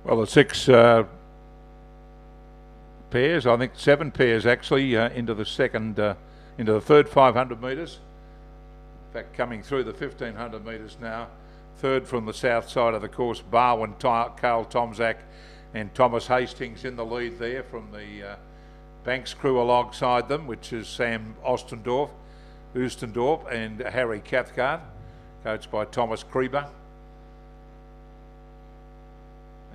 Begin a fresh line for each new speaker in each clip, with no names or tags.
Well, the six pairs, I think 7 pairs actually, into the third 500 metres. In fact, coming through the 1500 metres now. Third from the south side of the course, Barwin, Carl Tomzak and Thomas Hastings in the lead there from the Banks crew alongside them, which is Sam Ostendorf, and Harry Cathcart, coached by Thomas Krieber.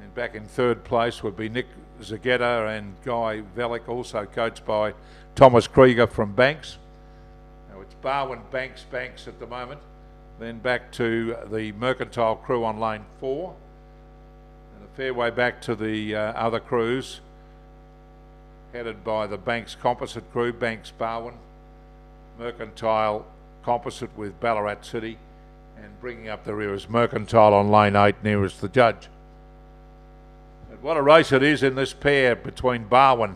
And back in third place would be Nick Zagetta and Guy Velick, also coached by Thomas Krieger from Banks. Now it's Barwin, Banks at the moment. Then back to the Mercantile crew on lane 4. And a fair way back to the other crews, headed by the Banks Composite crew, Banks Barwin, Mercantile Composite with Ballarat City, and bringing up the rear is Mercantile on lane 8, nearest the judge. But what a race it is in this pair between Barwin,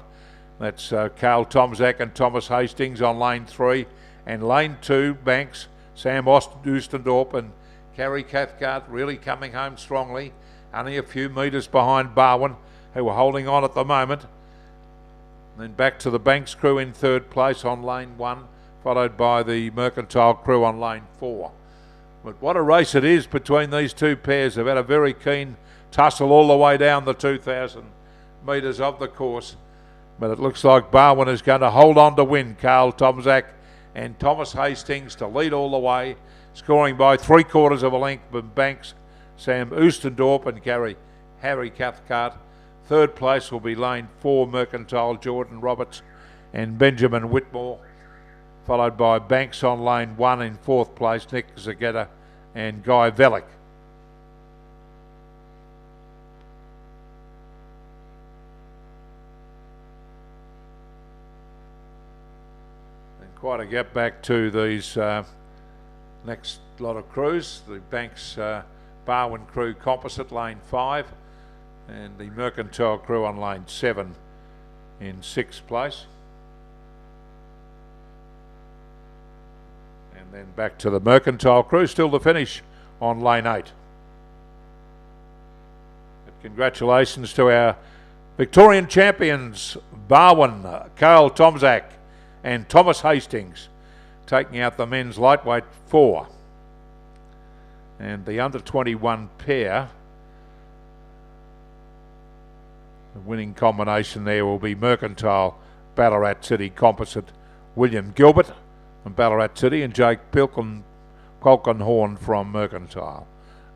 that's Carl Tomzak and Thomas Hastings on lane 3, and lane 2, Banks, Sam Ostendorp and Harry Cathcart really coming home strongly, only a few metres behind Barwin, who are holding on at the moment. And then back to the Banks crew in third place on lane 1, followed by the Mercantile crew on lane 4. But what a race it is between these two pairs. They've had a very keen tussle all the way down the 2,000 metres of the course. But it looks like Barwin is going to hold on to win. Carl Tomzak and Thomas Hastings to lead all the way, scoring by 3/4 of a length from Banks, Sam Ostendorp and Harry Cathcart. Third place will be lane 4, Mercantile, Jordan Roberts and Benjamin Whitmore, followed by Banks on lane 1 in fourth place, Nick Zagetta and Guy Velick. Quite a gap back to these next lot of crews. The Banks Barwin crew composite lane 5 and the Mercantile crew on lane 7 in 6th place. And then back to the Mercantile crew, still to finish on lane 8. But congratulations to our Victorian champions, Barwin, Carl Tomzak and Thomas Hastings, taking out the men's lightweight 4. And the under 21 pair, the winning combination there will be Mercantile, Ballarat City composite, William Gilbert from Ballarat City and Jake Polkenhorn from Mercantile,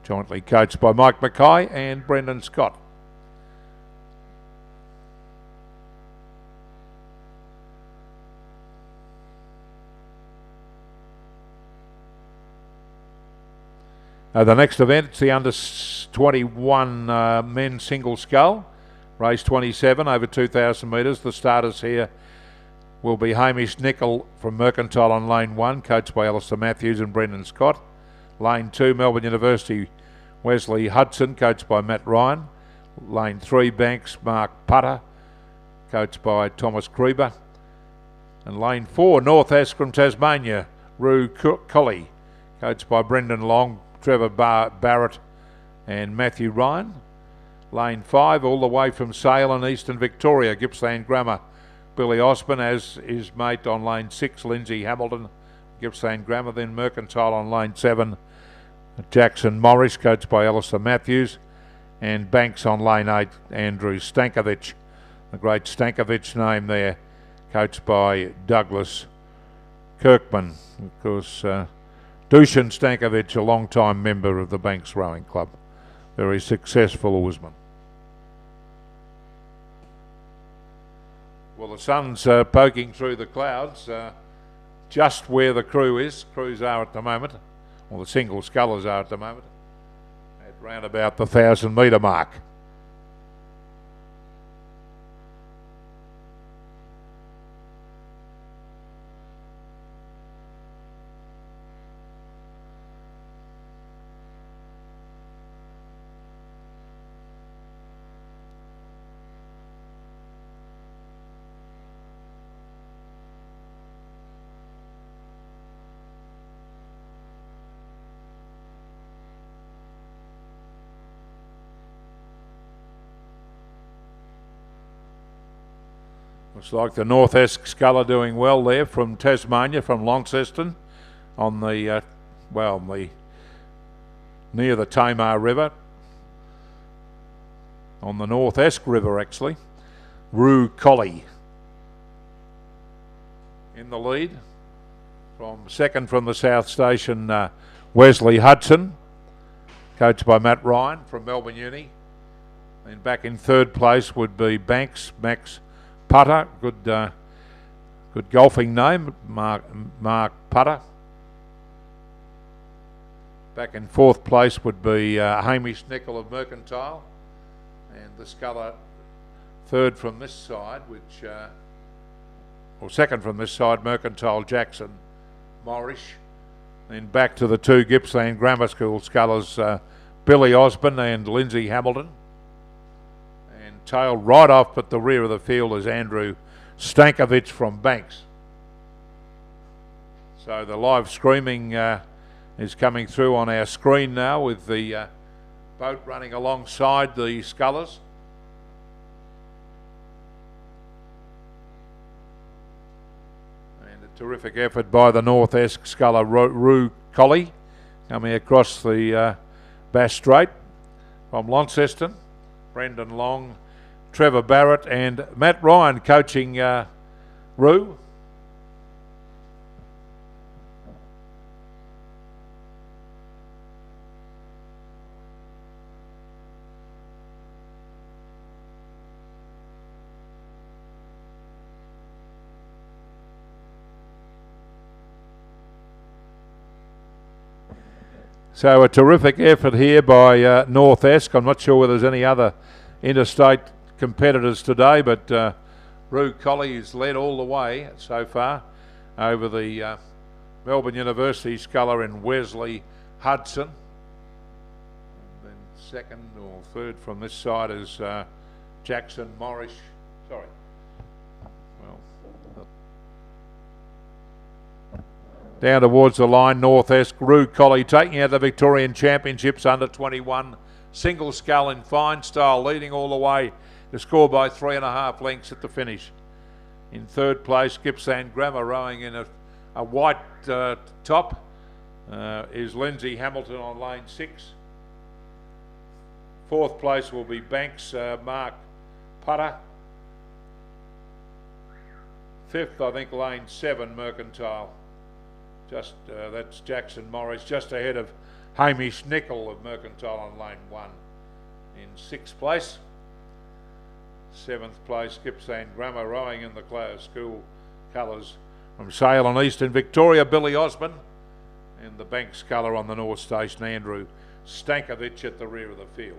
jointly coached by Mike Mackay and Brendan Scott. The next event, it's the under 21 men's single scull, race 27 over 2,000 metres. The starters here will be Hamish Nicol from Mercantile on lane 1, coached by Alistair Matthews and Brendan Scott. Lane 2, Melbourne University, Wesley Hudson, coached by Matt Ryan. Lane 3, Banks, Mark Putter, coached by Thomas Krieber. And lane 4, North Askram, Tasmania, Roo Colley, coached by Brendan Long, Trevor Barrett and Matthew Ryan. Lane 5 all the way from Sale and Eastern Victoria, Gippsland Grammar, Billy Osborne, as his mate on lane 6, Lindsay Hamilton, Gippsland Grammar. Then Mercantile on lane 7, Jackson Morris, coached by Alistair Matthews, and Banks on lane 8, Andrew Stankovic, the great Stankovic name there, coached by Douglas Kirkman. Of course, Dusan Stankovic, a long-time member of the Banks Rowing Club. Very successful oarsman. Well, the sun's poking through the clouds, just where the crews are at the moment, or the single scullers are at the moment, at round about the 1,000 metre mark. Looks like the North-esque sculler doing well there from Tasmania, from Launceston, on the, near the Tamar River, on the North-esque River actually. Rue Collie in the lead. From second from the South Station, Wesley Hudson, coached by Matt Ryan from Melbourne Uni. And back in third place would be Banks, Max Putter, good golfing name, Mark Putter. Back in fourth place would be Hamish Nicol of Mercantile, and the sculler third from this side, or second from this side, Mercantile Jackson Morrish. Then back to the two Gippsland Grammar School scullers, Billy Osborne and Lindsay Hamilton. And tailed right off at the rear of the field is Andrew Stankovic from Banks. So the live streaming is coming through on our screen now, with the boat running alongside the scullers. And a terrific effort by the North-esque sculler Rue Collie, coming across the Bass Strait from Launceston. Brendan Long, Trevor Barrett and Matt Ryan coaching Rue. So a terrific effort here by North-esque. I'm not sure whether there's any other interstate competitors today, but Rue Collie has led all the way so far over the Melbourne University sculler in Wesley Hudson. And then second or third from this side is Jackson Morrish. Sorry. Down towards the line, North-esque Rue Collie taking out the Victorian Championships under 21 single scull in fine style, leading all the way to score by 3.5 lengths at the finish. In third place, Gippsland Grammar rowing in a white top is Lindsay Hamilton on lane 6. Fourth place will be Banks Mark Putter. Fifth, I think, lane 7 Mercantile. That's Jackson Morris, just ahead of Hamish Nicol of Mercantile on lane 1. In sixth place, seventh place, Gippsland Grammar rowing in the school colours from Sale and Eastern Victoria, Billy Osborne, and the Banks colour on the North Station, Andrew Stankovic at the rear of the field.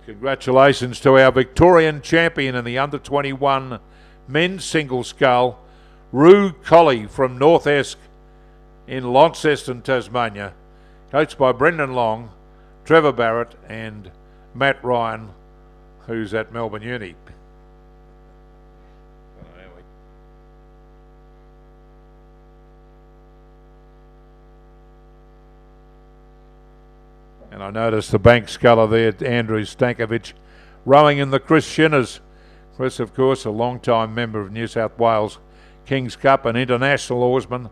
Congratulations to our Victorian champion in the under 21 men's single scull, Rue Collie from North-esque in Launceston, Tasmania, coached by Brendan Long, Trevor Barrett and Matt Ryan, who's at Melbourne Uni. And I noticed the Banks sculler there, Andrew Stankovic, rowing in the Chris Shinners. Chris, of course, a long-time member of New South Wales Kings Cup, an international oarsman,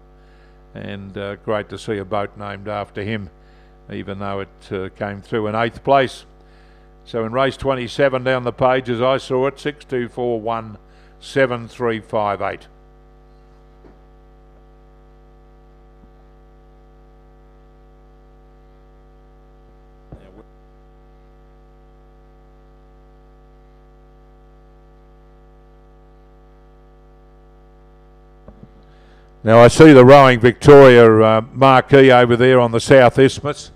and great to see a boat named after him, even though it came through in 8th place. So in race 27 down the page, as I saw it, 6-2-4-1-7-3-5-8. Now I see the Rowing Victoria marquee over there on the South Isthmus,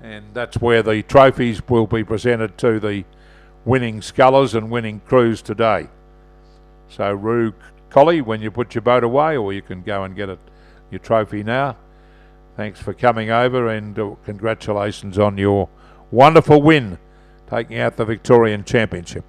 and that's where the trophies will be presented to the winning scullers and winning crews today. So Rue Collie, when you put your boat away, or you can go and get your trophy now. Thanks for coming over, and congratulations on your wonderful win, taking out the Victorian Championship.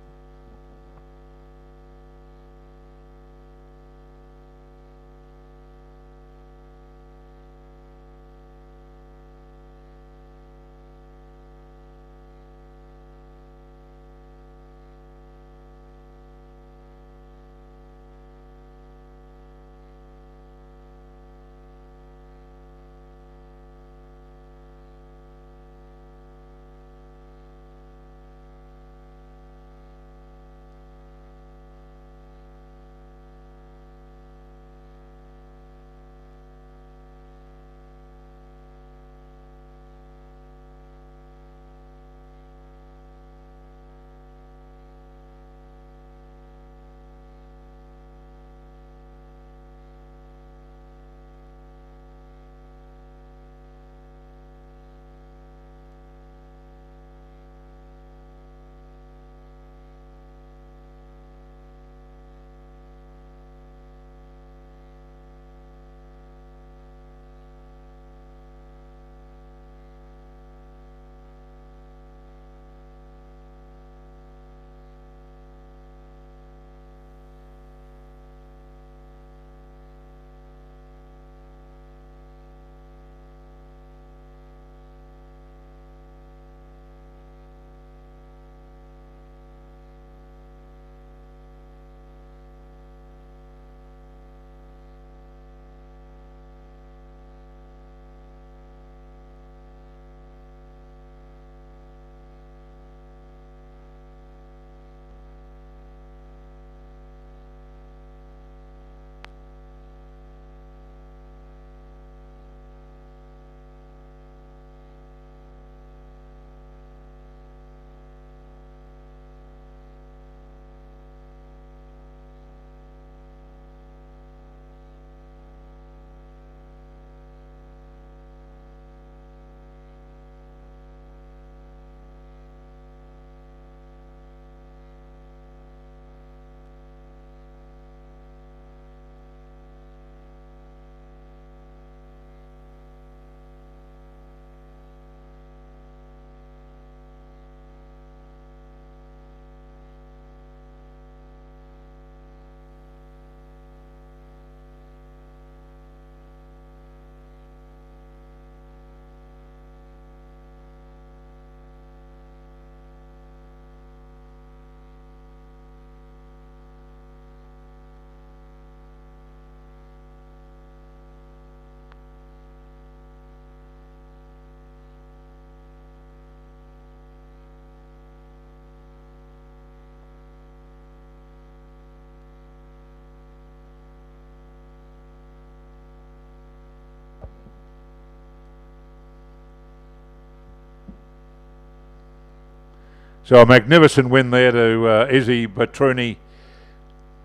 So a magnificent win there to Izzy Batruni,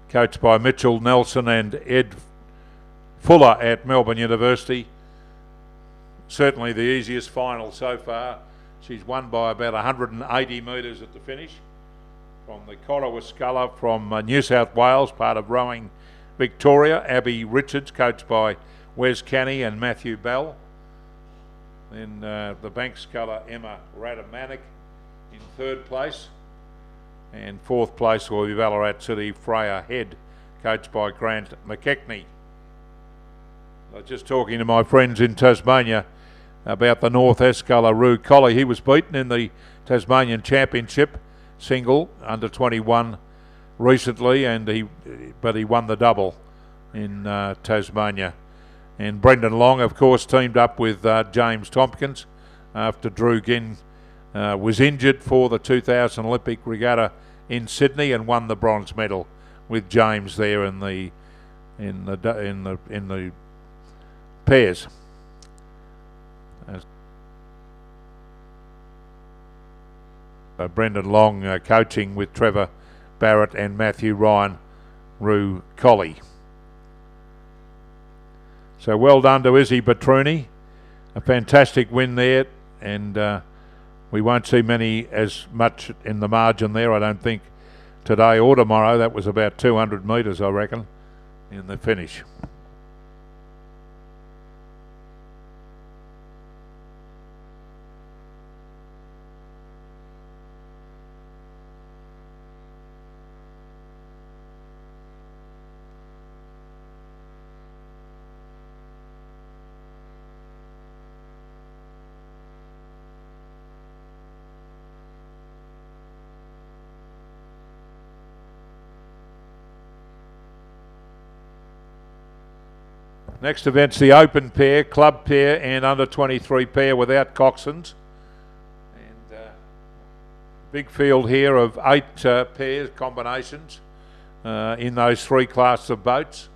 coached by Mitchell Nelson and Ed Fuller at Melbourne University. Certainly the easiest final so far. She's won by about 180 metres at the finish. From the Corowa Sculler from New South Wales, part of Rowing Victoria, Abby Richards, coached by Wes Canny and Matthew Bell. Then the Bank Sculler, Emma Radamanek in third place. And fourth place will be Ballarat City Freya Head, coached by Grant McKechnie. I was just talking to my friends in Tasmania about the North Esculler Roo Collie. He was beaten in the Tasmanian Championship single under 21 recently, but he won the double in Tasmania. And Brendan Long, of course, teamed up with James Tompkins after Drew Ginn was injured for the 2000 Olympic Regatta in Sydney, and won the bronze medal with James there in the pairs. Brendan Long coaching with Trevor Barrett and Matthew Ryan, Roo Collie. So well done to Izzy Batruni. A fantastic win there, and we won't see as much in the margin there, I don't think, today or tomorrow. That was about 200 metres, I reckon, in the finish. Next event's the open pair, club pair and under 23 pair without coxswains. And big field here of 8 pairs, combinations in those 3 classes of boats.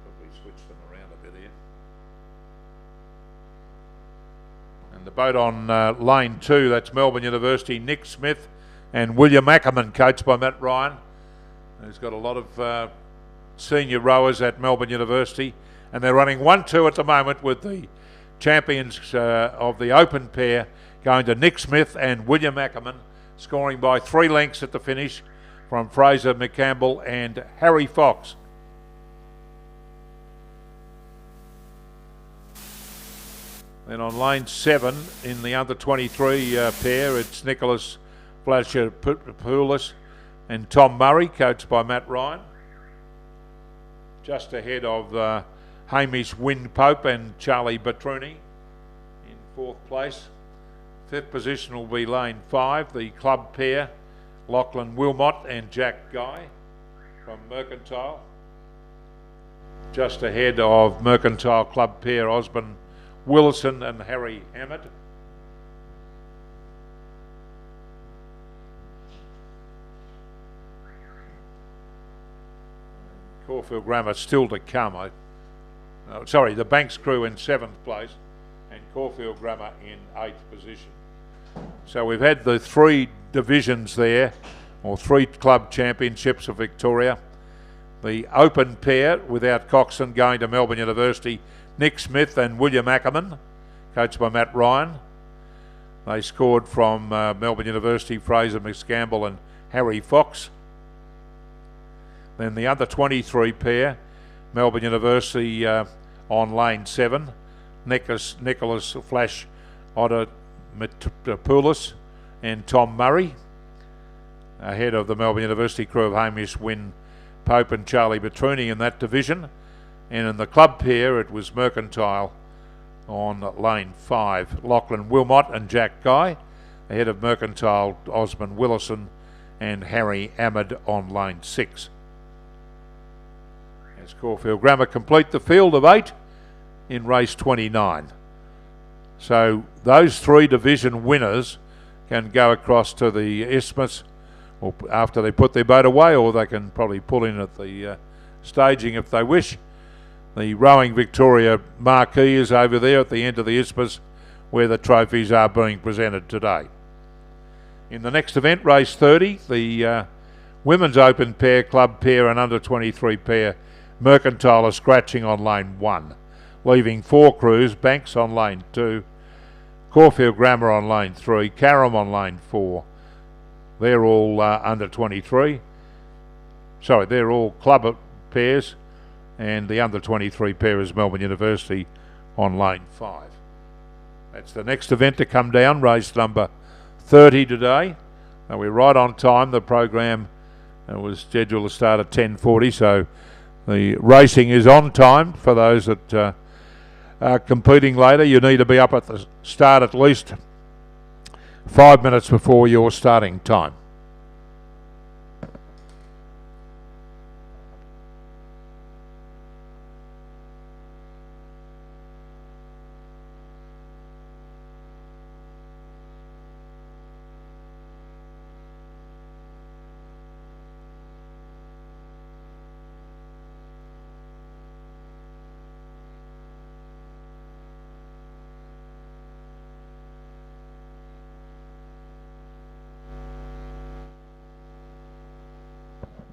Probably switch them around a bit here. And the boat on lane 2, that's Melbourne University, Nick Smith and William Ackerman, coached by Matt Ryan. He's got a lot of senior rowers at Melbourne University, and they're running 1-2 at the moment, with the champions of the open pair going to Nick Smith and William Ackerman, scoring by 3 lengths at the finish from Fraser McCampbell and Harry Fox. Then on lane 7 in the under 23 pair, it's Nicholas Flasher-Poulis and Tom Murray, coached by Matt Ryan. Just ahead of Hamish Wynne-Pope and Charlie Batruni in 4th place. 5th position will be lane 5, the club pair, Lachlan Wilmot and Jack Guy from Mercantile. Just ahead of Mercantile club pair, Osborne Willison and Harry Hammond. Caulfield Grammar still to come. The Banks crew in 7th place and Caulfield Grammar in 8th position. So we've had the 3 divisions there, or 3 club championships of Victoria. The open pair without coxswain going to Melbourne University, Nick Smith and William Ackerman, coached by Matt Ryan. They scored from Melbourne University, Fraser McCampbell and Harry Fox. Then the under 23 pair, Melbourne University on lane 7, Nicholas Flash Otter-Poulis and Tom Murray, ahead of the Melbourne University crew of Hamish Wynne-Pope and Charlie Batruni in that division. And in the club pair, it was Mercantile on lane 5, Lachlan Wilmot and Jack Guy, ahead of Mercantile, Osmond Willison and Harry Ahmed on lane 6. As Caulfield Grammar complete the field of 8 in race 29. So those 3 division winners can go across to the Isthmus or after they put their boat away, or they can probably pull in at the staging if they wish. The Rowing Victoria marquee is over there at the end of the Isthmus where the trophies are being presented today. In the next event, race 30, the Women's Open pair, club pair and under 23 pair, Mercantile are scratching on lane 1, leaving 4 crews, Banks on lane 2, Caulfield Grammar on lane 3, Carrum on lane 4. They're all under 23. Sorry, they're all club pairs, and the under 23 pair is Melbourne University on lane 5. That's the next event to come down, race number 30 today. Now we're right on time. The program was scheduled to start at 10:40, so the racing is on time. For those that are competing later, you need to be up at the start at least 5 minutes before your starting time.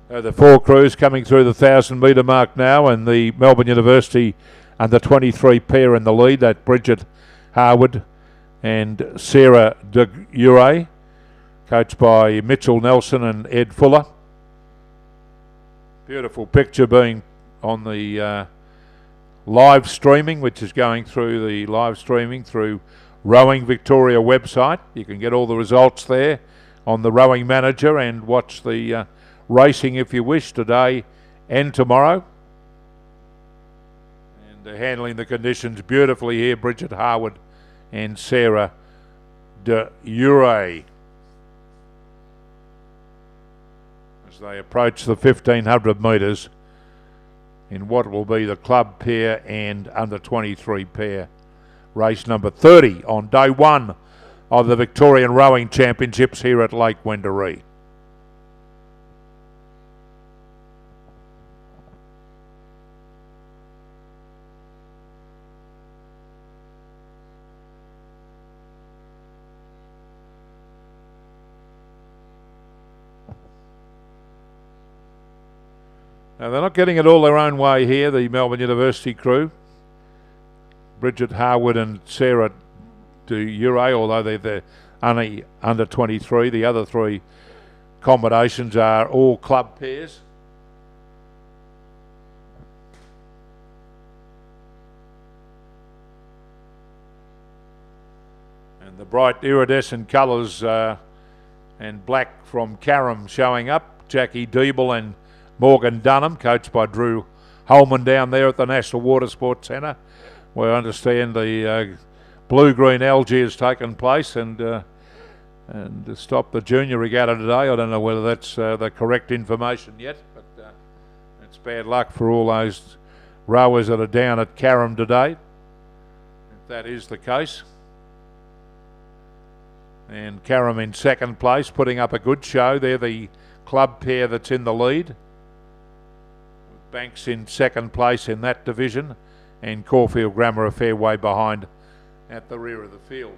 The 4 crews coming through the 1,000 metre mark now, and the Melbourne University under 23 pair in the lead. That Bridget Harwood and Sarah de Ure, coached by Mitchell Nelson and Ed Fuller. Beautiful picture being on the live streaming, which is going through the live streaming through Rowing Victoria website. You can get all the results there on the Rowing Manager and watch the racing if you wish today and tomorrow. And handling the conditions beautifully here, Bridget Harwood and Sarah de Ure, as they approach the 1,500 metres in what will be the club pair and under 23 pair. Race number 30 on day 1 of the Victorian Rowing Championships here at Lake Wendouree. Now, they're not getting it all their own way here, the Melbourne University crew. Bridget Harwood and Sarah de Ure, although they're only under 23. The other 3 combinations are all club pairs. And the bright iridescent colours and black from Carrum showing up. Jackie Deeble and Morgan Dunham, coached by Drew Holman down there at the National Water Sports Centre, where I understand the blue-green algae has taken place and to stop the junior regatta today. I don't know whether that's the correct information yet, but it's bad luck for all those rowers that are down at Carrum today, if that is the case. And Carrum in second place, putting up a good show. They're the club pair that's in the lead. Banks in second place in that division, and Caulfield Grammar a fair way behind at the rear of the field.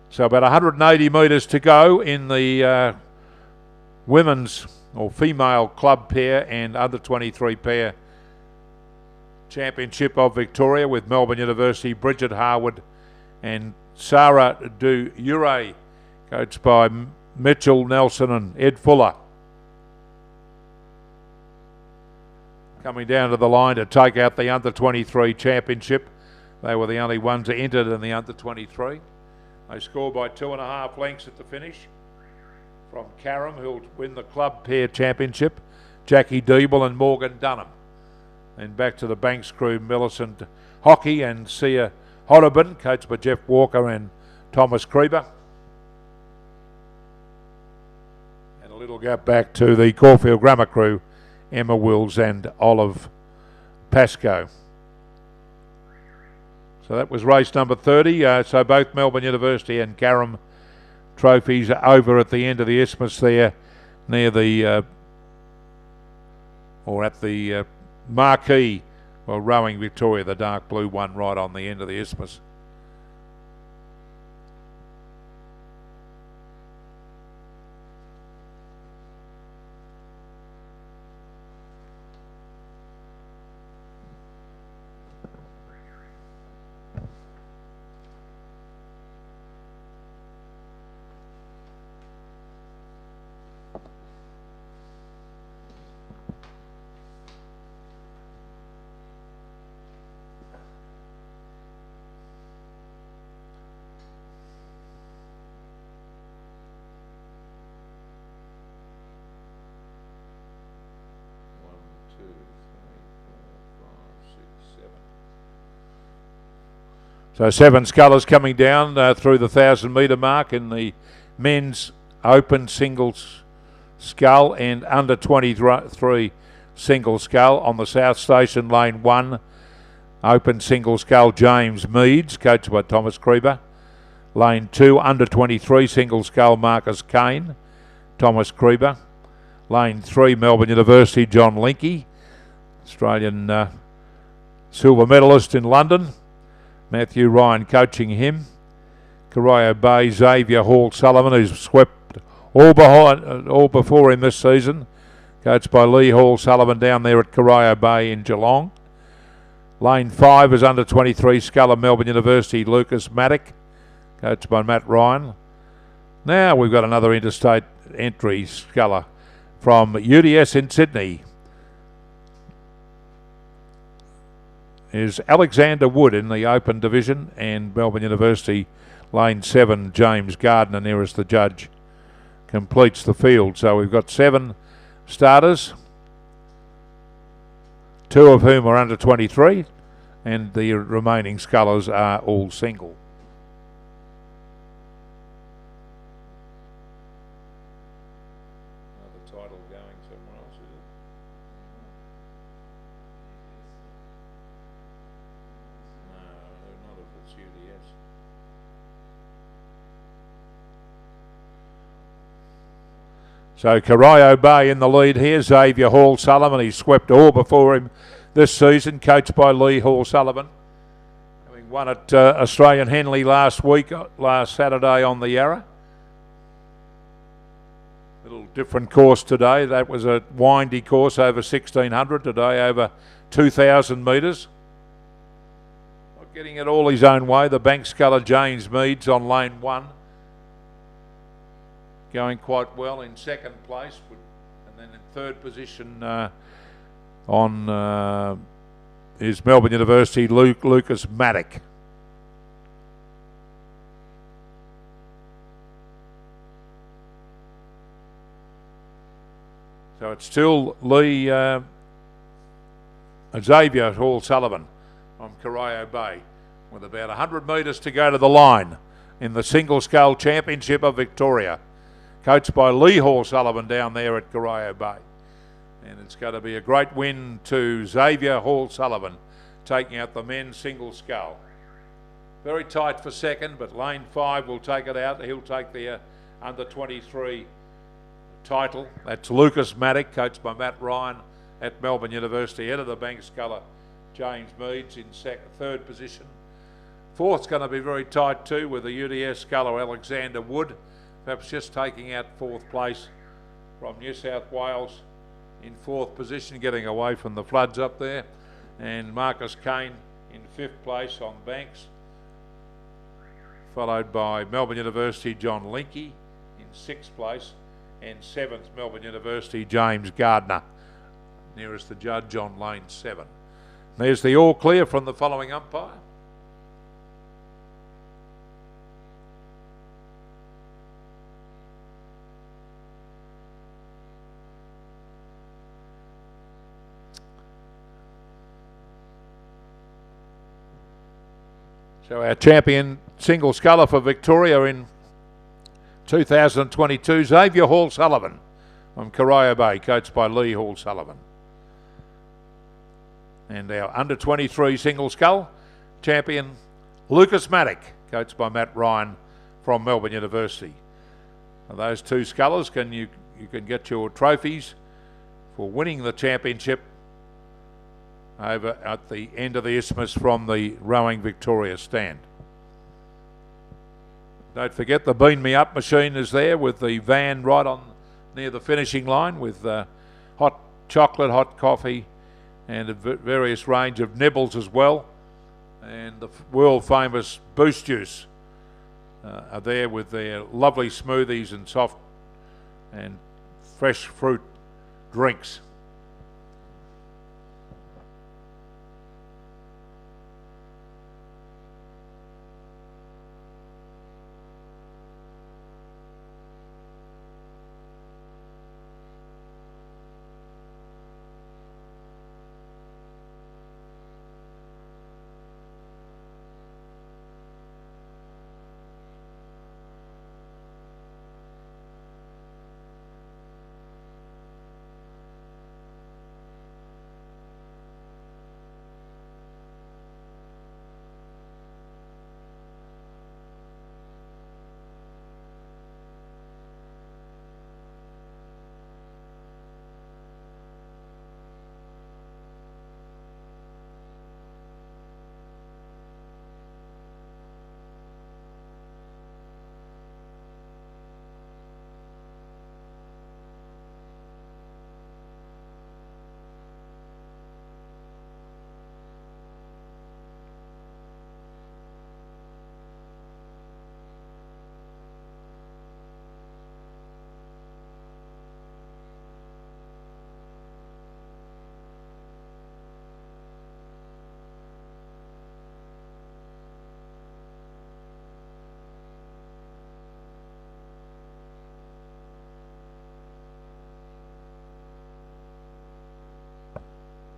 So about 180 metres to go in the women's or female club pair and under 23 pair championship of Victoria, with Melbourne University, Bridget Harwood and Sarah de Ure, coached by Mitchell Nelson and Ed Fuller, coming down to the line to take out the under 23 championship. They were the only ones that entered in the under 23. They scored by 2.5 lengths at the finish from Carrum, who'll win the club pair championship, Jackie Deeble and Morgan Dunham. And back to the Banks crew, Millicent Hockey and Sia Hodderburn, coached by Jeff Walker and Thomas Creeber. And a little gap back to the Caulfield Grammar crew, Emma Wills and Olive Pascoe. So that was race number 30. So both Melbourne University and Carrum trophies are over at the end of the isthmus there, near the or at the marquee Well, Rowing Victoria, the dark blue one right on the end of the isthmus. So 7 scullers coming down through the 1,000 metre mark in the men's open singles scull and under 23 single scull on the South Station lane 1. Open single scull James Meads, coached by Thomas Creeber. Lane 2 under 23 single scull Marcus Kane, Thomas Creeber. Lane 3 Melbourne University John Linky, Australian silver medalist in London. Matthew Ryan coaching him. Corio Bay Xavier Hall Sullivan, who's swept all before him this season, coached by Lee Hall Sullivan down there at Corio Bay in Geelong. Lane 5 is under 23 sculler Melbourne University Lucas Maddock, coached by Matt Ryan. Now we've got another interstate entry sculler from UDS in Sydney. Is Alexander Wood in the open division, and Melbourne University lane 7 James Gardner nearest the judge completes the field. So we've got 7 starters, 2 of whom are under 23, and the remaining scullers are all single. Another title going somewhere else, is it? No, not if it's UDS. So Corio Bay in the lead here. Xavier Hall Sullivan, he swept all before him this season, coached by Lee Hall Sullivan. Having won at Australian Henley last Saturday on the Yarra. Little different course today. That was a windy course over 1,600, today over 2,000 metres. Not getting it all his own way. The bank sculler James Meads on lane 1. Going quite well in second place, and then in third position is Melbourne University Lucas Maddock. So it's still Xavier Hall Sullivan from Corio Bay with about 100 metres to go to the line in the Single Scull Championship of Victoria, coached by Lee Hall Sullivan down there at Corio Bay. And it's going to be a great win to Xavier Hall Sullivan, taking out the men's single scull. Very tight for second, but lane 5 will take it out. He'll take the under 23 title. That's Lucas Maddock, coached by Matt Ryan at Melbourne University. Head of the bank sculler James Meads in third position. Fourth's going to be very tight too, with the UDS sculler Alexander Wood, perhaps just taking out fourth place from New South Wales in fourth position, getting away from the floods up there. And Marcus Kane in fifth place on banks, followed by Melbourne University John Linky in sixth place, and seventh Melbourne University James Gardner, nearest the judge on lane 7. There's the all clear from the following umpire. So our champion single sculler for Victoria in 2022, Xavier Hall Sullivan from Corio Bay, coached by Lee Hall Sullivan. And our under 23 single scull champion, Lucas Maddock, coached by Matt Ryan from Melbourne University. And those two scullers, you can get your trophies for winning the championship over at the end of the isthmus from the Rowing Victoria stand. Don't forget the Bean Me Up machine is there with the van right on near the finishing line with hot chocolate, hot coffee, and a various range of nibbles as well. And the world famous Boost Juice are there with their lovely smoothies and soft and fresh fruit drinks.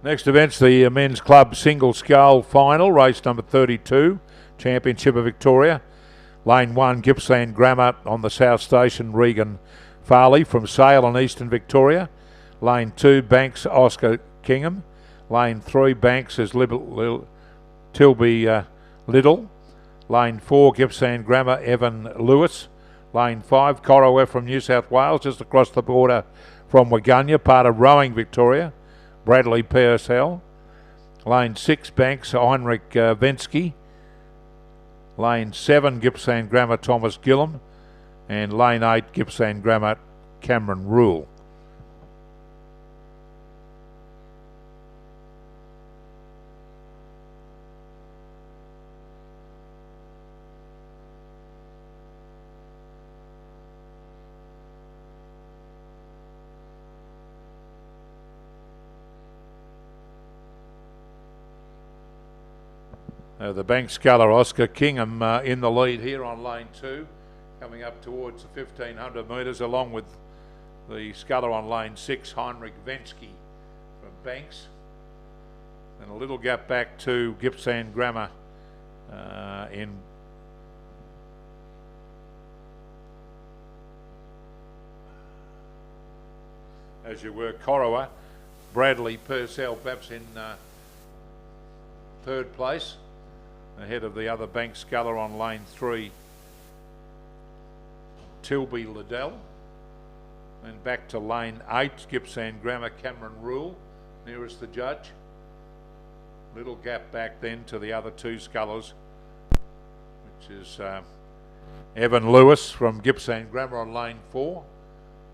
Next event's the men's club single scull final, race number 32, Championship of Victoria. Lane 1, Gippsland Grammar on the South Station, Regan Farley from Sale in Eastern Victoria. Lane 2, Banks Oscar Kingham. Lane 3, Banks is Tilby Little. Lane 4, Gippsland Grammar, Evan Lewis. Lane 5, Corowa from New South Wales, just across the border from Waggunya, part of Rowing Victoria, Bradley PSL. Lane 6, Banks Heinrich Vensky. Lane 7, Gippsland Grammar, Thomas Gillam. And Lane 8, Gippsland Grammar, Cameron Rule. The bank sculler Oscar Kingham in the lead here on lane 2, coming up towards the 1500 metres, along with the sculler on lane 6, Heinrich Vensky from Banks. And a little gap back to Gippsland Grammar in as you were, Corowa. Bradley Purcell perhaps in third place, ahead of the other bank sculler on lane 3, Tilby Liddell. And back to lane 8, Gippsland Grammar, Cameron Rule, nearest the judge. Little gap back then to the other two scullers, which is Evan Lewis from Gippsland Grammar on lane 4,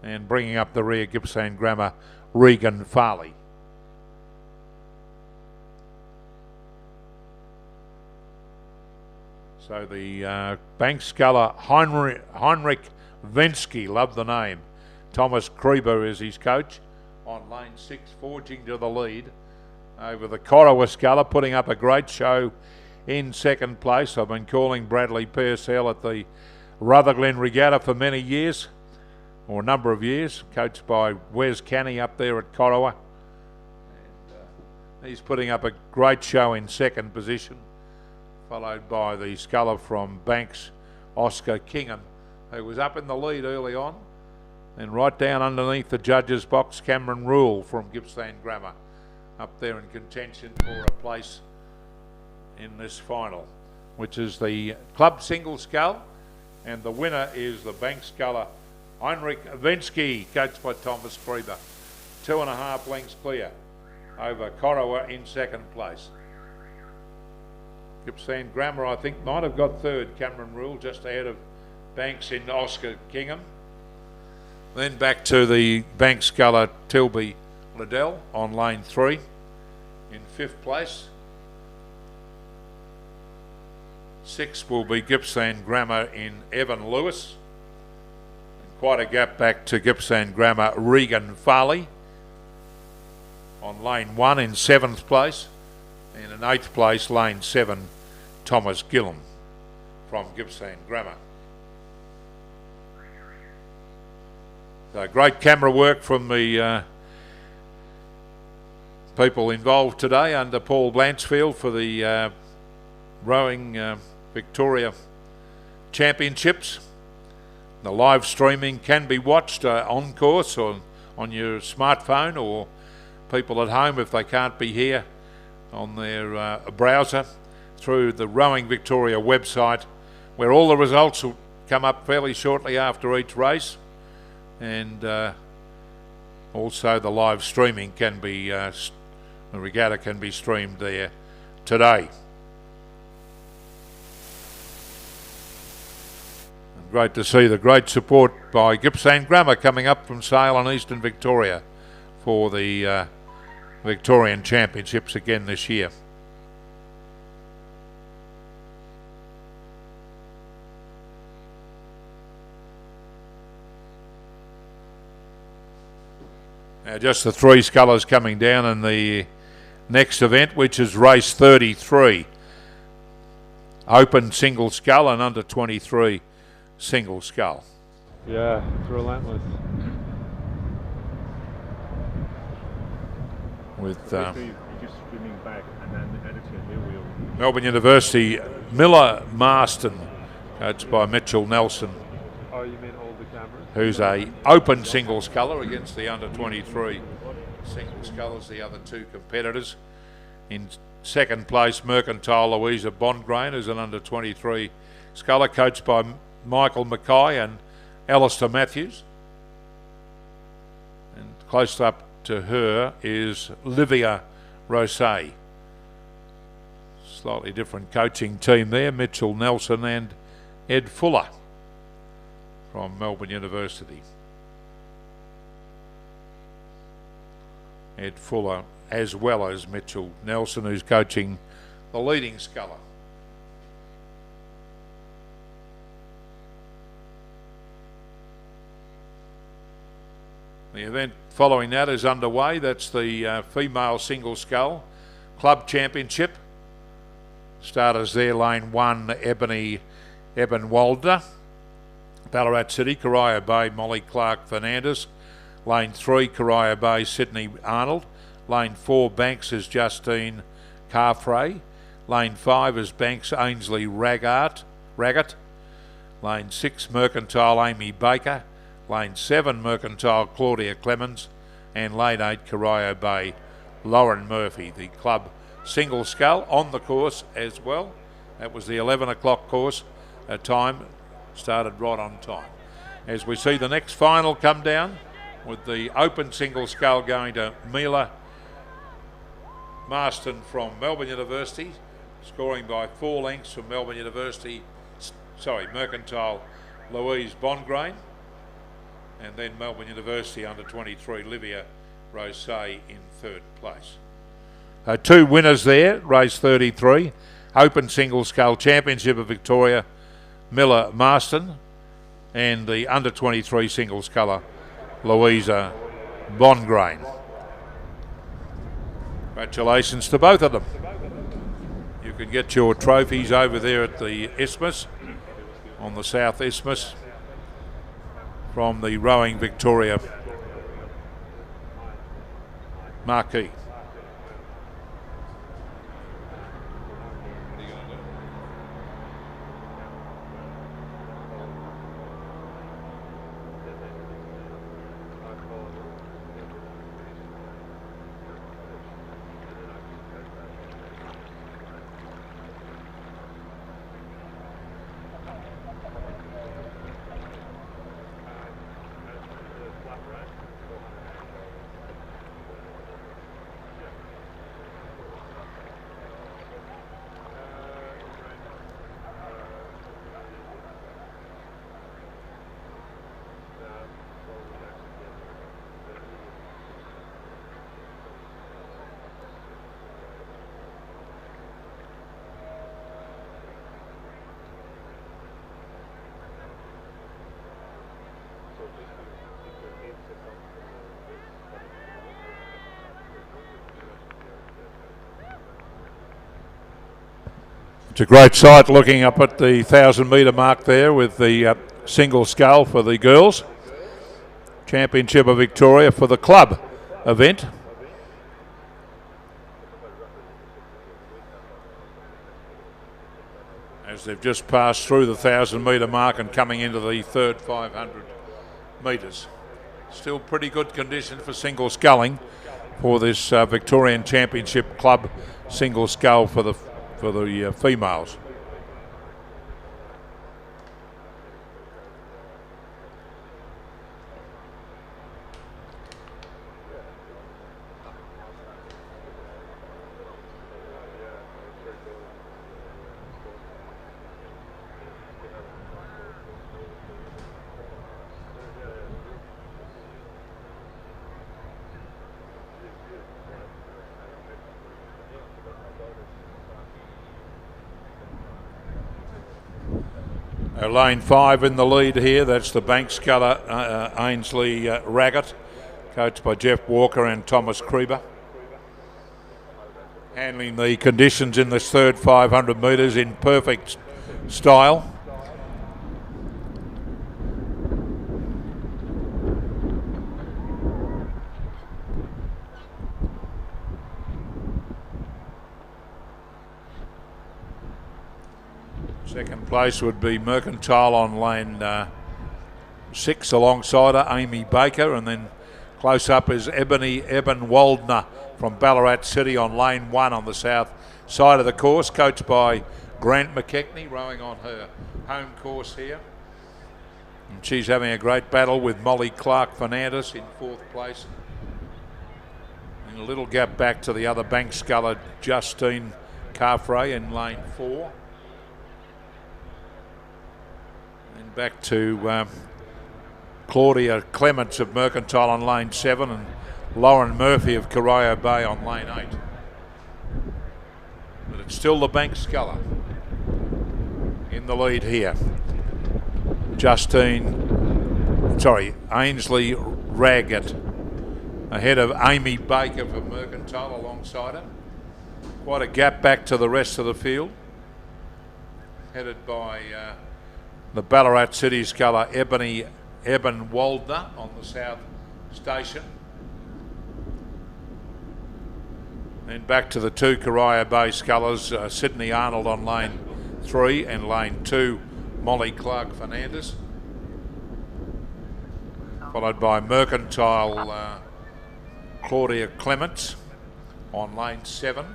and bringing up the rear, Gippsland Grammar, Regan Farley. So the bank sculler Heinrich Vensky, love the name. Thomas Krieber is his coach on lane 6, forging to the lead over the Corowa sculler, putting up a great show in second place. I've been calling Bradley Purcell at the Rutherglen Regatta for many years, or a number of years, coached by Wes Canny up there at Corowa. And he's putting up a great show in second position, followed by the sculler from Banks, Oscar Kingham, who was up in the lead early on. And right down underneath the judges' box, Cameron Rule from Gippsland Grammar, up there in contention for a place in this final, which is the club single scull, and the winner is the bank sculler Heinrich Vensky, coached by Thomas Krieber. 2.5 lengths clear. over Corowa in second place. Gippsland Grammar, I think, might have got third. Cameron Rule just ahead of Banks in Oscar Kingham. Then back to the Banks Sculler Tilby Liddell on lane 3 in 5th place. 6th will be Gippsland Grammar in Evan Lewis. And quite a gap back to Gippsland Grammar Regan Farley on lane 1 in 7th place. And in 8th place, lane 7, Thomas Gillum from Gippsland Grammar. So great camera work from the people involved today under Paul Blanchfield for the rowing Victoria Championships. The live streaming can be watched on course or on your smartphone, or people at home, if they can't be here, on their browser through the Rowing Victoria website, where all the results will come up fairly shortly after each race. And also the live streaming can be, the regatta can be streamed there today. And great to see the great support by Gippsland Grammar coming up from Sale and Eastern Victoria for the Victorian Championships again this year. Now just the 3 scullers coming down in the next event, which is race 33. Open single scull and under 23 single scull.
Yeah, it's relentless.
With
you're just swimming back and then editing a new wheel.
Melbourne University, Miller Marston, coached by Mitchell Nelson.
Oh, you mean all the cameras?
Who's a open single sculler against the under 23 single scullers, the other 2 competitors. In second place, Mercantile Louisa Bondgrain, who's an under 23 sculler, coached by Michael Mackay and Alistair Matthews. And close up to her is Livia Rosé. Slightly different coaching team there, Mitchell Nelson and Ed Fuller from Melbourne University. Ed Fuller as well as Mitchell Nelson, who's coaching the leading sculler. The event following that is underway. That's the female single scull club championship. Starters there, lane 1, Eben Waldner, Ballarat City, Corio Bay, Molly Clark Fernandez. Lane 3, Corio Bay, Sydney Arnold. Lane 4, Banks is Justine Carfrey. Lane 5 is Banks Ainsley Raggett. Lane 6, Mercantile Amy Baker. Lane 7, Mercantile Claudia Clemens. And lane 8, Corio Bay, Lauren Murphy, the club single scull on the course as well. That was the 11 o'clock course time, started right on time. As we see the next final come down, with the open single scull going to Mila Marston from Melbourne University, scoring by 4 lengths from Melbourne University, Mercantile Louise Bondgrain, and then Melbourne University under 23 Livia Rosé in 3rd place. 2 winners there, race 33, Open Single Scull Championship of Victoria, Miller Marston, and the under 23 single sculler, Louisa Bondgrain. Congratulations to both of them. You can get your trophies over there at the Isthmus, on the South Isthmus, from the Rowing Victoria marquee. It's a great sight looking up at the 1,000 metre mark there with the single scull for the girls. Championship of Victoria for the club event. As they've just passed through the 1,000 metre mark and coming into the third 500 metres. Still pretty good condition for single sculling for this Victorian Championship Club single scull for the females. Lane 5 in the lead here. That's the bank sculler Ainsley Raggett, coached by Jeff Walker and Thomas Krieber. Handling the conditions in this third 500 metres in perfect style. Second place would be Mercantile on lane 6 alongside her, Amy Baker, and then close up is Eben Waldner from Ballarat City on lane 1 on the south side of the course, coached by Grant McKechnie, rowing on her home course here. And she's having a great battle with Molly Clark-Fernandez in 4th place. And a little gap back to the other bank sculler, Justine Carfrae in lane 4. Back to Claudia Clements of Mercantile on lane 7 and Lauren Murphy of Corio Bay on lane 8. But it's still the bank sculler in the lead here. Ainsley Raggett ahead of Amy Baker for Mercantile alongside her. Quite a gap back to the rest of the field, headed by the Ballarat City sculler Eben Waldner on the south station. Then back to the two Corio Bay scullers, Sydney Arnold on lane 3 and lane 2, Molly Clark-Fernandez. Followed by Mercantile Claudia Clements on lane 7.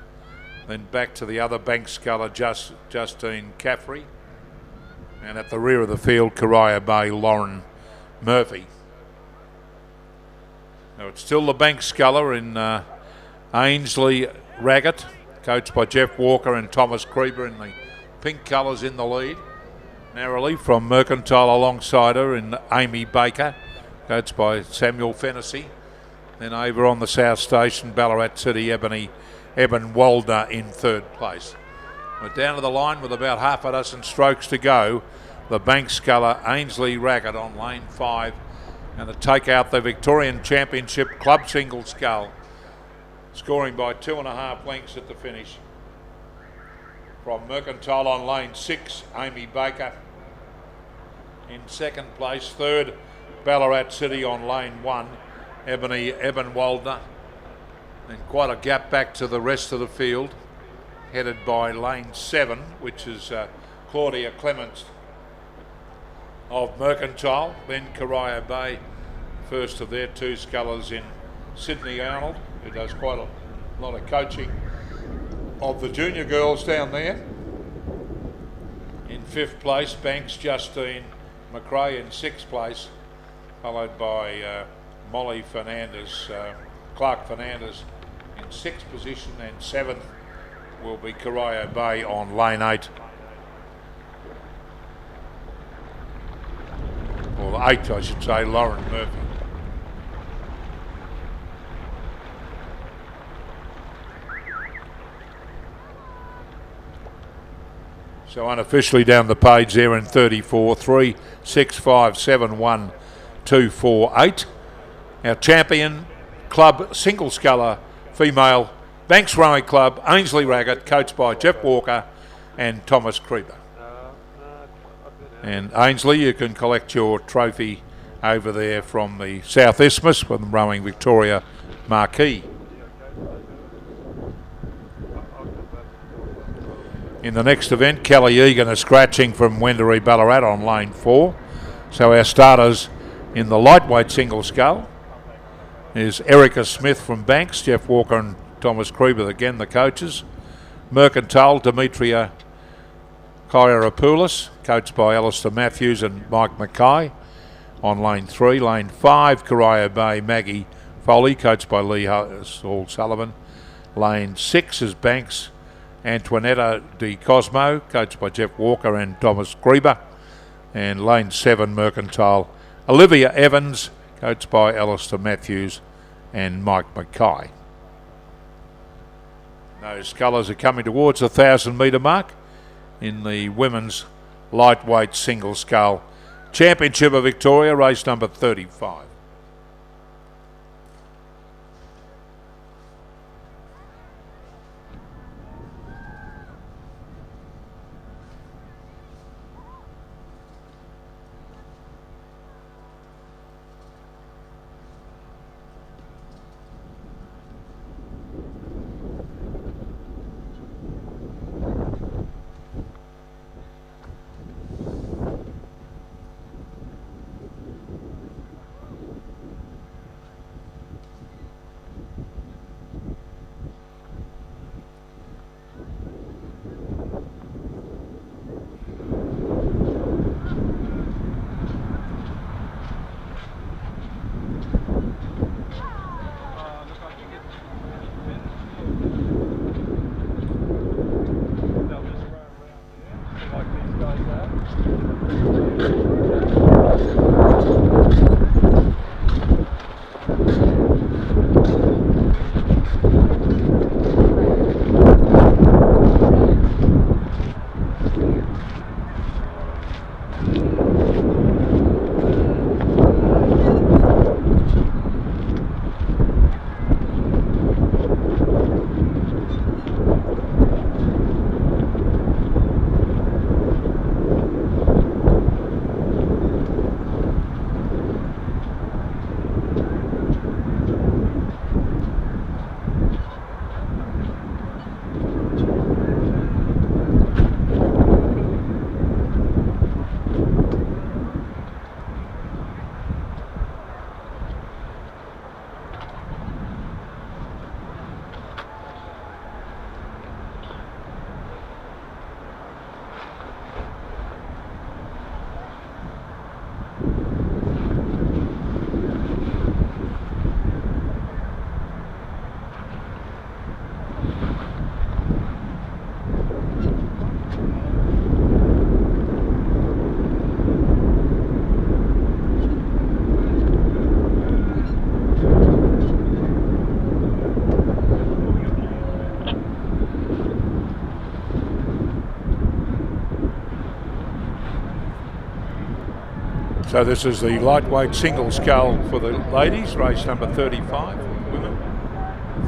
Then back to the other bank sculler, Justine Caffrey. And at the rear of the field, Corio Bay, Lauren Murphy. Now it's still the bank sculler in Ainsley Raggett, coached by Jeff Walker and Thomas Krieber in the pink colours in the lead. Narrowly from Mercantile alongside her in Amy Baker, coached by Samuel Fennessy. Then over on the south station, Ballarat City, Eben Waldner in 3rd place. We're down to the line with about half a dozen strokes to go. The bank sculler Ainsley Raggett on lane 5, and to take out the Victorian Championship Club single scull, scoring by 2.5 lengths at the finish. From Mercantile on lane 6, Amy Baker in 2nd place. 3rd, Ballarat City on lane 1, Eben Waldner, and quite a gap back to the rest of the field, headed by lane 7, which is Claudia Clements of Mercantile. Then Corio Bay, first of their two scullers in Sydney Arnold, who does quite a lot of coaching of the junior girls down there. In 5th place, Banks Justine McRae in 6th place, followed by Molly Fernandez, Clark Fernandez in 6th position, and 7th will be Corio Bay on lane 8. Or 8th, I should say, Lauren Murphy. So unofficially down the page there in 34, 3, 6, 5, 7, 1, 2, 4, 8. Our champion club single sculler female Banks Rowing Club, Ainsley Raggett, coached by Jeff Walker and Thomas Creeper. And Ainsley, you can collect your trophy over there from the South Isthmus from Rowing Victoria Marquee. In the next event, Kelly Egan is scratching from Wendouree Ballarat on lane 4. So our starters in the lightweight single scull is Erica Smith from Banks, Jeff Walker and Thomas Creeper, again the coaches. Mercantile, Demetria Kyriopoulos, coached by Alistair Matthews and Mike Mackay on lane 3. Lane 5, Corio Bay, Maggie Foley, coached by Lee Hall Sullivan. Lane 6 is Banks, Antoinetta Di Cosmo, coached by Jeff Walker and Thomas Creeper. And lane 7, Mercantile, Olivia Evans, coached by Alistair Matthews and Mike Mackay. Those scullers are coming towards the 1,000 metre mark in the women's lightweight single scull Championship of Victoria, race number 35. So this is the lightweight single scull for the ladies, race number 35 for women,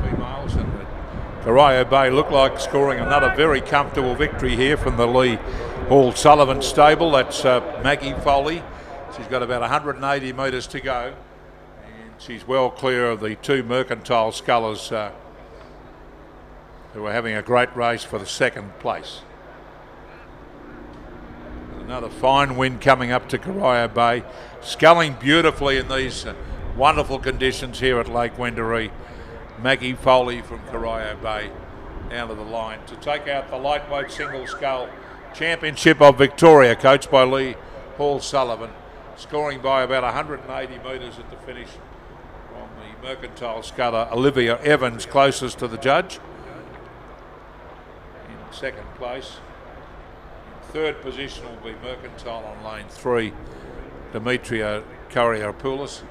females, and the Corio Bay look like scoring another very comfortable victory here from the Lee Hall Sullivan stable. That's Maggie Foley. She's got about 180 metres to go, and she's well clear of the two Mercantile scullers who are having a great race for the second place. Another fine wind coming up to Corio Bay, sculling beautifully in these wonderful conditions here at Lake Wendouree. Maggie Foley from Corio Bay down to the line to take out the lightweight single scull Championship of Victoria, coached by Lee Hall Sullivan, scoring by about 180 metres at the finish from the Mercantile sculler Olivia Evans, closest to the judge. In second place. Third position will be Mercantile on lane 3, Demetria Kyriopoulos.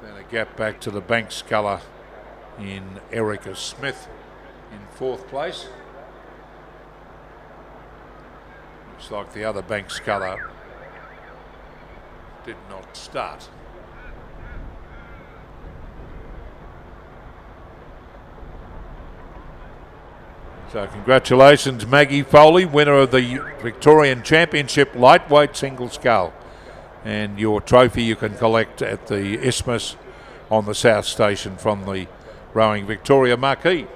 And then a gap back to the bank sculler in Erica Smith in fourth place. Looks like the other bank sculler did not start. So congratulations, Maggie Foley, winner of the Victorian Championship Lightweight Single Scull. And your trophy you can collect at the Isthmus on the South Station from the Rowing Victoria marquee.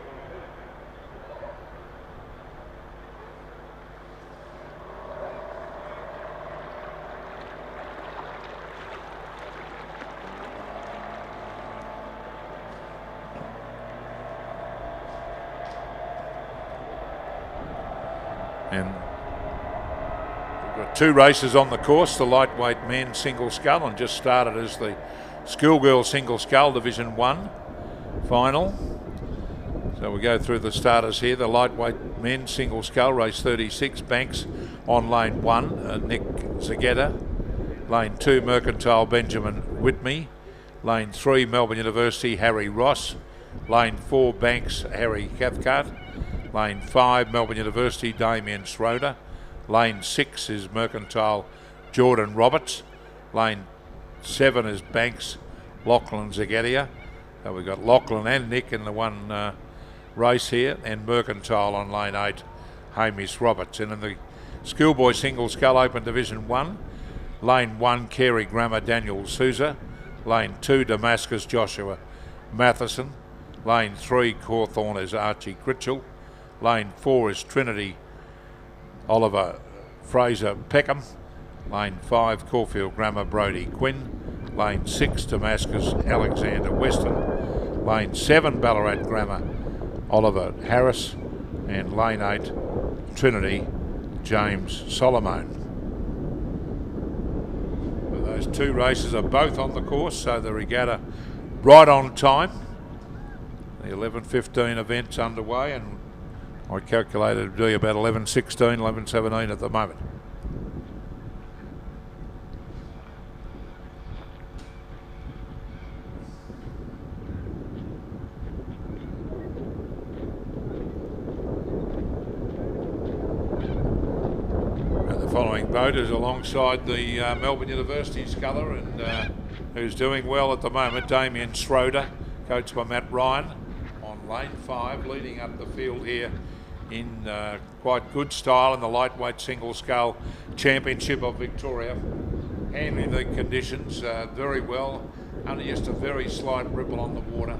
And we've got 2 races on the course, the lightweight men's single scull, and just started as the Schoolgirl single scull Division 1 final. So we go through the starters here. The lightweight men's single scull, race 36, Banks on lane 1, Nick Zagetta. Lane 2, Mercantile Benjamin Whitney. Lane 3, Melbourne University, Harry Ross. Lane 4, Banks, Harry Cathcart. Lane 5, Melbourne University, Damien Schroeder. Lane 6 is Mercantile, Jordan Roberts. Lane 7 is Banks, Lachlan Zagatia. So we've got Lachlan and Nick in the one race here, and Mercantile on lane 8, Hamish Roberts. And in the Schoolboy Single Scull Open Division 1, lane 1, Carey Grammer, Daniel Souza. Lane 2, Damascus, Joshua Matheson. Lane 3, Cawthorne is Archie Critchell. Lane 4 is Trinity, Oliver Fraser Peckham. Lane 5, Caulfield Grammar, Brodie Quinn. Lane 6, Damascus, Alexander Weston. Lane 7, Ballarat Grammar, Oliver Harris. And lane 8, Trinity, James Solomon. Well, those 2 races are both on the course, so the regatta right on time. The 11:15 event's underway, and I calculated it would be about 11:16, 11:17 at the moment. And the following boat is alongside the Melbourne University sculler, and who's doing well at the moment, Damien Schroeder, coached by Matt Ryan, on lane 5, leading up the field here in quite good style in the lightweight single scull championship of Victoria, handling the conditions very well, only just a very slight ripple on the water.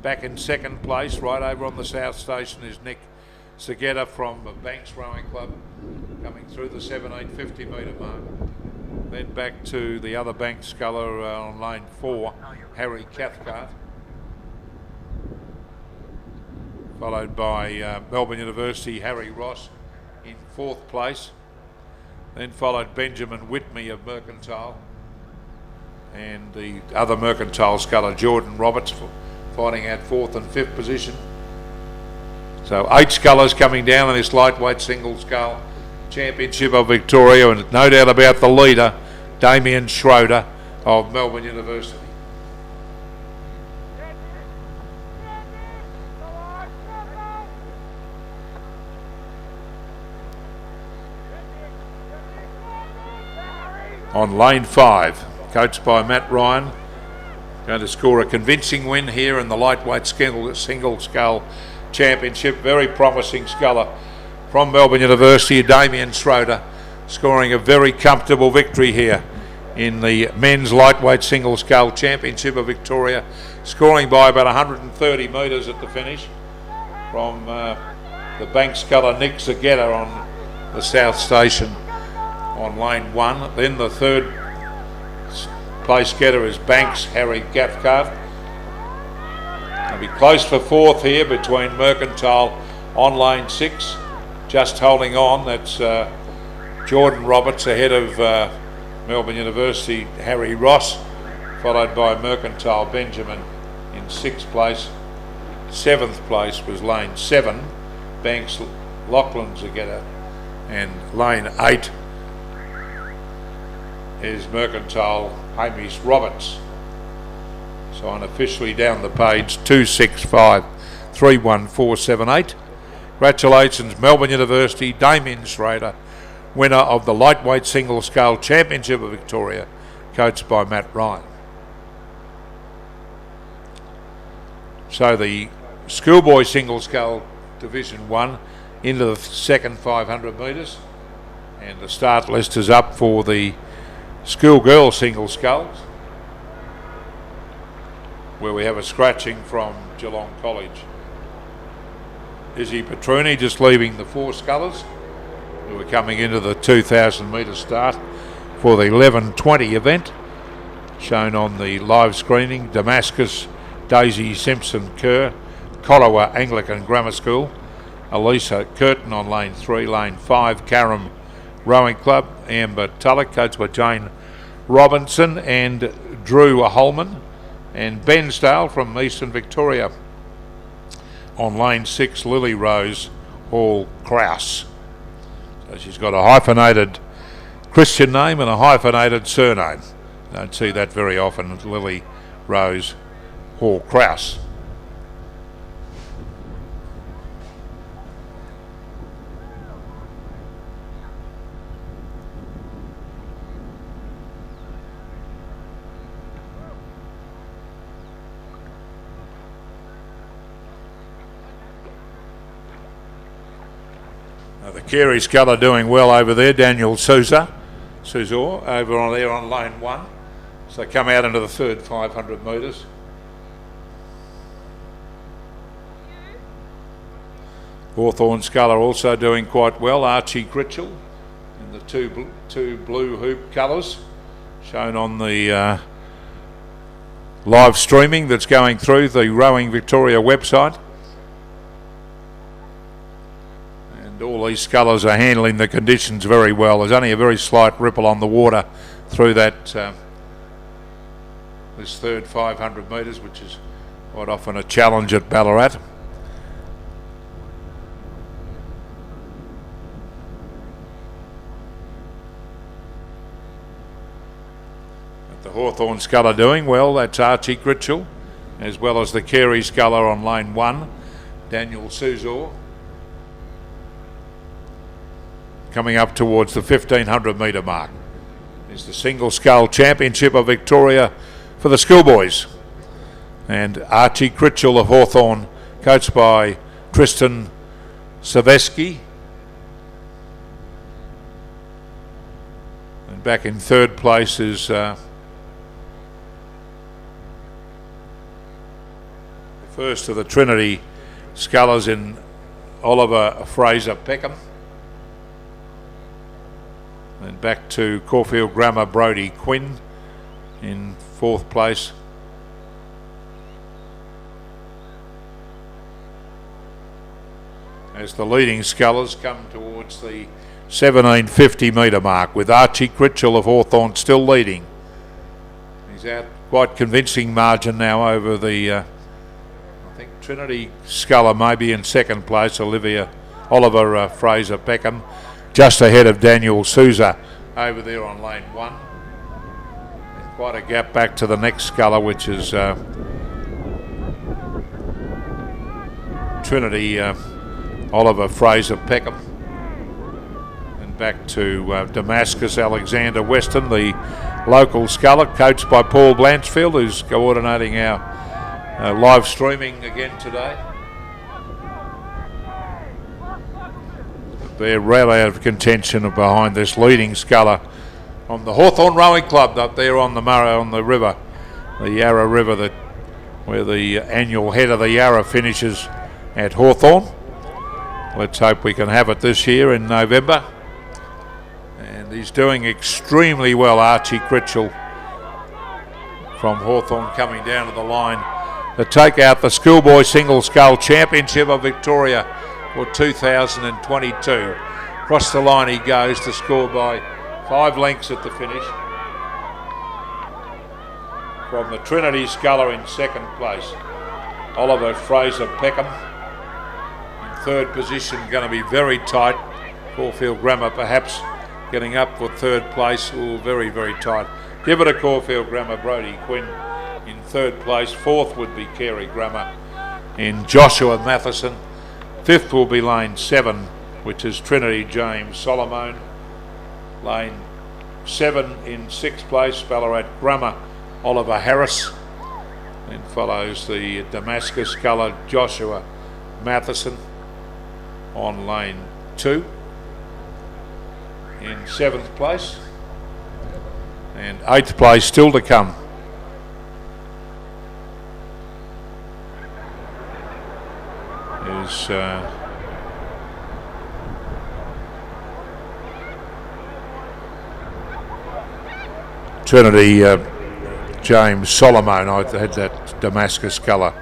Back in second place, right over on the South Station, is Nick Zagetta from Banks Rowing Club, coming through the 1750 metre mark. Then back to the other Banks sculler on lane 4, Harry Cathcart, followed by Melbourne University, Harry Ross in 4th place. Then followed Benjamin Whitney of Mercantile, and the other Mercantile sculler, Jordan Roberts, fighting out 4th and 5th position. So 8 scullers coming down in this lightweight single scull championship of Victoria, and no doubt about the leader, Damien Schroeder of Melbourne University. On lane 5, coached by Matt Ryan, going to score a convincing win here in the lightweight single scull championship. Very promising sculler from Melbourne University, Damien Schroeder, scoring a very comfortable victory here in the men's lightweight single scull championship of Victoria, scoring by about 130 metres at the finish from the Banks sculler Nick Zagetta on the South Station on lane 1. Then the 3rd place getter is Banks, Harry Cathcart. It'll be close for 4th here between Mercantile on lane 6, just holding on. That's Jordan Roberts ahead of Melbourne University, Harry Ross, followed by Mercantile Benjamin in 6th place. 7th place was lane 7, Banks, Lachlan Zagetta, and lane 8 is Mercantile, Hamish Roberts. So unofficially down the page, 2, 6, 5, 3, 1, 4, 7, 8. Congratulations, Melbourne University, Damien Schroeder, winner of the lightweight single scull championship of Victoria, coached by Matt Ryan. So the Schoolboy single scull Division 1 into the second 500 metres. And the start list is up for the Schoolgirl single sculls, where we have a scratching from Geelong College. Izzy Petruni just leaving the 4 scullers, who are coming into the 2,000 metre start for the 11:20 event, shown on the live screening. Damascus, Daisy Simpson Kerr, Colawa Anglican Grammar School, Elisa Curtin on lane 3, lane 5, Carrum Rowing Club, Amber Tulloch, coached by Jane Robinson, and Drew Holman, and Bensdale from Eastern Victoria on lane 6, Lily Rose Hall Kraus. So she's got a hyphenated Christian name and a hyphenated surname. Don't see that very often, Lily Rose Hall Kraus. The Carey sculler doing well over there. Daniel Suzor over on there on lane 1. So they come out into the third 500 metres. Hawthorn sculler also doing quite well. Archie Critchell in the two blue hoop colours, shown on the live streaming that's going through the Rowing Victoria website. All these scullers are handling the conditions very well. There's only a very slight ripple on the water through that this third 500 metres, which is quite often a challenge at Ballarat. But the Hawthorn sculler doing well. That's Archie Critchell, as well as the Carey sculler on lane 1, Daniel Suzor. Coming up towards the 1,500 metre mark is the Single Scull Championship of Victoria for the Schoolboys. And Archie Critchell of Hawthorn, coached by Tristan Saveski. And back in third place is the first of the Trinity scullers in Oliver Fraser Peckham. And back to Caulfield Grammar Brodie Quinn in fourth place. As the leading scullers come towards the 1,750 metre mark, with Archie Critchell of Hawthorn still leading. He's out quite convincing margin now over the I think Trinity sculler maybe in second place, Oliver Fraser Peckham, just ahead of Daniel Suzor over there on lane 1. And quite a gap back to the next sculler, which is Trinity Oliver Fraser Peckham. And back to Damascus Alexander Weston, the local sculler, coached by Paul Blanchfield, who's coordinating our live streaming again today. They're well out of contention behind this leading sculler on the Hawthorn Rowing Club up there on the Murray, on the river, the Yarra River, where the annual head of the Yarra finishes at Hawthorn. Let's hope we can have it this year in November. And he's doing extremely well, Archie Critchell from Hawthorn, coming down to the line to take out the Schoolboy Single Scull Championship of Victoria for 2022. Across the line he goes to score by 5 lengths at the finish. From the Trinity sculler in second place, Oliver Fraser Peckham. In third position, going to be very tight. Caulfield Grammar perhaps getting up for third place. Ooh, very, very tight. Give it a Caulfield Grammar, Brodie Quinn in third place. Fourth would be Carey Grammar in Joshua Matheson. Fifth will be lane 7, which is Trinity James Solomon. Lane 7 in sixth place, Ballarat Grammar, Oliver Harris. Then follows the Damascus sculler Joshua Matheson. on lane 2 in 7th place, and 8th place still to come. Is Trinity James Solomon. I had that Damascus colour.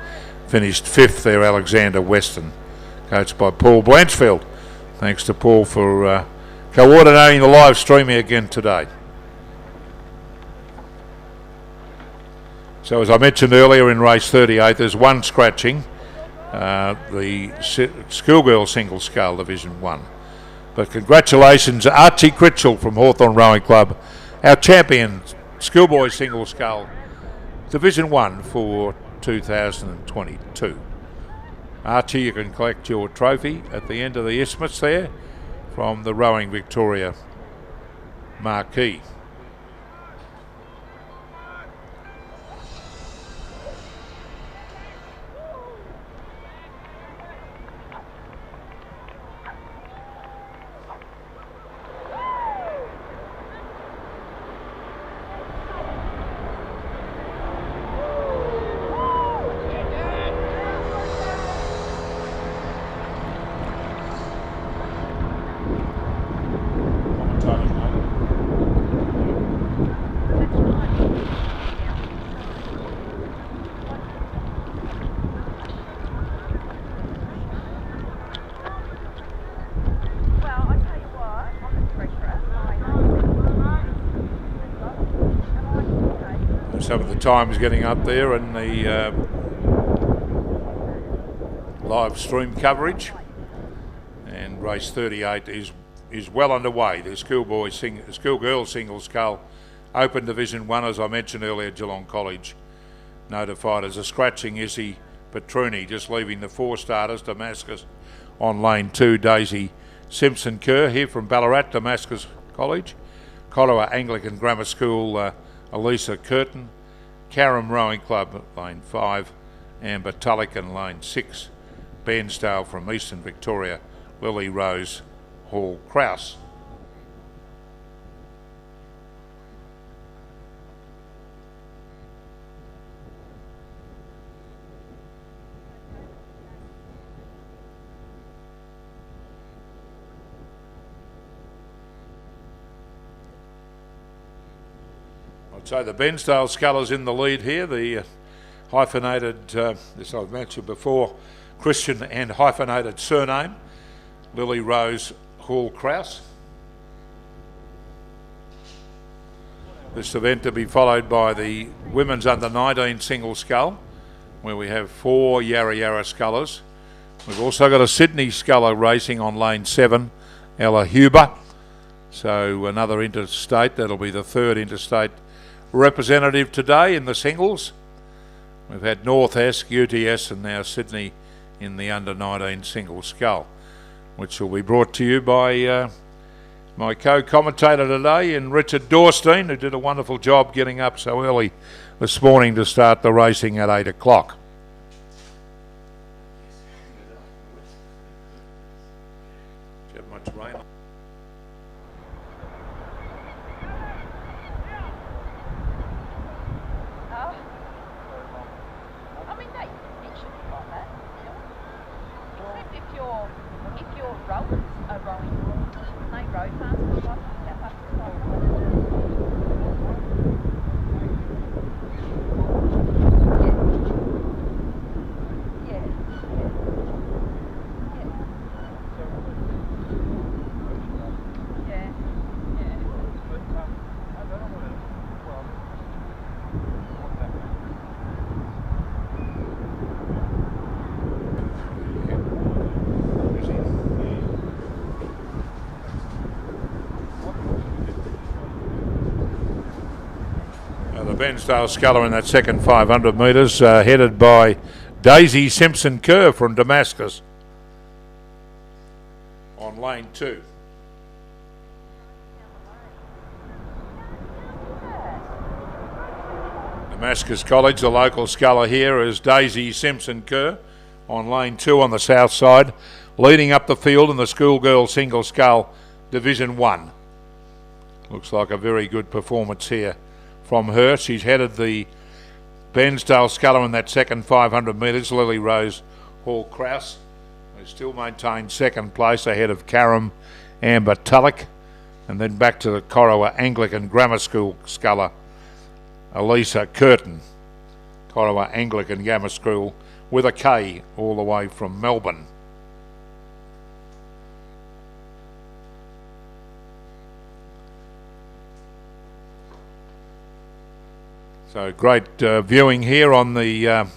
Finished 5th there, Alexander Weston, coached by Paul Blanchfield. Thanks to Paul for coordinating the live streaming again today. So as I mentioned earlier in race 38, there's one scratching, the Schoolgirl single scull Division 1. But congratulations Archie Critchell from Hawthorn Rowing Club, our champion Schoolboy single scull Division 1 for 2022. Archie, you can collect your trophy at the end of the isthmus there from the Rowing Victoria marquee. Some of the times getting up there in the live stream coverage, and race 38 is well underway. The Schoolgirl single scull Open Division 1, as I mentioned earlier. Geelong College notified as a scratching Izzy Petruni, just leaving the 4 starters. Damascus on lane 2, Daisy Simpson Kerr here from Ballarat, Damascus College. Cottowa Anglican Grammar School, Elisa Curtin. Carrum Rowing Club, lane 5, Amber Tulloch, lane 6. Bairnsdale from Eastern Victoria, Lily Rose Hall Kraus. So the Bairnsdale Scullers in the lead here. The hyphenated, as I've mentioned before, Christian and hyphenated surname, Lily Rose Hall Kraus. This event to be followed by the women's under-19 single scull, where we have 4 Yarra Yarra scullers. We've also got a Sydney sculler racing on lane 7, Ella Huber. So another interstate, that'll be the 3rd interstate representative today in the singles. We've had North Esk, UTS, and now Sydney in the under-19 single scull, which will be brought to you by my co-commentator today, and Richard Dorstein, who did a wonderful job getting up so early this morning to start the racing at 8 o'clock. Did you have much rain? Bairnsdale sculler in that second 500 metres, headed by Daisy Simpson Kerr from Damascus on lane 2. Damascus College, the local sculler here, is Daisy Simpson Kerr on lane 2 on the south side. leading up the field in the Schoolgirl Single Scull Division 1. Looks like a very good performance here from her. She's headed the Bensdale Sculler in that second 500 metres. Lily Rose Hall Kraus, who still maintains second place ahead of Karam Amber Tulloch. And then back to the Corowa Anglican Grammar School sculler, Elisa Curtin. Corowa Anglican Grammar School with a K all the way from Melbourne. So great viewing here on the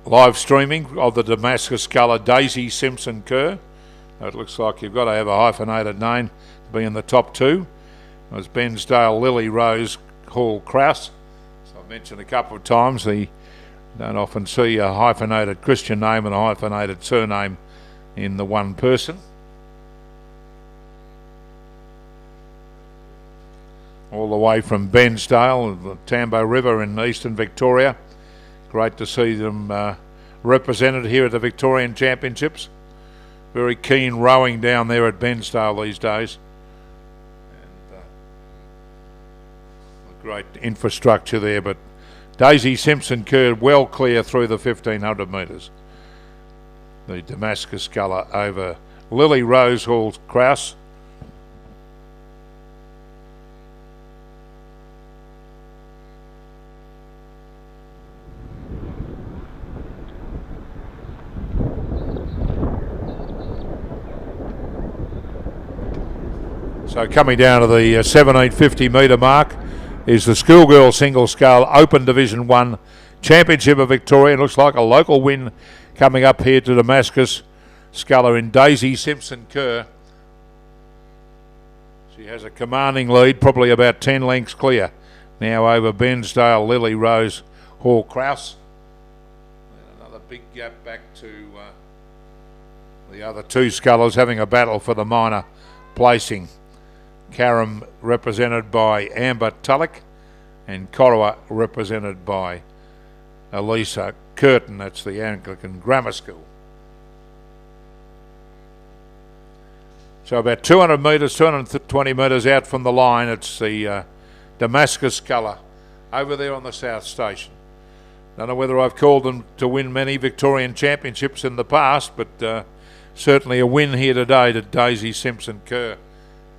live streaming of the Damascus sculler Daisy Simpson Kerr. It looks like you've got to have a hyphenated name to be in the top two. It was Bensdale Lily Rose Hall Kraus. So I mentioned a couple of times, you don't often see a hyphenated Christian name and a hyphenated surname in the one person. All the way from Bensdale, the Tambo River in eastern Victoria. Great to see them represented here at the Victorian Championships. Very keen rowing down there at Bensdale these days. And a great infrastructure there, but Daisy Simpson Kerr well clear through the 1500 metres. The Damascus sculler over Lily Rose Hall Kraus. So coming down to the 1750 metre mark is the Schoolgirl Single Scull Open Division 1 Championship of Victoria. It looks like a local win coming up here to Damascus. Sculler in Daisy Simpson Kerr. She has a commanding lead, probably about 10 lengths clear now over Bensdale Lily Rose Hall Kraus. And another big gap back to the other two scullers having a battle for the minor placing. Karam represented by Amber Tulloch and Corowa represented by Elisa Curtin. That's the Anglican Grammar School. So about 200 metres, 220 metres out from the line, it's the Damascus sculler over there on the South Station. Don't know whether I've called them to win many Victorian Championships in the past, but certainly a win here today to Daisy Simpson Kerr,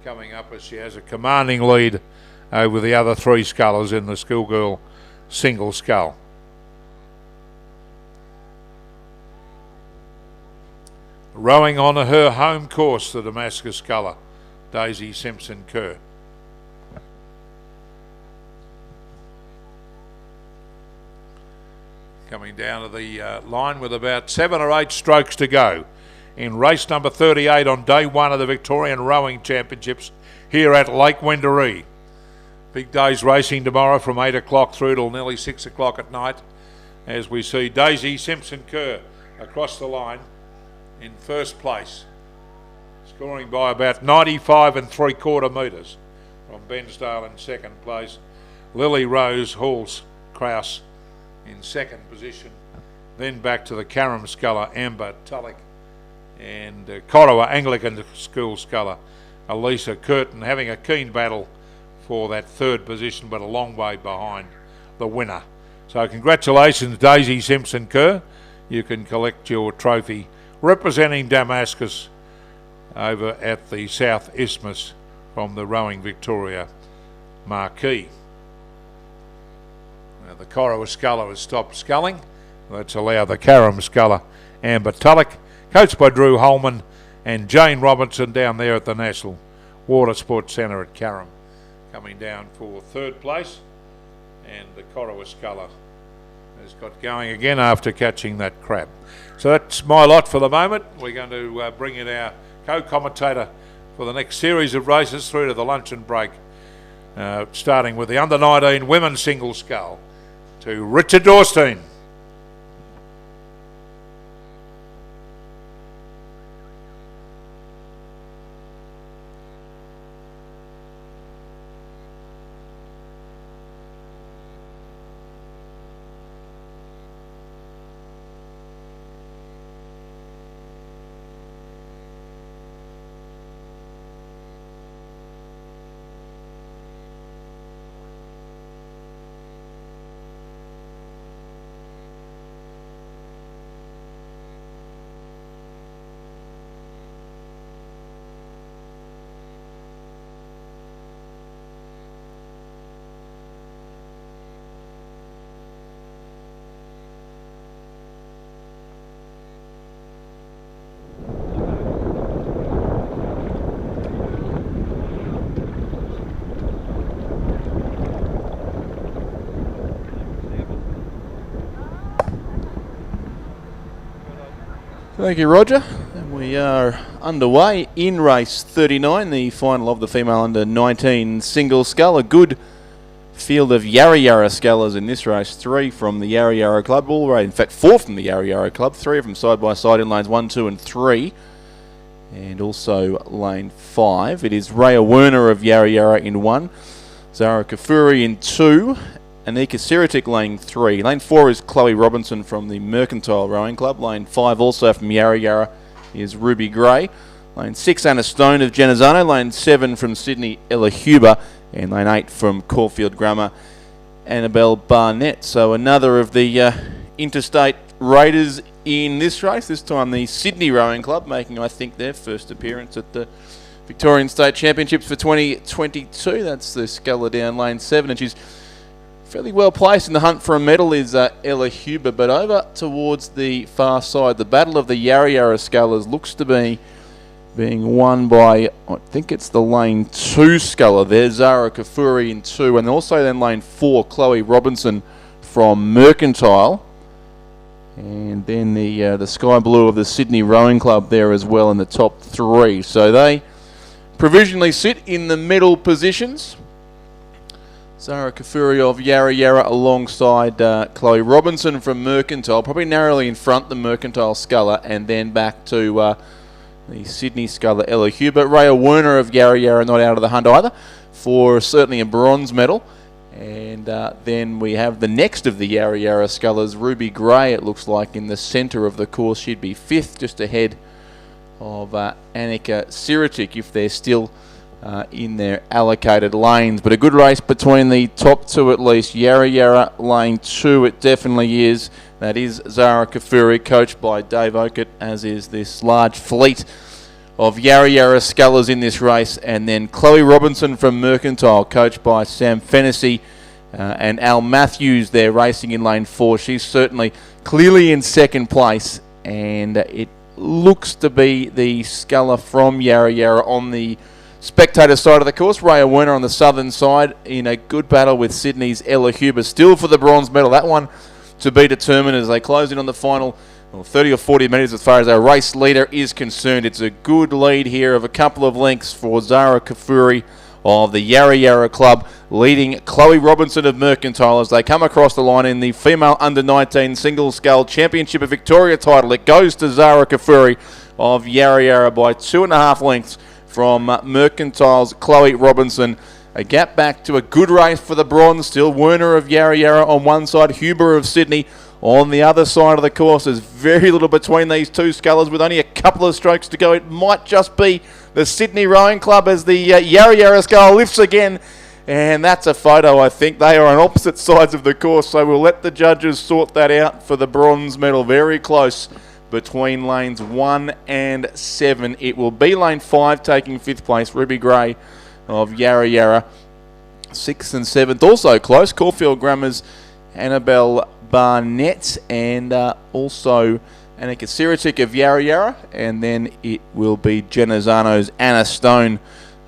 coming up as she has a commanding lead over the other three scullers in the Schoolgirl Single Scull. Rowing on her home course, the Damascus sculler, Daisy Simpson Kerr. Coming down to the line with about 7 or 8 strokes to go in race number 38 on day one of the Victorian Rowing Championships here at Lake Wendouree. Big day's racing tomorrow from 8 o'clock through till nearly 6 o'clock at night as we see Daisy Simpson Kerr across the line in first place, scoring by about 95 3/4 metres from Bensdale in second place. Lily Rose Hall Kraus in second position. Then back to the Karam sculler Amber Tulloch and Corowa Anglican School sculler Elisa Curtin having a keen battle for that third position, but a long way behind the winner. So congratulations, Daisy Simpson Kerr. You can collect your trophy representing Damascus over at the South Isthmus from the Rowing Victoria marquee. Now the Corowa sculler has stopped sculling. Let's allow the Karam sculler Amber Tulloch, coached by Drew Holman and Jane Robinson down there at the National Water Sports Centre at Karam, coming down for third place. And the Corowa sculler has got going again after catching that crab. So that's my lot for the moment. We're going to bring in our co-commentator for the next series of races through to the luncheon break, starting with the under-19 women's single scull, to Richard Dorstein.
Thank you, Roger. And we are underway in race 39, the final of the female under 19 single scull. A good field of Yarra Yarra scullers in this race. 3 from the Yarra Yarra Club, in fact 4 from the Yarra Yarra Club. 3 of them side by side in lanes 1, 2 and 3. And also lane 5. It is Rhea Werner of Yarra Yarra in 1. Zara Kafuri in 2. Anika Siritic lane 3. Lane 4 is Chloe Robinson from the Mercantile Rowing Club. Lane 5 also from Yarra Yarra is Ruby Gray. Lane 6 Anna Stone of Genazzano. Lane 7 from Sydney Ella Huber. And lane 8 from Caulfield Grammar Annabelle Barnett. So another of the interstate raiders in this race. This time the Sydney Rowing Club making, I think, their first appearance at the Victorian State Championships for 2022. That's the sculler down lane 7, and she's fairly well placed in the hunt for a medal is Ella Huber, but over towards the far side, the battle of the Yarra Yarra scullers looks to be being won by, I think it's the lane 2 sculler there, Zara Kafuri in 2, and also then lane 4, Chloe Robinson from Mercantile, and then the sky blue of the Sydney Rowing Club there as well in the top 3. So they provisionally sit in the middle positions. Zara Kafuri of Yarra Yarra alongside Chloe Robinson from Mercantile, probably narrowly in front the Mercantile sculler, and then back to the Sydney sculler Ella Huber. Rhea Werner of Yarra Yarra not out of the hunt either for certainly a bronze medal. And then we have the next of the Yarra Yarra scullers, Ruby Gray, it looks like, in the centre of the course. She'd be 5th, just ahead of Annika Siritic if they're still in their allocated lanes. But a good race between the top 2 at least. Yarra Yarra lane 2 it definitely is. That is Zara Kafuri, coached by Dave Oakett, as is this large fleet of Yarra Yarra scullers in this race. And then Chloe Robinson from Mercantile, coached by Sam Fennessy and Al Matthews there racing in lane 4. She's certainly clearly in second place, and it looks to be the sculler from Yarra Yarra on the spectator side of the course. Rhea Werner on the southern side in a good battle with Sydney's Ella Huber, still for the bronze medal. That one to be determined as they close in on the final 30 or 40 metres as far as our race leader is concerned. It's a good lead here of a couple of lengths for Zara Kafuri of the Yarra Yarra Club, leading Chloe Robinson of Mercantile as they come across the line in the female under-19 single scull Championship of Victoria title. It goes to Zara Kafuri of Yarra Yarra by 2.5 lengths from Mercantile's Chloe Robinson. A gap back to a good race for the bronze still. Werner of Yarra Yarra on one side, Huber of Sydney on the other side of the course. There's very little between these two scullers with only a couple of strokes to go. It might just be the Sydney Rowing Club as the Yarra Yarra scull lifts again. And that's a photo, I think. They are on opposite sides of the course, so we'll let the judges sort that out for the bronze medal. Very close between lanes 1 and 7. It will be lane 5 taking 5th place, Ruby Gray of Yarra Yarra. 6th and 7th also close, Caulfield Grammar's Annabelle Barnett, and also Annika Siritic of Yarra Yarra, and then it will be Genazzano's Anna Stone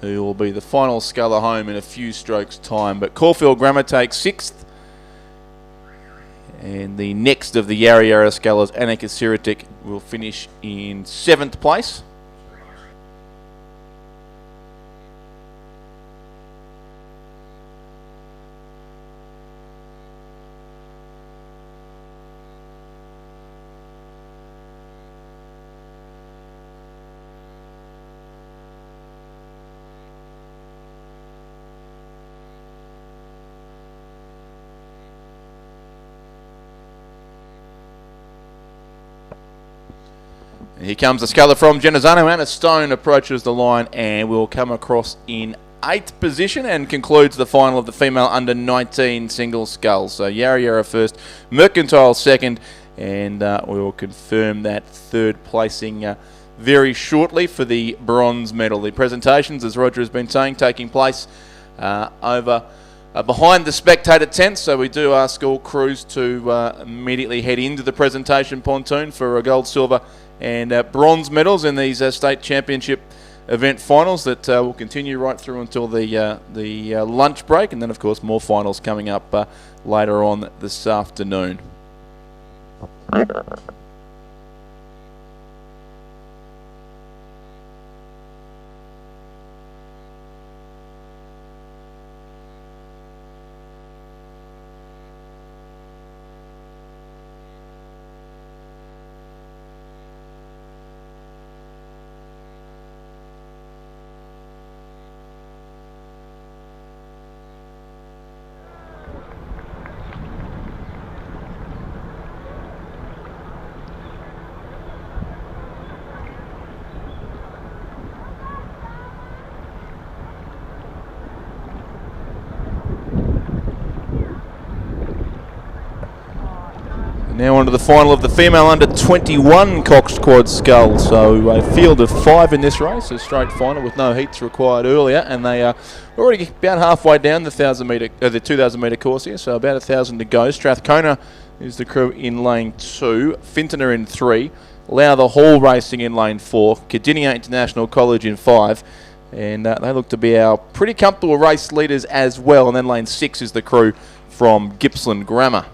who will be the final sculler home in a few strokes time. But Caulfield Grammar takes 6th, and the next of the Yarra Yarra scullers, Annika Siritic, will finish in 7th place. Here comes the sculler from Genazzano. Anna Stone approaches the line and will come across in 8th position and concludes the final of the female under-19 single scull. So Yarra Yarra first, Mercantile second, and we will confirm that 3rd placing very shortly for the bronze medal. The presentations, as Roger has been saying, taking place over behind the spectator tent, so we do ask all crews to immediately head into the presentation pontoon for a gold, silver and bronze medals in these state championship event finals that will continue right through until the lunch break, and then of course more finals coming up later on this afternoon. Now on to the final of the female under 21 coxed quad scull. So a field of 5 in this race, a straight final with no heats required earlier, and they are already about halfway down the 2,000 metre course here, so about 1,000 to go. Strathcona is the crew in lane 2, Fintona in 3, Lowther Hall racing in lane 4, Cardinia International College in 5, and they look to be our pretty comfortable race leaders as well. And then lane 6 is the crew from Gippsland Grammar.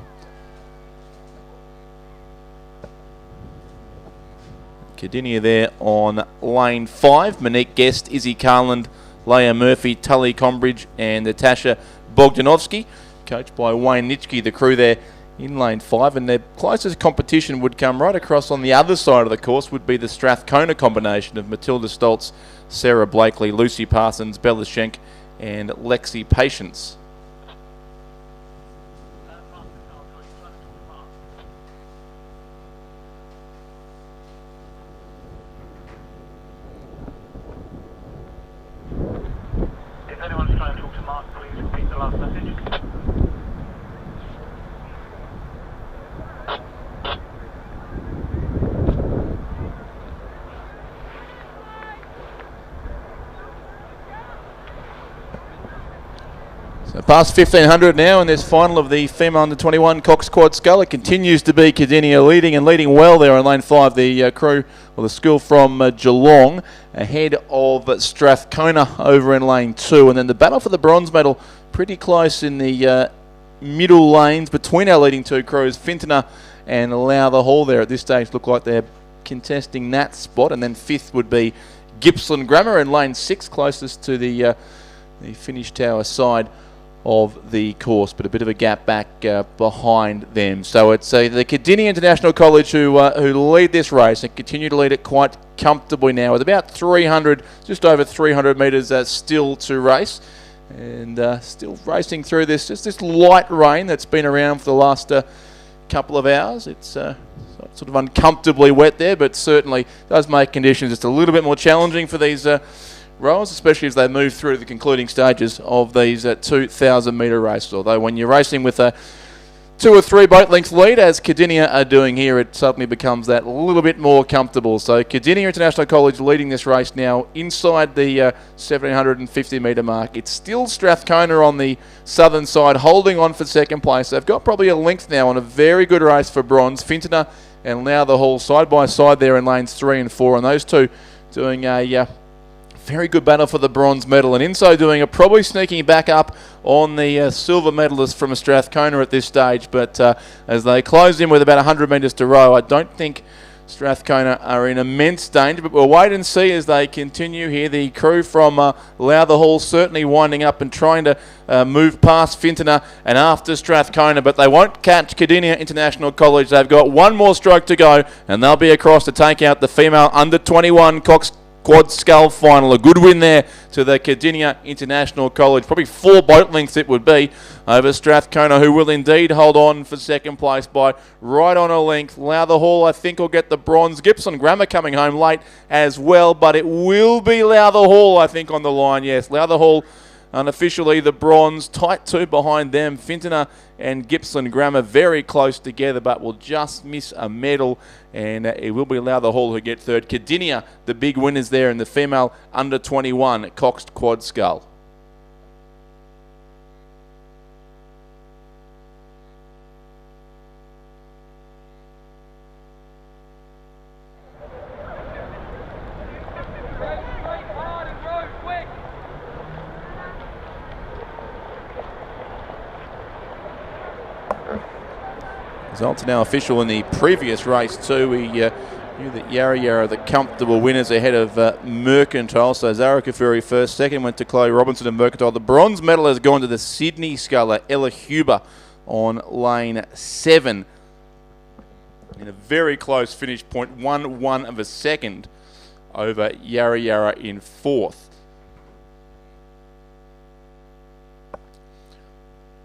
Cardinia there on lane 5. Monique Guest, Izzy Carland, Leah Murphy, Tully Combridge and Natasha Bogdanovsky. Coached by Wayne Nitschke, the crew there in lane 5. And their closest competition would come right across on the other side of the course, would be the Strathcona combination of Matilda Stoltz, Sarah Blakely, Lucy Parsons, Bella Schenk and Lexi Patience.
If anyone's trying to talk to Mark, please repeat the last message.
So past 1,500 now in this final of the female under 21 coxed quad scull. It continues to be Cardinia leading and leading well there on lane 5. The crew, or the school from Geelong, ahead of Strathcona over in lane 2. And then the battle for the bronze medal pretty close in the middle lanes between our leading two crews. Fintona and Lowther Hall there at this stage look like they're contesting that spot. And then 5th would be Gippsland Grammar in lane 6, closest to the finish tower side of the course, but a bit of a gap back behind them. So it's the Cardinia International College who lead this race and continue to lead it quite comfortably now, with about 300, just over 300 metres still to race, and still racing through this light rain that's been around for the last couple of hours. It's sort of uncomfortably wet there, but certainly does make conditions just a little bit more challenging for these rowers, especially as they move through to the concluding stages of these 2,000 metre races. Although when you're racing with a 2 or 3 boat length lead, as Cardinia are doing here, it suddenly becomes that little bit more comfortable. So Cardinia International College leading this race now inside the 1,750 metre mark. It's still Strathcona on the southern side holding on for second place. They've got probably a length now on a very good race for bronze. Fintona and Lowther Hall side by side there in lanes 3 and 4, and those two doing a very good battle for the bronze medal, and in so doing are probably sneaking back up on the silver medalist from Strathcona at this stage. But as they close in with about 100 metres to row, I don't think Strathcona are in immense danger, but we'll wait and see as they continue here. The crew from Lowther Hall certainly winding up and trying to move past Fintona and after Strathcona, but they won't catch Cardinia International College. They've got one more stroke to go, and they'll be across to take out the female under 21 coxed quad scull final. A good win there to the Cardinia International College. Probably 4 boat lengths it would be over Strathcona, who will indeed hold on for second place by right on a length. Lowther Hall, I think, will get the bronze. Gippsland Grammar coming home late as well, but it will be Lowther Hall, I think, on the line. Yes, Lowther Hall unofficially the bronze. Tight 2 behind them. Fintona and Gippsland Grammar very close together, but will just miss a medal, and it will be Lowther Hall who get third. Cardinia, the big winners there in the female under 21 coxed quad scull. Results are now official in the previous race too. We knew that Yarra Yarra the comfortable winners ahead of Mercantile. So Zara Kafuri first, second went to Chloe Robinson and Mercantile. The bronze medal has gone to the Sydney sculler Ella Huber on lane 7. In a very close finish, 0.11 of a second over Yarra Yarra in 4th.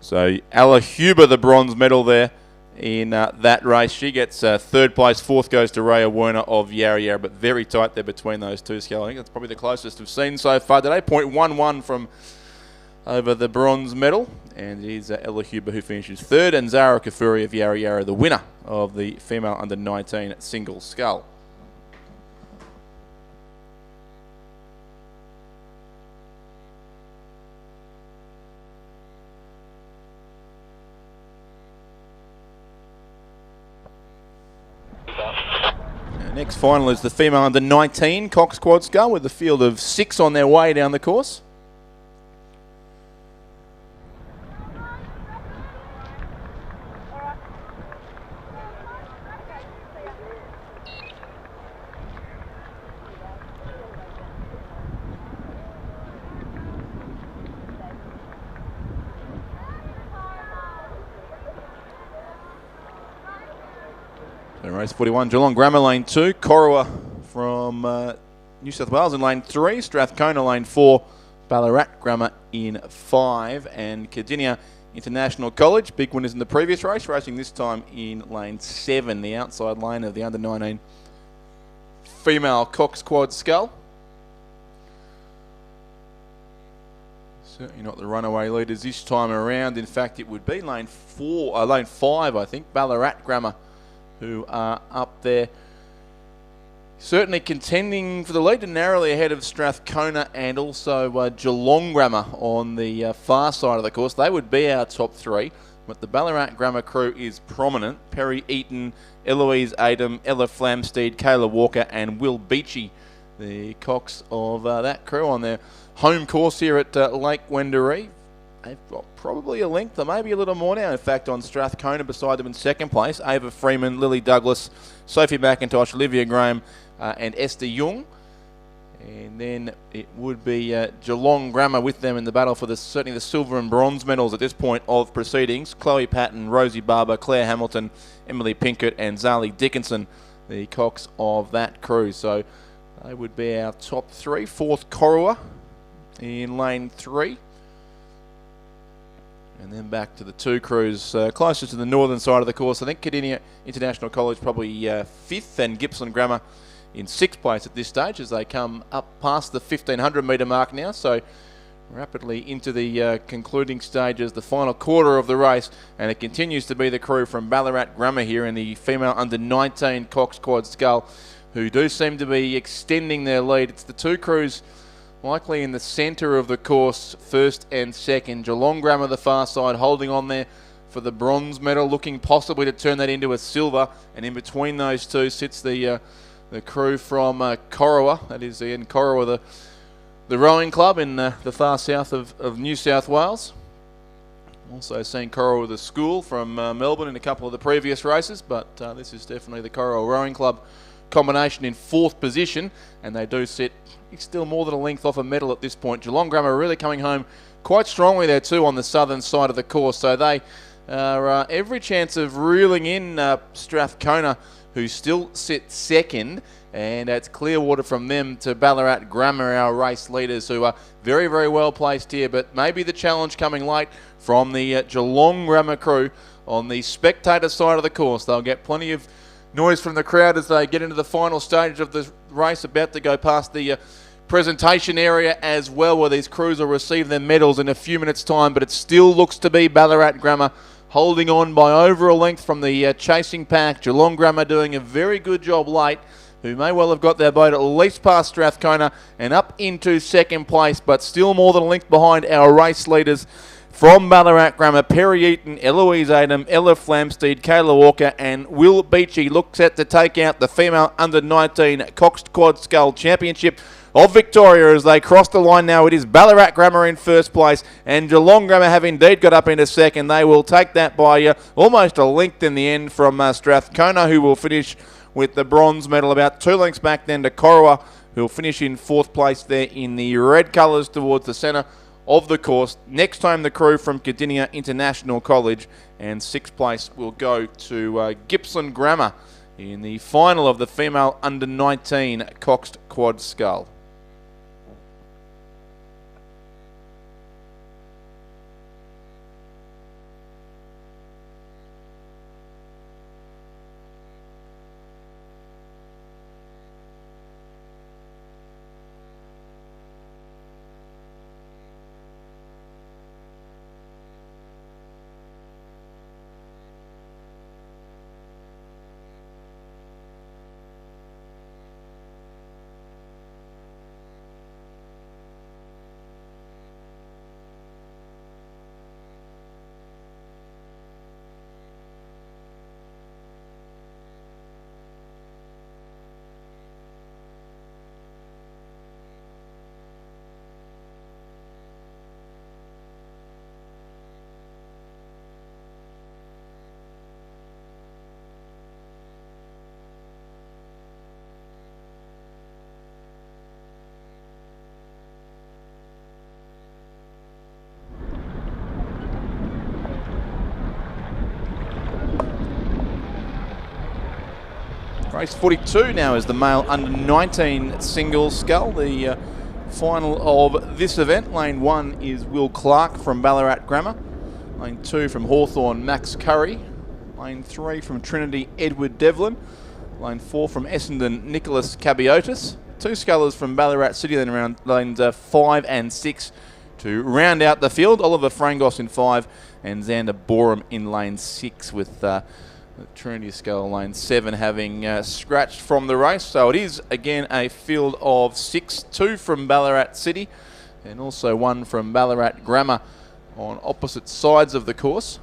So Ella Huber, the bronze medal there in that race. She gets 3rd place. 4th goes to Rhea Werner of Yarra Yarra, but very tight there between those two scales. I think that's probably the closest we've seen so far today. 0.11 from over the bronze medal. and it is Ella Huber who finishes third, and Zara Kafuri of Yarra Yarra, the winner of the female under-19 single scull. Next final is the female under-19 coxed quad scull with a field of 6 on their way down the course. Race 41, Geelong Grammar lane 2, Corowa from New South Wales in lane 3, Strathcona lane 4, Ballarat Grammar in 5, and Cardinia International College, big winners in the previous race, racing this time in lane 7, the outside lane of the under-19 female coxed quad scull. Certainly not the runaway leaders this time around. In fact, it would be lane 5, I think, Ballarat Grammar, who are up there, certainly contending for the lead and narrowly ahead of Strathcona and also Geelong Grammar on the far side of the course. They would be our top 3, but the Ballarat Grammar crew is prominent. Perry Eaton, Eloise Adam, Ella Flamsteed, Kayla Walker and Will Beachy, the cocks of that crew on their home course here at Lake Wendouree. They've got probably a length, or maybe a little more now, in fact, on Strathcona beside them in second place. Ava Freeman, Lily Douglas, Sophie McIntosh, Olivia Graham and Esther Young. And then it would be Geelong Grammar with them in the battle for certainly the silver and bronze medals at this point of proceedings. Chloe Patton, Rosie Barber, Claire Hamilton, Emily Pinkett and Zali Dickinson, the cocks of that crew. So they would be our top 3. Fourth, Corowa in lane 3. And then back to the 2 crews closer to the northern side of the course. I think Cardinia International College probably 5th, and Gippsland Grammar in 6th place at this stage as they come up past the 1500 metre mark now. So rapidly into the concluding stages, the final quarter of the race, and it continues to be the crew from Ballarat Grammar here in the female under-19 coxed quad scull who do seem to be extending their lead. It's the 2 crews likely in the centre of the course, first and second. Geelong Grammar, the far side, holding on there for the bronze medal, looking possibly to turn that into a silver. And in between those two sits the crew from Corowa. That is in Corowa, the rowing club in the far south of New South Wales. Also seen Corowa the school from Melbourne in a couple of the previous races, but this is definitely the Corowa Rowing Club combination in 4th position, and they do sit still more than a length off a medal at this point. Geelong Grammar really coming home quite strongly there too on the southern side of the course, so they are every chance of reeling in Strathcona, who still sit second, and it's clear water from them to Ballarat Grammar, our race leaders, who are very, very well placed here, but maybe the challenge coming late from the Geelong Grammar crew on the spectator side of the course. They'll get plenty of noise from the crowd as they get into the final stage of the race, about to go past the presentation area as well, where these crews will receive their medals in a few minutes' time. But it still looks to be Ballarat Grammar holding on by over a length from the chasing pack. Geelong Grammar doing a very good job late, who may well have got their boat at least past Strathcona and up into second place, but still more than a length behind our race leaders from Ballarat Grammar. Perry Eaton, Eloise Adam, Ella Flamsteed, Kayla Walker and Will Beachy look set to take out the female under-19 coxed quad scull championship of Victoria as they cross the line now. It is Ballarat Grammar in first place, and Geelong Grammar have indeed got up into second. They will take that by almost a length in the end from Strathcona, who will finish with the bronze medal, about 2 lengths back then to Corowa, who will finish in 4th place there in the red colours towards the centre of the course. Next time the crew from Cardinia International College, and 6th place will go to Gippsland Grammar in the final of the female under-19 coxed quad scull. Race 42 now is the male under 19 single scull. The final of this event. Lane 1 is Will Clark from Ballarat Grammar. Lane 2 from Hawthorn, Max Curry. Lane 3 from Trinity, Edward Devlin. Lane 4 from Essendon, Nicholas Cabiotis. 2 scullers from Ballarat City, then around lanes 5 and 6 to round out the field. Oliver Frangos in 5 and Xander Borum in lane 6, with the Trinity Scull lane 7 having scratched from the race. So it is again a field of 6, 2 from Ballarat City and also 1 from Ballarat Grammar on opposite sides of the course.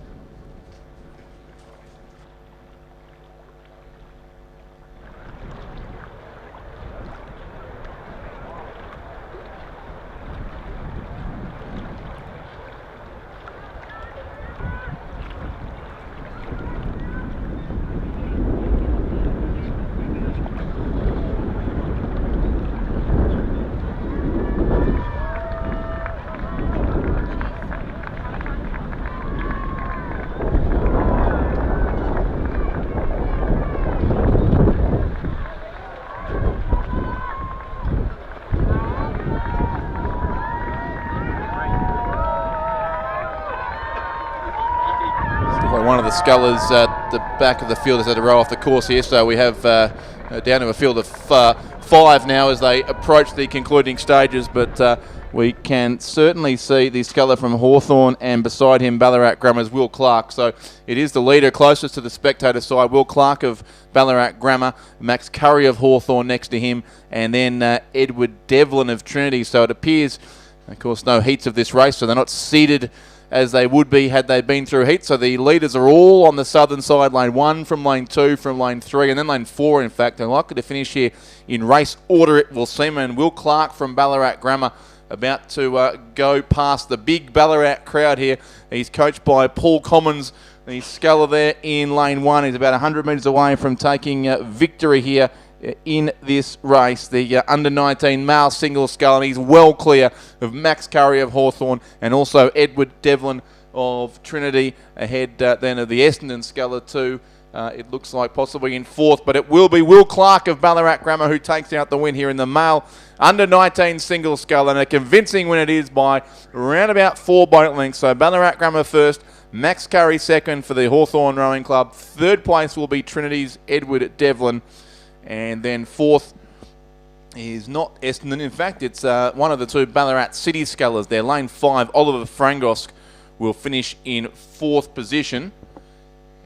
One of the scullers at the back of the field has had to row off the course here, so we have down to a field of 5 now as they approach the concluding stages, but we can certainly see the sculler from Hawthorn and beside him Ballarat Grammar's Will Clark. So it is the leader closest to the spectator side, Will Clark of Ballarat Grammar, Max Curry of Hawthorn next to him, and then Edward Devlin of Trinity. So it appears, of course, no heats of this race, so they're not seated as they would be had they been through heat. So the leaders are all on the southern side, lane 1 from lane 2 from lane 3 and then lane 4 in fact. They're likely to finish here in race order, it will seem, and Will Clark from Ballarat Grammar about to go past the big Ballarat crowd here. He's coached by Paul Commons, the sculler there in lane 1. He's about 100 metres away from taking victory here in this race, the under-19 male single scull, and he's well clear of Max Curry of Hawthorn and also Edward Devlin of Trinity, ahead then of the Essendon sculler too. It looks like possibly in 4th, but it will be Will Clark of Ballarat Grammar who takes out the win here in the male under-19 single scull, and a convincing win it is by around about 4 boat lengths. So Ballarat Grammar first, Max Curry second for the Hawthorn Rowing Club. 3rd place will be Trinity's Edward Devlin. And then 4th is not Essendon. In fact, it's one of the 2 Ballarat City scullers there. Lane 5, Oliver Frangos, will finish in 4th position.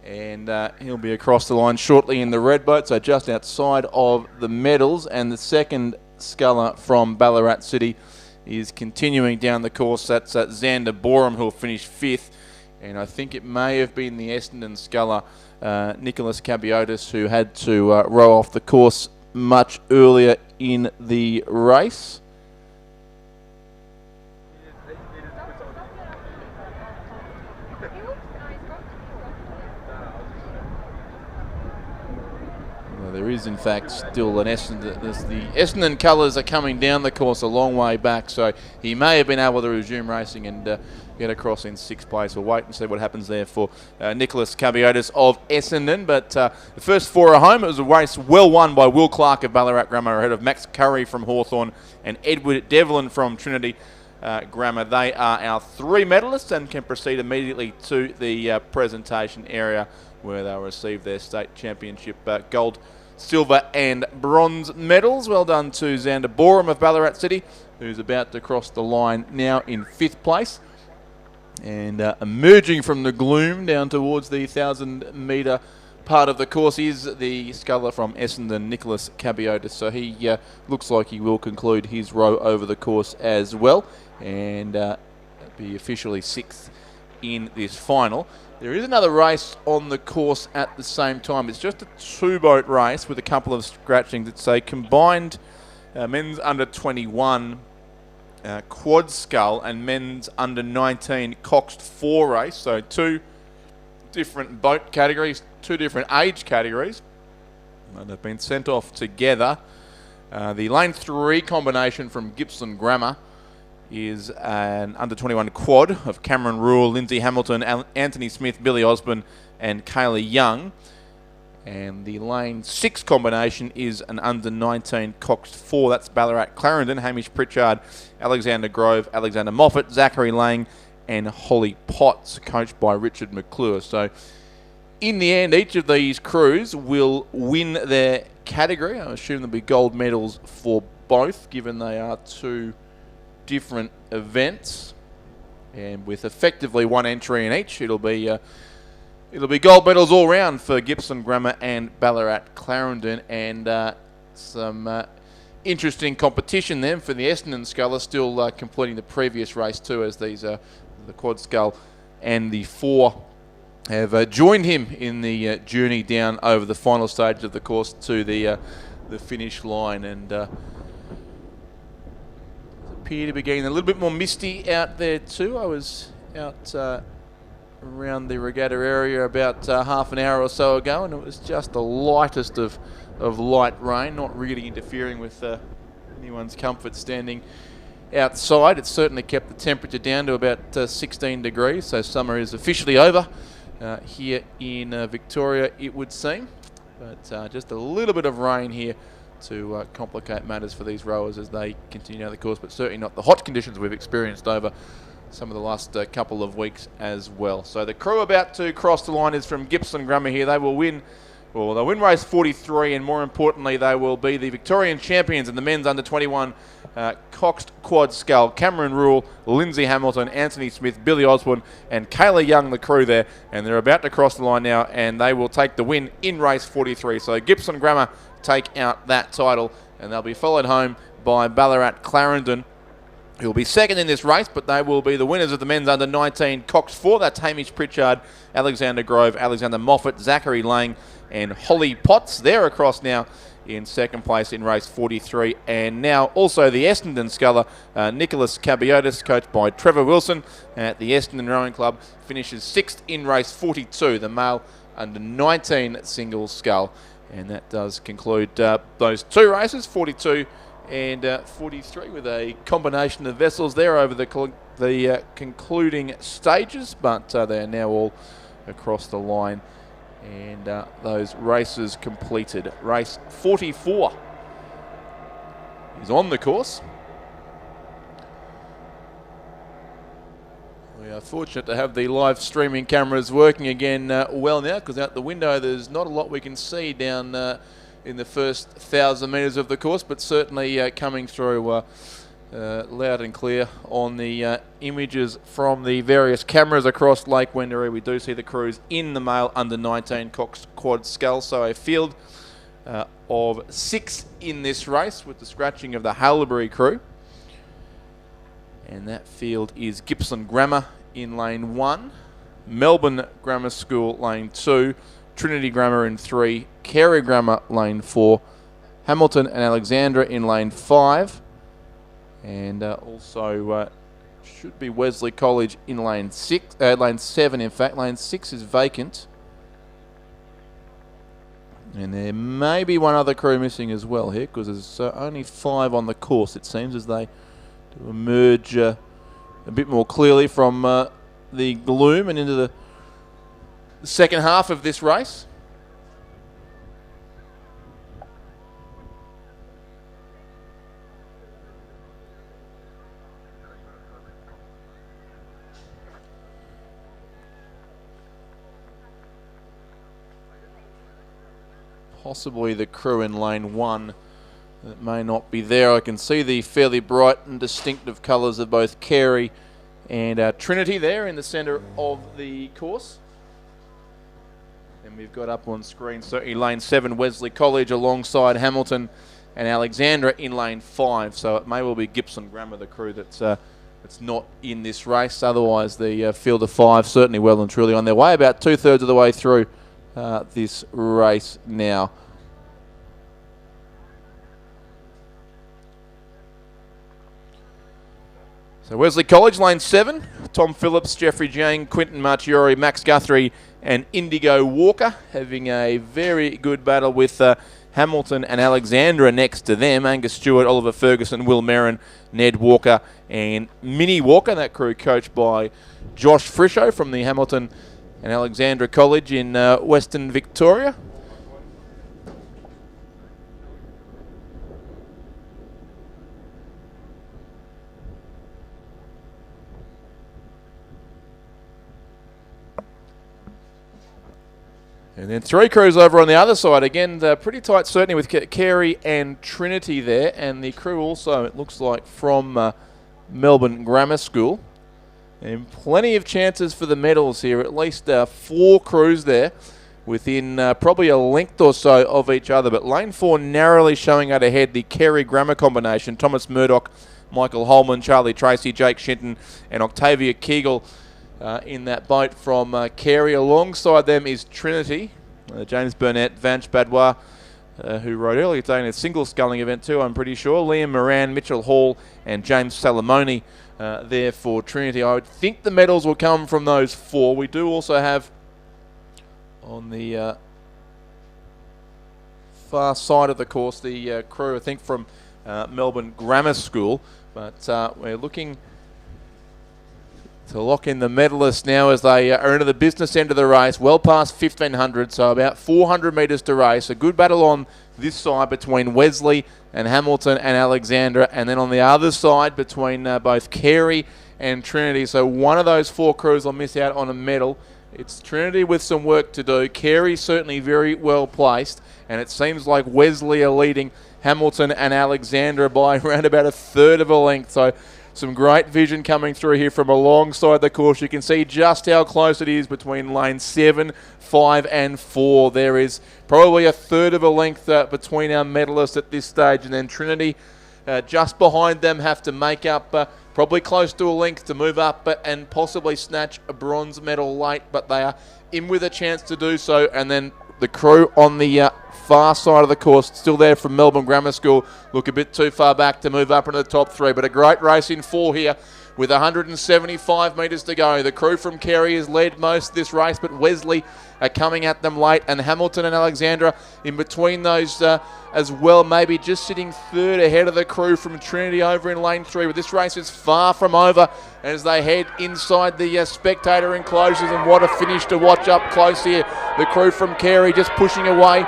And he'll be across the line shortly in the red boat, so just outside of the medals. And the 2nd sculler from Ballarat City is continuing down the course. That's Xander Borum, who'll finish 5th. And I think it may have been the Essendon sculler, Nicholas Cabiotis, who had to row off the course much earlier in the race. There is, in fact, still an Essendon. The Essendon colours are coming down the course a long way back, so he may have been able to resume racing and get across in 6th place. We'll wait and see what happens there for Nicholas Cabiotis of Essendon. But the first 4 are home. It was a race well won by Will Clark of Ballarat Grammar ahead of Max Curry from Hawthorn and Edward Devlin from Trinity Grammar. They are our 3 medalists and can proceed immediately to the presentation area where they'll receive their state championship gold, silver and bronze medals. Well done to Xander Borum of Ballarat City, who's about to cross the line now in 5th place. And emerging from the gloom down towards the 1,000 metre part of the course is the sculler from Essendon, Nicholas Cabiotis. So he looks like he will conclude his row over the course as well and be officially 6th in this final. There is another race on the course at the same time. It's just a 2-boat race with a couple of scratchings. It's a combined men's under 21 quad scull and men's under 19 coxed 4 race. So 2 different boat categories, 2 different age categories. And they've been sent off together. The lane 3 combination from Gippsland Grammar is an under-21 quad of Cameron Rule, Lindsay Hamilton, Anthony Smith, Billy Osborne and Kaylee Young. And the lane 6 combination is an under 19 coxed 4. That's Ballarat Clarendon, Hamish Pritchard, Alexander Grove, Alexander Moffat, Zachary Lang, and Holly Potts, coached by Richard McClure. So in the end, each of these crews will win their category. I assume there'll be gold medals for both, given they are 2 different events. And with effectively 1 entry in each, it'll be gold medals all round for Gippsland Grammar and Ballarat Clarendon, and some interesting competition then for the Essendon Sculler, still completing the previous race too, as these the quad scull and the 4 have joined him in the journey down over the final stage of the course to the finish line, and appear to be getting a little bit more misty out there too. I was out around the regatta area about half an hour or so ago, and it was just the lightest of light rain, not really interfering with anyone's comfort standing outside. It certainly kept the temperature down to about 16 degrees, so summer is officially over here in Victoria, it would seem. But just a little bit of rain here to complicate matters for these rowers as they continue down the course, but certainly not the hot conditions we've experienced over some of the last couple of weeks as well. So the crew about to cross the line is from Gippsland Grammar here. They will win. Well, they'll win race 43, and more importantly, they will be the Victorian champions in the men's under 21 coxed quad scull. Cameron Rule, Lindsay Hamilton, Anthony Smith, Billy Osborne, and Kayla Young, the crew there. And they're about to cross the line now, and they will take the win in race 43. So Gippsland Grammar take out that title, and they'll be followed home by Ballarat Clarendon, who will be second in this race, but they will be the winners of the men's under 19 coxed 4. That's Hamish Pritchard, Alexander Grove, Alexander Moffat, Zachary Lang, and Holly Potts. They're across now in second place in race 43. And now also the Essendon Sculler, Nicholas Cabiotis, coached by Trevor Wilson at the Essendon Rowing Club, finishes 6th in race 42, the male under 19 single scull. And that does conclude those 2 races, 42 and 43, with a combination of vessels there over the concluding stages, but they are now all across the line, and those races completed. Race 44 is on the course. We are fortunate to have the live streaming cameras working again well now, because out the window there's not a lot we can see down in the first 1,000 metres of the course, but certainly coming through loud and clear on the images from the various cameras across Lake Wendouree. We do see the crews in the male under 19 coxed quad scull, so a field of 6 in this race, with the scratching of the Haileybury crew. And that field is Gippsland Grammar in lane 1, Melbourne Grammar School lane 2, Trinity Grammar in 3, Carey Grammar lane 4, Hamilton and Alexandra in lane 5, and also should be Wesley College in lane 7 in fact. Lane 6 is vacant, and there may be one other crew missing as well here, because there's only 5 on the course, it seems, as they do emerge a bit more clearly from the gloom and into the second half of this race. Possibly the crew in lane 1 that may not be there. I can see the fairly bright and distinctive colours of both Carey and Trinity there in the centre of the course. And we've got up on screen certainly lane 7 Wesley College alongside Hamilton and Alexandra in lane 5. So it may well be Gippsland Grammar, the crew that's not in this race. Otherwise the field of 5 certainly well and truly on their way, about 2/3 of the way through this race now. So Wesley College, lane 7, Tom Phillips, Jeffrey Jang, Quinton Marchiori, Max Guthrie and Indigo Walker, having a very good battle with Hamilton and Alexandra next to them. Angus Stewart, Oliver Ferguson, Will Merrin, Ned Walker and Minnie Walker. That crew coached by Josh Frisho from the Hamilton and Alexandra College in Western Victoria. And then 3 crews over on the other side. Again, pretty tight, certainly with Carey and Trinity there. And the crew also, it looks like, from Melbourne Grammar School. And plenty of chances for the medals here. At least 4 crews there within probably a length or so of each other. But lane 4 narrowly showing out ahead. The Carey Grammar combination. Thomas Murdoch, Michael Holman, Charlie Tracy, Jake Shinton and Octavia Kegel. In that boat from Carey. Alongside them is Trinity, James Burnett, Vanch Badwa, who rode earlier today in a single sculling event too, I'm pretty sure. Liam Moran, Mitchell Hall and James Salamoni there for Trinity. I would think the medals will come from those 4. We do also have on the far side of the course the crew, I think, from Melbourne Grammar School. But we're looking to lock in the medalists now as they are into the business end of the race, well past 1,500, so about 400 metres to race. A good battle on this side between Wesley and Hamilton and Alexandra, and then on the other side between both Carey and Trinity. So one of those 4 crews will miss out on a medal. It's Trinity with some work to do. Carey certainly very well placed, and it seems like Wesley are leading Hamilton and Alexandra by around about 1/3 of a length. So some great vision coming through here from alongside the course. You can see just how close it is between lane 7, 5 and 4. There is probably 1/3 of a length between our medalists at this stage. And then Trinity just behind them have to make up probably close to a length to move up and possibly snatch a bronze medal late. But they are in with a chance to do so. And then the crew on the far side of the course, still there from Melbourne Grammar School, look a bit too far back to move up into the top 3. But a great race in 4 here with 175 metres to go. The crew from Carey has led most of this race, but Wesley are coming at them late, and Hamilton and Alexandra in between those as well, maybe just sitting 3rd ahead of the crew from Trinity over in lane 3. But this race is far from over as they head inside the spectator enclosures, and what a finish to watch up close here. The crew from Carey just pushing away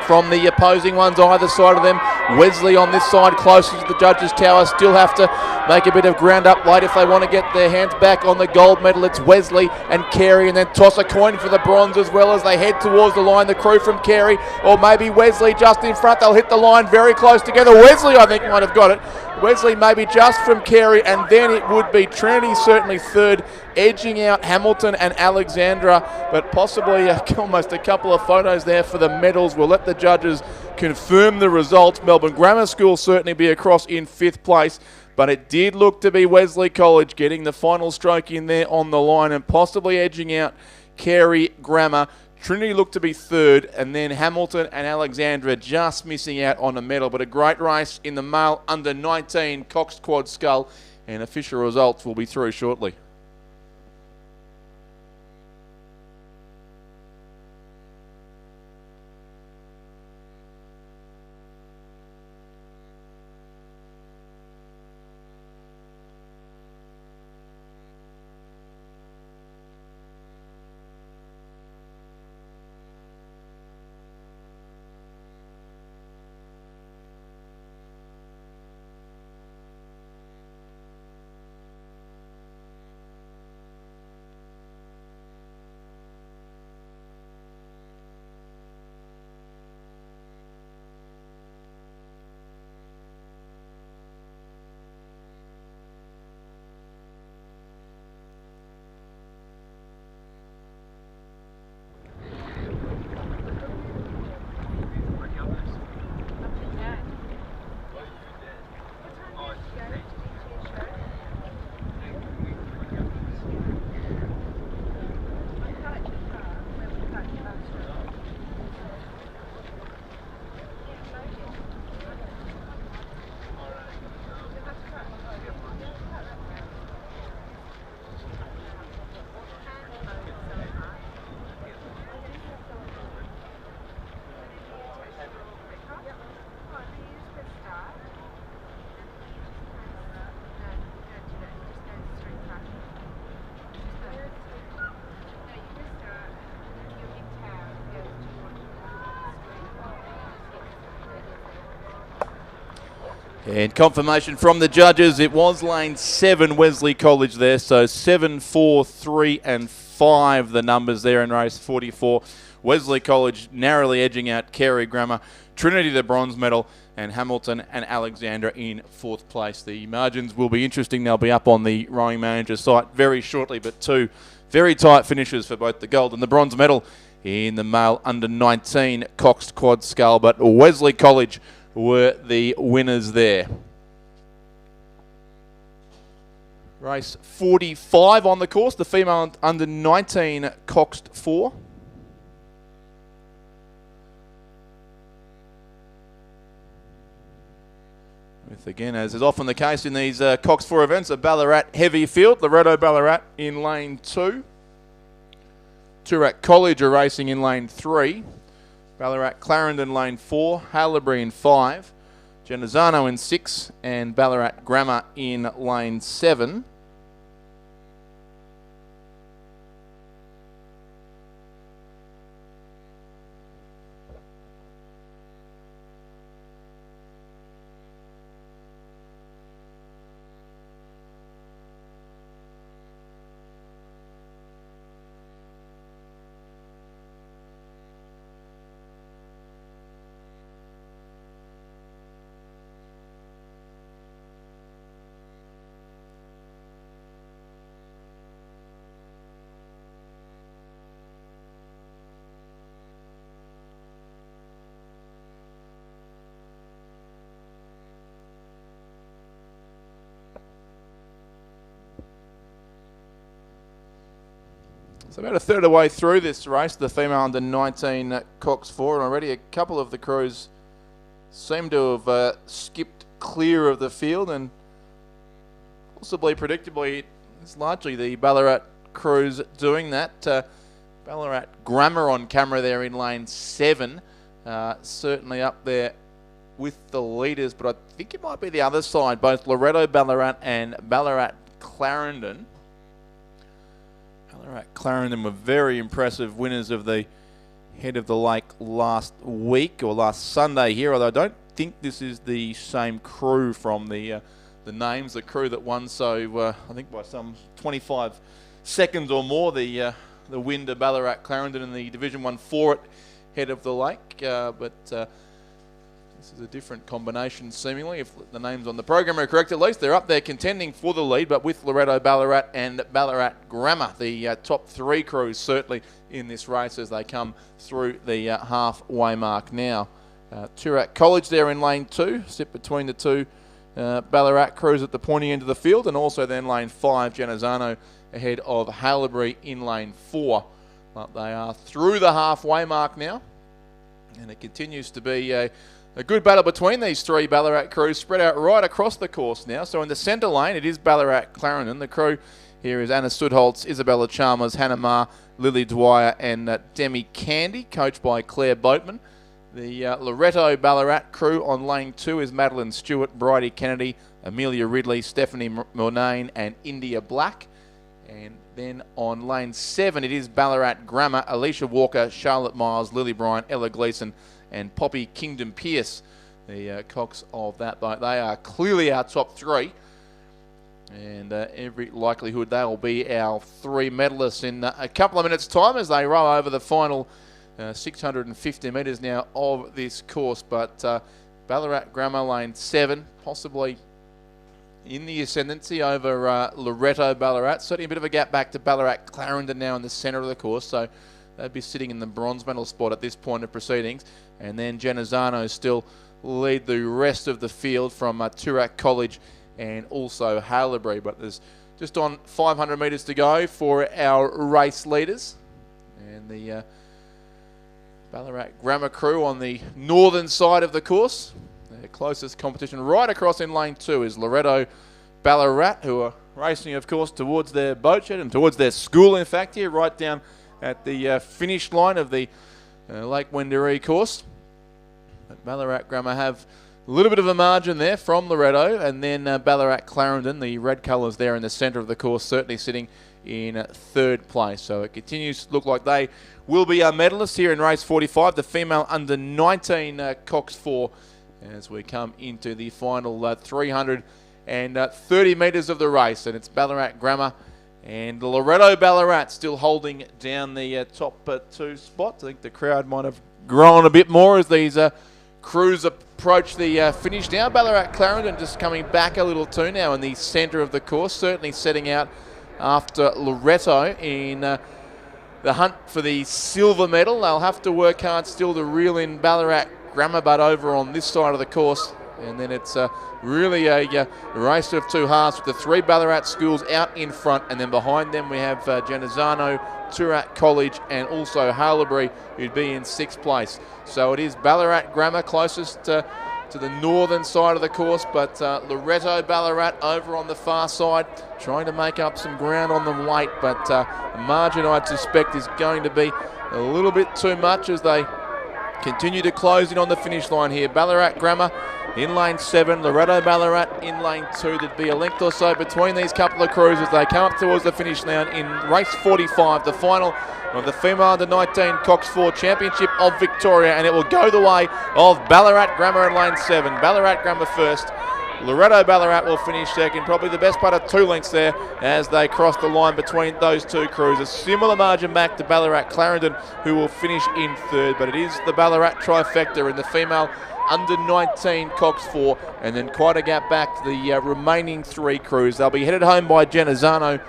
from the opposing ones either side of them. Wesley on this side closest to the judges' tower still have to make a bit of ground up late if they want to get their hands back on the gold medal. It's Wesley and Carey, and then toss a coin for the bronze as well as they head towards the line. The crew from Carey, or maybe Wesley just in front. They'll hit the line very close together. Wesley, I think, might have got it. Wesley maybe just from Carey, and then it would be Trinity certainly 3rd, edging out Hamilton and Alexandra, but possibly almost a couple of photos there for the medals. We'll let the judges confirm the results. Melbourne Grammar School certainly be across in 5th place, but it did look to be Wesley College getting the final stroke in there on the line and possibly edging out Carey Grammar. Trinity looked to be 3rd, and then Hamilton and Alexandra just missing out on a medal. But a great race in the male under 19 coxed quad scull, and official results will be through shortly. And confirmation from the judges, it was lane 7, Wesley College there. So 7, 4, 3 and 5, the numbers there in race 44. Wesley College narrowly edging out Carey Grammar, Trinity the bronze medal, and Hamilton and Alexandra in 4th place. The margins will be interesting. They'll be up on the rowing manager site very shortly, but 2 very tight finishes for both the gold and the bronze medal in the male under 19 coxed quad scull, but Wesley College were the winners there. Race 45 on the course, the female under 19 coxed 4. With, again, as is often the case in these coxed 4 events, a Ballarat heavy field. Loretto Ballarat in lane 2. Toorak College are racing in lane 3. Ballarat Clarendon lane 4. Haileybury in 5. Genazzano in 6. And Ballarat Grammar in lane 7. So about a third of the way through this race, the female under 19 cox 4, and already a couple of the crews seem to have skipped clear of the field, and possibly predictably it's largely the Ballarat crews doing that. Ballarat Grammar on camera there in lane 7, certainly up there with the leaders, but I think it might be the other side, both Loretto Ballarat and Ballarat Clarendon. Ballarat Clarendon were very impressive winners of the Head of the Lake last week, or last Sunday here, although I don't think this is the same crew from the names, the crew that won so, I think by some 25 seconds or more, the win to Ballarat Clarendon in the Division 1-4 at Head of the Lake, but this is a different combination seemingly, if the names on the program are correct at least. They're up there contending for the lead, but with Loretto Ballarat and Ballarat Grammar, the top 3 crews certainly in this race as they come through the halfway mark now. Toorak College there in lane 2, sit between the 2 Ballarat crews at the pointy end of the field, and also then lane 5, Genazzano ahead of Haileybury in lane 4. But they are through the halfway mark now, and it continues to be a good battle between these 3 Ballarat crews, spread out right across the course now. So in the centre lane, it is Ballarat Clarendon. The crew here is Anna Sudholtz, Isabella Chalmers, Hannah Marr, Lily Dwyer, and Demi Candy, coached by Claire Boatman. The Loretto Ballarat crew on lane 2 is Madeline Stewart, Bridie Kennedy, Amelia Ridley, Stephanie Murnane, and India Black. And then on lane 7, it is Ballarat Grammar, Alicia Walker, Charlotte Miles, Lily Bryant, Ella Gleeson, and Poppy Kingdom Pierce, the cocks of that boat. They are clearly our top 3, and every likelihood they will be our 3 medalists in a couple of minutes' time as they row over the final 650 metres now of this course. But Ballarat Grammar lane 7, possibly in the ascendancy over Loretto Ballarat. Certainly a bit of a gap back to Ballarat Clarendon now in the centre of the course, so they'd be sitting in the bronze medal spot at this point of proceedings. And then Genazzano still lead the rest of the field from Toorak College and also Haileybury. But there's just on 500 metres to go for our race leaders. And the Ballarat Grammar crew on the northern side of the course. Their closest competition right across in lane 2 is Loretto Ballarat, who are racing, of course, towards their boat shed and towards their school, in fact, here, right down at the finish line of the Lake Wendouree course. But Ballarat Grammar have a little bit of a margin there from Loretto, and then Ballarat Clarendon, the red colours there in the centre of the course, certainly sitting in 3rd place. So it continues to look like they will be our medalists here in race 45, the female under 19 cox 4, as we come into the final 330 metres of the race. And it's Ballarat Grammar And Loretto Ballarat still holding down the top 2 spots. I think the crowd might have grown a bit more as these crews approach the finish now. Ballarat Clarendon just coming back a little too now in the centre of the course, certainly setting out after Loretto in the hunt for the silver medal. They'll have to work hard still to reel in Ballarat Grammar, but over on this side of the course. And then it's really a race of 2 halves with the 3 Ballarat schools out in front, and then behind them we have Genazzano, Turat College, and also Haileybury, who'd be in 6th place. So it is Ballarat Grammar closest to the northern side of the course, but Loretto Ballarat over on the far side, trying to make up some ground on them late, but the margin I'd suspect is going to be a little bit too much as they continue to close in on the finish line here. Ballarat Grammar in lane 7, Loretto Ballarat in lane 2. There'd be a length or so between these couple of crews as they come up towards the finish line in race 45, the final of the female under-19 Cox 4 Championship of Victoria, and it will go the way of Ballarat Grammar in lane 7. Ballarat Grammar first. Loretto Ballarat will finish second, probably the best part of 2 lengths there as they cross the line between those 2 crews. A similar margin back to Ballarat Clarendon, who will finish in 3rd, but it is the Ballarat trifecta in the female under-19 Cox 4, and then quite a gap back to the remaining 3 crews. They'll be headed home by Genazzano,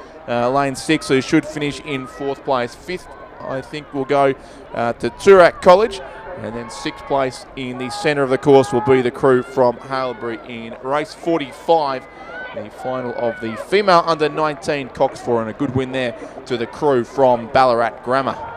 lane 6, who should finish in 4th place. 5th, I think, will go to Turat College. And then 6th place in the centre of the course will be the crew from Haileybury in race 45, the final of the female under-19 Cox 4, and a good win there to the crew from Ballarat Grammar.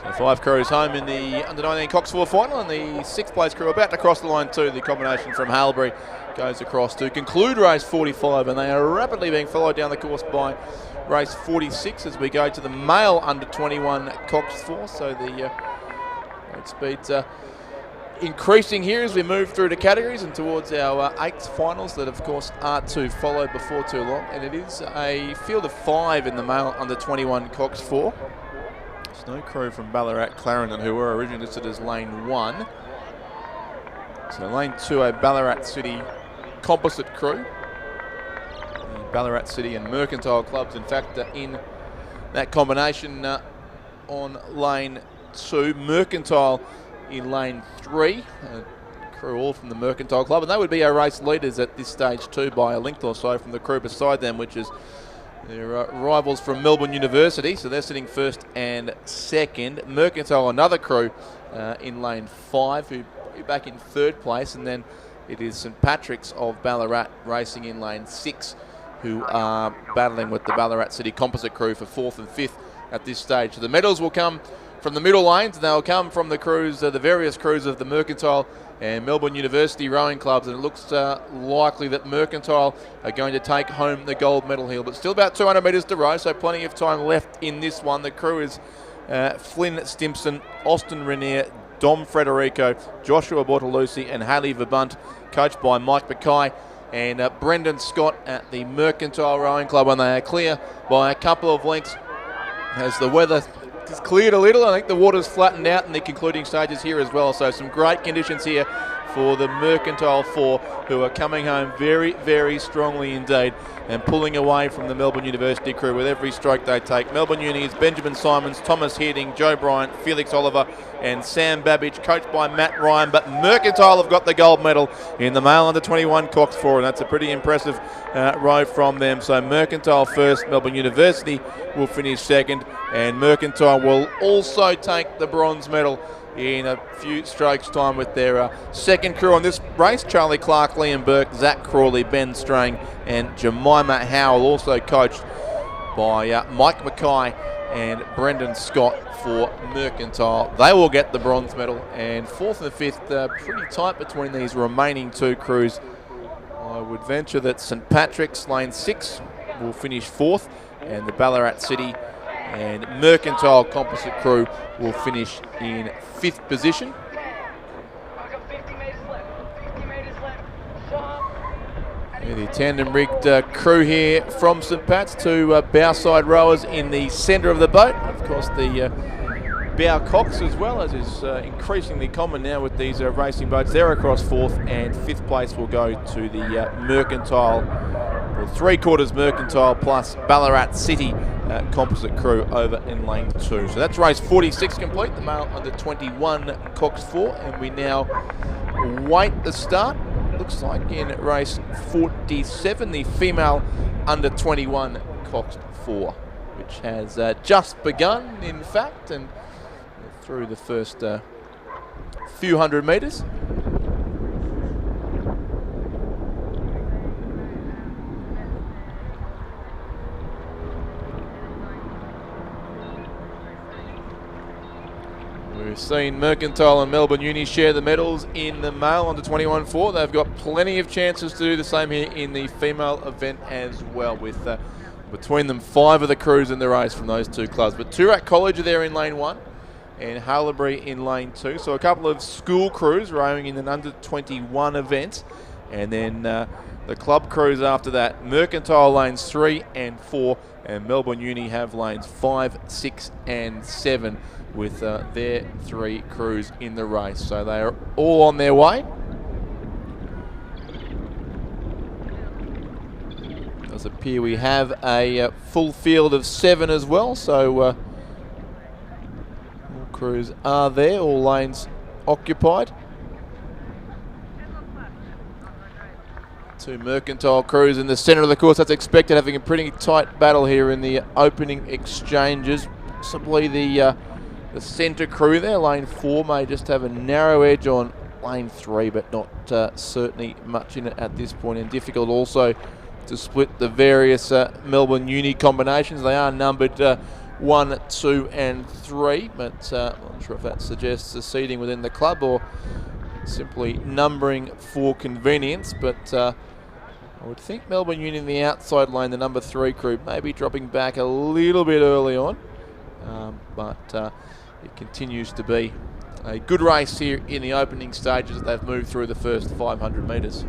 So 5 crews home in the under-19 Cox 4 final, and the 6th place crew about to cross the line too. The combination from Haileybury goes across to conclude race 45, and they are rapidly being followed down the course by race 46 as we go to the male under-21 Cox 4. So the speed's increasing here as we move through the categories and towards our 8th finals that of course are to follow before too long. And it is a field of 5 in the male under-21 Cox 4. There's no crew from Ballarat Clarendon, who were originally listed as lane 1. So lane 2, a Ballarat City composite crew. The Ballarat City and Mercantile clubs, in fact, in that combination on lane 2. Mercantile in lane 3. Crew all from the Mercantile club, and they would be our race leaders at this stage too by a length or so from the crew beside them, which is their rivals from Melbourne University. So they're sitting 1st and 2nd. Mercantile, another crew in lane 5, who are back in 3rd place, and then it is St Patrick's of Ballarat racing in lane 6, who are battling with the Ballarat City composite crew for 4th and 5th at this stage. So the medals will come from the middle lanes, and they'll come from the crews, the various crews of the Mercantile and Melbourne University rowing clubs, and it looks likely that Mercantile are going to take home the gold medal here, but still about 200 metres to row, so plenty of time left in this one. The crew is Flynn Stimpson, Austin Renier, Dom Frederico, Joshua Bortolucci and Haley Verbunt, coached by Mike Mackay and Brendan Scott at the Mercantile Rowing Club, and they are clear by a couple of lengths as the weather has cleared a little. I think the water's flattened out in the concluding stages here as well, so some great conditions here for the Mercantile 4, who are coming home very, very strongly indeed and pulling away from the Melbourne University crew with every stroke they take. Melbourne Uni's Benjamin Simons, Thomas Hearding, Joe Bryant, Felix Oliver and Sam Babbage, coached by Matt Ryan, but Mercantile have got the gold medal in the male under-21 Cox 4, and that's a pretty impressive row from them. So Mercantile first, Melbourne University will finish second, and Mercantile will also take the bronze medal in a few strokes' time with their second crew on this race. Charlie Clark, Liam Burke, Zach Crawley, Ben Strang and Jemima Howell, also coached by Mike Mackay and Brendan Scott for Mercantile. They will get the bronze medal, and fourth and fifth pretty tight between these remaining two crews. I would venture that St Patrick's Lane 6 will finish fourth, and the Ballarat City and Mercantile Composite crew will finish in fifth position. The tandem rigged crew here from St Pat's, two bowside rowers in the centre of the boat. Of course, the bow cocks as well, as is increasingly common now with these racing boats. They're across fourth, and fifth place will go to the Mercantile, or three-quarters Mercantile plus Ballarat City composite crew over in lane 2. So that's race 46 complete, the male under 21 coxed 4, and we now wait the start. Looks like in race 47, the female under 21 coxed 4, which has just begun, in fact, and through the first few hundred metres. We've seen Mercantile and Melbourne Uni share the medals in the male under 21-4. They've got plenty of chances to do the same here in the female event as well, with between them 5 of the crews in the race from those two clubs. But Toorak College are there in lane 1 and Haileybury in lane 2. So a couple of school crews rowing in an under 21 event. And then the club crews after that. Mercantile lanes 3 and 4, and Melbourne Uni have lanes 5, 6 and 7 with their 3 crews in the race. So they are all on their way. It does appear we have a full field of 7 as well, so all crews are there, all lanes occupied. 2 Mercantile crews in the centre of the course. That's expected, having a pretty tight battle here in the opening exchanges. Possibly the centre crew there, lane 4, may just have a narrow edge on lane 3, but not certainly much in it at this point, and difficult also to split the various Melbourne Uni combinations. They are numbered 1, 2 and 3, but I'm not sure if that suggests a seating within the club or simply numbering for convenience, but I would think Melbourne Uni in the outside lane, the number 3 crew, maybe dropping back a little bit early on, but it continues to be a good race here in the opening stages as they've moved through the first 500 metres.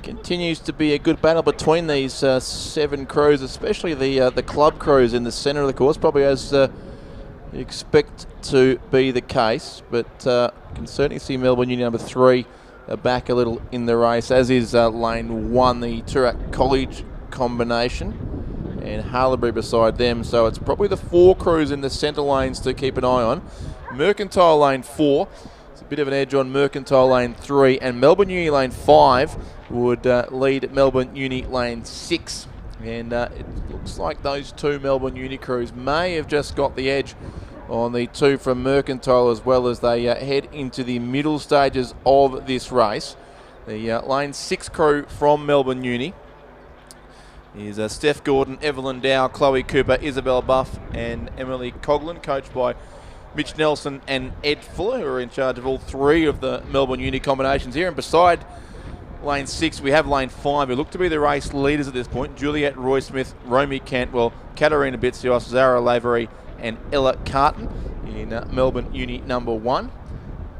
Continues to be a good battle between these 7 crews, especially the club crews in the centre of the course, probably as you expect to be the case, but can certainly see Melbourne Uni number 3 back a little in the race, as is lane 1, the Toorak College combination, and Haileybury beside them. So it's probably the 4 crews in the centre lanes to keep an eye on. Mercantile lane 4, it's a bit of an edge on Mercantile lane 3, and Melbourne Uni lane 5 would lead Melbourne Uni lane 6. And it looks like those 2 Melbourne Uni crews may have just got the edge on the 2 from Mercantile, as well as they head into the middle stages of this race. The lane 6 crew from Melbourne Uni is Steph Gordon, Evelyn Dow, Chloe Cooper, Isabel Buff and Emily Coughlin, coached by Mitch Nelson and Ed Fuller, who are in charge of all 3 of the Melbourne Uni combinations here. And beside lane 6, we have lane 5, who look to be the race leaders at this point. Juliet Roy-Smith, Romy Cantwell, Katarina Bitsios, Zara Lavery and Ella Carton in Melbourne Uni number 1.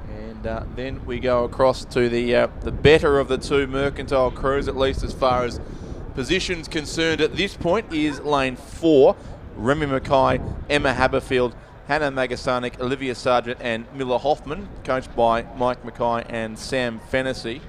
And And then we go across to the better of the two Mercantile crews, at least as far as positions concerned at this point, is lane 4. Remy Mackay, Emma Haberfield, Hannah Magasanik, Olivia Sargent and Miller Hoffman, coached by Mike Mackay and Sam Fennessy.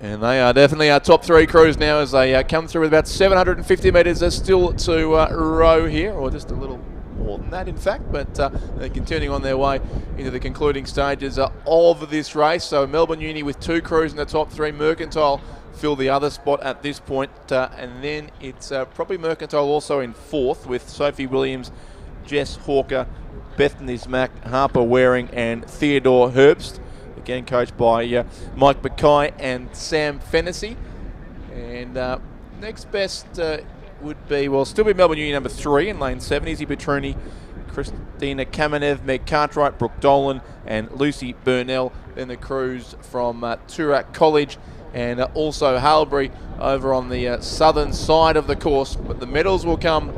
And they are definitely our top 3 crews now as they come through with about 750 metres. There's still to row here, or just a little more than that in fact, but they're continuing on their way into the concluding stages of this race. So Melbourne Uni with 2 crews in the top 3. Mercantile fill the other spot at this point, and then it's probably Mercantile also in 4th with Sophie Williams, Jess Hawker, Bethany Smack, Harper Waring and Theodore Herbst. Again coached by Mike Mackay and Sam Fennessy. And next best would be, well, still be Melbourne Uni number 3 in lane 7. Izzy Petruni, Christina Kamenev, Meg Cartwright, Brooke Dolan and Lucy Burnell. Then the crews from Toorak College and also Halbury over on the southern side of the course. But the medals will come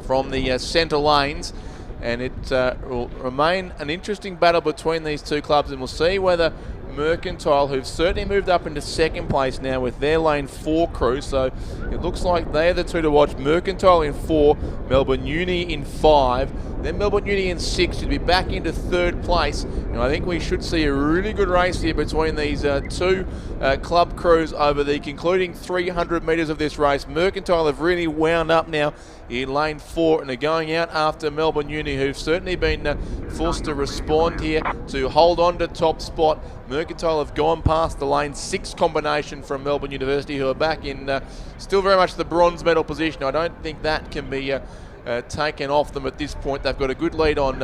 from the centre lanes. And it will remain an interesting battle between these two clubs, and we'll see whether Mercantile, who've certainly moved up into 2nd place now with their lane 4 crew, so it looks like they're the two to watch. Mercantile in 4, Melbourne Uni in 5, then Melbourne Uni in 6 to be back into 3rd place. And I think we should see a really good race here between these two club crews over the concluding 300 metres of this race. Mercantile have really wound up now in lane 4 and are going out after Melbourne Uni, who've certainly been forced to respond here to hold on to top spot. Mercantile have gone past the lane 6 combination from Melbourne University, who are back in still very much the bronze medal position. I don't think that can be taken off them at this point. They've got a good lead on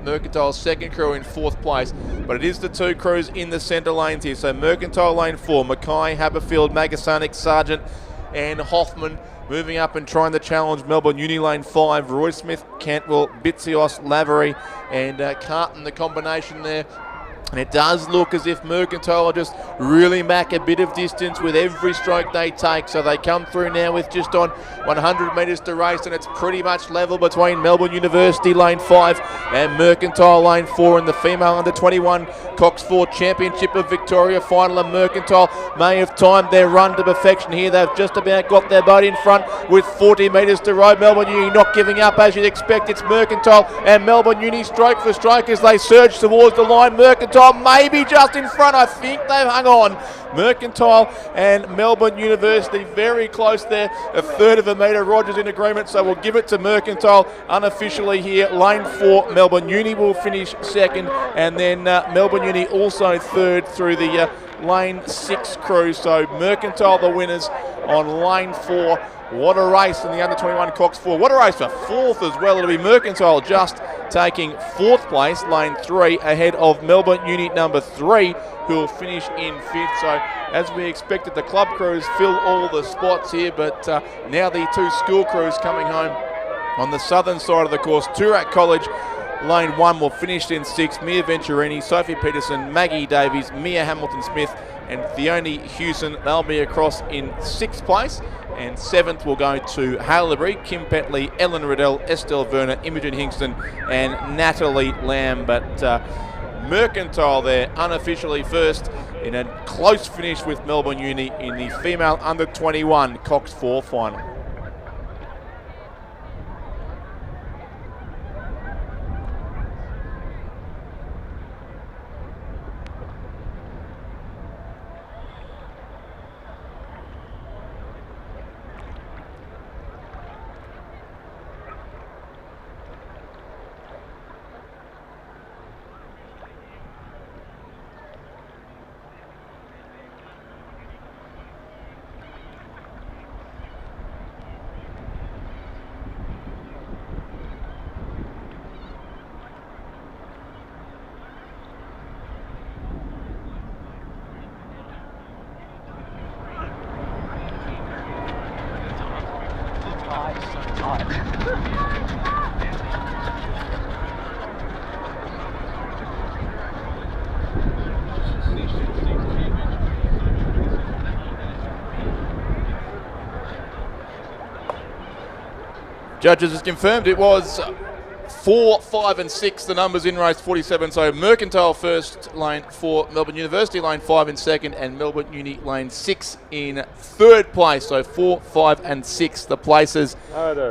Mercantile's 2nd crew in 4th place, but it is the 2 crews in the centre lanes here. So Mercantile lane 4, Mackay, Haberfield, Magasanik, Sargent and Hoffman moving up and trying to challenge Melbourne Uni lane 5. Roy Smith, Cantwell, Bitsios, Lavery and Carton, the combination there. And it does look as if Mercantile are just reeling back a bit of distance with every stroke they take. So they come through now with just on 100 metres to race, and it's pretty much level between Melbourne University lane 5 and Mercantile lane 4 in the female under 21 Cox 4 Championship of Victoria final. And Mercantile may have timed their run to perfection here. They've just about got their boat in front with 40 metres to row. Melbourne Uni not giving up as you'd expect. It's Mercantile and Melbourne Uni stroke for stroke as they surge towards the line. Mercantile maybe just in front. I think they've hung on. Mercantile and Melbourne University very close there. A third of a metre. Rogers in agreement, so we'll give it to Mercantile unofficially here. Lane 4, Melbourne Uni will finish 2nd, and then Melbourne Uni also 3rd through the lane 6 crew. So Mercantile the winners on lane 4. What a race in the under 21 Cox 4. What a race for 4th as well. It'll be Mercantile just taking 4th place, lane 3, ahead of Melbourne Uni number 3, who will finish in 5th. So as we expected, the club crews fill all the spots here, but now the 2 school crews coming home on the southern side of the course. Toorak College lane 1 will finish in 6th. Mia Venturini, Sophie Peterson, Maggie Davies, Mia Hamilton-Smith and Theone Hewson. They'll be across in 6th place. And 7th will go to Haileybury, Kim Petley, Ellen Riddell, Estelle Werner, Imogen Hingston and Natalie Lamb. But Mercantile there unofficially first in a close finish with Melbourne Uni in the female under 21 Cox 4 final. Judges has confirmed it was 4, 5 and 6, the numbers in race 47. So Mercantile first, lane 4, Melbourne University lane 5 in second, and Melbourne Uni lane 6 in third place. So 4, 5 and 6 the places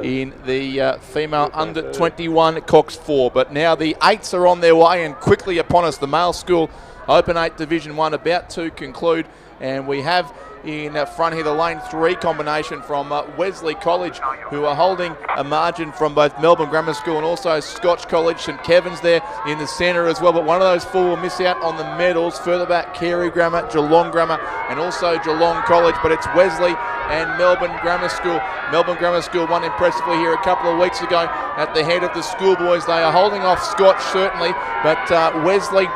in the female under 21 Cox 4. But now the 8s are on their way and quickly upon us. The male school Open 8 Division 1 about to conclude, and we have in front here the lane 3 combination from Wesley College, who are holding a margin from both Melbourne Grammar School and also Scotch College. St Kevin's there in the centre as well, but one of those 4 will miss out on the medals. Further back, Carey Grammar, Geelong Grammar and also Geelong College, but it's Wesley and Melbourne Grammar School. Melbourne Grammar School won impressively here a couple of weeks ago at the head of the Schoolboys. They are holding off Scotch certainly, but Wesley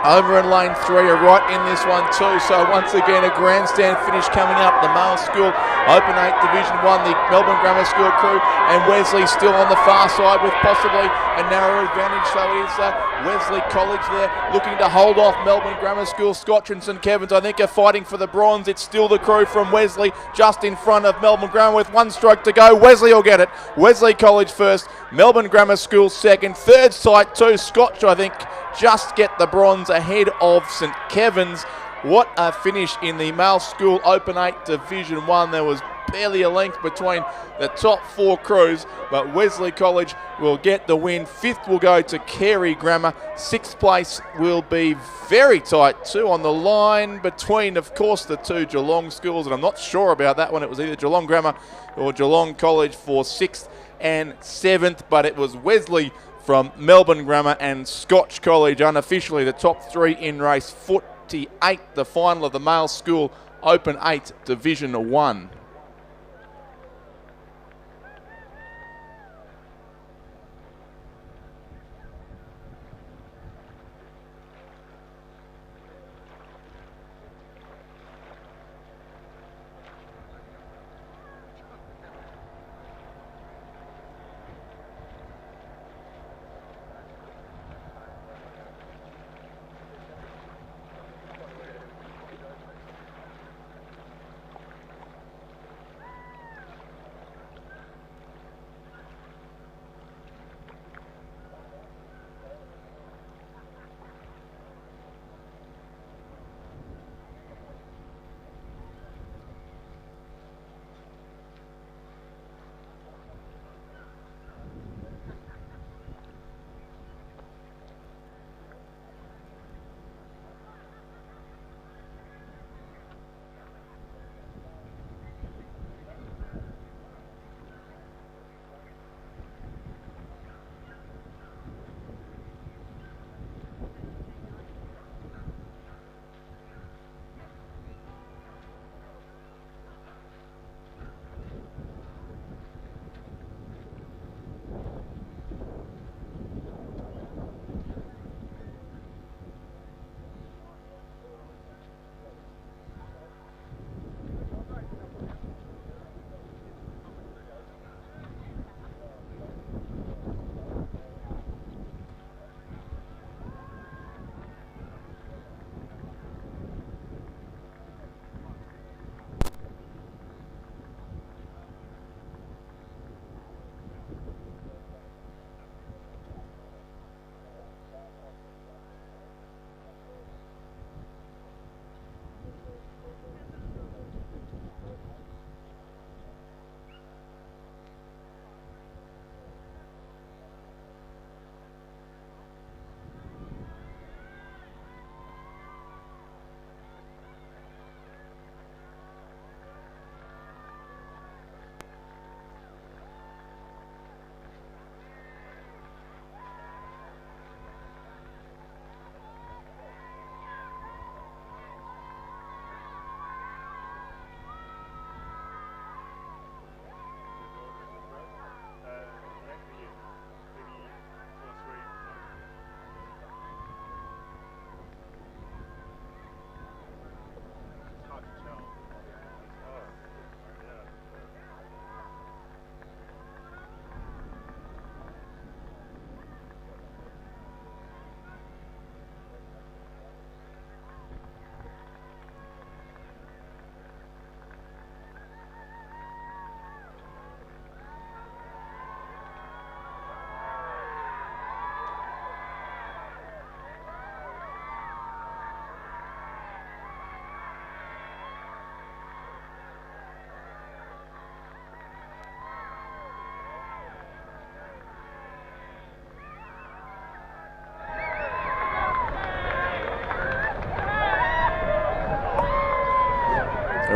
over in lane 3 are right in this one too. So once again a grandstand finish coming up. The male school Open 8 Division 1, the Melbourne Grammar School crew, and Wesley still on the far side with possibly a narrow advantage. So it is Wesley College there looking to hold off Melbourne Grammar School. Scotch and St Kevin's I think are fighting for the bronze. It's still the crew from Wesley just in front of Melbourne Grammar with 1 stroke to go. Wesley will get it. Wesley College first, Melbourne Grammar School second, third sight 2. Scotch I think just get the bronze ahead of St Kevin's. What a finish in the male school Open 8 Division 1. There was barely a length between the top 4 crews, but Wesley College will get the win. 5th will go to Carey Grammar. 6th place will be very tight too on the line between, of course, the 2 Geelong schools, and I'm not sure about that one. It was either Geelong Grammar or Geelong College for 6th and 7th, but it was Wesley from Melbourne Grammar and Scotch College, unofficially the top 3 in race 48, the final of the male school Open 8 Division 1.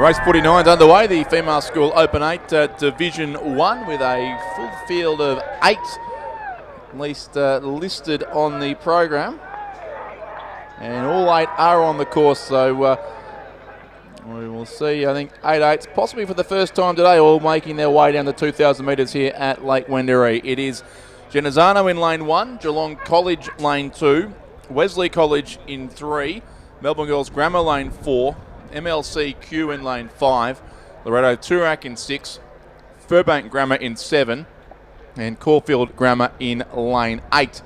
Race 49 is underway, the female school Open 8 Division 1 with a full field of 8 at least listed on the program. And all 8 are on the course, so we will see, I think, 8/8s, possibly for the first time today, all making their way down the 2,000 metres here at Lake Wendouree. It is Genazzano in lane 1, Geelong College lane 2, Wesley College in 3, Melbourne Girls Grammar lane 4, MLCQ in lane 5, Loretto Toorak in 6, Furbank Grammar in 7, and Caulfield Grammar in lane 8.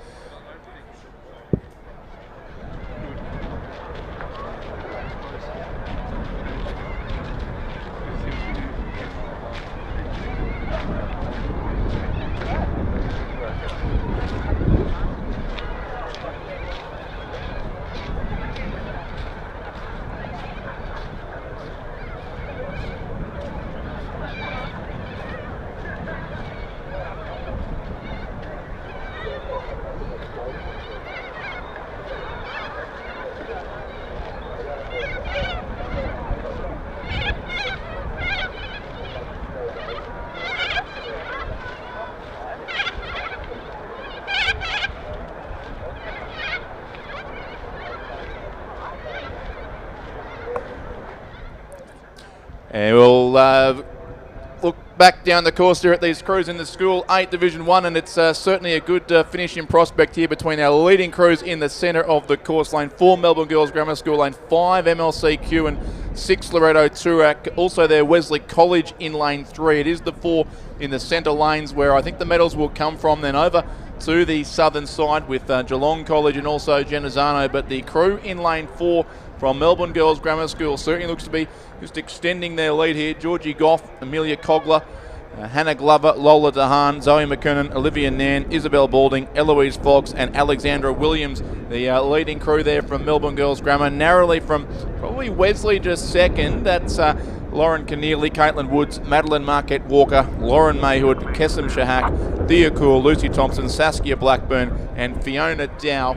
And we'll look back down the course here at these crews in the School 8 Division 1, and it's certainly a good finishing prospect here between our leading crews in the centre of the course. Lane 4, Melbourne Girls Grammar School, lane 5, MLCQ, and 6, Loretto Toorak. Also there, Wesley College in lane 3. It is the 4 in the centre lanes where I think the medals will come from. Then over to the southern side with Geelong College and also Genazzano, but the crew in lane 4 from Melbourne Girls Grammar School certainly looks to be just extending their lead here. Georgie Goff, Amelia Cogler, Hannah Glover, Lola DeHaan, Zoe McKernan, Olivia Nan, Isabel Balding, Eloise Fox and Alexandra Williams, the leading crew there from Melbourne Girls Grammar. Narrowly from probably Wesley just second. That's Lauren Keneally, Caitlin Woods, Madeline Marquette Walker, Lauren Mayhood, Kesem Shahak, Thea Cool, Lucy Thompson, Saskia Blackburn and Fiona Dow.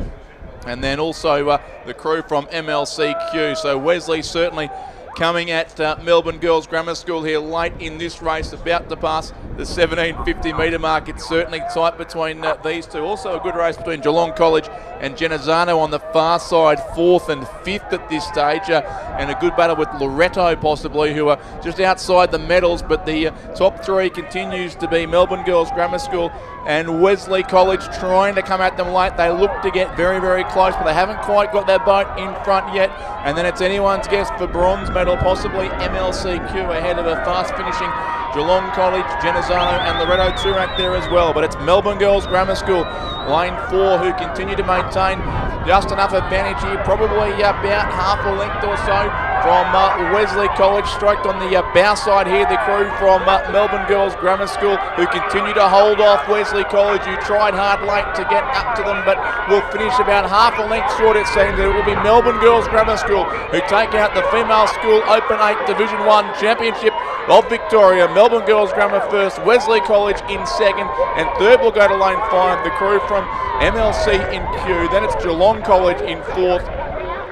And then also the crew from MLCQ. So Wesley certainly coming at Melbourne Girls Grammar School here late in this race, about to pass the 1750 metre mark. It's certainly tight between these two. Also a good race between Geelong College and Genazzano on the far side, 4th and 5th at this stage, and a good battle with Loretto possibly, who are just outside the medals, but the top 3 continues to be Melbourne Girls Grammar School and Wesley College, trying to come at them late. They look to get very, very close, but they haven't quite got their boat in front yet. And then it's anyone's guess for bronze medal, possibly MLCQ ahead of a fast finishing Geelong College, Genazzano and Loretto Toorak there as well. But it's Melbourne Girls Grammar School, lane 4, who continue to maintain just enough advantage here, probably about half a length or so from Wesley College. Stroked on the bow side here, the crew from Melbourne Girls Grammar School, who continue to hold off Wesley College, who tried hard late to get up to them, but will finish about half a length short, it seems. It will be Melbourne Girls Grammar School who take out the Female School Open 8 Division 1 Championship of Victoria. Melbourne Girls Grammar first, Wesley College in second, and third will go to lane 5, the crew from MLC in Q. Then it's Geelong College in 4th.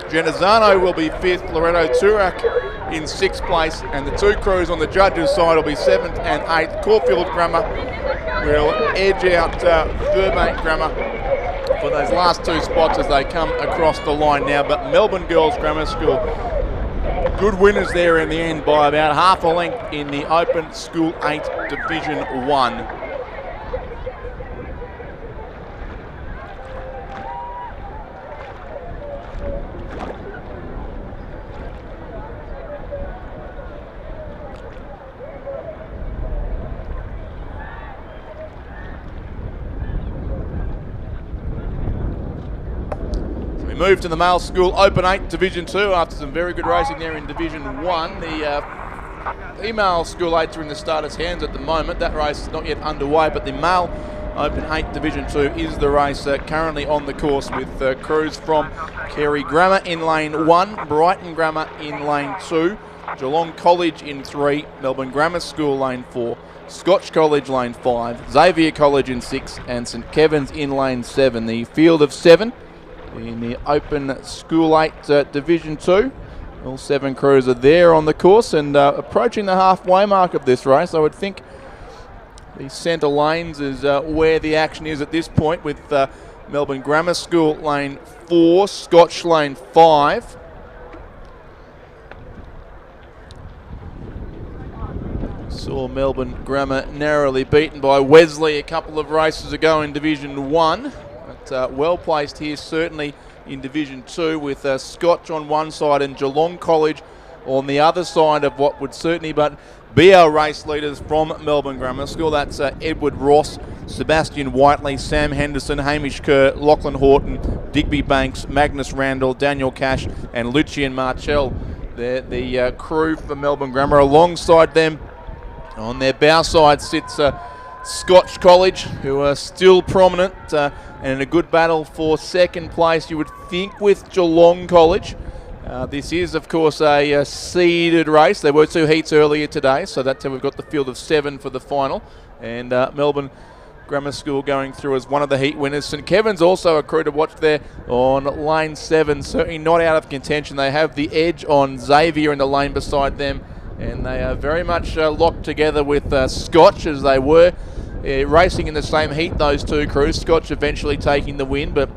Genazzano will be 5th, Loretto Toorak in 6th place, and the 2 crews on the judges' side will be 7th and 8th. Caulfield Grammar will edge out Furbank Grammar for those last 2 spots as they come across the line now. But Melbourne Girls Grammar School, good winners there in the end by about half a length in the Open School 8 Division 1. Move to the Male School Open 8 Division 2 after some very good racing there in Division 1. The female School 8s are in the starters' hands at the moment. That race is not yet underway, but the Male Open 8 Division 2 is the race currently on the course, with crews from Carey Grammar in lane 1, Brighton Grammar in lane 2, Geelong College in 3, Melbourne Grammar School lane 4, Scotch College lane 5, Xavier College in 6 and St Kevin's in lane 7. The field of 7 in the Open School 8 Division 2. All 7 crews are there on the course and approaching the halfway mark of this race. I would think the centre lanes is where the action is at this point, with Melbourne Grammar School lane 4, Scotch lane 5. Saw Melbourne Grammar narrowly beaten by Wesley a couple of races ago in Division 1. But well placed here certainly in Division 2, with Scotch on one side and Geelong College on the other side of what would certainly be our race leaders from Melbourne Grammar School. That's Edward Ross, Sebastian Whiteley, Sam Henderson, Hamish Kerr, Lachlan Horton, Digby Banks, Magnus Randall, Daniel Cash and Lucian Marchell. They're the crew for Melbourne Grammar. Alongside them on their bow side sits Scotch College, who are still prominent and in a good battle for second place, you would think, with Geelong College. This is, of course, a seeded race. There were 2 heats earlier today, so that's how we've got the field of 7 for the final. And Melbourne Grammar School going through as one of the heat winners. St Kevin's also a crew to watch there on lane 7, certainly not out of contention. They have the edge on Xavier in the lane beside them, and they are very much locked together with Scotch, as they were racing in the same heat, those 2 crews. Scotch eventually taking the win, but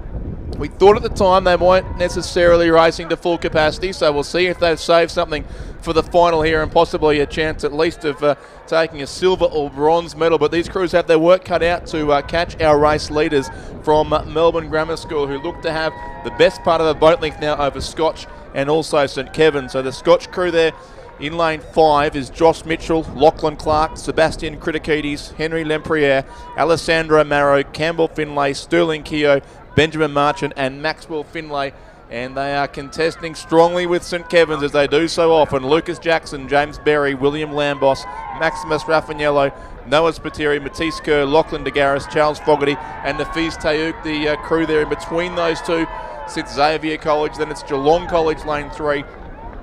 we thought at the time they weren't necessarily racing to full capacity, so we'll see if they've saved something for the final here and possibly a chance at least of taking a silver or bronze medal. But these crews have their work cut out to catch our race leaders from Melbourne Grammar School, who look to have the best part of the boat length now over Scotch and also St Kevin. So the Scotch crew there in lane 5 is Josh Mitchell, Lachlan Clark, Sebastian Critikides, Henry Lempriere, Alessandro Marrow, Campbell Finlay, Sterling Keogh, Benjamin Marchant and Maxwell Finlay. And they are contesting strongly with St Kevin's, as they do so often. Lucas Jackson, James Berry, William Lambos, Maximus Raffagnello, Noah Spiteri, Matisse Kerr, Lachlan DeGarris, Charles Fogarty and Nafiz Tayouk. The crew there in between those 2 sits Xavier College. Then it's Geelong College lane 3.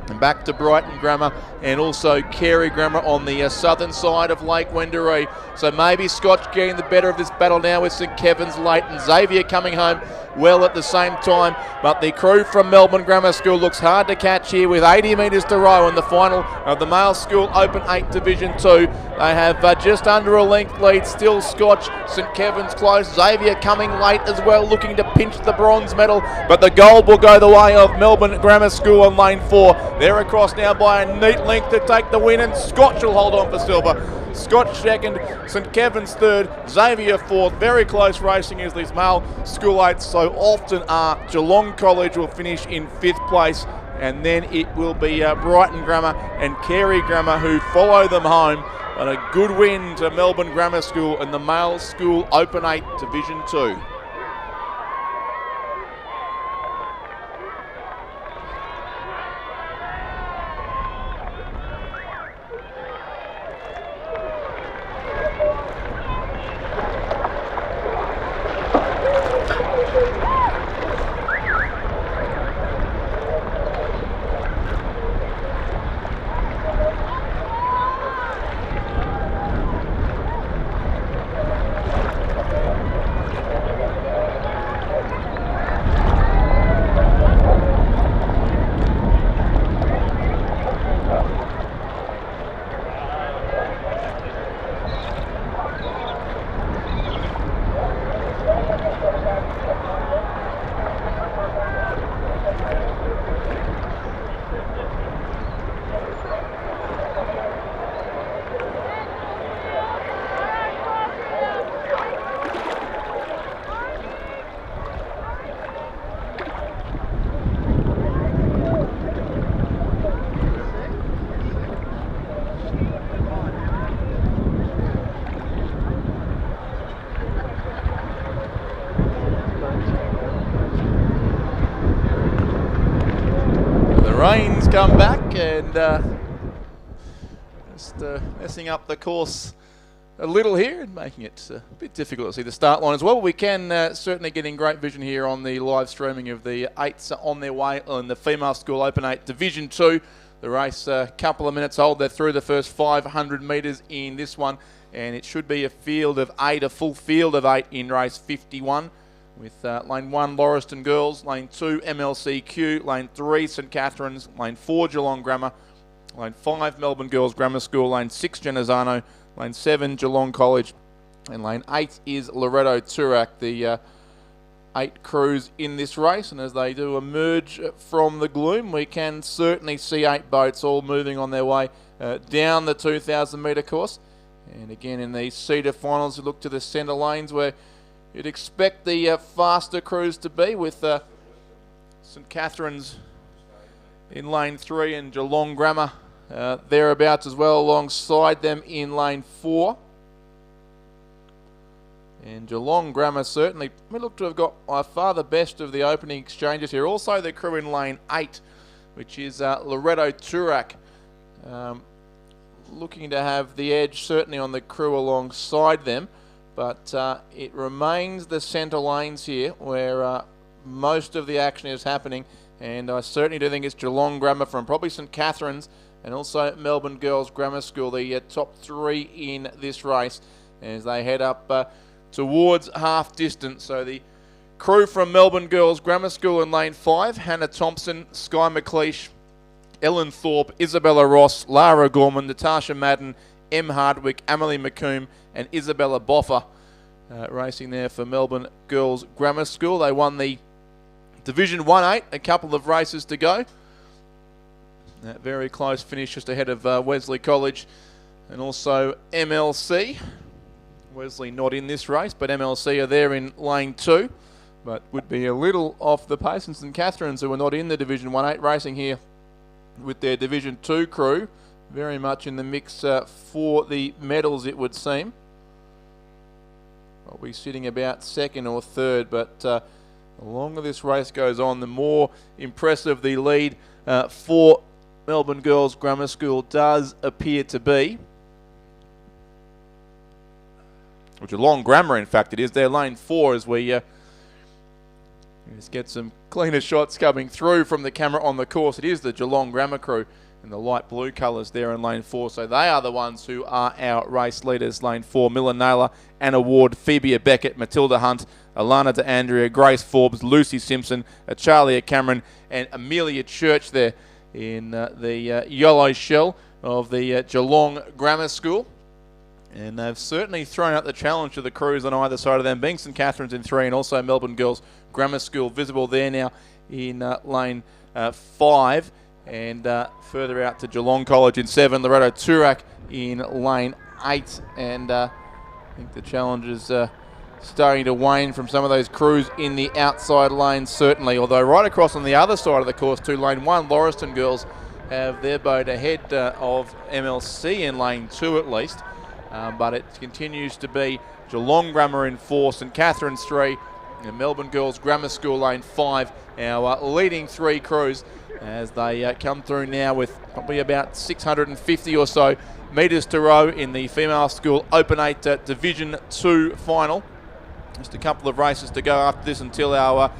And back to Brighton Grammar and also Carey Grammar on the southern side of Lake Wendouree. So maybe Scotch getting the better of this battle now with St Kevin's late and Xavier coming home well at the same time. But the crew from Melbourne Grammar School looks hard to catch here with 80 metres to row in the final of the Male School Open 8 Division 2. They have just under a length lead. Still Scotch, St Kevin's close. Xavier coming late as well, looking to pinch the bronze medal. But the gold will go the way of Melbourne Grammar School on lane 4. They're across now by a neat length to take the win, and Scotch will hold on for silver. Scotch second, St Kevin's third, Xavier fourth. Very close racing as these male school eights so often are. Geelong College will finish in 5th place, and then it will be Brighton Grammar and Carey Grammar who follow them home. And a good win to Melbourne Grammar School in the Male School Open 8 Division 2. Rains come back and just messing up the course a little here and making it a bit difficult to see the start line as well. But we can certainly get in great vision here on the live streaming of the 8s on their way on the Female School Open 8 Division 2. The race a couple of minutes old. They're through the first 500 metres in this one, and it should be a field of 8, a full field of 8 in race 51. with lane 1 Lauriston Girls, lane 2 MLCQ, lane 3 St Catherine's, lane 4 Geelong Grammar, lane 5 Melbourne Girls Grammar School, lane 6 Genazzano, lane 7 Geelong College, and lane 8 is Loretto Toorak, the 8 crews in this race. And as they do emerge from the gloom, we can certainly see 8 boats all moving on their way down the 2,000 metre course. And again, in these Cedar finals, you look to the centre lanes where you'd expect the faster crews to be, with St Catherine's in lane 3 and Geelong Grammar thereabouts as well alongside them in lane 4. And Geelong Grammar certainly, we look to have got by far the best of the opening exchanges here. Also the crew in lane 8, which is Loretto Toorak, looking to have the edge certainly on the crew alongside them. But it remains the centre lanes here where most of the action is happening. And I certainly do think it's Geelong Grammar from probably St Catherine's and also Melbourne Girls Grammar School, the top 3 in this race as they head up towards half distance. So the crew from Melbourne Girls Grammar School in lane 5, Hannah Thompson, Sky McLeish, Ellen Thorpe, Isabella Ross, Lara Gorman, Natasha Madden, M. Hardwick, Amelie McComb and Isabella Boffer racing there for Melbourne Girls Grammar School. They won the Division 1-8, a couple of races to go. That very close finish just ahead of Wesley College and also MLC. Wesley not in this race, but MLC are there in lane 2, but would be a little off the pace. And St Catherine's, who are not in the Division 1-8, racing here with their Division 2 crew, very much in the mix for the medals, it would seem. I'll be sitting about 2nd or 3rd, but the longer this race goes on, the more impressive the lead for Melbourne Girls Grammar School does appear to be. Which Geelong Grammar, in fact, it is. They're lane 4 as we just get some cleaner shots coming through from the camera on the course. It is the Geelong Grammar crew in the light blue colours there in lane 4. So they are the ones who are our race leaders. Lane 4, Miller Naylor, Anna Ward, Phoebe Beckett, Matilda Hunt, Alana De Andrea, Grace Forbes, Lucy Simpson, Charlia Cameron and Amelia Church there in the yellow shell of the Geelong Grammar School. And they've certainly thrown out the challenge to the crews on either side of them, being St Catherine's in 3 and also Melbourne Girls Grammar School visible there now in lane 5. And further out to Geelong College in 7, Loretto Toorak in lane 8. And I think the challenge is starting to wane from some of those crews in the outside lanes, certainly. Although right across on the other side of the course too, lane 1, Lauriston Girls have their boat ahead of MLC in lane 2 at least. But it continues to be Geelong Grammar in 4, St Catherine's 3, and Melbourne Girls Grammar School lane 5, our leading 3 crews as they come through now with probably about 650 or so metres to row in the female school Open 8 Division 2 final. Just a couple of races to go after this until our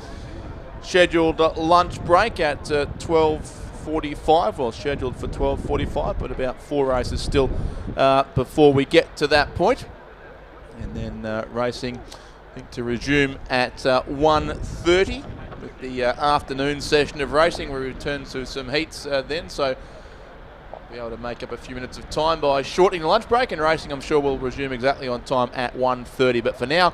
scheduled lunch break at 12:45, well scheduled for 12:45, but about 4 races still before we get to that point. And then racing, I think, to resume at 1:30 with the afternoon session of racing. We return to some heats then, so we'll be able to make up a few minutes of time by shortening the lunch break, and racing I'm sure will resume exactly on time at 1:30. But for now,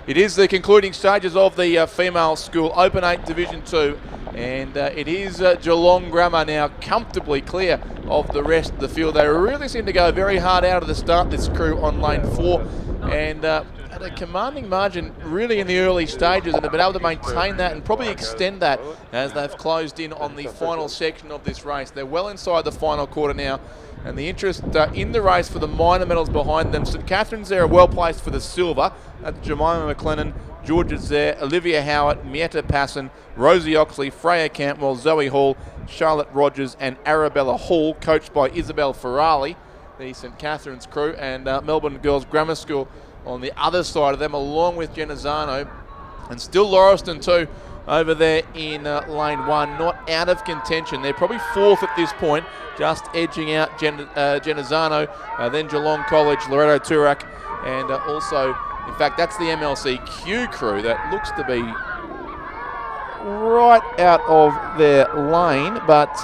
it is the concluding stages of the female school Open 8 Division 2, and it is Geelong Grammar now comfortably clear of the rest of the field. They really seem to go very hard out of the start, this crew on lane 4, and at a commanding margin really in the early stages, and have been able to maintain that and probably extend that as they've closed in on the final section of this race. They're well inside the final quarter now, and the interest in the race for the minor medals behind them. St Catherine's there are well placed for the silver. That's Jemima McLennan, Georgia's there, Olivia Howard, Mietta Passon, Rosie Oxley, Freya Campbell, Zoe Hall, Charlotte Rogers and Arabella Hall, coached by Isabel Ferrari, the St Catherine's crew, and Melbourne Girls Grammar School on the other side of them, along with Genazzano, and still Lauriston too over there in lane 1, not out of contention. They're probably 4th at this point, just edging out Genazzano, then Geelong College, Loretto Toorak, and also In fact, that's the MLCQ crew that looks to be right out of their lane, but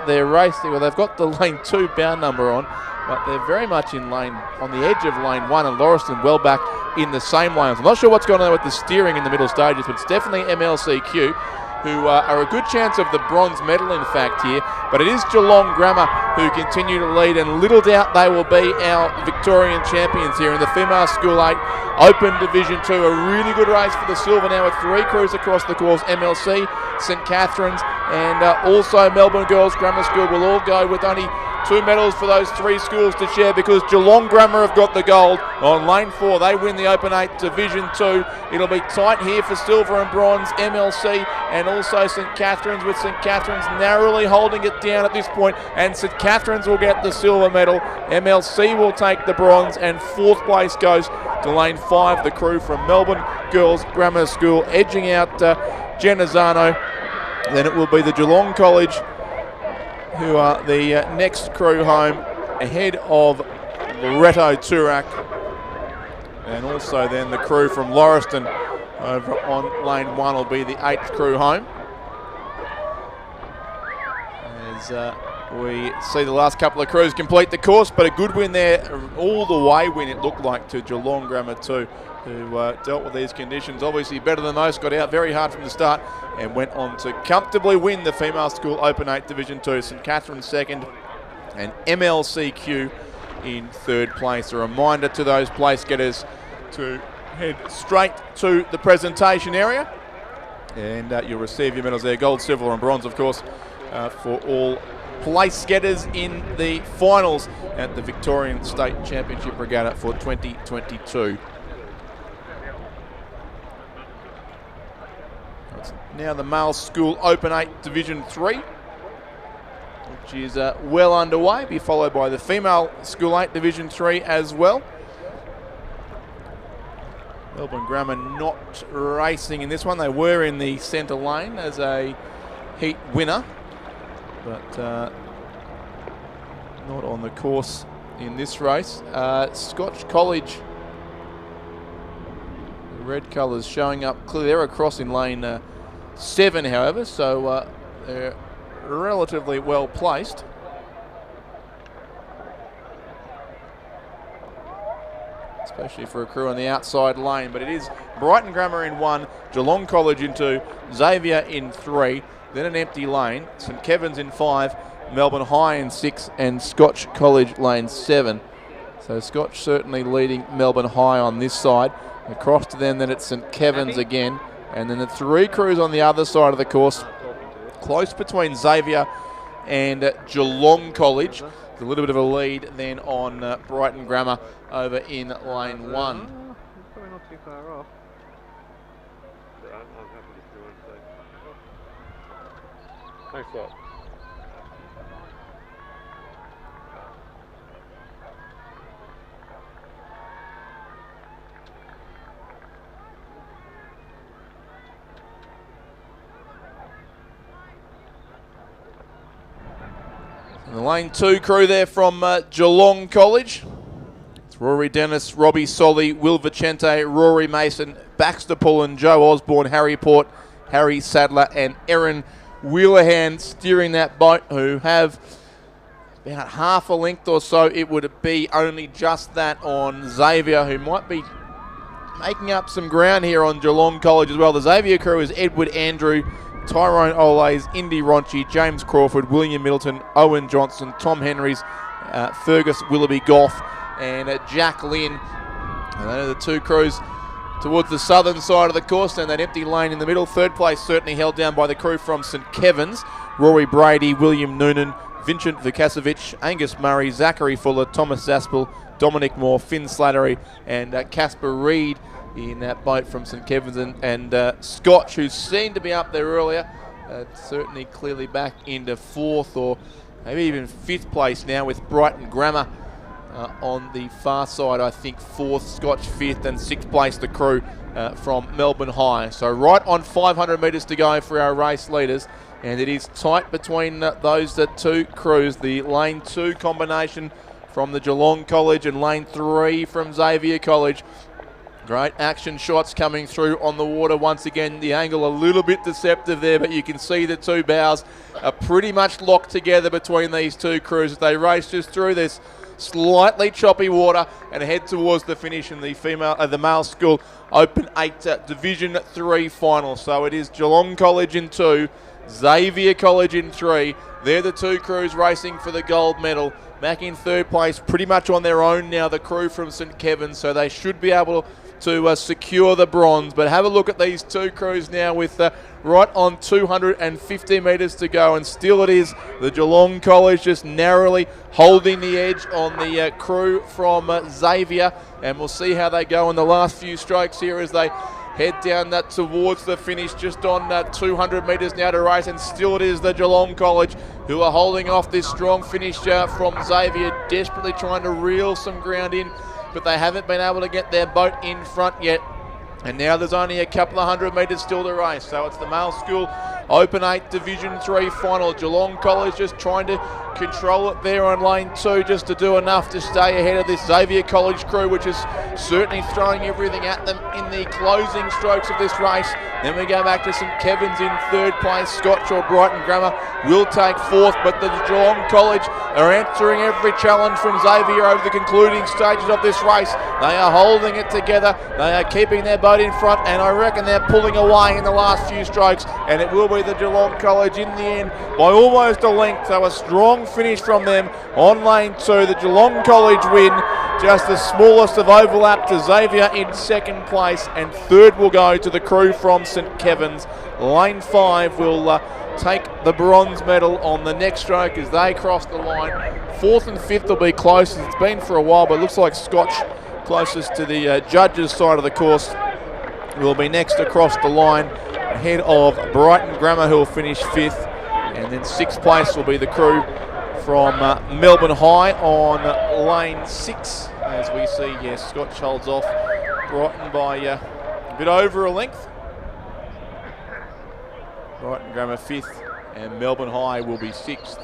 they're racing. Well, they've got the lane 2 bound number on, but they're very much in lane, on the edge of lane 1, and Lauriston well back in the same lanes. I'm not sure what's going on with the steering in the middle stages, but it's definitely MLCQ, who are a good chance of the bronze medal, in fact, here. But it is Geelong Grammar who continue to lead, and little doubt they will be our Victorian champions here in the Female School 8 Open Division 2. A really good race for the silver now with 3 crews across the course. MLC, St Catherine's, and also Melbourne Girls Grammar School will all go with only 2 medals for those 3 schools to share, because Geelong Grammar have got the gold on lane 4. They win the Open 8 Division 2. It'll be tight here for silver and bronze, MLC and also St Catherine's, with St Catherine's narrowly holding it down at this point, and St Catherine's will get the silver medal. MLC will take the bronze, and 4th place goes to lane 5, the crew from Melbourne Girls Grammar School, edging out Genazzano. Then it will be the Geelong College, who are the next crew home, ahead of Loretto Turak, and also then the crew from Lauriston over on lane 1 will be the 8th crew home. As we see the last couple of crews complete the course, but a good win there, all the way win it looked like, to Geelong Grammar 2, who dealt with these conditions obviously better than most, got out very hard from the start and went on to comfortably win the Female School Open 8 Division 2. St Catherine's 2nd and MLCQ in 3rd place. A reminder to those place getters to head straight to the presentation area, and you'll receive your medals there, gold, silver and bronze, of course, for all place getters in the finals at the Victorian State Championship Regatta for 2022. Now the Male School Open 8 Division 3, which is well underway, be followed by the Female School 8 Division 3 as well. Melbourne Grammar not racing in this one. They were in the centre lane as a heat winner, but not on the course in this race. Scotch College, the red colours showing up clearly. They're across in lane 7, however, so they're relatively well placed. Especially for a crew on the outside lane, but it is Brighton Grammar in 1, Geelong College in 2, Xavier in 3, then an empty lane, St Kevin's in 5, Melbourne High in 6, and Scotch College lane 7. So Scotch certainly leading Melbourne High on this side. Across to them, then it's St Kevin's again, and then the 3 crews on the other side of the course, close between Xavier and Geelong College. There's a little bit of a lead then on Brighton Grammar over in lane 1.
Probably not too far off. I'm happy to do it. Thanks a lot.
And the lane 2 crew there from Geelong College. It's Rory Dennis, Robbie Solly, Will Vicente, Rory Mason, Baxter Pullen, Joe Osborne, Harry Port, Harry Sadler and Erin Wheelerhan steering that boat, who have about half a length or so. It would be only just that on Xavier, who might be making up some ground here on Geelong College as well. The Xavier crew is Edward Andrew, Tyrone Olays, Indy Ronchi, James Crawford, William Middleton, Owen Johnson, Tom Henrys, Fergus Willoughby Goff and Jack Lynn. And those are the 2 crews towards the southern side of the course, and that empty lane in the middle. 3rd place certainly held down by the crew from St Kevin's, Rory Brady, William Noonan, Vincent Vukasovic, Angus Murray, Zachary Fuller, Thomas Zaspel, Dominic Moore, Finn Slattery and Casper Reid in that boat from St Kevin's, and Scotch, who seemed to be up there earlier, certainly clearly back into 4th or maybe even 5th place now, with Brighton Grammar on the far side. I think 4th, Scotch 5th, and 6th place the crew from Melbourne High. So right on 500 metres to go for our race leaders, and it is tight between those 2 crews. The lane 2 combination from the Geelong College and lane 3 from Xavier College. Great action shots coming through on the water once again. The angle a little bit deceptive there, but you can see the two bows are pretty much locked together between these two crews as they race just through this slightly choppy water and head towards the finish in the male school Open 8 Division 3 final. So it is Geelong College in 2, Xavier College in 3. They're the two crews racing for the gold medal. Back in third place, pretty much on their own now, the crew from St Kevin's, so they should be able to secure the bronze. But have a look at these two crews now with right on 250 metres to go, and still it is the Geelong College just narrowly holding the edge on the crew from Xavier, and we'll see how they go in the last few strokes here as they head down towards the finish, just on 200 metres now to race, and still it is the Geelong College who are holding off this strong finish from Xavier, desperately trying to reel some ground in, but they haven't been able to get their boat in front yet. And now there's only a couple of 100 metres still to race. So it's the male school Open 8 Division 3 final. Geelong College just trying to control it there on lane 2, just to do enough to stay ahead of this Xavier College crew, which is certainly throwing everything at them in the closing strokes of this race. Then we go back to St Kevin's in third place. Scotch or Brighton Grammar will take fourth, but the Geelong College are answering every challenge from Xavier over the concluding stages of this race. They are holding it together. They are keeping their boat in front, and I reckon they're pulling away in the last few strokes, and it will be the Geelong College in the end by almost a length. So a strong finish from them on lane 2. The Geelong College win, just the smallest of overlap to Xavier in second place, and third will go to the crew from St Kevin's. Lane 5 will take the bronze medal on the next stroke as they cross the line. Fourth and fifth will be close, as it's been for a while, but it looks like Scotch, closest to the judges' side of the course, will be next across the line, ahead of Brighton Grammar, who will finish fifth, and then sixth place will be the crew from Melbourne High on lane 6, as we see, yes, Scotch holds off Brighton by a bit over a length. Brighton Grammar fifth, and Melbourne High will be sixth.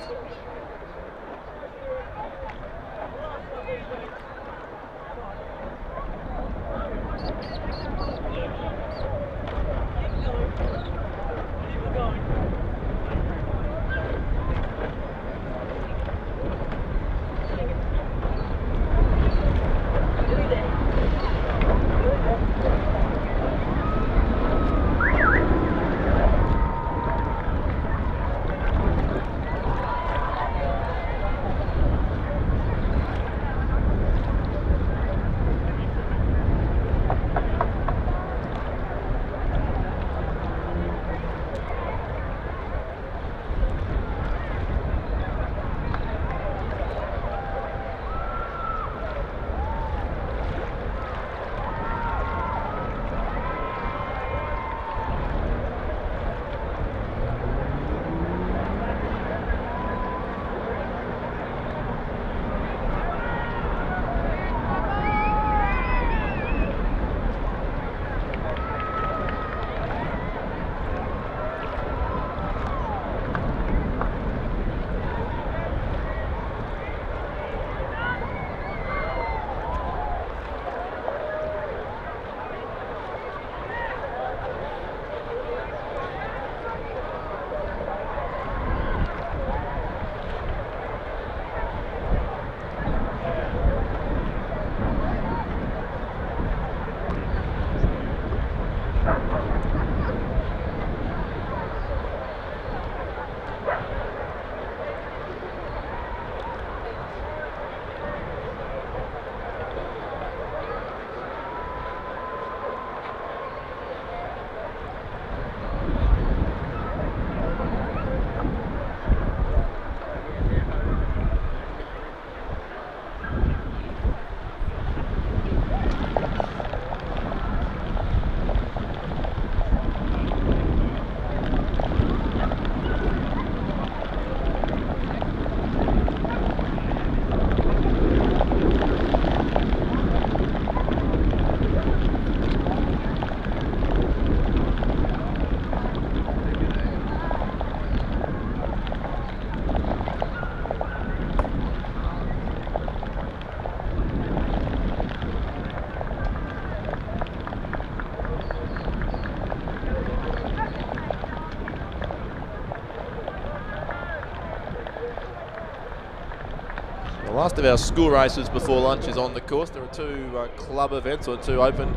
The last of our school races before lunch is on the course. There are two club events, or two open,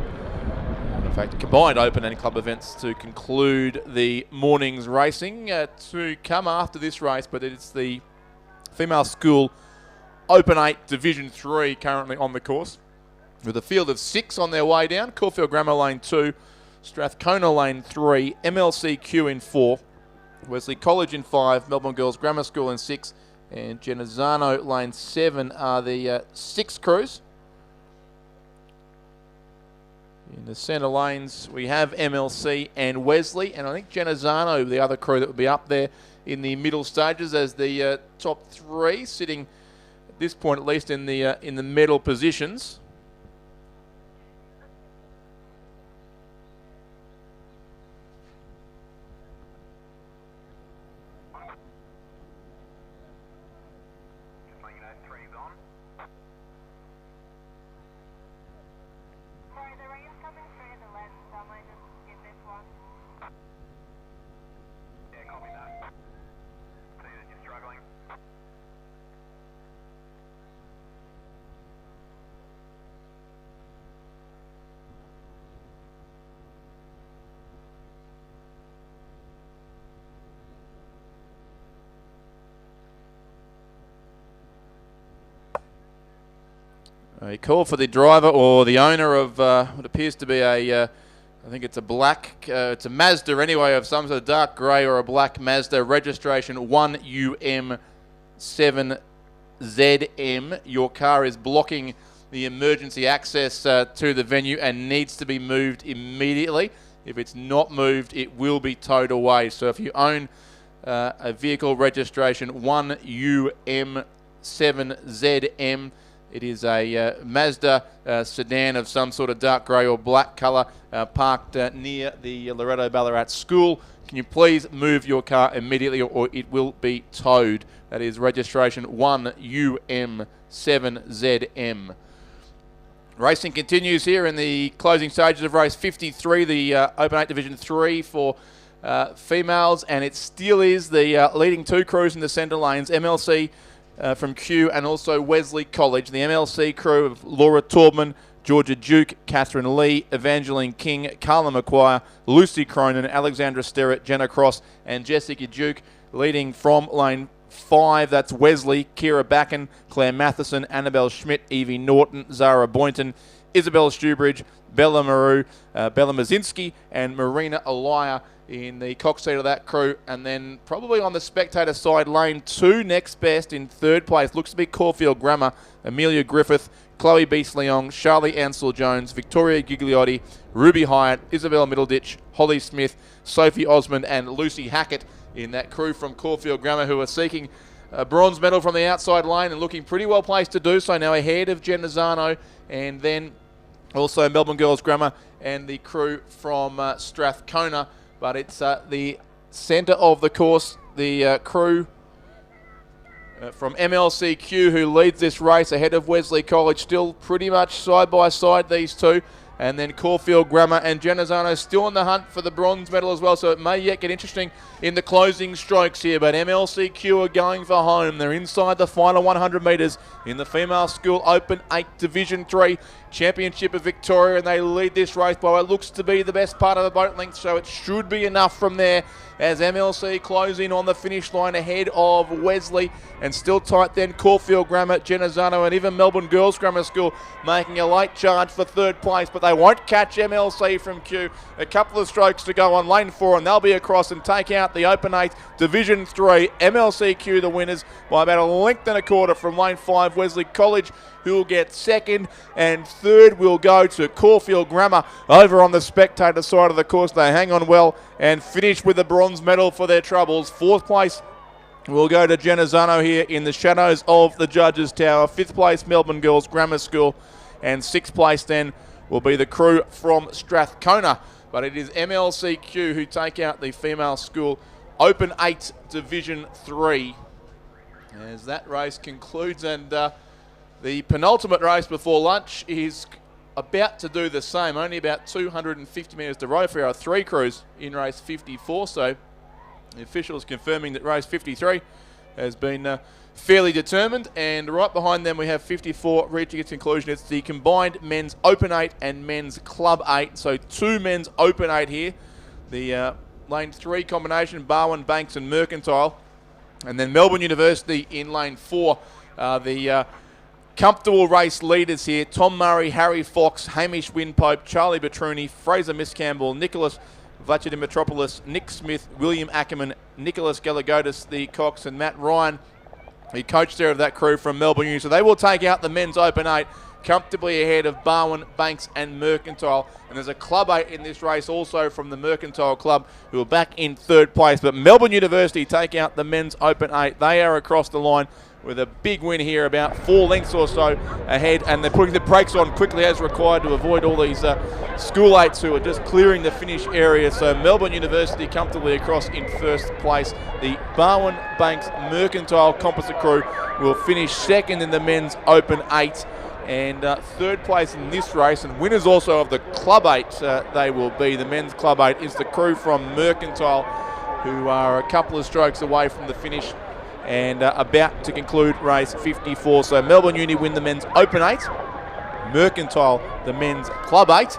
in fact combined open and club events to conclude the morning's racing to come after this race, but it's the female school Open 8 Division 3 currently on the course, with a field of 6 on their way down. Caulfield Grammar Lane 2, Strathcona Lane 3, MLCQ in 4, Wesley College in 5, Melbourne Girls Grammar School in 6, and Genazzano Lane 7 are the 6 crews. In the centre lanes we have MLC and Wesley, and I think Genazzano, the other crew that would be up there in the middle stages as the top 3, sitting at this point at least in the medal positions. A call for the driver or the owner of what appears to be I think it's a black, it's a Mazda anyway, of some sort of dark grey or a black Mazda, registration 1UM7ZM. Your car is blocking the emergency access to the venue and needs to be moved immediately. If it's not moved, it will be towed away. So if you own a vehicle registration 1UM7ZM, it is a Mazda sedan of some sort of dark grey or black colour parked near the Loretto Ballarat School. Can you please move your car immediately or it will be towed? That is registration 1UM7ZM. Racing continues here in the closing stages of race 53, the Open 8 Division 3 for females, and it still is the leading 2 crews in the centre lanes, MLC from Kew and also Wesley College. The MLC crew of Laura Taubman, Georgia Duke, Catherine Lee, Evangeline King, Carla McQuire, Lucy Cronin, Alexandra Sterrett, Jenna Cross and Jessica Duke. Leading from lane 5, that's Wesley, Kira Backen, Claire Matheson, Annabelle Schmidt, Evie Norton, Zara Boynton, Isabel Stewbridge, Bella Maru, Bella Mazinski and Marina Elia in the cox seat of that crew. And then probably on the spectator side, lane 2, next best in 3rd place, looks to be Caulfield Grammar, Amelia Griffith, Chloe Beast-Leong, Charlie Ansell-Jones, Victoria Gigliotti, Ruby Hyatt, Isabel Middleditch, Holly Smith, Sophie Osmond and Lucy Hackett in that crew from Caulfield Grammar, who are seeking a bronze medal from the outside lane and looking pretty well placed to do so now, ahead of Genazzano and then also Melbourne Girls Grammar and the crew from Strathcona. But it's the centre of the course, the crew from MLCQ who leads this race ahead of Wesley College, still pretty much side by side, these two. And then Caulfield Grammar and Genazzano still in the hunt for the bronze medal as well, so it may yet get interesting in the closing strokes here. But MLCQ are going for home. They're inside the final 100 metres in the Female School Open 8 Division 3 Championship of Victoria, and they lead this race by what looks to be the best part of the boat length, so it should be enough from there as MLC close in on the finish line ahead of Wesley, and still tight then Caulfield Grammar, Genazzano and even Melbourne Girls Grammar School making a late charge for 3rd place, but they won't catch MLC from Kew. A couple of strokes to go on lane 4 and they'll be across and take out the Open 8 Division 3. MLCQ the winners by about a length and a quarter from lane 5, Wesley College, who will get 2nd, and 3rd will go to Caulfield Grammar over on the spectator side of the course. They hang on well and finish with the bronze medal for their troubles. 4th place will go to Genazzano here in the shadows of the Judges Tower. 5th place Melbourne Girls Grammar School, and 6th place then will be the crew from Strathcona. But it is MLCQ who take out the Female School Open 8 Division 3 as that race concludes. And the penultimate race before lunch is about to do the same, only about 250 metres to row for our 3 crews in race 54. So the officials confirming that race 53 has been fairly determined. And right behind them we have 54 reaching its conclusion. It's the combined men's Open 8 and men's Club 8. So 2 men's Open 8 here. The lane 3 combination, Barwon, Banks and Mercantile. And then Melbourne University in lane 4. The comfortable race leaders here: Tom Murray, Harry Fox, Hamish Winpope, Charlie Petruni, Fraser Miscampbell, Nicholas Vachadimitropoulos, Nick Smith, William Ackerman, Nicholas Galagotis, the Cox, and Matt Ryan, the coach there of that crew from Melbourne Uni. So they will take out the men's Open 8 comfortably ahead of Barwon, Banks and Mercantile. And there's a Club 8 in this race also from the Mercantile Club, who are back in 3rd place. But Melbourne University take out the men's Open 8. They are across the line with a big win here, about 4 lengths or so ahead, and they're putting the brakes on quickly as required to avoid all these school 8s who are just clearing the finish area. So Melbourne University comfortably across in 1st place. The Barwon, Banks, Mercantile composite crew will finish 2nd in the men's Open 8. And 3rd place in this race, and winners also of the Club 8, they will be. The men's Club 8 is the crew from Mercantile, who are a couple of strokes away from the finish and about to conclude race 54. So Melbourne Uni win the men's Open 8, Mercantile the men's Club 8.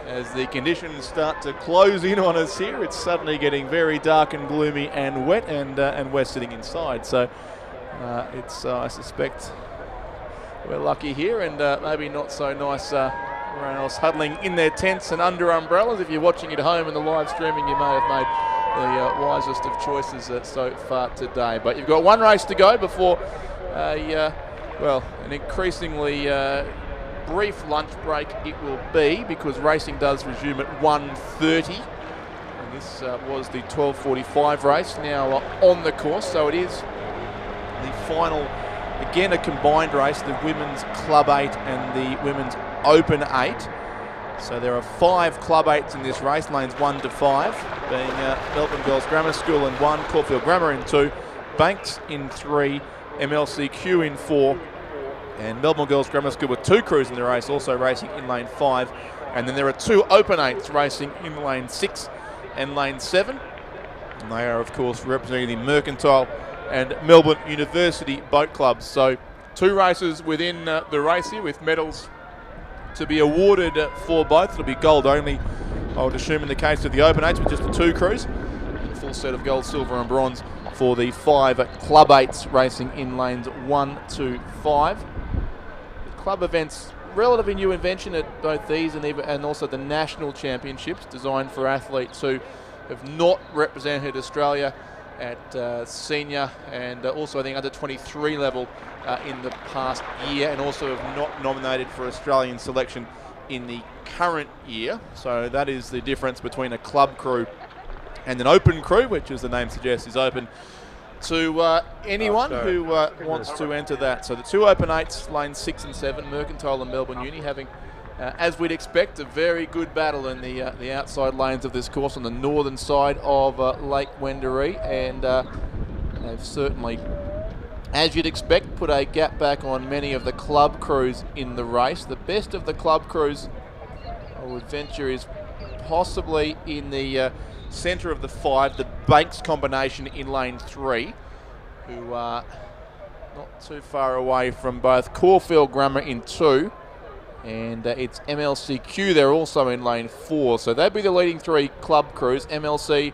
As the conditions start to close in on us here, it's suddenly getting very dark and gloomy and wet, and we're sitting inside. So it's I suspect we're lucky here, and maybe not so nice everyone else huddling in their tents and under umbrellas. If you're watching at home in the live streaming, you may have made the wisest of choices so far today. But you've got one race to go before an increasingly brief lunch break it will be, because racing does resume at 1:30. And this was the 12:45 race now on the course, so it is the final. Again, a combined race, the women's Club 8 and the women's Open 8. So there are 5 Club 8s in this race, lanes 1 to 5, being Melbourne Girls Grammar School in 1, Caulfield Grammar in 2, Banks in 3, MLCQ in 4, and Melbourne Girls Grammar School with 2 crews in the race, also racing in lane 5. And then there are 2 Open 8s racing in lane 6 and lane 7. And they are, of course, representing the Mercantile and Melbourne University boat clubs. So 2 races within the race here, with medals to be awarded for both. It'll be gold only, I would assume, in the case of the Open 8s with just the 2 crews. A full set of gold, silver and bronze for the 5 Club 8s racing in lanes 1 to 5. The club events, relatively new invention at both these and also the national championships, designed for athletes who have not represented Australia at senior and also I think under 23 level in the past year, and also have not nominated for Australian selection in the current year. So that is the difference between a club crew and an open crew, which, as the name suggests, is open to anyone who wants to enter that. So the 2 Open 8s, lanes 6 and 7, Mercantile and Melbourne Uni, having as we'd expect, a very good battle in the outside lanes of this course on the northern side of Lake Wendouree, and they've certainly, as you'd expect, put a gap back on many of the club crews in the race. The best of the club crews, I would venture, is possibly in the centre of the 5, the Banks combination in lane 3, who are not too far away from both Caulfield Grammar in 2, and it's MLCQ, they're also in lane 4. So that'd be the leading 3 club crews, MLC,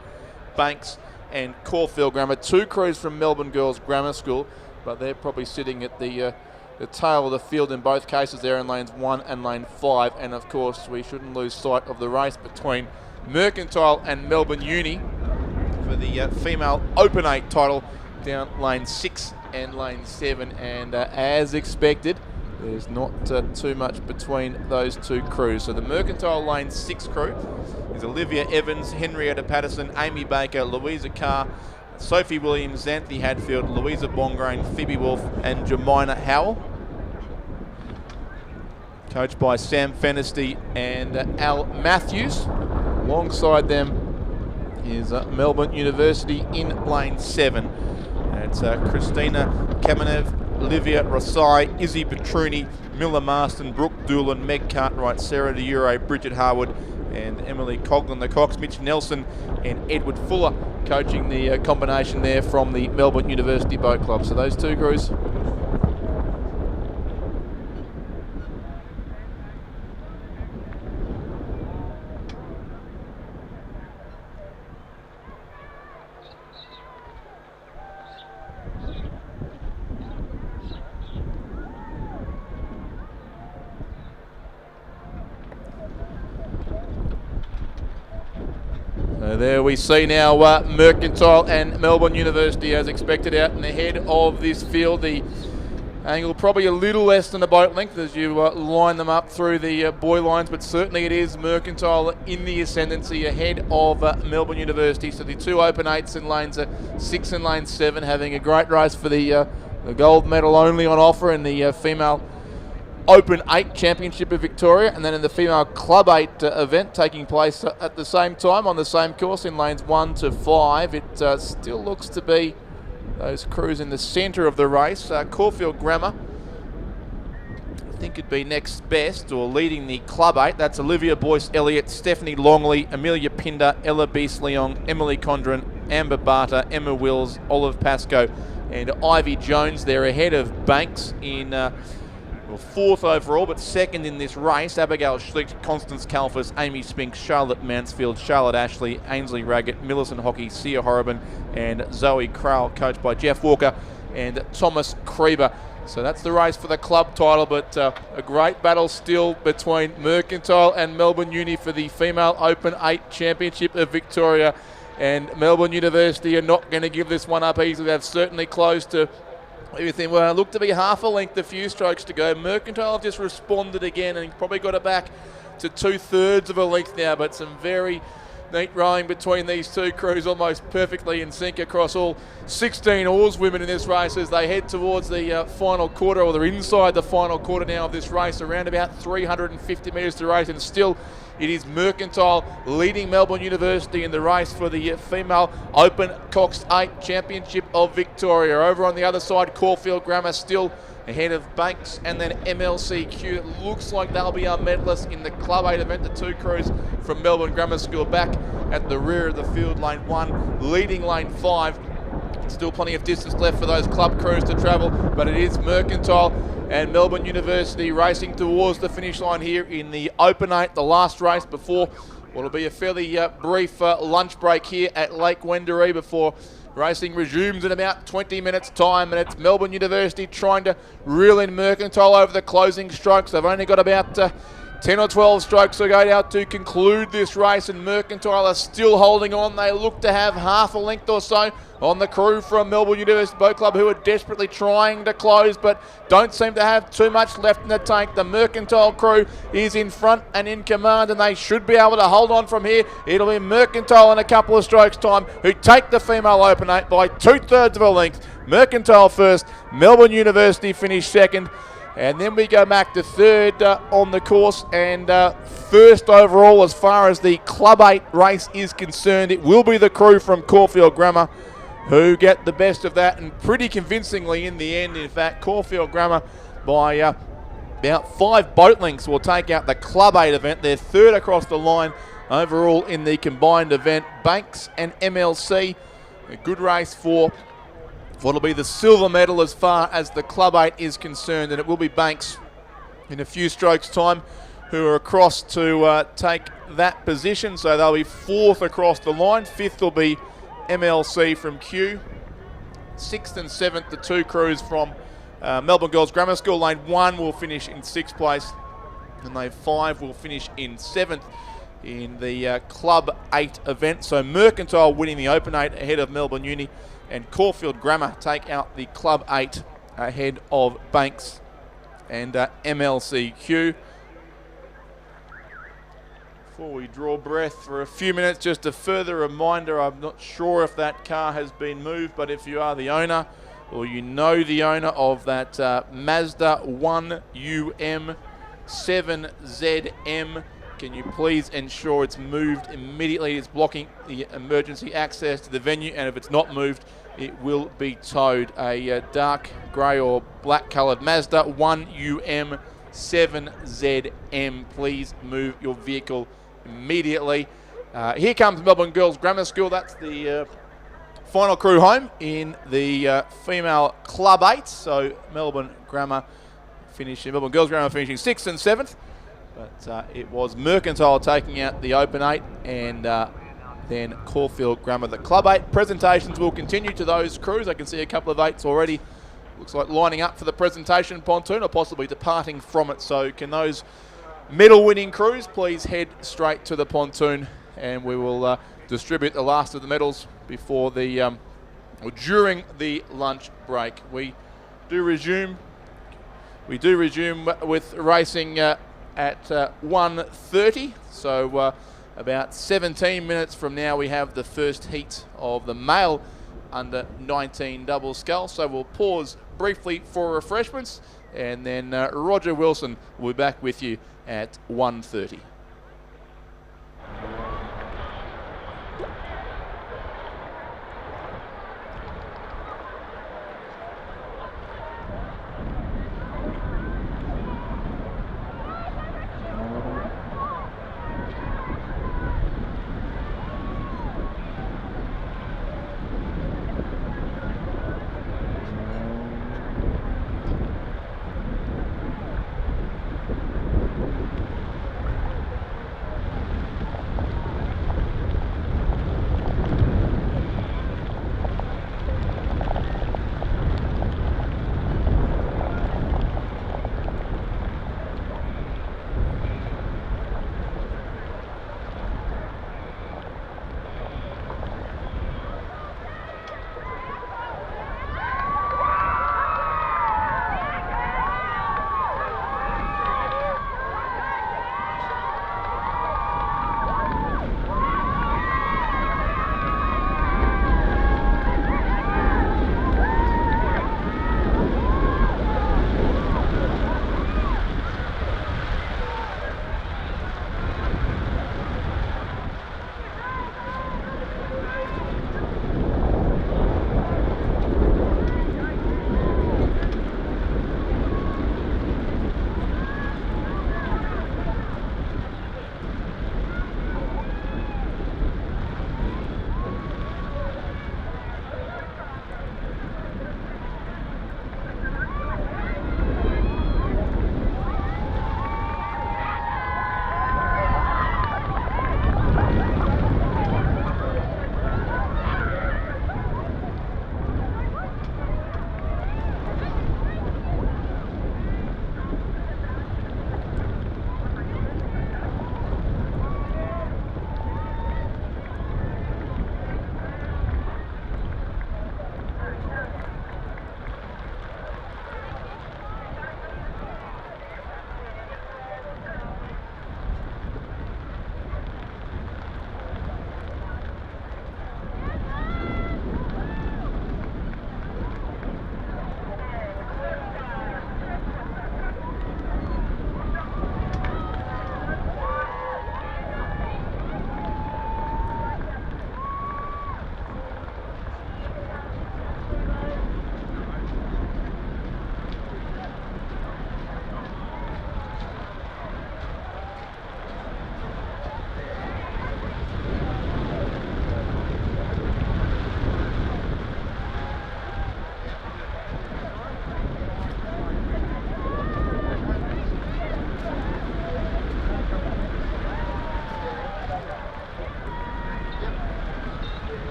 Banks and Caulfield Grammar. 2 crews from Melbourne Girls Grammar School, but they're probably sitting at the tail of the field in both cases. They're in lanes 1 and lane 5. And of course, we shouldn't lose sight of the race between Mercantile and Melbourne Uni for the female Open 8 title down lane 6 and lane 7. And as expected, there's not too much between those 2 crews. So the Mercantile lane 6 crew is Olivia Evans, Henrietta Patterson, Amy Baker, Louisa Carr, Sophie Williams, Xanthi Hadfield, Louisa Bongrain, Phoebe Wolf and Jemina Howell. Coached by Sam Fenesty and Al Matthews. Alongside them is Melbourne University in lane 7. It's Christina Kamenev, Olivia Rosai, Izzy Petruni, Miller Marston, Brooke Doolan, Meg Cartwright, Sarah DeEuro, Bridget Harwood and Emily Coughlin, the cox, Mitch Nelson and Edward Fuller coaching the combination there from the Melbourne University Boat Club. So those two crews. So there we see now Mercantile and Melbourne University as expected out in the head of this field. The angle probably a little less than the boat length as you line them up through the buoy lines, but certainly it is Mercantile in the ascendancy ahead of Melbourne University. So the two open 8s in lanes 6 and lane 7 having a great race for the gold medal only on offer in the female Open 8 Championship of Victoria, and then in the female Club 8 event taking place at the same time on the same course in lanes 1 to 5. It still looks to be those crews in the centre of the race. Caulfield Grammar, I think, could be next best, or leading the Club 8. That's Olivia Boyce-Elliott, Stephanie Longley, Amelia Pinder, Ella Beast-Leong, Emily Condren, Amber Barter, Emma Wills, Olive Pascoe and Ivy Jones. They're ahead of Banks in fourth overall, but second in this race. Abigail Schlicht, Constance Kalfas, Amy Spink, Charlotte Mansfield, Charlotte Ashley, Ainsley Raggett, Millicent Hockey, Sia Horriban, and Zoe Crowell, coached by Jeff Walker and Thomas Krieber. So that's the race for the club title, but a great battle still between Mercantile and Melbourne Uni for the female Open 8 Championship of Victoria. And Melbourne University are not going to give this one up easily. They've certainly closed to everything. Well, it looked to be half a length, a few strokes to go. Mercantile have just responded again and probably got it back to 2/3 of a length now, but some very neat rowing between these two crews, almost perfectly in sync across all 16 oarswomen in this race as they head towards the final quarter, or they're inside the final quarter now of this race, around about 350 metres to race, and still it is Mercantile leading Melbourne University in the race for the female Open Coxed 8 Championship of Victoria. Over on the other side, Caulfield Grammar still ahead of Banks, and then MLCQ. It looks like they'll be our medalists in the Club 8 event. The two crews from Melbourne Grammar School back at the rear of the field, lane 1, leading lane 5. Still plenty of distance left for those club crews to travel, but it is Mercantile and Melbourne University racing towards the finish line here in the Open 8, the last race before what will be a fairly brief lunch break here at Lake Wendouree before racing resumes in about 20 minutes time. And it's Melbourne University trying to reel in Mercantile over the closing strokes. They've only got about 10 or 12 strokes to go now to conclude this race, and Mercantile are still holding on. They look to have half a length or so on the crew from Melbourne University Boat Club, who are desperately trying to close but don't seem to have too much left in the tank. The Mercantile crew is in front and in command, and they should be able to hold on from here. It'll be Mercantile in a couple of strokes time who take the female Open 8 by 2/3 of a length. Mercantile first, Melbourne University finished second. And then we go back to third on the course, and first overall as far as the Club 8 race is concerned, it will be the crew from Caulfield Grammar who get the best of that, and pretty convincingly in the end. In fact, Caulfield Grammar by about 5 boat lengths will take out the Club 8 event. They're third across the line overall in the combined event. Banks and MLC, a good race for what'll be the silver medal as far as the Club 8 is concerned, and it will be Banks in a few strokes time who are across to take that position. So they'll be 4th across the line. 5th will be MLC from Q. 6th and 7th, the two crews from Melbourne Girls Grammar School. Lane 1 will finish in 6th place, and lane 5 will finish in 7th in the Club 8 event. So Mercantile winning the Open 8 ahead of Melbourne Uni, and Caulfield Grammar take out the Club 8 ahead of Banks and MLCQ. Before we draw breath for a few minutes, just a further reminder, I'm not sure if that car has been moved, but if you are the owner or you know the owner of that Mazda 1UM 7ZM, can you please ensure it's moved immediately? It's blocking the emergency access to the venue, and if it's not moved, it will be towed. A dark grey or black coloured Mazda 1UM 7ZM. Please move your vehicle immediately. Here comes Melbourne Girls Grammar School. That's the final crew home in the female Club 8. So Melbourne Girls Grammar finishing 6th and 7th. But it was Mercantile taking out the Open 8 and then Caulfield Grammar the Club 8. Presentations will continue to those crews. I can see a couple of 8s already. Looks like lining up for the presentation pontoon or possibly departing from it. So can those medal winning crews please head straight to the pontoon, and we will distribute the last of the medals before the during the lunch break. We do resume with racing at 1:30. So about 17 minutes from now we have the first heat of the male under 19 double scull. So we'll pause briefly for refreshments, and then Roger Wilson will be back with you at 1:30.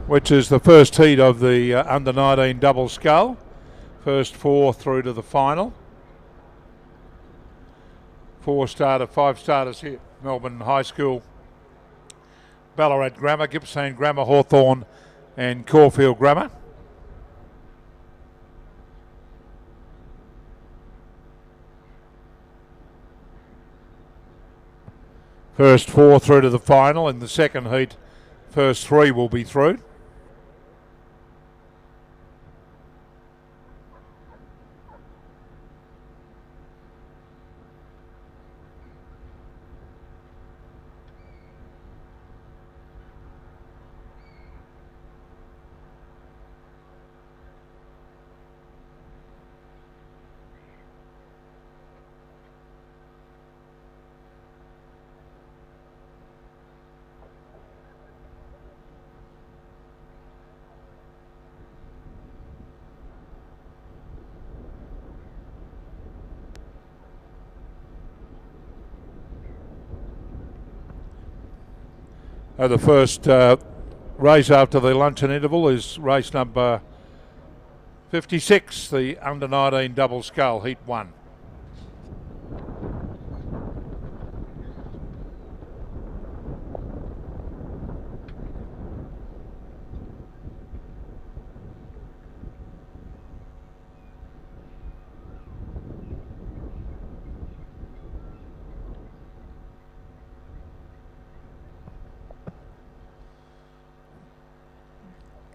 which is the first heat of the under-19 double scull. First 4 through to the final. 5 starters here. Melbourne High School, Ballarat Grammar, Gippsland Grammar, Hawthorn and Caulfield Grammar. First 4 through to the final. In the second heat, first 3 will be through. The first race after the luncheon interval is race number 56, the under-19 double scull, heat 1.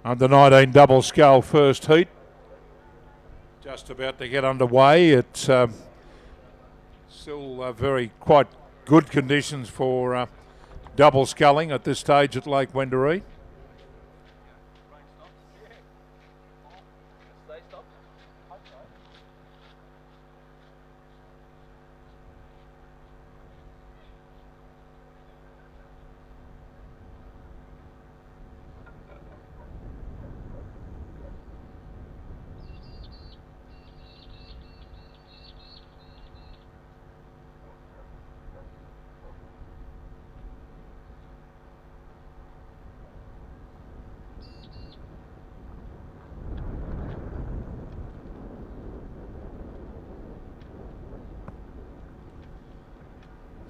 Under-19 double scull first heat. Just about to get underway. It's still quite good conditions for double sculling at this stage at Lake Wendouree.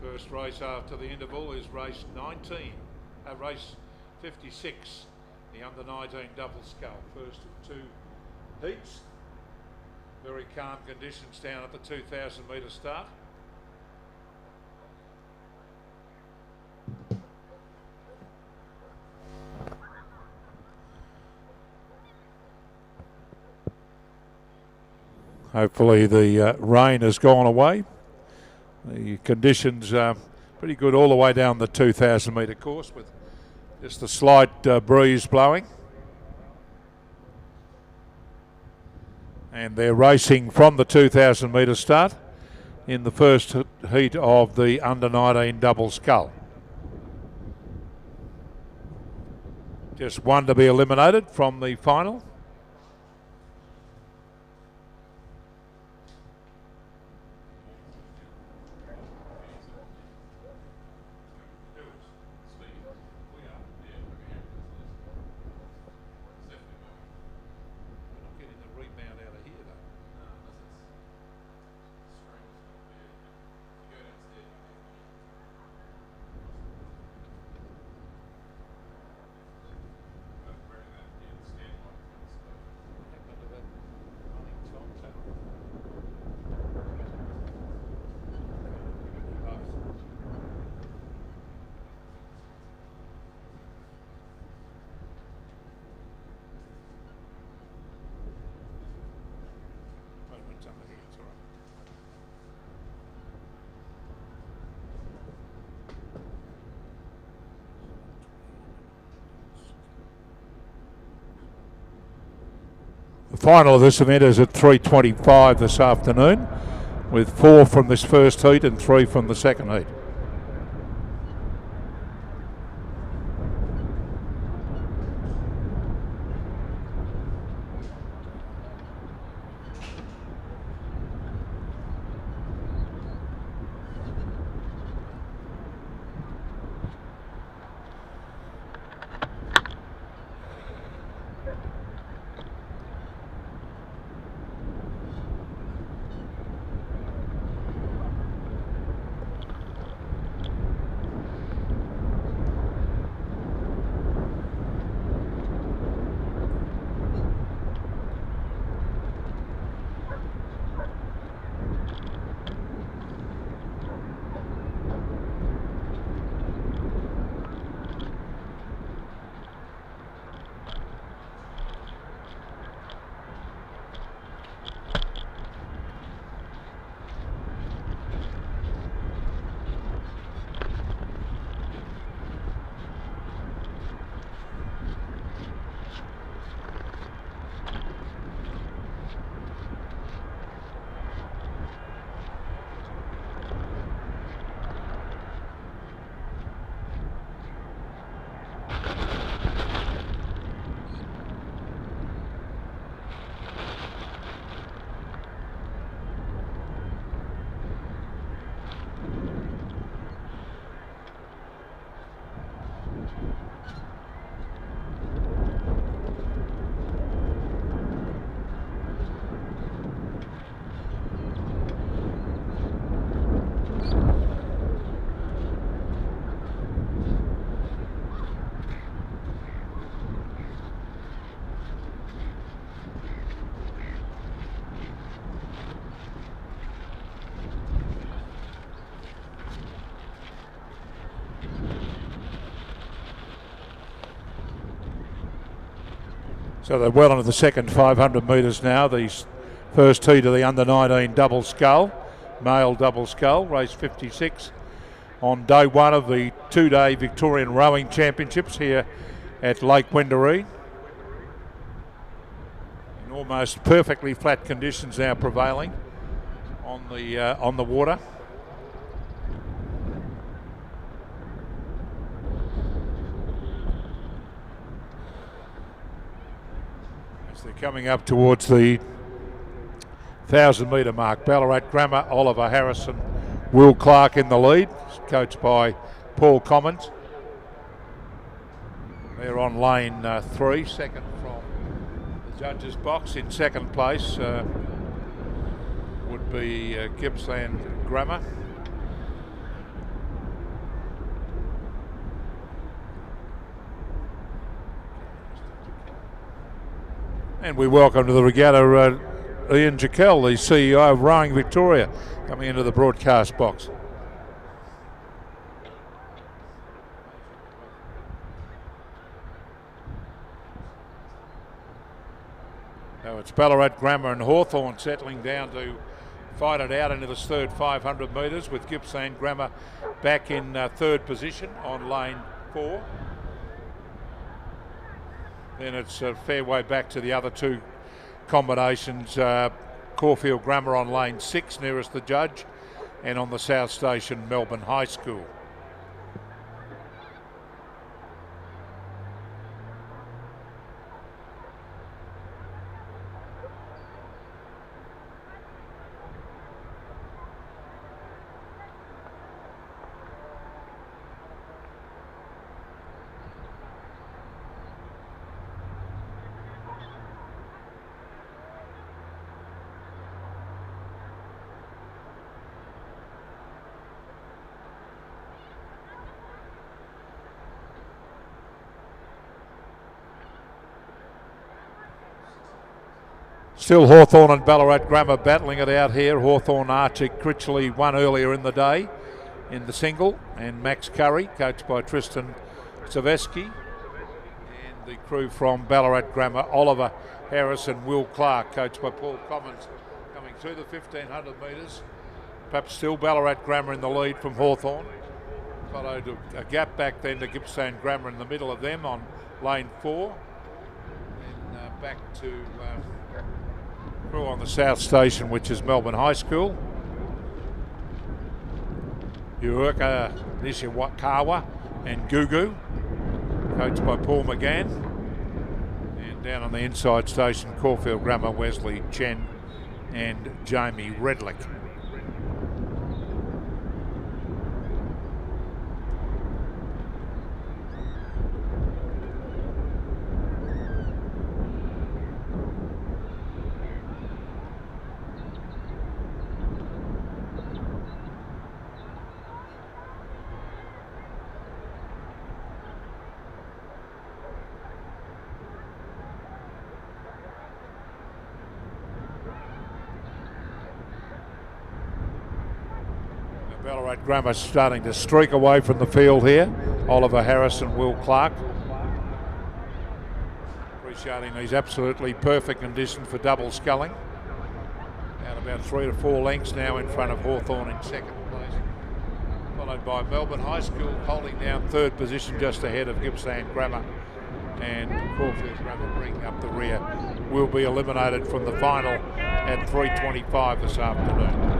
First race after the interval is race 56, the under-19 double scull. First of 2 heats. Very calm conditions down at the 2,000 metre start. Hopefully the rain has gone away. The conditions are pretty good all the way down the 2,000 metre course with just a slight breeze blowing. And they're racing from the 2,000 metre start in the first heat of the under-19 double scull. Just 1 to be eliminated from the final. The final of this event is at 3:25 this afternoon, with 4 from this first heat and 3 from the second heat. So they're well into the second 500 metres now. The first heat of the under-19 double scull, male double scull, race 56 on day one of the two-day Victorian Rowing Championships here at Lake Wendouree. In almost perfectly flat conditions now prevailing on the water. As they're coming up towards the 1,000 metre mark, Ballarat Grammar, Oliver Harrison, Will Clark in the lead, coached by Paul Commons. They're on lane 3, second from the judges' box. In second place would be Gippsland Grammar. And we welcome to the regatta Ian Jekyll, the CEO of Rowing Victoria, coming into the broadcast box. Now it's Ballarat Grammar and Hawthorn settling down to fight it out into this third 500 metres, with Gippsland Grammar back in third position on lane 4. Then it's a fair way back to the other two combinations. Caulfield Grammar on lane 6 nearest the judge, and on the South Station Melbourne High School. Still Hawthorn and Ballarat Grammar battling it out here. Hawthorn Archer Critchley won earlier in the day in the single, and Max Curry, coached by Tristan Saveski, and the crew from Ballarat Grammar, Oliver Harris and Will Clark, coached by Paul Commons, coming through the 1,500 metres. Perhaps still Ballarat Grammar in the lead from Hawthorn, followed a gap back then to Gippsland Grammar in the middle of them on lane 4, and back to crew on the South Station, which is Melbourne High School. Uurka, Nishikawa and Gugu, coached by Paul McGann. And down on the inside station, Caulfield Grammar, Wesley Chen and Jamie Redlick. Ballarat Grammar starting to streak away from the field here. Oliver Harris and Will Clark. Appreciating these absolutely perfect conditions for double sculling. Out about 3 to 4 lengths now in front of Hawthorn in second place. Followed by Melbourne High School holding down third position just ahead of Gippsland Grammar. And Caulfield Grammar bringing up the rear. Will be eliminated from the final at 3:25 this afternoon.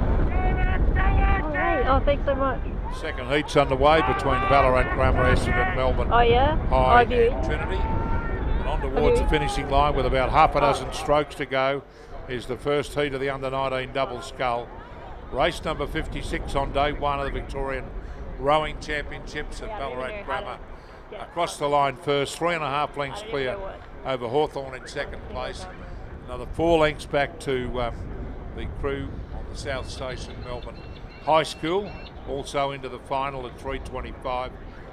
Oh, thanks so much.
Second heat's underway between Ballarat Grammar, Essendon, Melbourne
Oh, yeah?
High
Have you?
and Trinity. And on towards the finishing line with about half a dozen strokes to go is the first heat of the under-19 double scull. Race number 56 on day one of the Victorian Rowing Championships at Ballarat Grammar. Across the line first, 3.5 lengths clear over Hawthorn in second place. Another 4 lengths back to the crew on the South Station, Melbourne High School, also into the final at 3:25,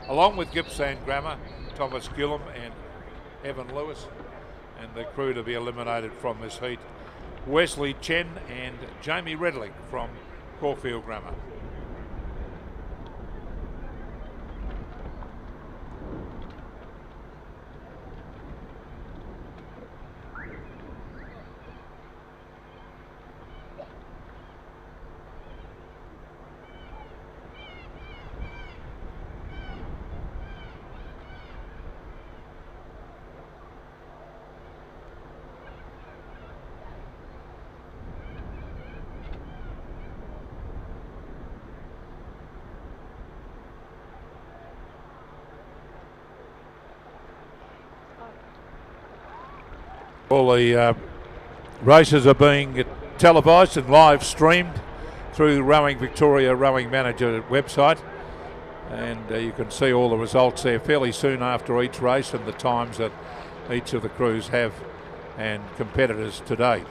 along with Gippsland Grammar, Thomas Gillum and Evan Lewis, and the crew to be eliminated from this heat, Wesley Chen and Jamie Redlick from Caulfield Grammar. All the races are being televised and live streamed through Rowing Victoria Rowing Manager website, and you can see all the results there fairly soon after each race and the times that each of the crews have and competitors today.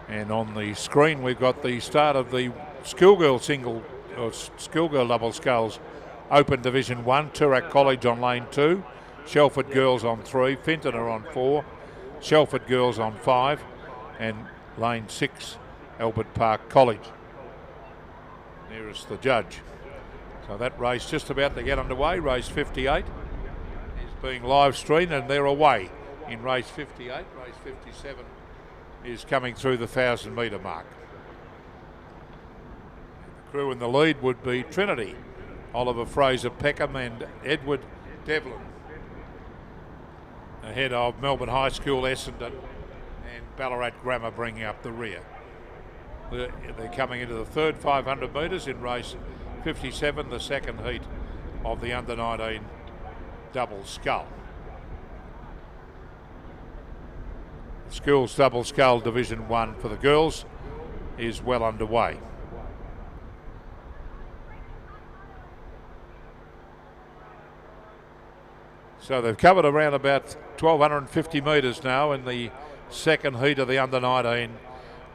And on the screen we've got the start of the Schoolgirl single or Schoolgirl double sculls Open Division 1, Toorak College on lane 2, Shelford Girls on 3, Finton are on 4, Shelford Girls on 5, and lane 6, Albert Park College, nearest the judge. So that race just about to get underway. Race 58 is being live streamed and they're away in race 58. Race 57 is coming through the 1,000 metre mark. The crew in the lead would be Trinity, Oliver Fraser Peckham and Edward Devlin, ahead of Melbourne High School, Essendon and Ballarat Grammar bringing up the rear. They're coming into the third 500 metres in race 57, the second heat of the under-19 double scull. The Schools double scull Division 1 for the girls is well underway. So they've covered around about 1,250 metres now in the second heat of the under-19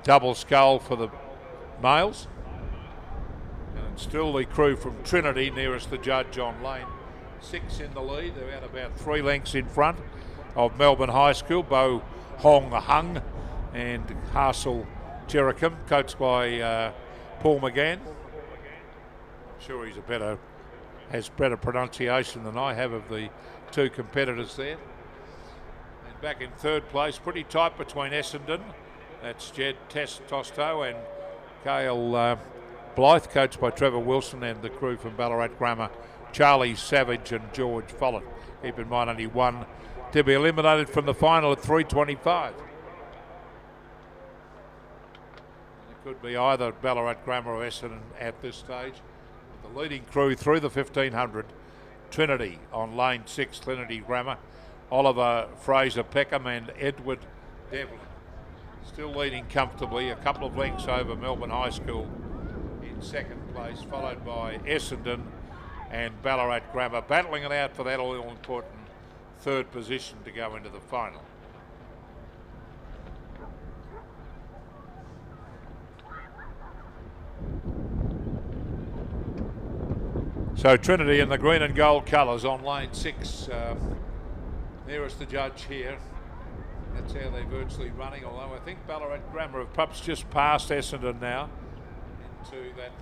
double scull for the males. And it's still the crew from Trinity nearest the judge on lane 6 in the lead. They're out about 3 lengths in front of Melbourne High School, Bo Hong Hung and Harsel Jericum, coached by Paul McGann. I'm sure he's has better pronunciation than I have of the two competitors there. And back in third place, pretty tight between Essendon, that's Jed Tosto, and Cale Blythe, coached by Trevor Wilson, and the crew from Ballarat Grammar, Charlie Savage and George Follett. Keep in mind only one to be eliminated from the final at 3:25. It could be either Ballarat Grammar or Essendon at this stage. The leading crew through the 1,500, Trinity on lane 6, Trinity Grammar, Oliver Fraser Peckham and Edward Devlin. Still leading comfortably, a couple of lengths over Melbourne High School in second place, followed by Essendon and Ballarat Grammar, battling it out for that all-important third position to go into the final. So Trinity in the green and gold colours on lane 6, nearest the judge here. That's how they're virtually running, although I think Ballarat Grammar have perhaps just passed Essendon now into that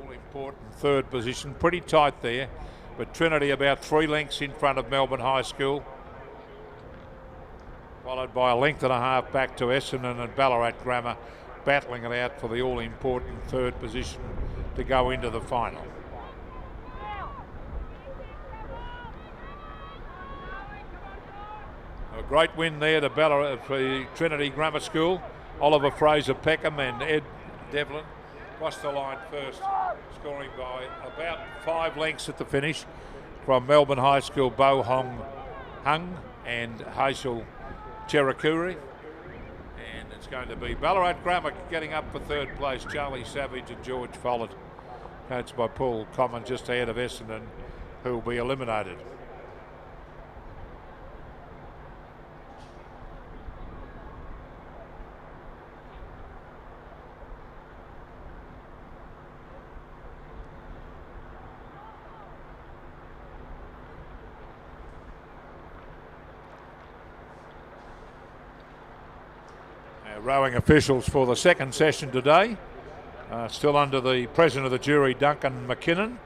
all-important third position. Pretty tight there, but Trinity about 3 lengths in front of Melbourne High School, followed by a length and a half back to Essendon and Ballarat Grammar, battling it out for the all-important third position to go into the final. A great win there to Ballarat for the Trinity Grammar School. Oliver Fraser Peckham and Ed Devlin crossed the line first, scoring by about 5 lengths at the finish from Melbourne High School, Bo Hong Hung and Hazel Cherukuri. And it's going to be Ballarat Grammar getting up for third place, Charlie Savage and George Follett, coached by Paul Common, just ahead of Essendon, who will be eliminated. Rowing officials for the second session today, still under the president of the jury, Duncan McKinnon.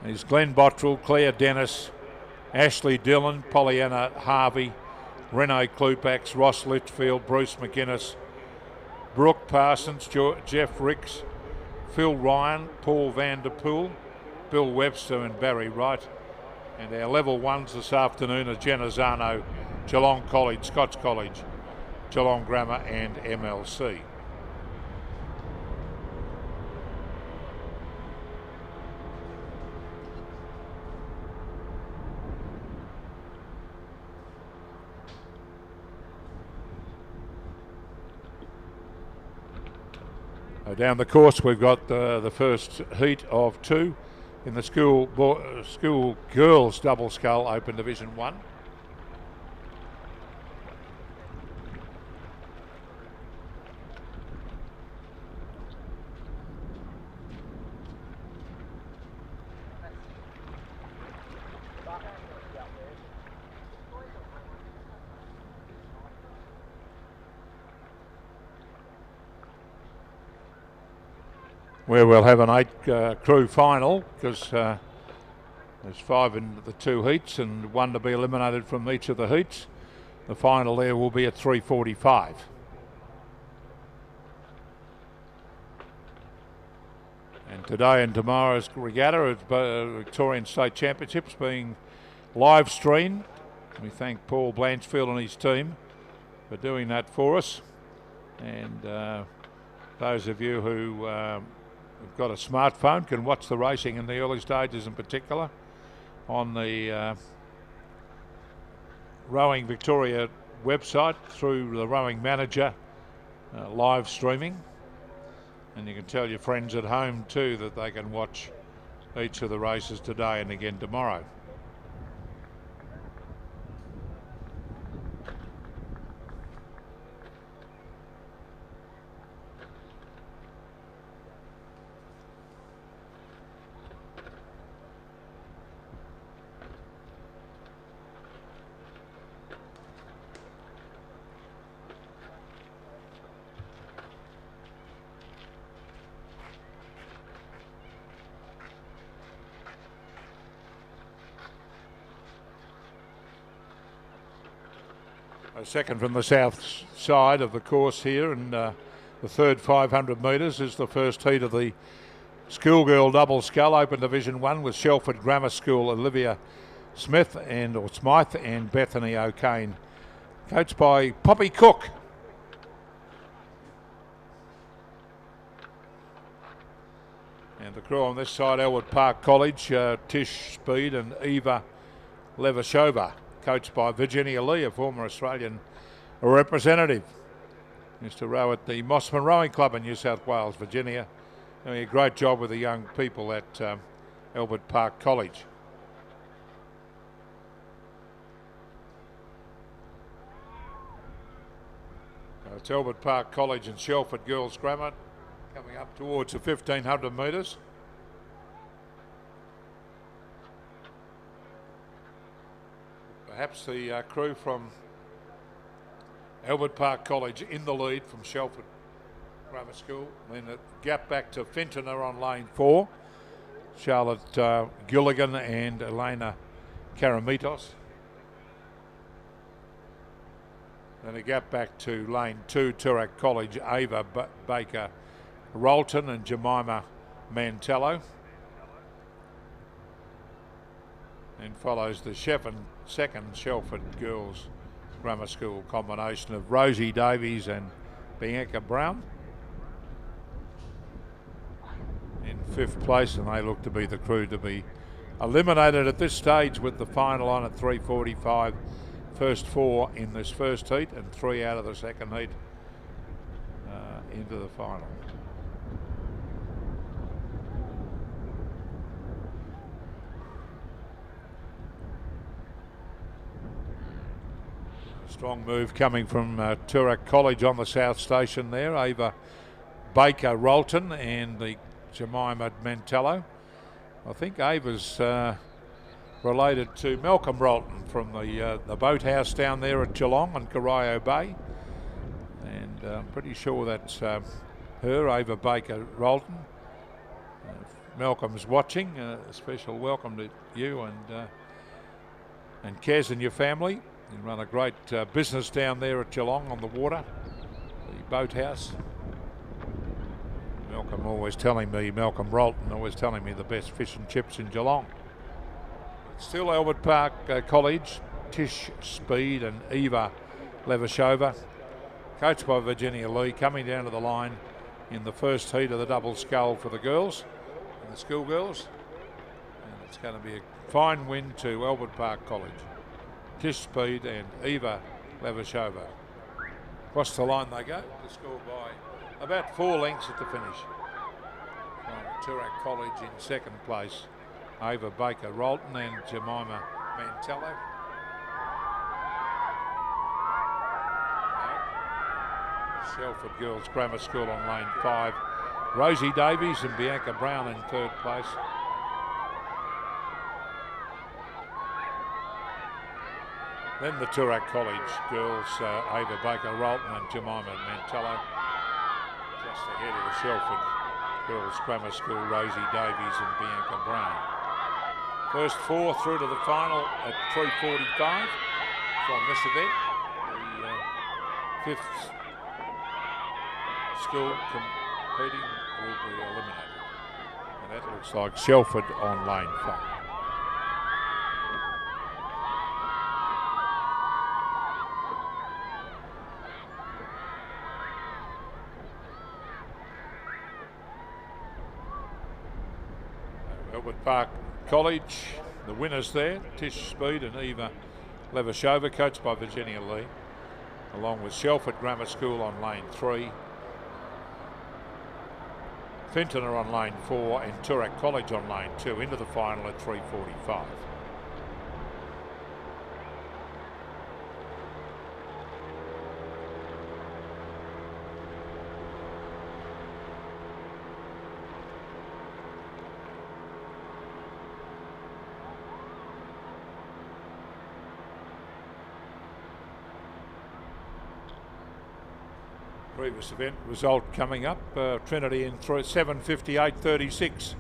Is Glenn Bottrell, Claire Dennis, Ashley Dillon, Pollyanna Harvey, Renee Klupax, Ross Litchfield, Bruce McGuinness, Brooke Parsons, Jeff Ricks, Phil Ryan, Paul Vanderpool, Bill Webster and Barry Wright. And our level ones this afternoon are Jenna Zano, Geelong College, Scots College, Geelong Grammar and MLC. Down the course we've got the first heat of 2 in the school girls double scull Open Division 1. Where we'll have an 8 crew final, because there's 5 in the 2 heats and 1 to be eliminated from each of the heats. The final there will be at 3:45. And today and tomorrow's regatta is Victorian State Championships being live streamed. We thank Paul Blanchfield and his team for doing that for us. And those of you who have got a smartphone can watch the racing in the early stages in particular on the Rowing Victoria website through the Rowing Manager live streaming. And you can tell your friends at home too that they can watch each of the races today and again tomorrow. Second from the south side of the course here, and the third 500 metres is the first heat of the Schoolgirl double scull Open Division 1 with Shelford Grammar School Olivia Smythe and Bethany O'Kane, coached by Poppy Cook. And the crew on this side, Elwood Park College, Tish Speed and Eva Levashova, coached by Virginia Lee, a former Australian representative. Used to row at the Mossman Rowing Club in New South Wales, Virginia. Doing a great job with the young people at Albert Park College. It's Albert Park College and Shelford Girls Grammar coming up towards the 1500 metres. Perhaps the crew from Albert Park College in the lead from Shelford Grammar School. Then a gap back to Finton are on lane 4. Charlotte Gilligan and Elena Karamitos. Then a gap back to lane 2, Toorak College, Ava Baker Rolton and Jemima Mantello. Then follows the second Shelford Girls Grammar School combination of Rosie Davies and Bianca Brown in 5th place, and they look to be the crew to be eliminated at this stage, with the final on at 3:45. First 4 in this first heat and 3 out of the second heat into the final. Strong move coming from Toorak College on the south station there. Ava Baker Rolton and the Jemima Mantello. I think Ava's related to Malcolm Rolton from the boathouse down there at Geelong and Corio Bay. And I'm pretty sure that's her, Ava Baker Rolton. Malcolm's watching. A special welcome to you and Kez and your family. You run a great business down there at Geelong on the water, the boathouse. Malcolm Rolton always telling me the best fish and chips in Geelong. Still Albert Park College, Tish Speed and Eva Levashova, coached by Virginia Lee, coming down to the line in the first heat of the double scull for the girls and the schoolgirls. And it's going to be a fine win to Albert Park College. Tish Speed and Eva Levashova. Across the line they go. The Schoolboy about 4 lengths at the finish. Toorak College in second place. Ava Baker Rolton and Jemima Mantello. Shelford Girls Grammar School on lane 5. Rosie Davies and Bianca Brown in third place. Then the Toorak College girls, Ava Baker Rolton and Jemima Mantello. Just ahead of the Shelford Girls Grammar School, Rosie Davies and Bianca Brown. First 4 through to the final at 3:45 from this event. The 5th school competing will be eliminated. And that looks like Shelford on lane 5. Melbourne Park College, the winners there, Tish Speed and Eva Levashova, coached by Virginia Lee, along with Shelford Grammar School on lane 3. Fenton are on lane 4 and Toorak College on lane 2 into the final at 3:45. Previous event result coming up, Trinity in 7:58.36,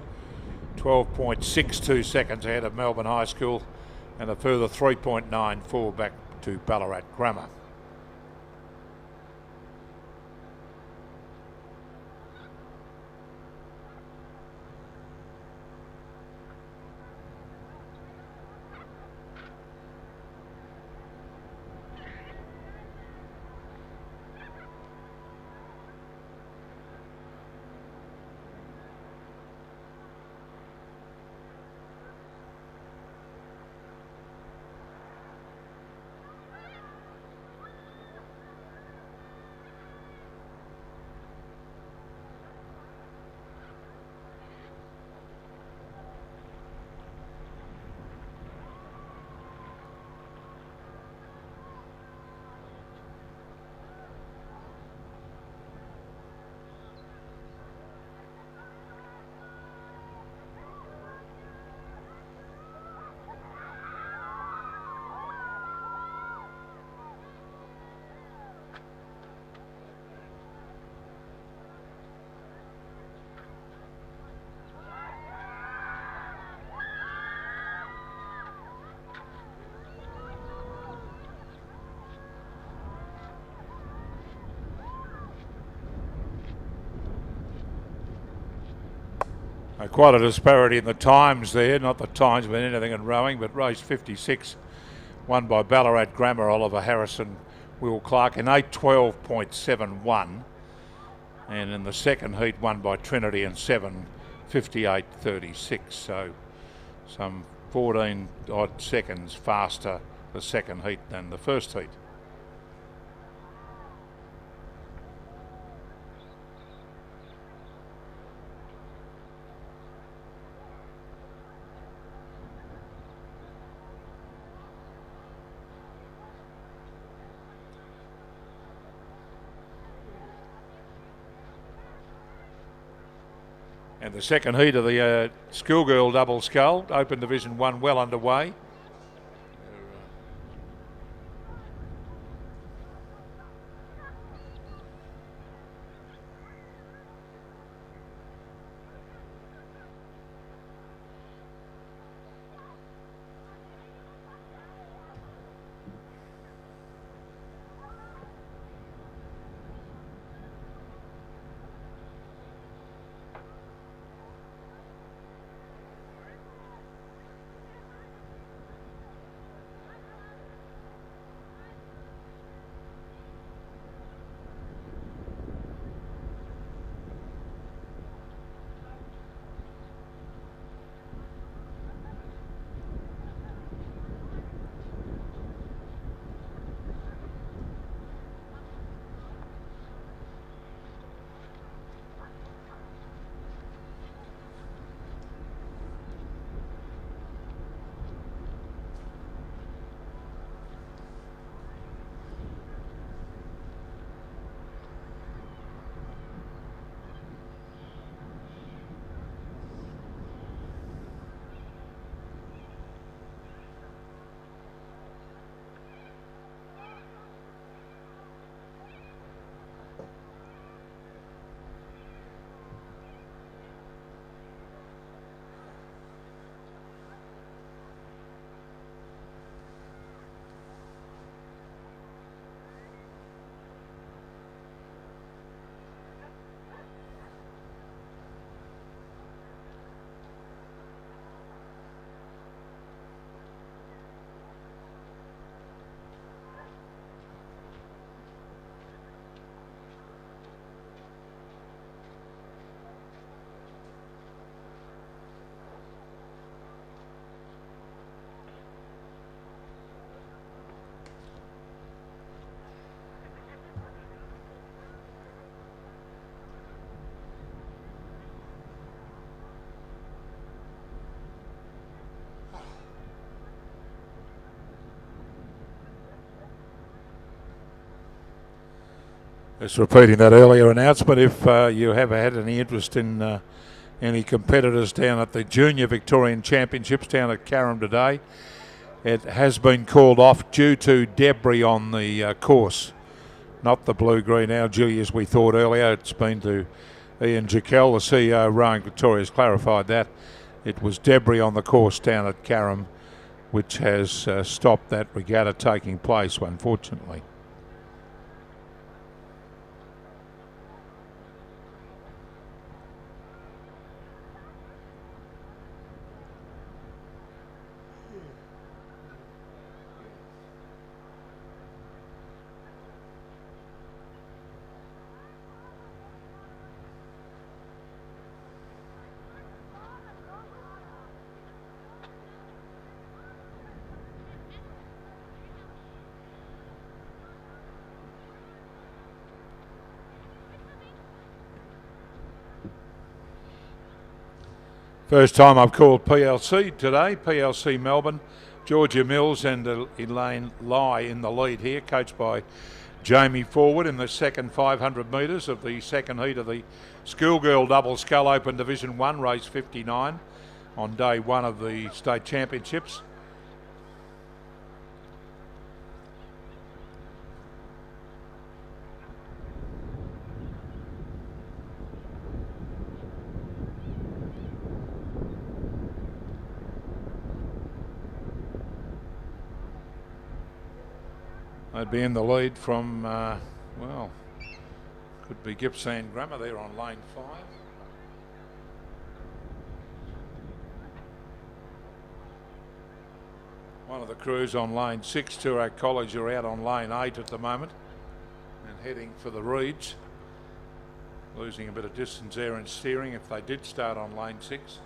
12.62 seconds ahead of Melbourne High School and a further 3.94 back to Ballarat Grammar. Quite a disparity in the times there, not the times but anything in rowing, but race 56 won by Ballarat Grammar, Oliver Harrison, Will Clark in 8:12.71, and in the second heat won by Trinity in 7:58.36, so some 14 odd seconds faster the second heat than the first heat. And the second heat of the Schoolgirl double scull, Open Division 1 well underway. Just repeating that earlier announcement, if you have had any interest in any competitors down at the Junior Victorian Championships down at Carrum today, it has been called off due to debris on the course. Not the blue-green algae as we thought earlier. It's been to Ian Jekyll, the CEO, Rowing Victoria, has clarified that. It was debris on the course down at Carrum which has stopped that regatta taking place, unfortunately. First time I've called PLC today, PLC Melbourne. Georgia Mills and Elaine Lai in the lead here, coached by Jamie Forward in the second 500 metres of the second heat of the Schoolgirl Double Scull Open Division 1, race 59 on day one of the state championships. They'd be in the lead from, well, could be Gippsland Grammar there on lane 5. One of the crews on lane 6, Toorak College, are out on lane 8 at the moment and heading for the reeds. Losing a bit of distance there in steering if they did start on lane 6.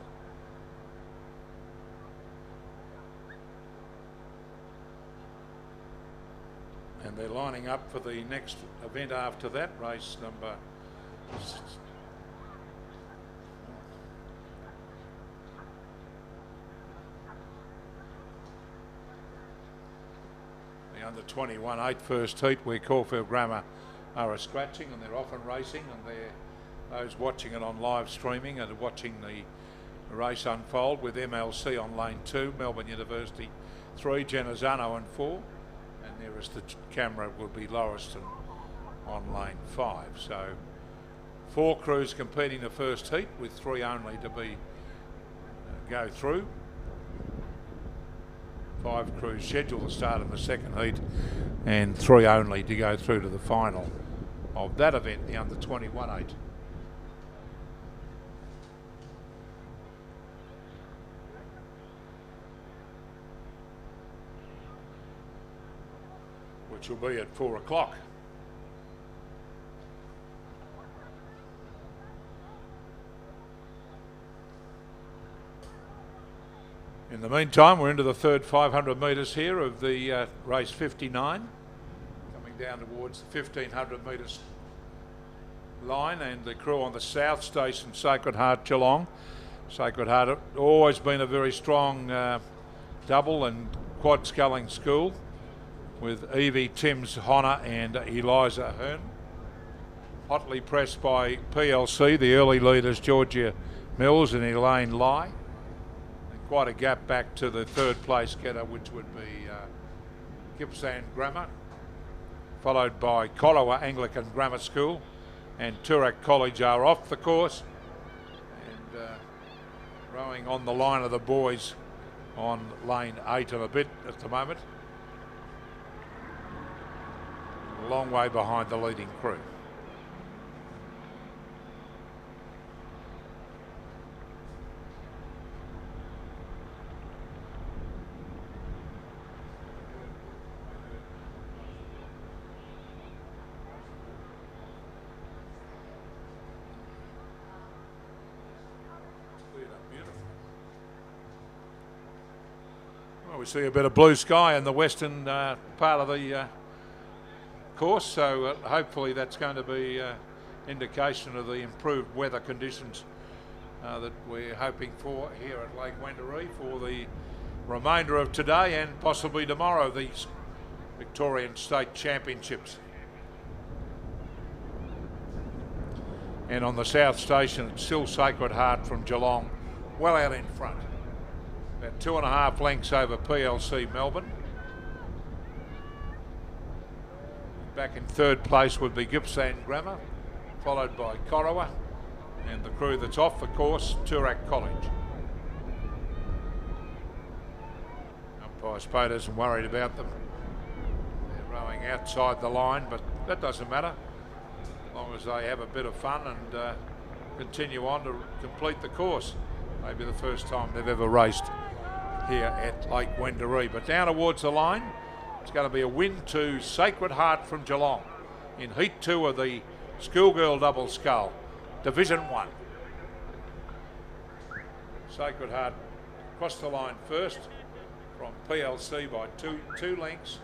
And they're lining up for the next event after that, race number 6. The under 21 8 first heat where Caulfield Grammar are scratching, and they're often racing, and those watching it on live streaming and watching the race unfold with MLC on lane 2, Melbourne University 3, Genazzano and 4. And nearest the camera will be Lauriston on lane 5. So 4 crews competing the first heat with 3 only to be go through. 5 crews scheduled to start in the second heat and 3 only to go through to the final of that event, the under 21 8. Which will be at 4 o'clock. In the meantime, we're into the third 500 metres here of the race 59, coming down towards the 1500 metres line, and the crew on the south station, Sacred Heart Geelong. Sacred Heart always been a very strong double and quad sculling school, with Evie Timms Honor and Eliza Hearn. Hotly pressed by PLC, the early leaders Georgia Mills and Elaine Lai. And quite a gap back to the third place getter, which would be Gippsland Grammar, followed by Corowa Anglican Grammar School, and Toorak College are off the course and rowing on the line of the boys on lane 8 and a bit at the moment. A long way behind the leading crew. Well, we see a bit of blue sky in the western part of the course, so hopefully that's going to be indication of the improved weather conditions that we're hoping for here at Lake Wendouree for the remainder of today and possibly tomorrow, the Victorian State Championships. And on the south station, it's still Sacred Heart from Geelong, well out in front. About 2.5 lengths over PLC Melbourne. Back in third place would be Gippsland Grammar, followed by Corowa, and the crew that's off the course, Toorak College. Umpire Spade isn't worried about them. They're rowing outside the line, but that doesn't matter, as long as they have a bit of fun and continue on to complete the course. Maybe the first time they've ever raced here at Lake Wendouree. But down towards the line, it's going to be a win to Sacred Heart from Geelong in Heat 2 of the Schoolgirl Double Scull, Division 1. Sacred Heart crossed the line first from PLC by two lengths,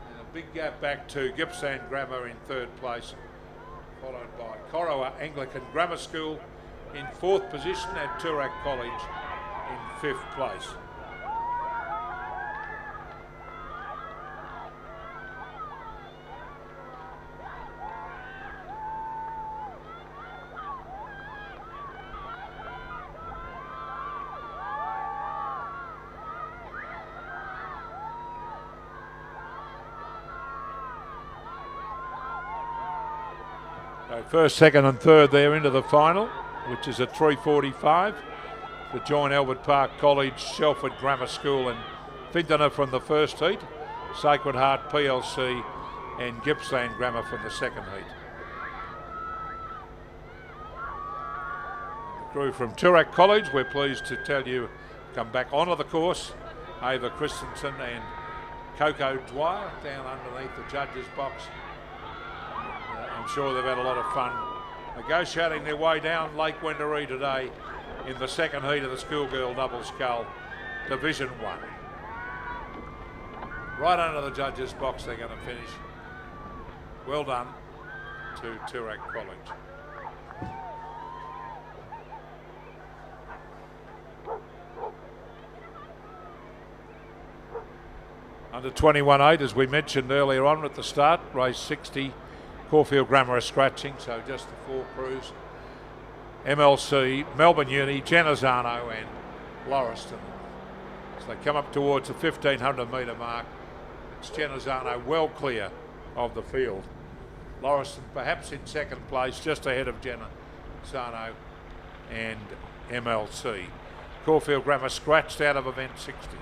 and a big gap back to Gippsland Grammar in third place, followed by Corowa Anglican Grammar School in fourth position and Toorak College in fifth place. So first, second and third there into the final, which is at 3:45 for John Albert Park College, Shelford Grammar School and Fintona from the first heat, Sacred Heart PLC and Gippsland Grammar from the second heat. The crew from Toorak College, we're pleased to tell you, come back onto the course. Ava Christensen and Coco Dwyer down underneath the judges' box. I'm sure they've had a lot of fun negotiating their way down Lake Wendouree today in the second heat of the Schoolgirl Double Scull, Division 1. Right under the judges' box they're going to finish. Well done to Toorak College. Under 21.8, as we mentioned earlier on at the start, race 60. Caulfield Grammar are scratching, so just the four crews. MLC, Melbourne Uni, Genazzano and Lauriston. As they come up towards the 1,500 metre mark, it's Genazzano well clear of the field. Lauriston perhaps in second place, just ahead of Genazzano and MLC. Caulfield Grammar scratched out of event 60.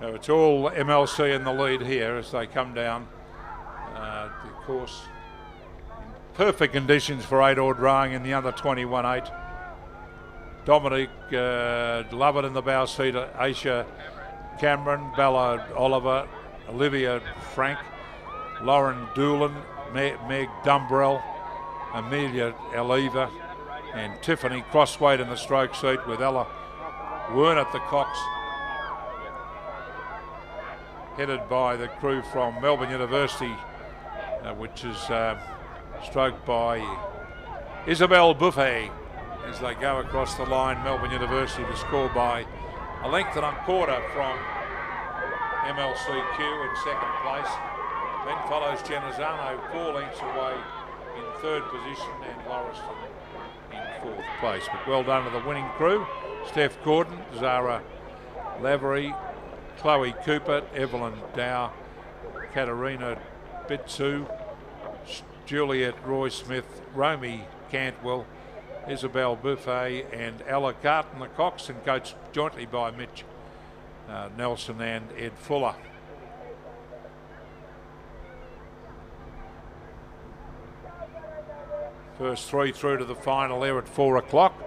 So it's all MLC in the lead here as they come down the course. In perfect conditions for 8-odd rowing in the under 21.8. Dominic Lovett in the bow seat, Aisha Cameron, Bella Oliver, Olivia Frank, Lauren Doolan, Meg Dumbrell, Amelia Eliva and Tiffany Crossweight in the stroke seat with Ella Wern at the cox, headed by the crew from Melbourne University, which is stroked by Isabel Buffet as they go across the line. Melbourne University to score by a length and a quarter from MLCQ in second place. Then follows Genazzano 4 lengths away in third position and Lauriston in fourth place. But well done to the winning crew, Steph Gordon, Zara Lavery, Chloe Cooper, Evelyn Dow, Katarina Bitsu, Juliet Roy-Smith, Romy Cantwell, Isabel Buffet and Ella Carton, the coxed, and coached jointly by Mitch Nelson and Ed Fuller. First three through to the final there at 4 o'clock.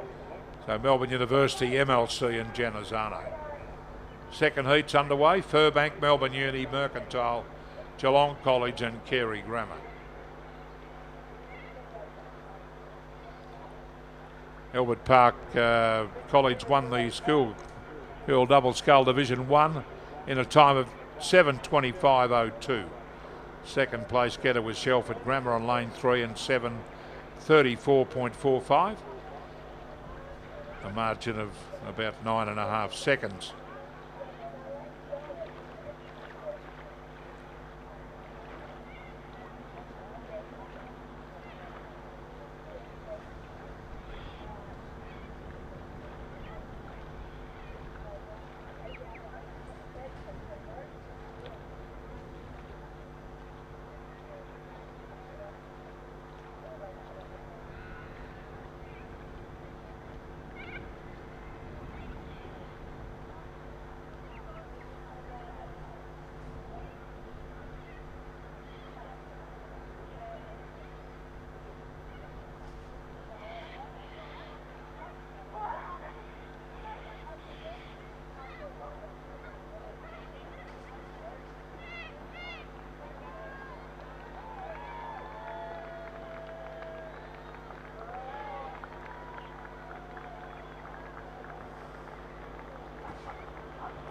So Melbourne University, MLC and Genazzano. Second heat's underway. Furbank, Melbourne Uni, Mercantile, Geelong College and Carey Grammar. Albert Park College won the Schoolgirl Double Scull Division 1 in a time of 7:25.02. Second place getter was Shelford Grammar on lane 3 and 7:34.45. A margin of about 9.5 seconds.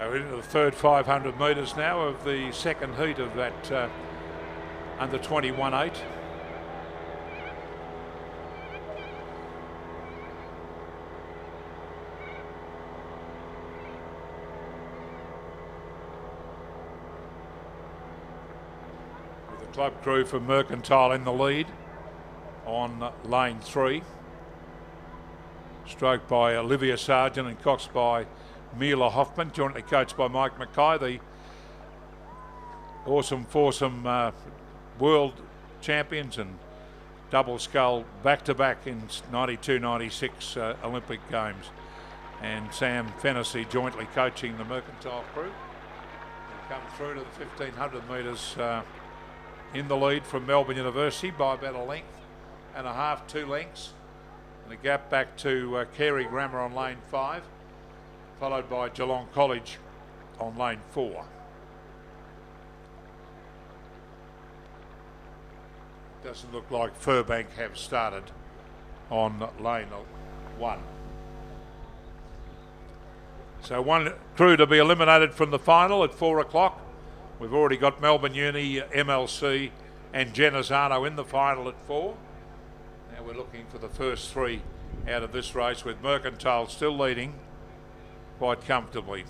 We're into the third 500 metres now of the second heat of that under 21.8. With the club crew from Mercantile in the lead on lane 3. Stroked by Olivia Sargent and coxed by Mila Hoffman, jointly coached by Mike Mackay, the awesome foursome world champions and double scull back-to-back in 92-96 Olympic Games. And Sam Fennessy jointly coaching the Mercantile crew. They come through to the 1,500 metres in the lead from Melbourne University by about a length and a half, 2 lengths. And a gap back to Carey Grammar on lane 5. Followed by Geelong College on lane 4. Doesn't look like Furbank have started on lane 1. So one crew to be eliminated from the final at 4 o'clock. We've already got Melbourne Uni, MLC and Genazzano in the final at 4. Now we're looking for the first 3 out of this race, with Mercantile still leading quite comfortably.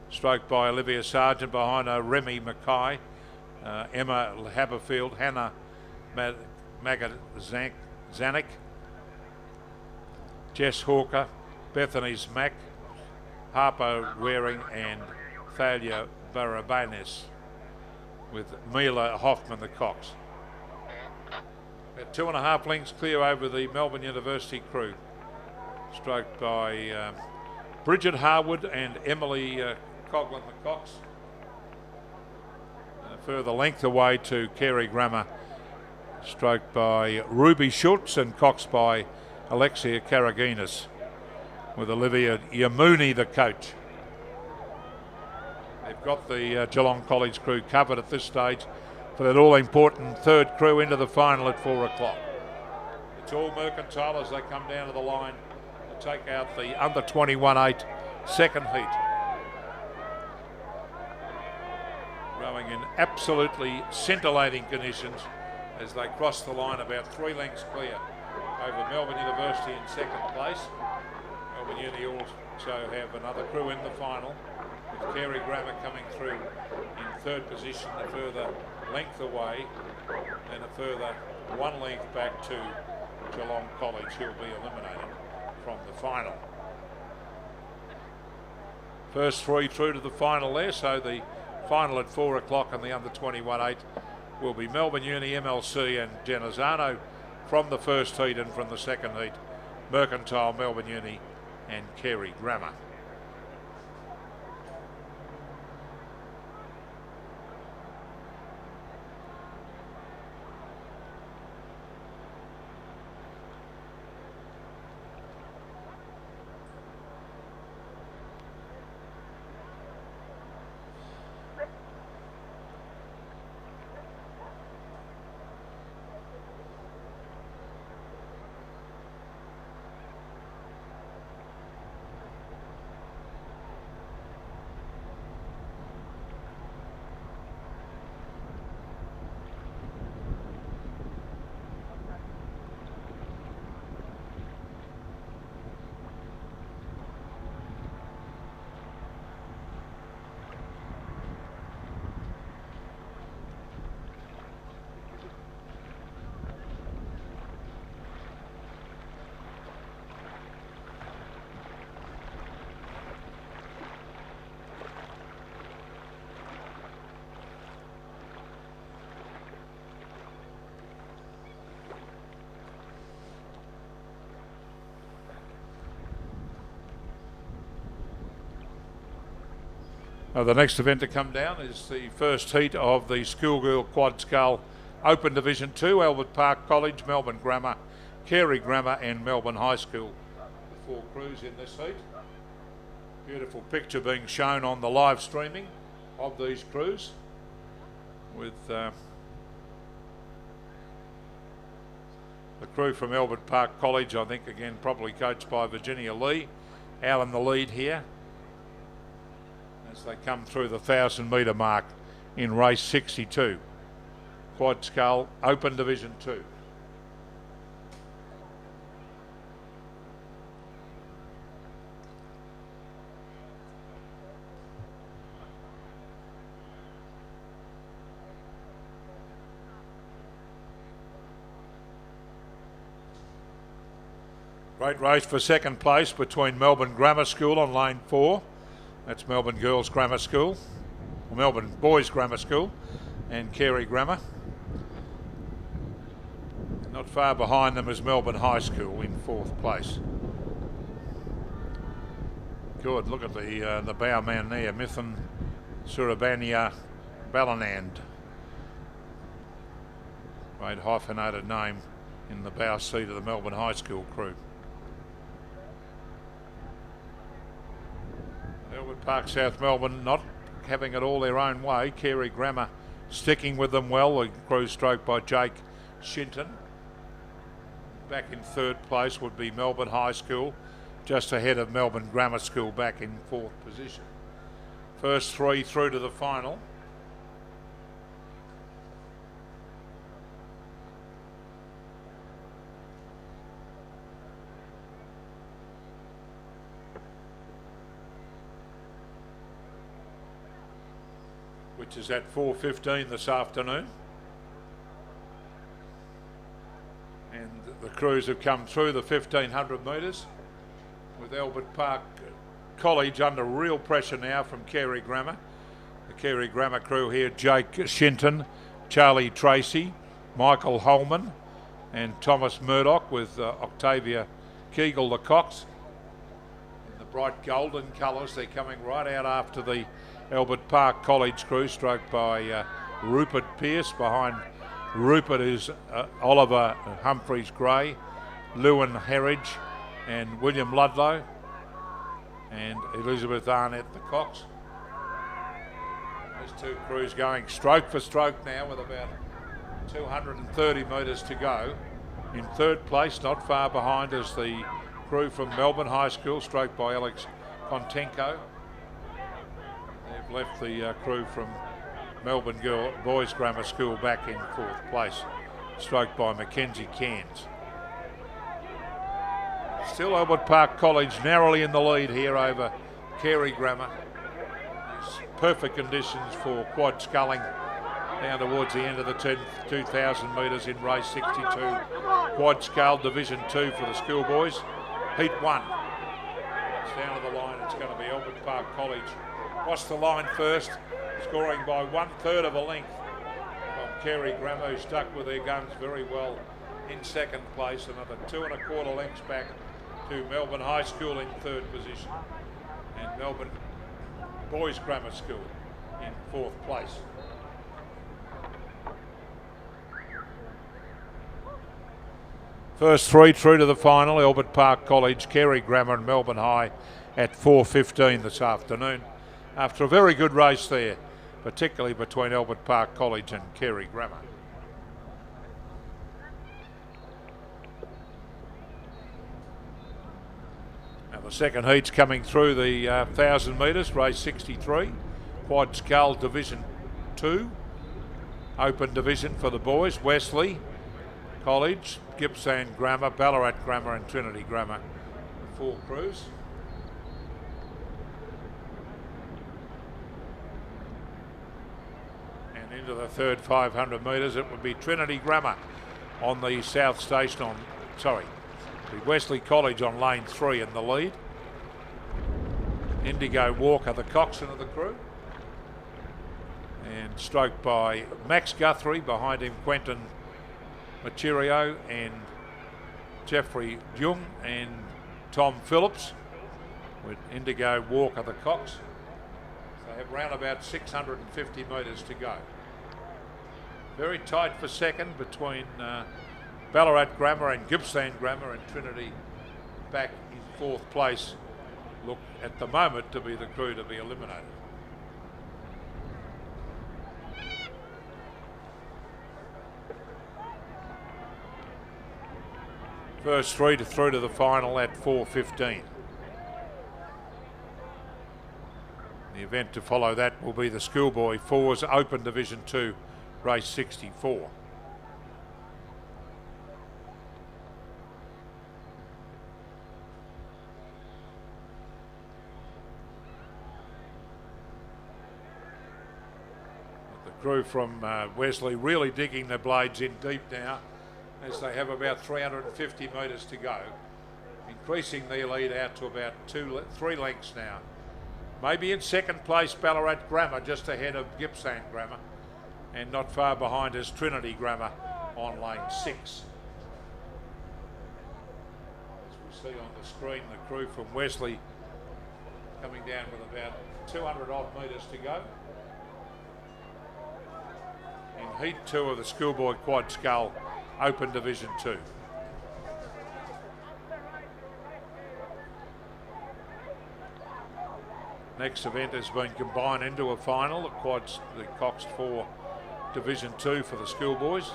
Stroked by Olivia Sargent, behind her Remy Mackay, Emma Haberfield, Hannah Zanik, Jess Hawker, Bethany Smack, Harper Waring and Thalia Barabanes, with Mila Hoffman the cox. About 2.5 lengths clear over the Melbourne University crew. Stroked by Bridget Harwood and Emily Coughlin the cox. A further length away to Carey Grammar, stroked by Ruby Schultz and coxed by Alexia Karaginas, with Olivia Yamuni the coach. They've got the Geelong College crew covered at this stage for that all-important third crew into the final at 4 o'clock. It's all Mercantile as they come down to the line to take out the under 21.8 second heat. Rowing in absolutely scintillating conditions as they cross the line, about 3 lengths clear over Melbourne University in second place. Melbourne Uni also have another crew in the final, with Carey Grammar coming through in third position, a further length away, and a further 1 length back to Geelong College, who will be eliminated from the final. First three through to the final there, so the final at 4 o'clock on the under 21.8 will be Melbourne Uni, MLC and Genazzano from the first heat, and from the second heat Mercantile, Melbourne Uni and Carey Grammar. The next event to come down is the first heat of the Schoolgirl Quad Scull Open Division 2, Albert Park College, Melbourne Grammar, Carey Grammar and Melbourne High School. The four crews in this heat. Beautiful picture being shown on the live streaming of these crews with the crew from Albert Park College, I think again probably coached by Virginia Lee, out in the lead here as they come through the 1,000 metre mark in race 62. Quad Scull Open Division 2. Great race for second place between Melbourne Grammar School on lane 4. That's Melbourne Girls Grammar School, or Melbourne Boys Grammar School, and Carey Grammar. Not far behind them is Melbourne High School in 4th place. Good, look at the bow man there, Mithan Surabania Balanand. Great hyphenated name in the bow seat of the Melbourne High School crew. Albert Park South Melbourne not having it all their own way. Carey Grammar sticking with them well. The crew stroked by Jake Shinton. Back in 3rd place would be Melbourne High School, just ahead of Melbourne Grammar School back in 4th position. First three through to the final. Which is at 4:15 this afternoon. And the crews have come through the 1,500 metres with Albert Park College under real pressure now from Carey Grammar. The Carey Grammar crew here, Jake Shinton, Charlie Tracy, Michael Holman and Thomas Murdoch with Octavia Kegel, the cox. In the bright golden colours, they're coming right out after the Albert Park College crew, stroked by Rupert Pearce. Behind Rupert is Oliver Humphreys Gray, Lewin Herridge and William Ludlow and Elizabeth Arnett, the cox. Those two crews going stroke for stroke now with about 230 metres to go. In 3rd place, not far behind, is the crew from Melbourne High School, stroked by Alex Kontenko. They've left the crew from Melbourne Boys Grammar School back in 4th place, stroked by Mackenzie Cairns. Still Albert Park College narrowly in the lead here over Carey Grammar. It's perfect conditions for quad sculling down towards the end of the 2,000 metres in race 62. Quad scull Division 2 for the Schoolboys. Heat 1. down to the line, it's going to be Albert Park College. Cross the line first, scoring by 1/3 of a length from Kerry Grammer, who stuck with their guns very well in second place. Another 2 1/4 lengths back to Melbourne High School in third position, and Melbourne Boys Grammar School in fourth place. First three through to the final, Albert Park College, Kerry Grammer and Melbourne High at 4:15 this afternoon. After a very good race there, particularly between Albert Park College and Kerry Grammer. Now the second heat's coming through the 1,000 metres, race 63, Quad Scull Division 2, Open Division for the boys, Wesley College, Gippsland Grammar, Ballarat Grammar and Trinity Grammar, the 4 crews. And into the third 500 metres, it would be Trinity Grammar on the South Station the Wesley College on lane 3 in the lead. Indigo Walker, the coxswain of the crew. And stroked by Max Guthrie, behind him Quentin Machirio and Jeffrey Jung and Tom Phillips, with Indigo Walker the cox. They have round about 650 metres to go. Very tight for second between Ballarat Grammar and Gippsland Grammar, and Trinity back in fourth place look at the moment to be the crew to be eliminated. First three through to the final at 4:15. The event to follow that will be the Schoolboy 4's Open Division 2, race 64. The crew from Wesley really digging the blades in deep now, as they have about 350 metres to go, increasing their lead out to about 3 lengths now. Maybe in second place Ballarat Grammar, just ahead of Gippsland Grammar, and not far behind is Trinity Grammar on lane 6. As we see on the screen, the crew from Wesley coming down with about 200 odd metres to go. In heat 2 of the Schoolboy Quad Scull Open Division 2. Next event has been combined into a final, the coxed 4 Division 2 for the Schoolboys.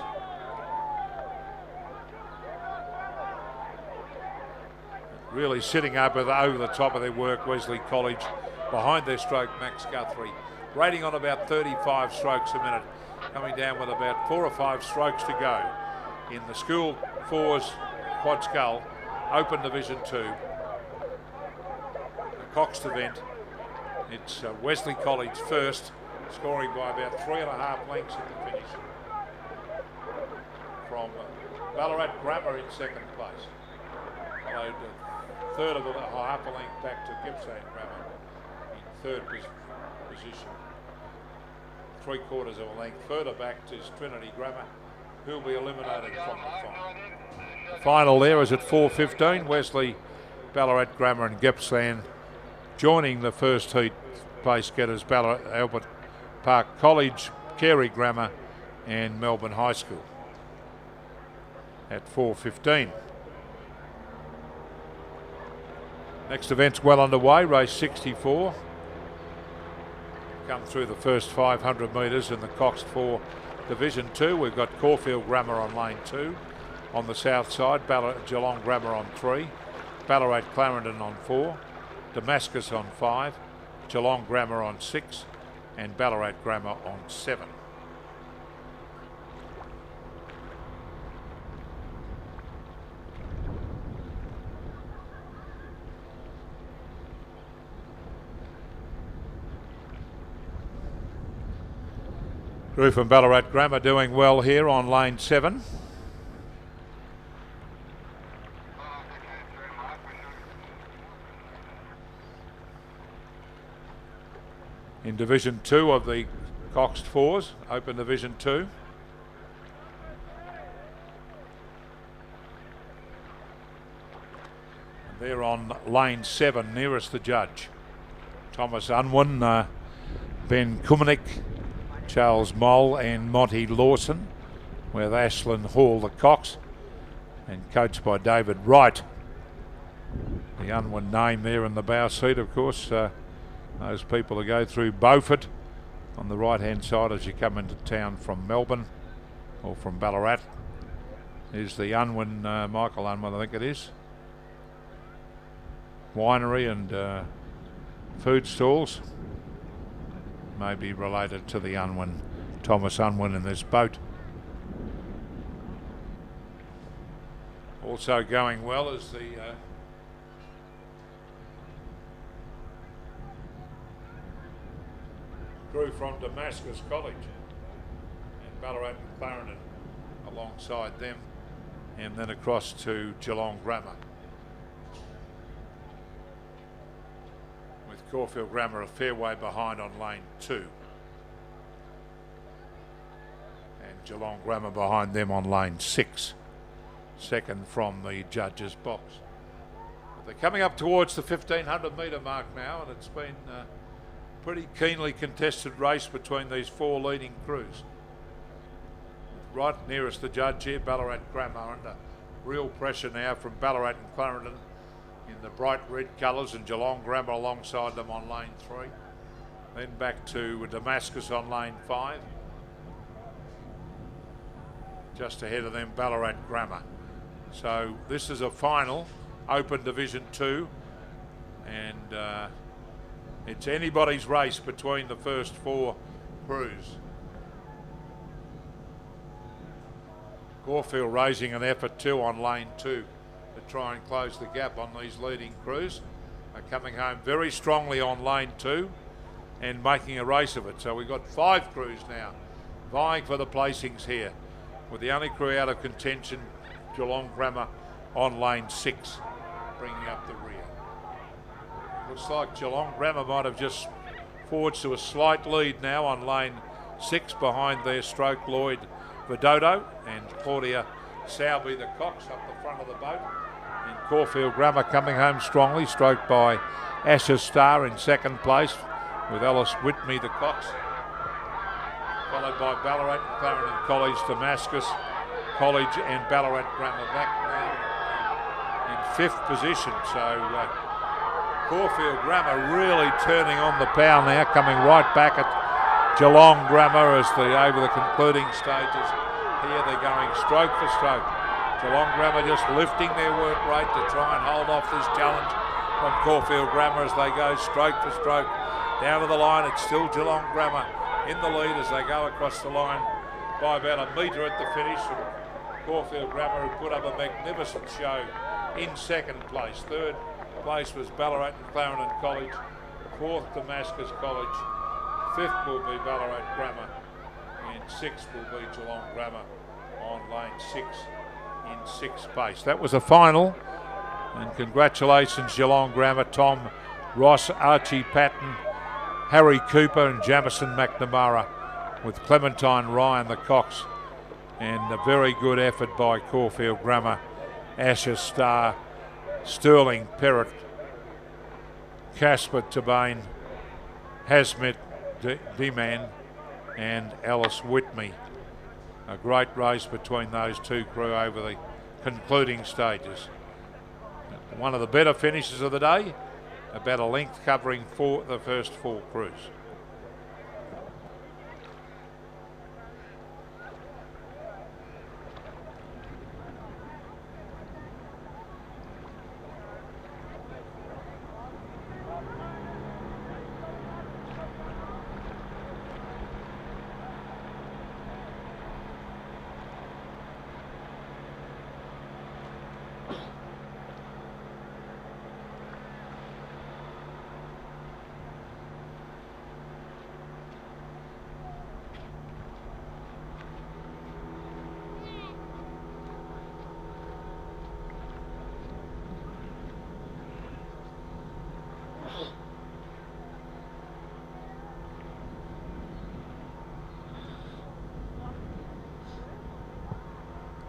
Really sitting up over the top of their work, Wesley College, behind their stroke, Max Guthrie, rating on about 35 strokes a minute, coming down with about 4 or 5 strokes to go in the School 4's Quad Scull Open Division 2, a coxed event. It's Wesley College first, scoring by about 3.5 lengths at the finish from Ballarat Grammar in second place, followed a third of a half a length back to Gippsland Grammar in third position. 3/4 of a length further back is Trinity Grammar, who will be eliminated from the final. The final there is at 4:15. Wesley, Ballarat Grammar and Gippsland joining the first heat place getters, Albert Park College, Kerry Grammar and Melbourne High School at 4:15. Next event's well underway, race 64. Come through the first 500 metres in the coxed 4 Division 2. We've got Caulfield Grammar on lane 2. On the south side, Geelong Grammar on 3, Ballarat Clarendon on 4, Damascus on 5, Geelong Grammar on 6 and Ballarat Grammar on 7. Crew from Ballarat Grammar doing well here on lane 7. in Division 2 of the Coxed Fours, Open Division 2. And they're on lane 7, nearest the judge. Thomas Unwin, Ben Kumenick, Charles Moll and Monty Lawson, with Ashlyn Hall the cox, and coached by David Wright. The Unwin name there in the bow seat, of course. Those people who go through Beaufort on the right hand side as you come into town from Melbourne or from Ballarat. Is the Unwin, Michael Unwin I think it is, winery and food stalls, may be related to the Unwin, Thomas Unwin in this boat. Also going well is the crew from Damascus College and Ballarat and Clarendon alongside them, and then across to Geelong Grammar, with Caulfield Grammar a fair way behind on lane 2 and Geelong Grammar behind them on lane 6, second from the judges box. But they're coming up towards the 1500 metre mark now, and it's been pretty keenly contested race between these 4 leading crews. Right nearest the judge here, Ballarat Grammar, under real pressure now from Ballarat and Clarendon in the bright red colours, and Geelong Grammar alongside them on lane 3. Then back to Damascus on lane 5. Just ahead of them, Ballarat Grammar. So this is a final, Open Division 2, and it's anybody's race between the first 4 crews. Caulfield raising an effort too on lane 2 to try and close the gap on these leading crews. They're coming home very strongly on lane 2 and making a race of it. So we've got 5 crews now vying for the placings here, with the only crew out of contention, Geelong Grammar, on lane 6, bringing up the rear. Looks like Geelong Grammar might have just forged to a slight lead now on lane 6 behind their stroke Lloyd Vidodo and Claudia Sowerby the cox up the front of the boat. And Caulfield Grammar coming home strongly, stroked by Asher Starr in second place, with Alice Whitney the cox, followed by Ballarat and Clarendon College, Damascus College and Ballarat Grammar back now in 5th position. So Caulfield Grammar really turning on the power now, coming right back at Geelong Grammar as over the concluding stages. Here they're going stroke for stroke. Geelong Grammar just lifting their work rate to try and hold off this challenge from Caulfield Grammar as they go stroke for stroke down to the line. It's still Geelong Grammar in the lead as they go across the line by about a metre at the finish. Caulfield Grammar, who put up a magnificent show in second place. Third place was Ballarat and Clarendon College. 4th, Damascus College. 5th will be Ballarat Grammar. And 6th will be Geelong Grammar on lane 6 in 6th place. That was a final. And congratulations, Geelong Grammar, Tom Ross, Archie Patton, Harry Cooper and Jamison McNamara, with Clementine Ryan the cox. And a very good effort by Caulfield Grammar, Asher Starr, Sterling Perrott, Casper Tabane, Hasmet Deman and Alice Whitney. A great race between those 2 crew over the concluding stages. One of the better finishes of the day, about a length covering the first 4 crews.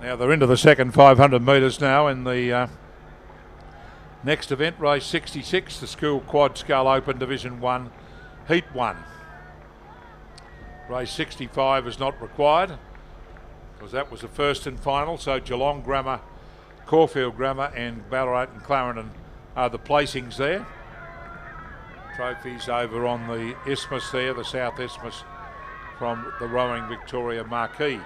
Now they're into the second 500 metres now in the next event, race 66, the School Quad Scull Open Division 1, Heat 1. Race 65 is not required because that was the first and final, so Geelong Grammar, Caulfield Grammar and Ballarat and Clarendon are the placings there. Trophies over on the isthmus there, the South Isthmus, from the Rowing Victoria Marquee.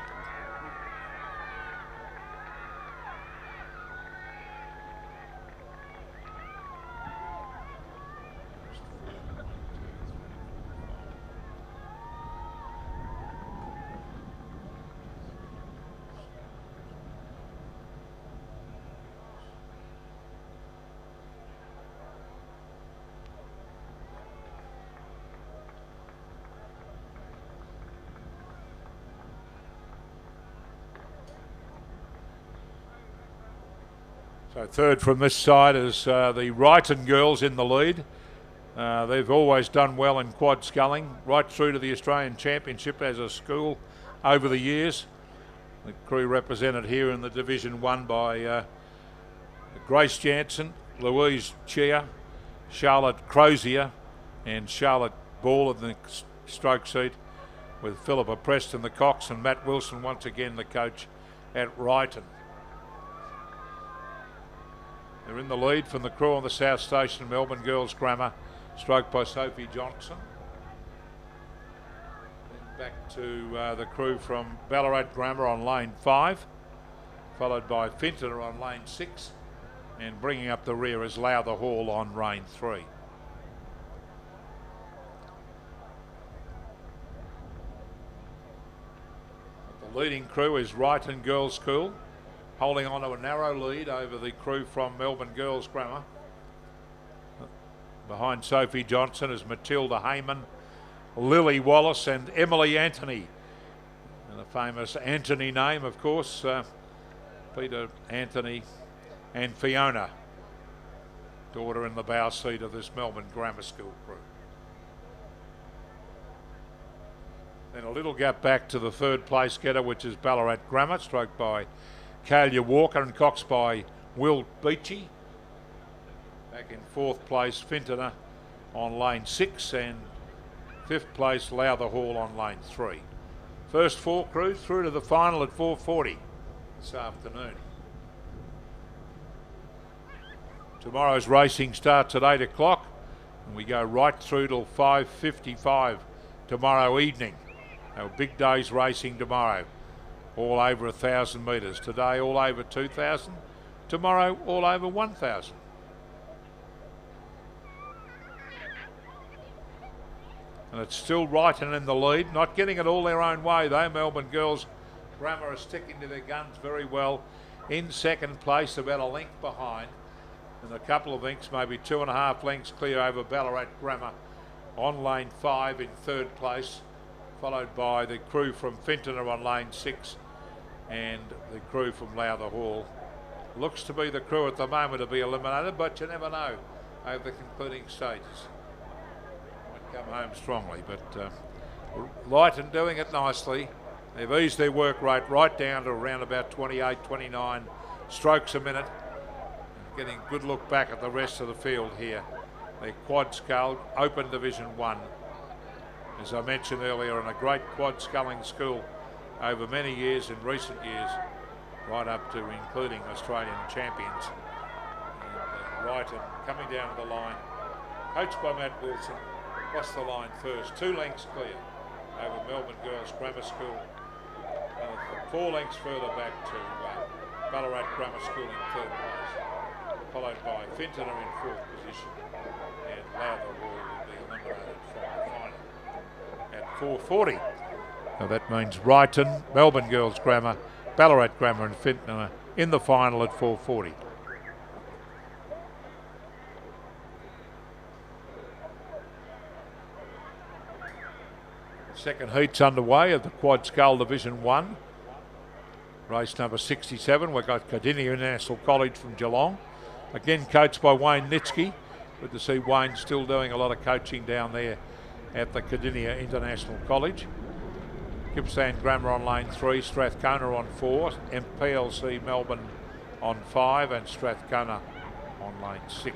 So third from this side is the Wrighton girls in the lead. They've always done well in quad sculling, right through to the Australian Championship as a school over the years. The crew represented here in the Division 1 by Grace Jansen, Louise Chia, Charlotte Crozier and Charlotte Ball in the stroke seat, with Philippa Preston the cox and Matt Wilson once again the coach at Wrighton. They're in the lead from the crew on the South Station, Melbourne Girls Grammar, stroked by Sophie Johnson. Then back to the crew from Ballarat Grammar on lane 5, followed by Finton on lane 6, and bringing up the rear is Lowther Hall on lane 3. The leading crew is Wrighton Girls School, holding on to a narrow lead over the crew from Melbourne Girls Grammar. Behind Sophie Johnson is Matilda Heyman, Lily Wallace and Emily Anthony. And the famous Anthony name, of course, Peter Anthony and Fiona, daughter in the bow seat of this Melbourne Grammar School crew. Then a little gap back to the third place getter, which is Ballarat Grammar, stroked by Kalia Walker and coxed by Will Beachy. Back in fourth place, Fintoner on lane 6, and fifth place, Lowther Hall on lane 3. First four crews through to the final at 4:40 this afternoon. Tomorrow's racing starts at 8 o'clock and we go right through till 5:55 tomorrow evening. Our big day's racing tomorrow. All over 1,000 metres. Today all over 2,000. Tomorrow all over 1,000. And it's still Wrighton in the lead. Not getting it all their own way though. Melbourne Girls Grammar are sticking to their guns very well. In second place, about a length behind. And a couple of lengths, maybe 2.5 lengths clear over Ballarat Grammar on lane 5 in third place. Followed by the crew from Fintoner on lane 6 and the crew from Lowther Hall. Looks to be the crew at the moment to be eliminated, but you never know over the concluding stages. Might come home strongly, but Wrighton doing it nicely. They've eased their work rate right down to around about 28, 29 strokes a minute. Getting a good look back at the rest of the field here. The Quad Scull Open Division 1. As I mentioned earlier, in a great quad sculling school over many years, in recent years, right up to including Australian champions. And Wrighton coming down the line, coached by Matt Wilson, across the line first, 2 lengths clear over Melbourne Girls Grammar School. 4 lengths further back to Ballarat Grammar School in third place, followed by Fintoner in fourth position, and Lowther Hall will be eliminated from the final at 4:40. So that means Wrighton, Melbourne Girls Grammar, Ballarat Grammar and Fintoner in the final at 4:40. Second heat's underway of the Quad Scull Division 1. Race number 67. We've got Cardinia International College from Geelong. Again coached by Wayne Nitsky. Good to see Wayne still doing a lot of coaching down there at the Cardinia International College. Gippsland Grammar on lane 3, Strathcona on 4, MPLC Melbourne on 5, and Strathcona on lane 6.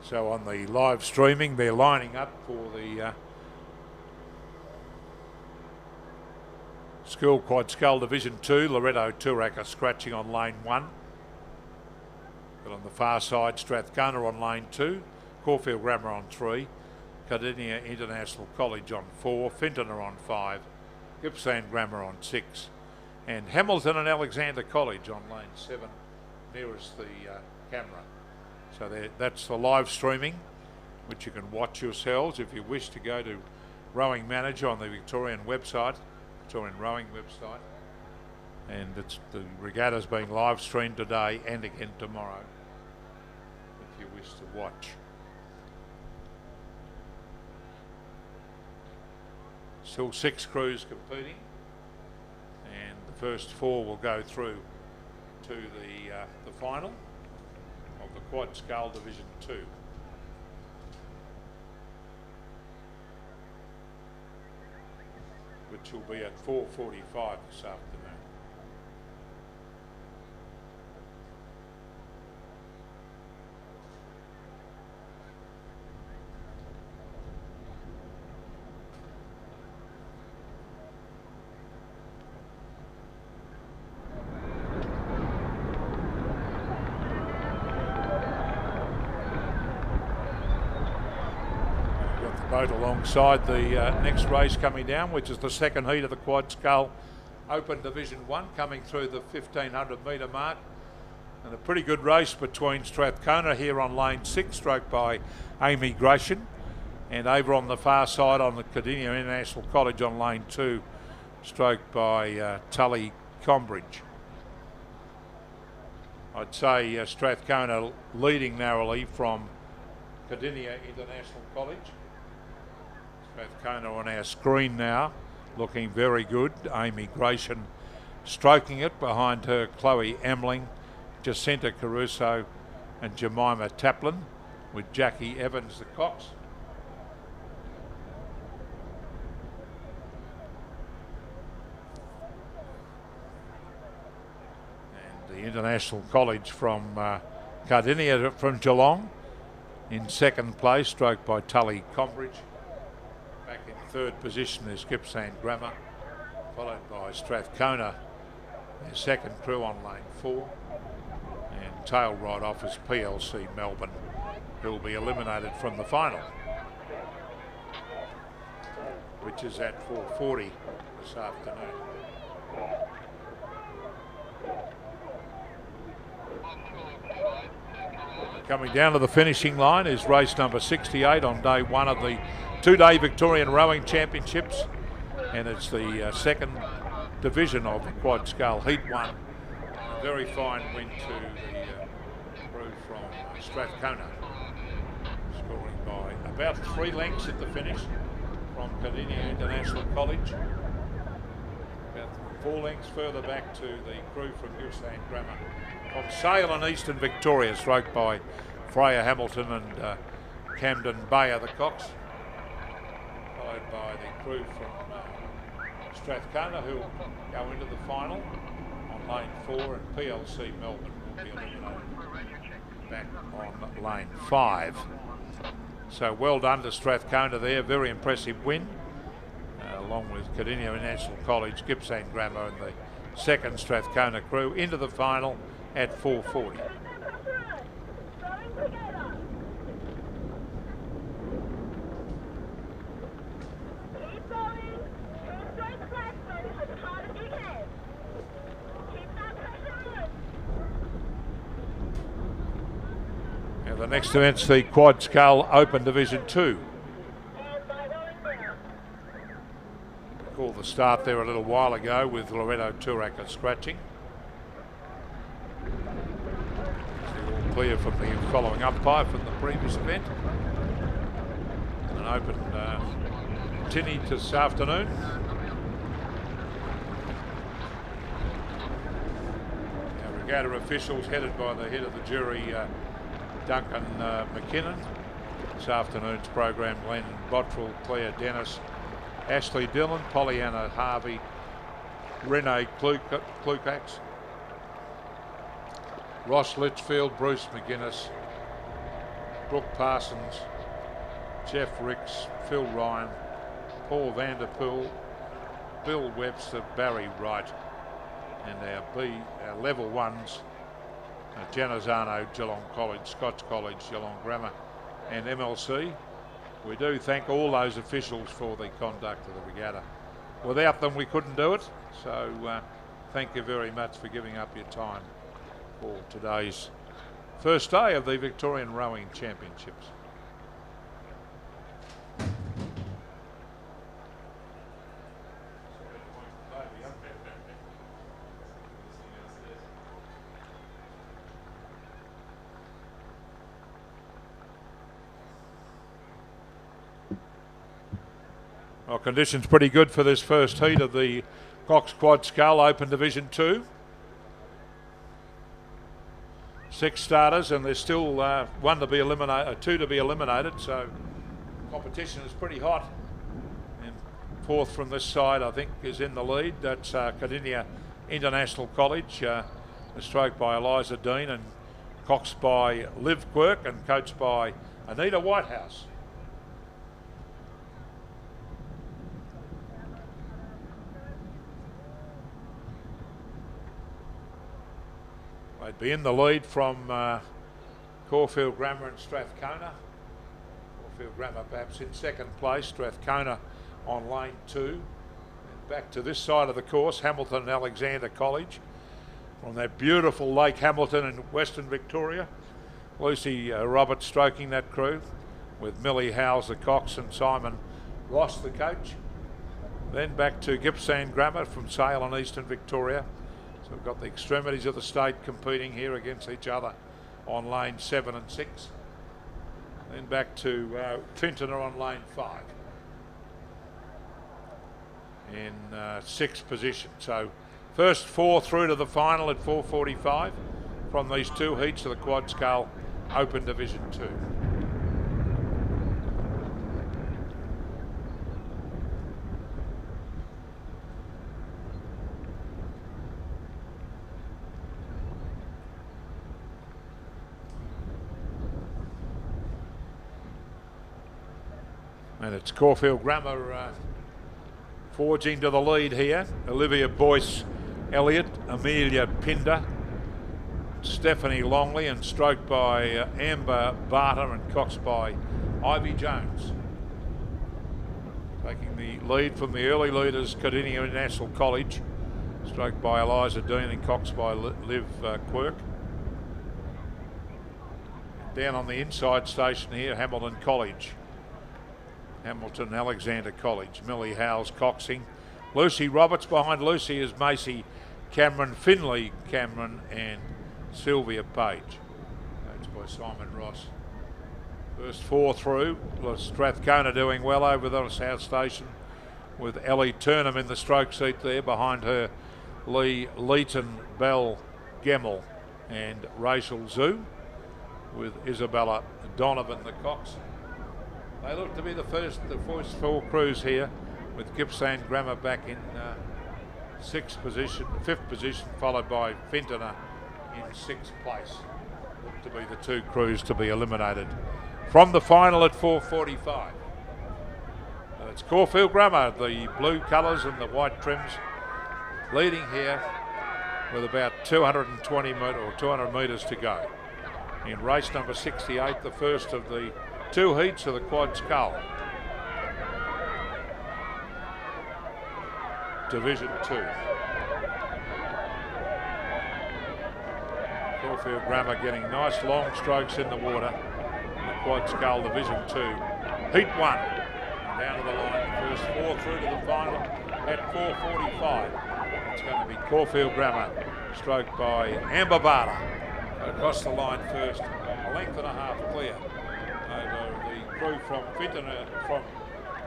So on the live streaming, they're lining up for the School Quad Scull Division 2. Loretto Turak are scratching on lane 1. But on the far side, Strathcona on lane 2, Caulfield Grammar on 3, Cardinia International College on 4, Finton are on 5, Gippsland Grammar on 6, and Hamilton and Alexander College on lane 7, nearest the camera. So that's the live streaming, which you can watch yourselves if you wish to go to Rowing Manager on the Victorian website, Victorian Rowing website. And it's the regatta's being live streamed today and again tomorrow, if you wish to watch. Still 6 crews competing, and the first 4 will go through to the final of the Quad Scull Division 2. Which will be at 4:45 this afternoon. Boat alongside the next race coming down, which is the second heat of the Quad Scull Open Division 1, coming through the 1500 metre mark. And a pretty good race between Strathcona here on lane 6, stroked by Amy Gratian, and over on the far side on the Cardinia International College on lane 2, stroked by Tully Combridge. I'd say Strathcona leading narrowly from Cardinia International College. Strathcona on our screen now, looking very good. Amy Gratian stroking it, behind her Chloe Emling, Jacinta Caruso and Jemima Taplin, with Jackie Evans the cox. And the International College from Cardinia from Geelong in second place, stroked by Tully Combridge. Back in third position is Gippsland Grammar, followed by Strathcona, their second crew on lane 4, and tail right off is PLC Melbourne, who will be eliminated from the final, which is at 4:40 this afternoon. Coming down to the finishing line is race number 68 on day 1 of the 2-day Victorian Rowing Championships, and it's the second division of the Quad Scull Heat 1. A very fine win to the crew from Strathcona, scoring by about 3 lengths at the finish from Cardinia International College. About 4 lengths further back to the crew from Gippsland Grammar. From Sale and Eastern Victoria, stroked by Freya Hamilton and Camden Bayer the cox. Followed by the crew from Strathcona, who will go into the final on lane 4, and PLC Melbourne will be eliminated back on lane 5. So well done to Strathcona there, very impressive win, along with Cardinia International College, Gippsland Grammar and the second Strathcona crew into the final at 4:40. The next event's the Quad Scull Open Division 2. Called the start there a little while ago with Loretto Turaka scratching. All clear from the following umpire from the previous event. An open tinny this afternoon. Our regatta officials headed by the head of the jury, Duncan McKinnon. This afternoon's program, Glenn Bottrell, Claire Dennis, Ashley Dillon, Pollyanna Harvey, Renee Klukax, Ross Litchfield, Bruce McGuinness, Brooke Parsons, Jeff Ricks, Phil Ryan, Paul Vanderpool, Bill Webster, Barry Wright, and our level ones, Janazano, Geelong College, Scotch College, Geelong Grammar, and MLC. We do thank all those officials for the conduct of the regatta. Without them, we couldn't do it. So thank you very much for giving up your time for today's first day of the Victorian Rowing Championships. Well, conditions pretty good for this first heat of the Cox Quad Scull Open Division 2. 6 starters, and there's still two to be eliminated, so competition is pretty hot. And fourth from this side, I think, is in the lead. That's Cardinia International College, stroked by Eliza Dean and coxed by Liv Quirk and coached by Anita Whitehouse. They'd be in the lead from Caulfield Grammar and Strathcona. Caulfield Grammar perhaps in second place, Strathcona on lane 2. And back to this side of the course, Hamilton and Alexander College. From that beautiful Lake Hamilton in Western Victoria. Lucy Roberts stroking that crew with Millie Howes the cox and Simon Ross the coach. Then back to Gippsland Grammar from Sale in Eastern Victoria. So we've got the extremities of the state competing here against each other on lane 7 and 6. Then back to Fintona on lane 5 in 6th position. So first 4 through to the final at 4:45 from these 2 heats of the Quad Scull Open Division 2. And it's Caulfield Grammar forging to the lead here. Olivia Boyce Elliott, Amelia Pinder, Stephanie Longley, and stroked by Amber Barter and coxed by Ivy Jones. Taking the lead from the early leaders, Cardinia International College, stroked by Eliza Dean and coxed by Liv Quirk. Down on the inside station here, Hamilton College. Hamilton Alexander College, Millie Howes coxing. Lucy Roberts behind Lucy is Macy Cameron, Finley Cameron, and Sylvia Page. Coached by Simon Ross. First 4 through. Strathcona doing well over the South Station with Ellie Turnham in the stroke seat there. Behind her, Lee Leeton, Bell Gemmell, and Rachel Zhu with Isabella Donovan the cox. They look to be the first 4 crews here, with Gippsland Grammar back in 5th position, followed by Fintona in 6th place. Look to be the 2 crews to be eliminated from the final at 4:45. It's Caulfield Grammar, the blue colours and the white trims, leading here with about 220 or 200 metres to go. In race number 68, the first of the 2 heats of the Quad Scull Division 2. Caulfield Grammar getting nice long strokes in the water in the Quad Scull Division 2. Heat 1. Down to the line. The first 4 through to the final at 4:45. It's going to be Caulfield Grammar, stroked by Amber Barter. Across the line first, a length and a half clear over the crew from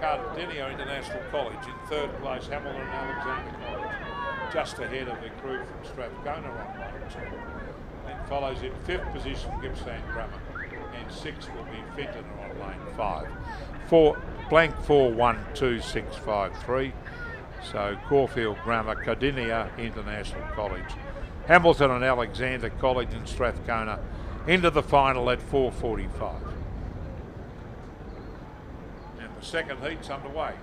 Cardinia International College. In third place, Hamilton and Alexander College, just ahead of the crew from Strathcona on line 2. Then follows in fifth position Gippsland Grammar, and sixth will be Fenton on lane 5. 4:12653. So Caulfield Grammar, Cardinia International College, Hamilton and Alexander College in Strathcona into the final at 4:45. And the second heat's underway.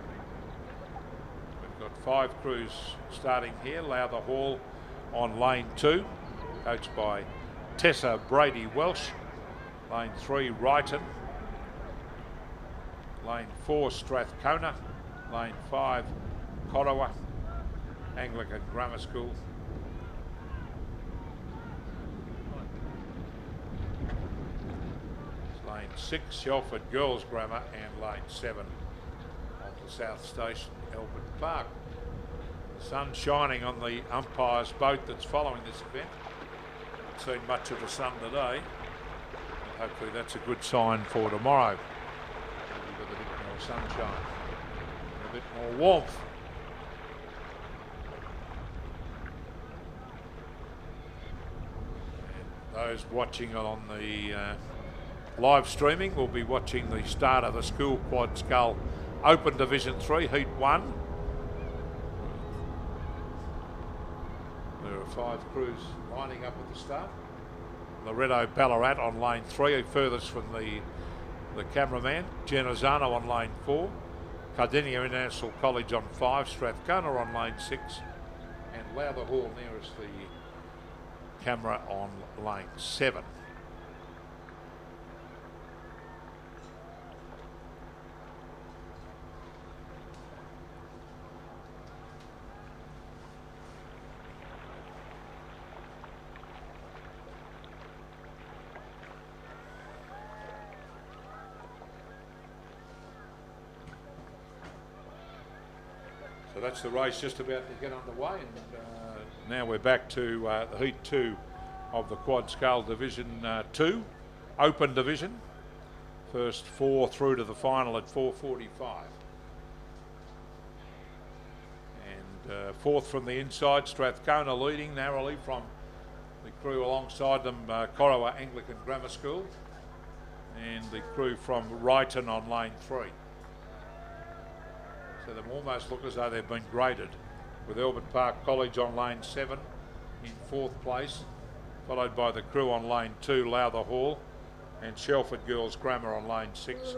We've got 5 crews starting here. Lowther Hall on lane 2, coached by Tessa Brady Welsh. Lane 3, Wrighton. Lane 4, Strathcona. Lane 5, Corowa Anglican Grammar School. Lane 6, Shelford Girls Grammar, and lane 7 onto South Station, Albert Park. The sun shining on the umpire's boat that's following this event. Haven't seen much of the sun today. And hopefully that's a good sign for tomorrow. Maybe with a bit more sunshine and a bit more warmth. And those watching on the live streaming will be watching the start of the School Quad Scull Open Division 3, Heat 1. There are 5 crews lining up at the start. Loretto Ballarat on lane 3, furthest from the cameraman. Genazzano on lane 4. Cardinia International College on 5. Strathcona on lane 6. And Lowther Hall nearest the camera on lane 7. So that's the race just about to get underway, and now we're back to the Heat 2 of the Quad Scull Division 2, Open Division. First 4 through to the final at 4:45. And fourth from the inside, Strathcona leading narrowly from the crew alongside them, Corowa Anglican Grammar School, and the crew from Wrighton on lane 3. So they almost look as though they've been graded, with Albert Park College on lane 7 in 4th place, followed by the crew on lane 2, Lowther Hall, and Shelford Girls Grammar on lane 6,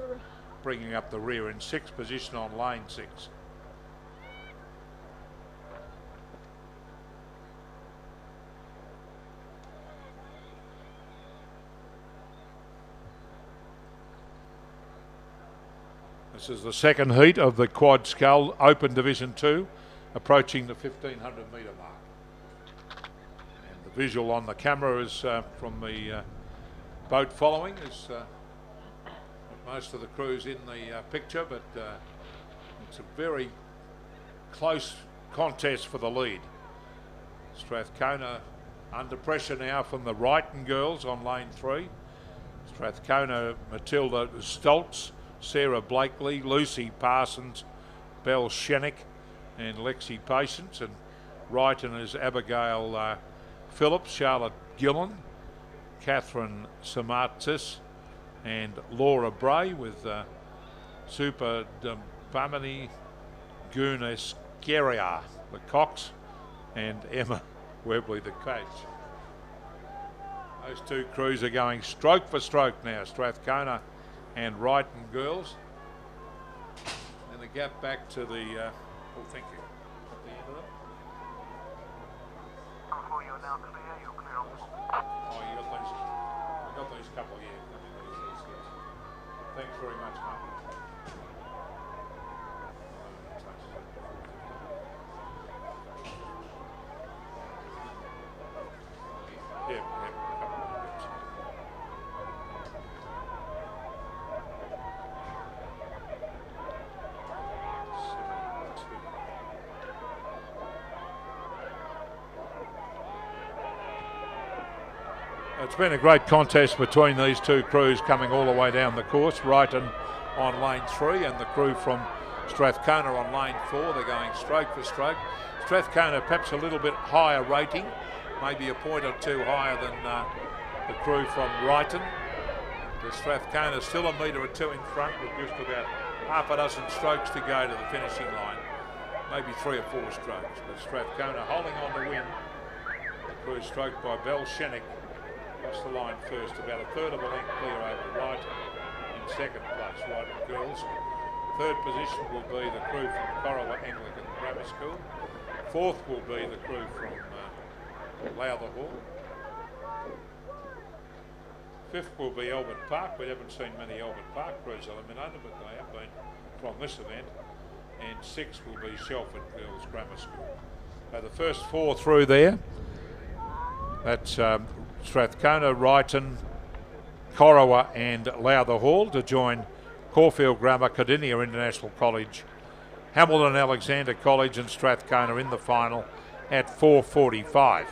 bringing up the rear in 6th position on lane 6. This is the second heat of the Quad Scull Open Division 2, approaching the 1500 metre mark. And the visual on the camera is from the boat following, is most of the crews in the picture, but it's a very close contest for the lead. Strathcona under pressure now from the Wrighton girls on lane 3. Strathcona, Matilda Stoltz, Sarah Blakely, Lucy Parsons, Belle Shenick and Lexi Patience, and Wrighton is Abigail Phillips, Charlotte Gillen, Catherine Samartis and Laura Bray, with Super Bamini Guneskeria, the cox, and Emma Webley, the coach. Those 2 crews are going stroke for stroke now, Strathcona and Wrighton girls. And the gap back to the, oh, thank you. At the end of it.
You're now clear, you're clear on this.
Oh, you got these couple here. These guys. Thanks very much, mate. Yeah, a couple. It's been a great contest between these two crews coming all the way down the course. Wrighton on lane 3 and the crew from Strathcona on lane 4. They're going stroke for stroke. Strathcona perhaps a little bit higher rating, maybe a point or two higher than the crew from Wrighton. The Strathcona still a metre or two in front with just about half a dozen strokes to go to the finishing line. Maybe 3 or 4 strokes, but Strathcona holding on to win. The crew stroked by Bell Shennick across the line first, about a third of a length clear over Wrighton. In second place, Wrighton girls. Third position will be the crew from Corowa Anglican Grammar School. Fourth will be the crew from Lowther Hall. Fifth will be Albert Park. We haven't seen many Albert Park crews eliminated, but they have been from this event. And sixth will be Shelford Girls Grammar School. So the first 4 through there. That's Strathcona, Wrighton, Corowa and Lowther Hall to join Caulfield Grammar, Cardinia International College, Hamilton Alexander College and Strathcona in the final at 4:45.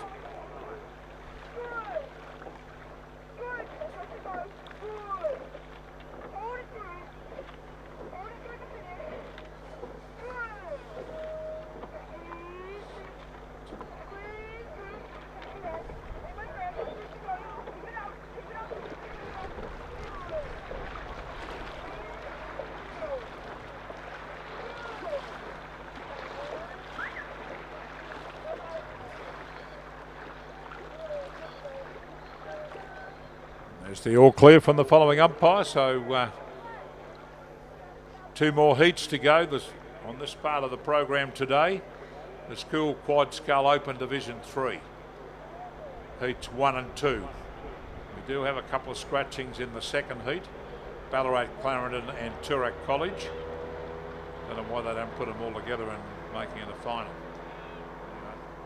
There's the all clear from the following umpire, so 2 more heats to go on this part of the program today. The School Quad Scull Open Division 3, heats 1 and 2. We do have a couple of scratchings in the second heat, Ballarat, Clarendon and Toorak College. Don't know why they don't put them all together and making it a final.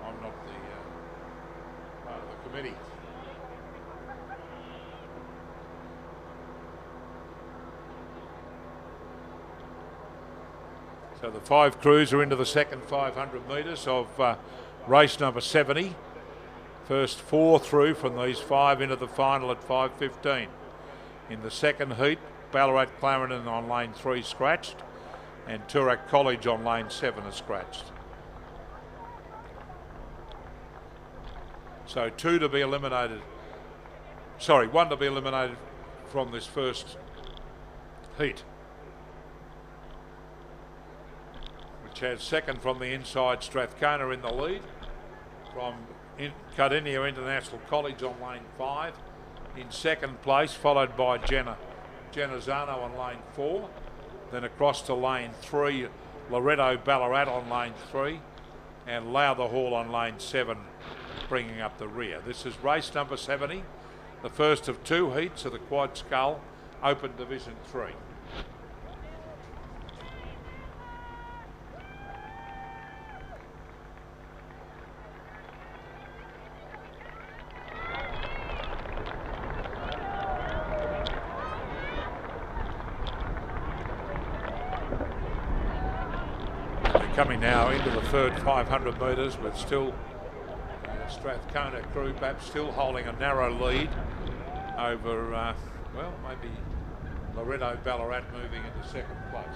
I'm not the part of the committee. So the 5 crews are into the second 500 metres of race number 70. First 4 through from these 5 into the final at 5:15. In the second heat, Ballarat Clarendon on lane 3 scratched and Toorak College on lane 7 is scratched. So 2 to be eliminated. Sorry, 1 to be eliminated from this first heat, which has second from the inside Strathcona in the lead from Cardinia International College on lane 5. In second place, followed by Jenna Zano on lane 4. Then across to lane 3, Loretto Ballarat on lane 3 and Lowther Hall on lane 7 bringing up the rear. This is race number 70, the first of 2 heats of the Quad Scull Open Division 3. Coming now into the third 500 metres, but still Strathcona crew perhaps still holding a narrow lead over, well, maybe Loretto Ballarat moving into second place.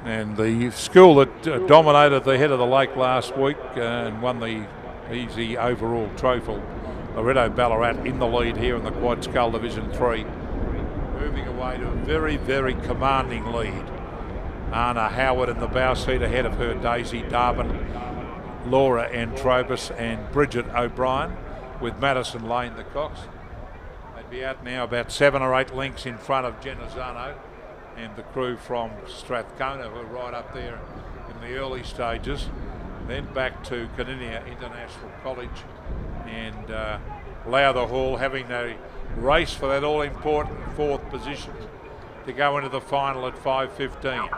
And the school that dominated the head of the lake last week and won the easy overall trophy, Loretto Ballarat in the lead here in the Quad Scull Division 3. Moving away to a very, very commanding lead. Anna Howard in the bow seat ahead of her, Daisy Darvin, Laura Antrobus and Bridget O'Brien. with Madison Lane, the Cox. They'd be out now about 7 or 8 lengths in front of Genazzano and the crew from Strathcona, who are right up there in the early stages. Then back to Cardinia International College and Lowther Hall having a race for that all-important 4th position to go into the final at 5:15.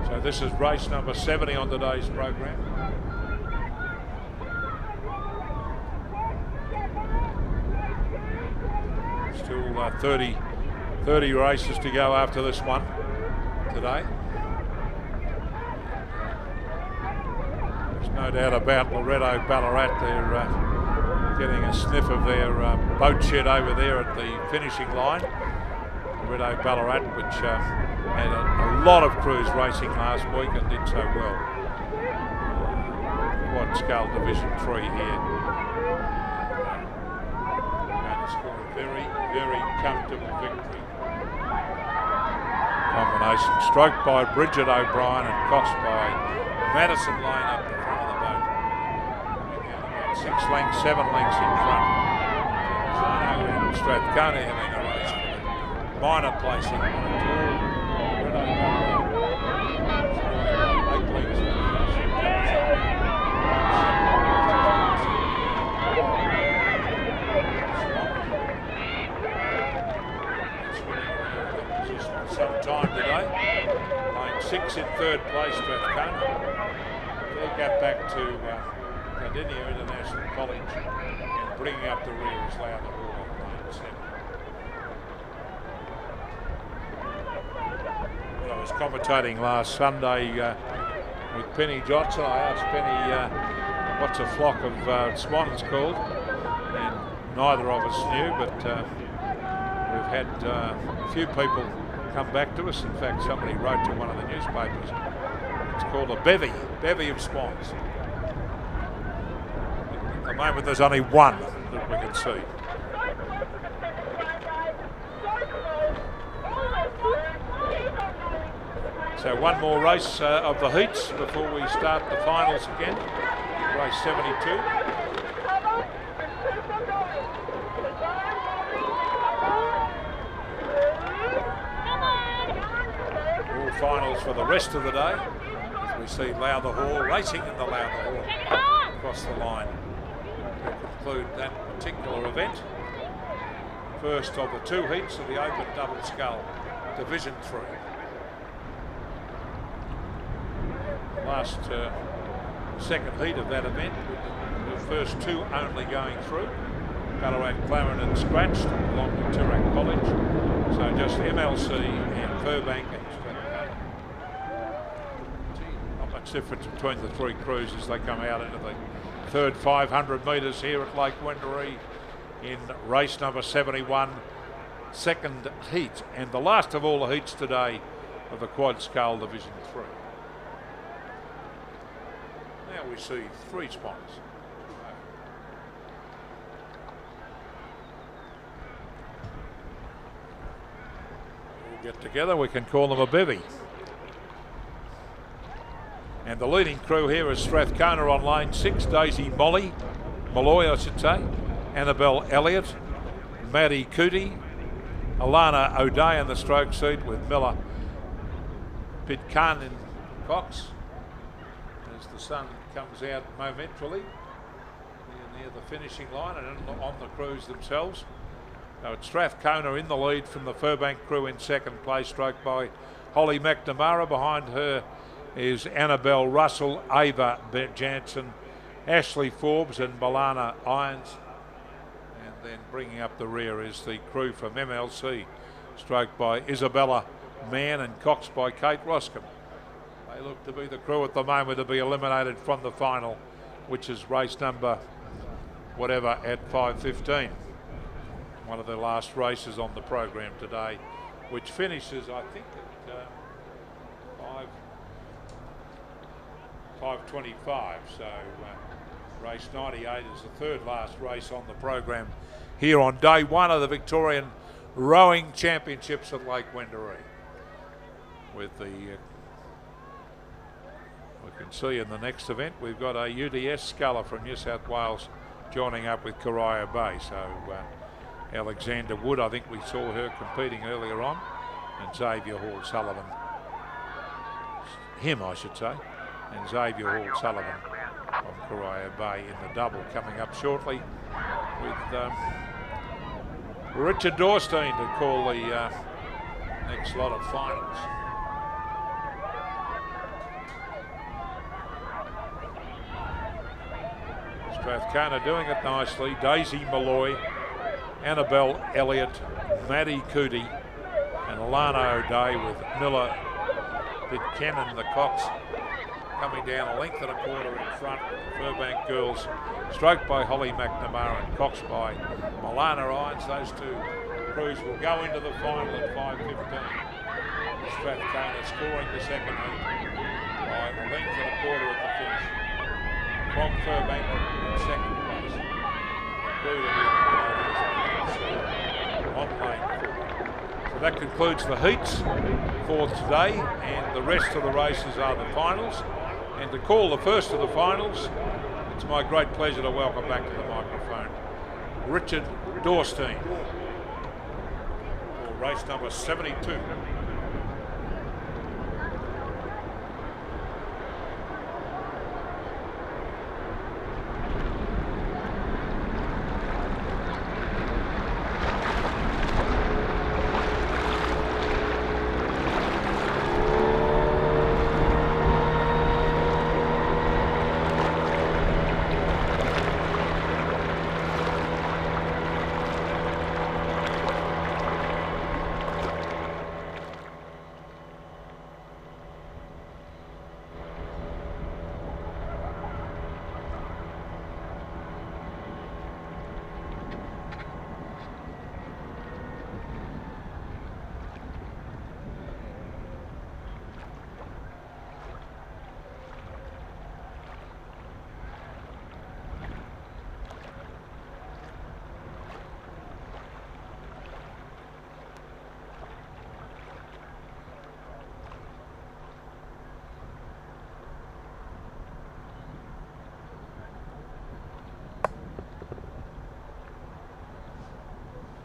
So this is race number 70 on today's program. Still 30 races to go after this one today. There's no doubt about Loretto Ballarat. They're getting a sniff of their boat shed over there at the finishing line. Loretto Ballarat, which had a lot of crews racing last week and did so well. Quad Scull Division 3 here. And score a very, very comfortable victory. Combination stroked by Bridget O'Brien and coxed by Madison Lane up the front of the boat. About 6 lengths, 7 lengths in front. Zano and Strathcona having a race for the minor placing. Sometime today. Lane 6 in 3rd place, Strathcona. They'll get back to Cardinia International College and bringing up the rear is Lowther Hall on lane 7. When I was commentating last Sunday with Penny Johnson, I asked Penny what's a flock of swans called, and neither of us knew, but we've had a few people come back to us. In fact, somebody wrote to one of the newspapers. It's called a bevy of swans. At the moment, there's only one that we can see. So one more race of the heats before we start the finals again. Race 72. Finals for the rest of the day as we see Lowther Hall racing in the Lowther Hall across the line to conclude that particular event. First of the 2 heats of the Open Double Scull Division 3. Last second heat of that event, the first 2 only going through. Ballarat, Clarendon scratched along with Toorak College. So just MLC and Furbank and difference between the 3 crews as they come out into the 3rd 500 metres here at Lake Wendouree in race number 71, 2nd heat, and the last of all the heats today of the Quad Scull Division 3. Now we see 3 sponsors. We'll get together, we can call them a bevy. And the leading crew here is Strathcona on lane 6, Daisy Molloy, I should say, Annabelle Elliott, Maddie Cootie, Alana O'Day in the stroke seat with Miller Pitcairn in Cox. As the sun comes out momentarily near the finishing line and on the crews themselves. So it's Strathcona in the lead from the Furbank crew in 2nd place, stroked by Holly McNamara. Behind her is Annabelle Russell, Ava Jansen, Ashley Forbes and Milana Irons. And then bringing up the rear is the crew from MLC, stroked by Isabella Mann and coxed by Kate Roscombe. They look to be the crew at the moment to be eliminated from the final, which is race number whatever at 5:15. One of the last races on the program today, which finishes, I think, at 5:25. So race 98 is the 3rd last race on the program here on day 1 of the Victorian Rowing Championships at Lake Wendouree, with the We can see in the next event we've got a UDS sculler from New South Wales joining up with Corio Bay. So Alexander Wood, I think we saw her competing earlier on, and Xavier Hall Sullivan, him I should say, and Xavier Hall Sullivan from Corio Bay in the double coming up shortly with Richard Dorstein to call the next lot of finals. Strathcona doing it nicely. Daisy Malloy, Annabelle Elliott, Maddie Cootie, and Alana O'Day with Miller Pitcannon, the Cox, coming down a length and a quarter in front with the Furbank girls, stroked by Holly McNamara and Cox by Milana Irons. Those two crews will go into the final at 5:15. Strathcona scoring the second heat by a length and a quarter at the finish from Furbank in second place. On lane 4. So that concludes the heats for today, and the rest of the races are the finals. And to call the first of the finals, it's my great pleasure to welcome back to the microphone Richard Dorstein for race number 72.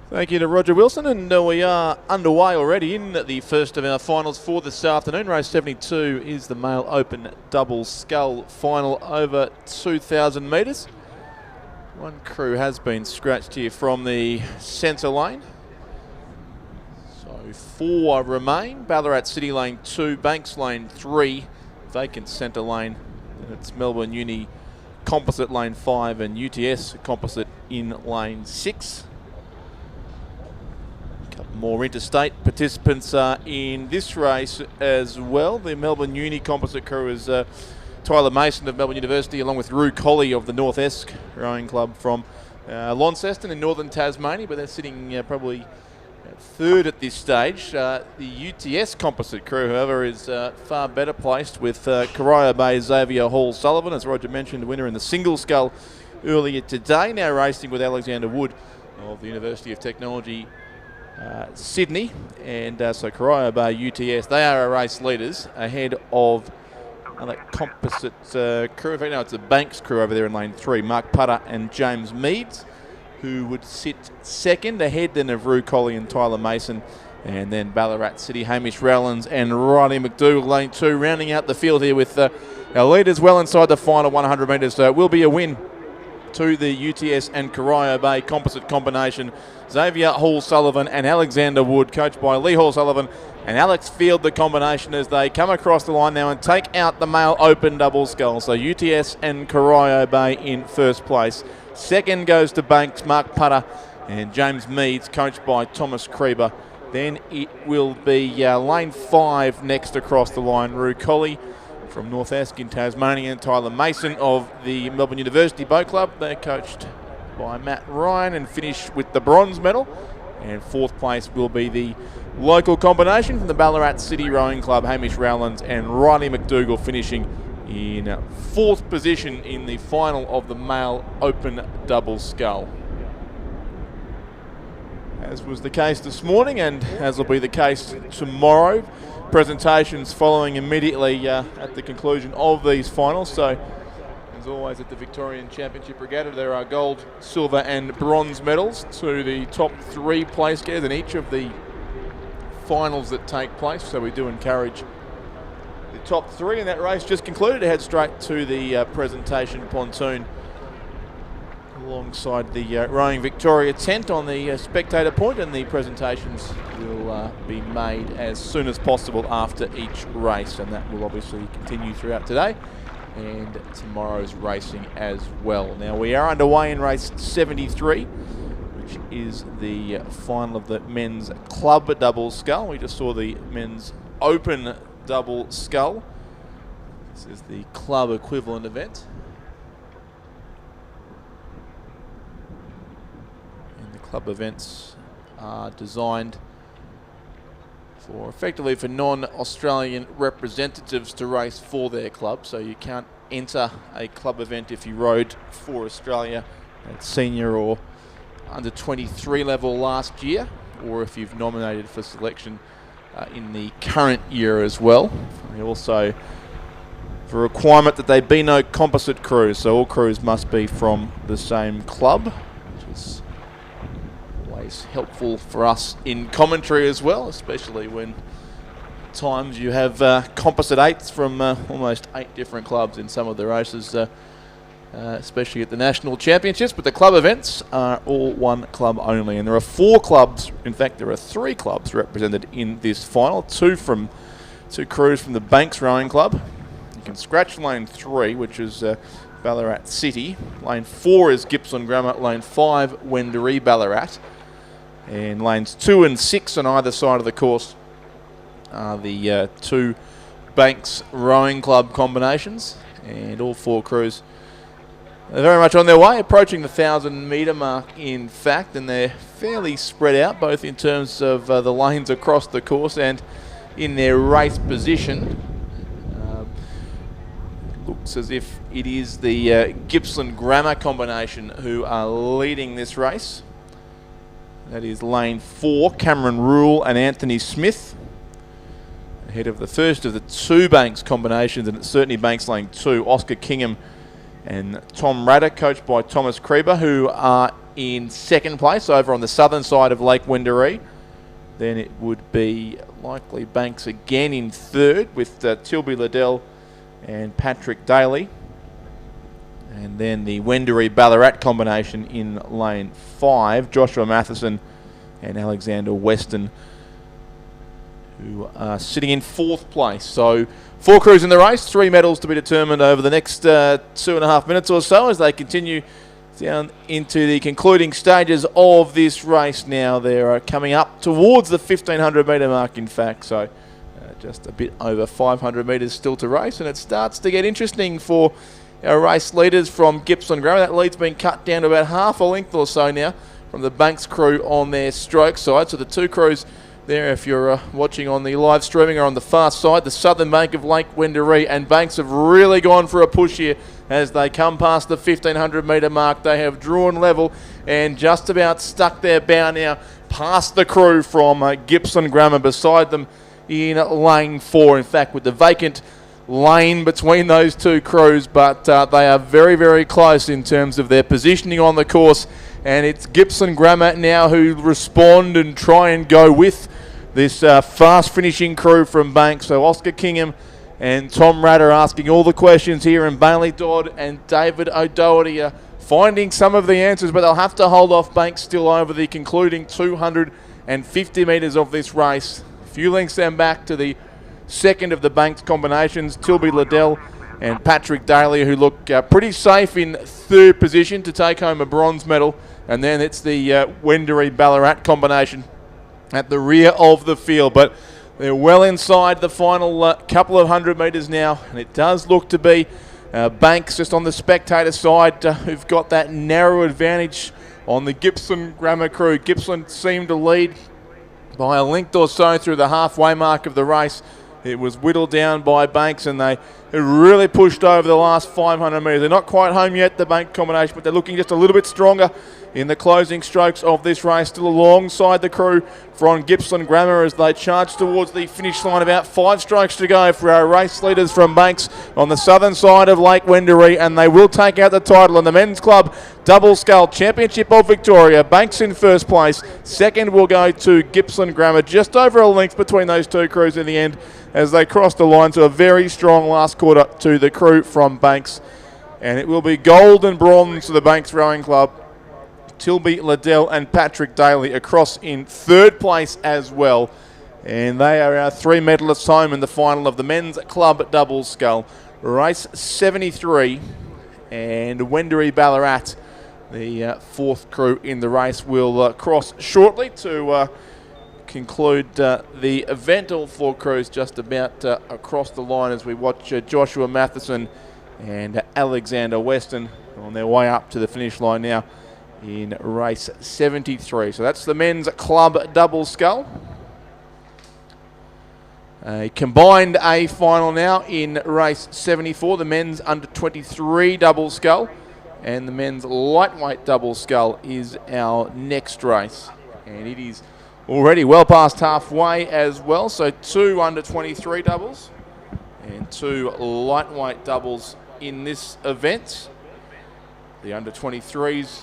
Thank you to Roger Wilson, and we are underway already in the first of our finals for this afternoon. Race 72 is the male open double scull final over 2,000 metres. One crew has been scratched here from the centre lane. So 4 remain. Ballarat City lane 2, Banks lane 3, vacant centre lane. And it's Melbourne Uni composite lane 5 and UTS composite in lane 6. More interstate participants are in this race as well. The Melbourne Uni composite crew is Tyler Mason of Melbourne University, along with Rue Colley of the North Esk rowing club from Launceston in northern Tasmania, but they're sitting probably third at this stage. The UTS composite crew, however, is far better placed with Corio Bay Xavier Hall Sullivan, as Roger mentioned, winner in the single scull earlier today, now racing with Alexander Wood of the University of Technology Sydney, and so Corio Bay UTS, they are our race leaders ahead of that composite crew. In fact, no, it's the Banks crew over there in lane 3, Mark Putter and James Meads, who would sit second, ahead then of Rue Colley and Tyler Mason, and then Ballarat City, Hamish Rowlands and Riley McDougall, lane 2, rounding out the field here with our leaders well inside the final 100 metres. So it will be a win to the UTS and Corio Bay composite combination. Xavier Hall Sullivan and Alexander Wood, coached by Lee Hall Sullivan and Alex Field, the combination, as they come across the line now and take out the male open double scull. So UTS and Corio Bay in first place. Second goes to Banks, Mark Putter and James Meads, coached by Thomas Creeber. Then it will be lane 5 next across the line. Rue Colley from North Esk in Tasmania, and Tyler Mason of the Melbourne University Boat Club. They're coached by Matt Ryan and finish with the bronze medal. And fourth place will be the local combination from the Ballarat City Rowing Club, Hamish Rowlands and Riley McDougall, finishing in fourth position in the final of the male open double scull. As was the case this morning, and as will be the case tomorrow, presentations following immediately at the conclusion of these finals. So, as always at the Victorian Championship Regatta, there are gold, silver and bronze medals to the top 3 place getters in each of the finals that take place. So we do encourage the top 3 in that race just concluded to head straight to the presentation pontoon alongside the Rowing Victoria tent on the spectator point, and the presentations will be made as soon as possible after each race, and that will obviously continue throughout today and tomorrow's racing as well. Now we are underway in race 73, which is the final of the men's club double scull. We just saw the men's open double scull. This is the club equivalent event. Club events are designed effectively for non-Australian representatives to race for their club, so you can't enter a club event if you rode for Australia at senior or under 23 level last year, or if you've nominated for selection in the current year as well. And also the requirement that they be no composite crews, so all crews must be from the same club, which is helpful for us in commentary as well, especially when at times you have composite 8s from almost 8 different clubs in some of the races, especially at the national championships. But the club events are all one club only, and there are 4 clubs, in fact there are 3 clubs represented in this final. 2 crews from the Banks Rowing Club. You can scratch lane 3, which is Ballarat City. Lane 4 is Gippsland Grammar. Lane 5 Wendouree Ballarat. And lanes 2 and 6 on either side of the course are the 2 Banks Rowing Club combinations. And all 4 crews are very much on their way, approaching the 1,000 metre mark in fact, and they're fairly spread out both in terms of the lanes across the course and in their race position. Looks as if it is the Gippsland Grammar combination who are leading this race. That is lane 4, Cameron Rule and Anthony Smith, ahead of the first of the 2 Banks combinations, and it's certainly Banks lane 2, Oscar Kingham and Tom Ratter, coached by Thomas Creeber, who are in second place over on the southern side of Lake Wendouree. Then it would be likely Banks again in third with Tilby Liddell and Patrick Daly. And then the Wendouree Ballarat combination in lane 5, Joshua Matheson and Alexander Weston, who are sitting in 4th place. So 4 crews in the race, 3 medals to be determined over the next 2.5 minutes or so as they continue down into the concluding stages of this race. Now they're coming up towards the 1,500 metre mark in fact, so just a bit over 500 metres still to race, and it starts to get interesting for our race leaders from Gippsland Grammar. That lead's been cut down to about half a length or so now from the Banks crew on their stroke side. So the 2 crews there, if you're watching on the live streaming, are on the far side, the southern bank of Lake Wendouree, and Banks have really gone for a push here as they come past the 1,500 metre mark. They have drawn level and just about stuck their bow now past the crew from Gippsland Grammar beside them in lane 4. In fact, with the vacant lane between those 2 crews, but they are very, very close in terms of their positioning on the course, and it's Gippsland Grammar now who respond and try and go with this fast finishing crew from Banks. So Oscar Kingham and Tom Ratter asking all the questions here, and Bailey Dodd and David O'Doherty are finding some of the answers, but they'll have to hold off Banks still over the concluding 250 metres of this race. A few lengths then back to the second of the Banks combinations, Tilby Liddell and Patrick Daly, who look pretty safe in 3rd position to take home a bronze medal. And then it's the Wendouree Ballarat combination at the rear of the field. But they're well inside the final couple of 100 metres now, and it does look to be Banks just on the spectator side who've got that narrow advantage on the Gippsland Grammar crew. Gippsland seemed to lead by a length or so through the halfway mark of the race. It was whittled down by Banks, and they really pushed over the last 500 metres. They're not quite home yet, the Bank combination, but they're looking just a little bit stronger in the closing strokes of this race, still alongside the crew from Gippsland Grammar as they charge towards the finish line. About 5 strokes to go for our race leaders from Banks on the southern side of Lake Wendouree, and they will take out the title in the Men's Club Double Scull Championship of Victoria. Banks in first place. Second will go to Gippsland Grammar. Just over a length between those two crews in the end as they cross the line. To a very strong last quarter to the crew from Banks. And it will be gold and bronze to the Banks Rowing Club. Tilby Liddell and Patrick Daly across in third place as well. And they are our 3 medalists home in the final of the Men's Club Double Scull. Race 73, and Wendouree Ballarat, the fourth crew in the race, will cross shortly to conclude the event. All 4 crews just about across the line as we watch Joshua Matheson and Alexander Weston on their way up to the finish line now in race 73. So that's the Men's Club Double Scull. A combined A final now in race 74. The men's under 23 double scull and the men's lightweight double scull is our next race. And it is already well past halfway as well. So 2 under 23 doubles and 2 lightweight doubles in this event. The under 23s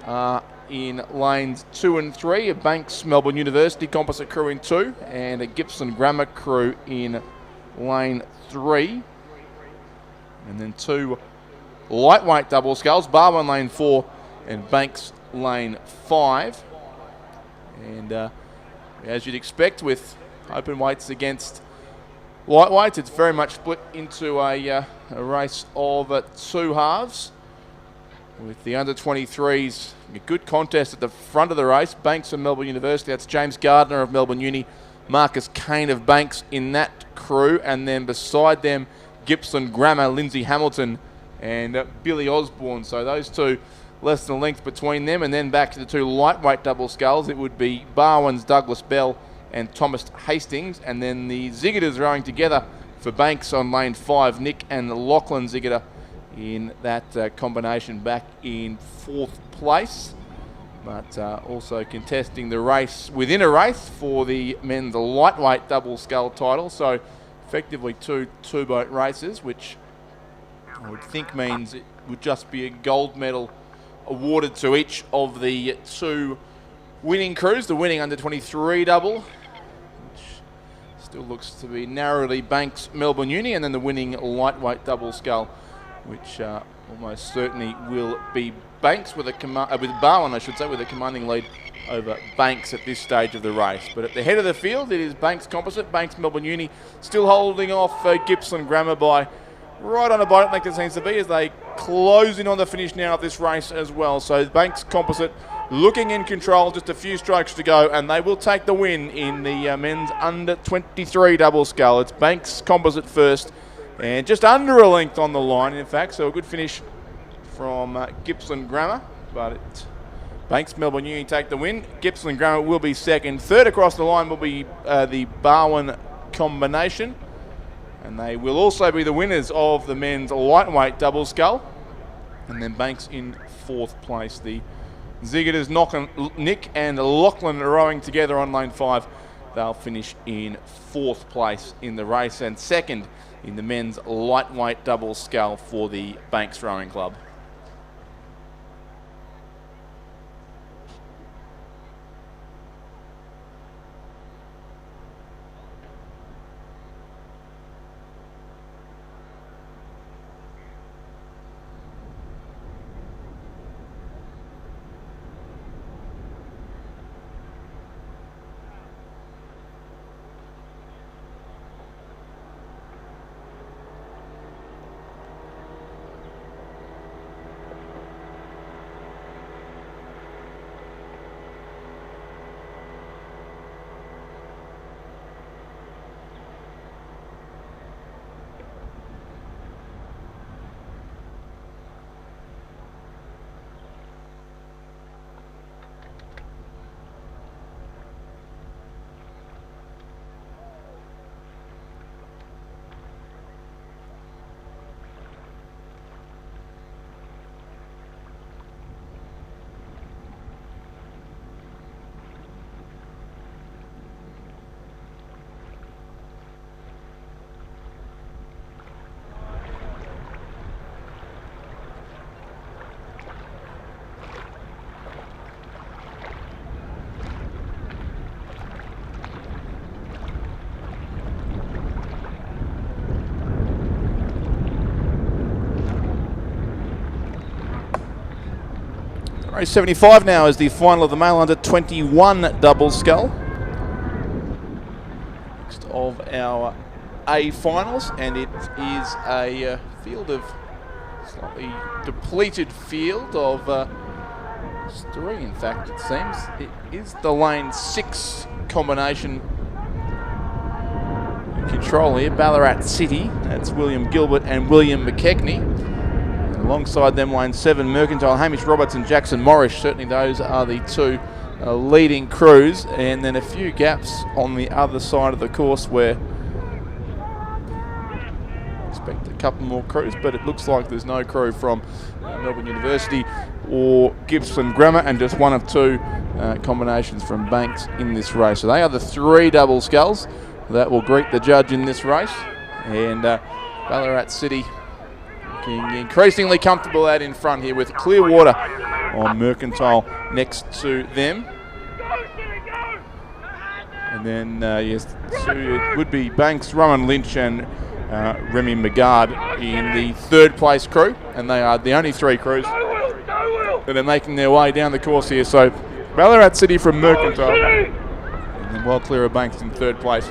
are in lanes 2 and 3, a Banks Melbourne University composite crew in 2 and a Gippsland Grammar crew in lane 3. And then 2 lightweight double sculls, Barwon lane 4 and Banks lane 5. And as you'd expect with open weights against lightweights, it's very much split into a race of 2 halves. With the under 23s, a good contest at the front of the race. Banks of Melbourne University, that's James Gardner of Melbourne Uni, Marcus Kane of Banks in that crew. And then beside them, Gippsland Grammar, Lindsay Hamilton and Billy Osborne. So those 2 less than a length between them. And then back to the 2 lightweight double sculls. It would be Barwon's Douglas Bell and Thomas Hastings. And then the Ziggiters rowing together for Banks on lane 5, Nick and Lachlan Ziggiter in that combination back in 4th place, but also contesting the race within a race for the men's lightweight double scull title. So effectively 2 two-boat races, which I would think means it would just be a gold medal awarded to each of the 2 winning crews. The winning under 23 double, which still looks to be narrowly Banks Melbourne Uni, and then the winning lightweight double scull, which almost certainly will be Banks with Barwon, I should say, with a commanding lead over Banks at this stage of the race. But at the head of the field, it is Banks Composite, Banks Melbourne Uni, still holding off Gippsland Grammar by right on a boat length it seems to be, as they close in on the finish now of this race as well. So Banks Composite looking in control, just a few strokes to go, and they will take the win in the men's under 23 double scull. It's Banks Composite first, and just under a length on the line, in fact. So a good finish from Gippsland Grammar. But Banks Melbourne Uni take the win. Gippsland Grammar will be second. Third across the line will be the Barwon combination. And they will also be the winners of the men's lightweight double scull. And then Banks in 4th place. The Ziggiters, Nick and Lachlan rowing together on lane 5. They'll finish in 4th place in the race, and second in the men's lightweight double scull for the Banks Rowing Club. Race 75 now is the final of the male under 21 double scull. Next of our A finals, and it is a field of slightly depleted field of three, in fact, it seems. It is the lane 6 combination in control here. Ballarat City, that's William Gilbert and William McKechnie. And alongside them, lane 7, Mercantile, Hamish Roberts and Jackson Morris. Certainly those are the two leading crews. And then a few gaps on the other side of the course where expect a couple more crews, but it looks like there's no crew from Melbourne University or Gippsland Grammar, and just one of two combinations from Banks in this race. So they are the 3 double sculls that will greet the judge in this race. And Ballarat City looking increasingly comfortable out in front here with Clearwater on Mercantile next to them. And then, yes, so it would be Banks, Rowan Lynch and Remy Megard in the 3rd place crew, and they are the only 3 crews that are making their way down the course here. So Ballarat City from Mercantile, and then well clear of Banks in 3rd place.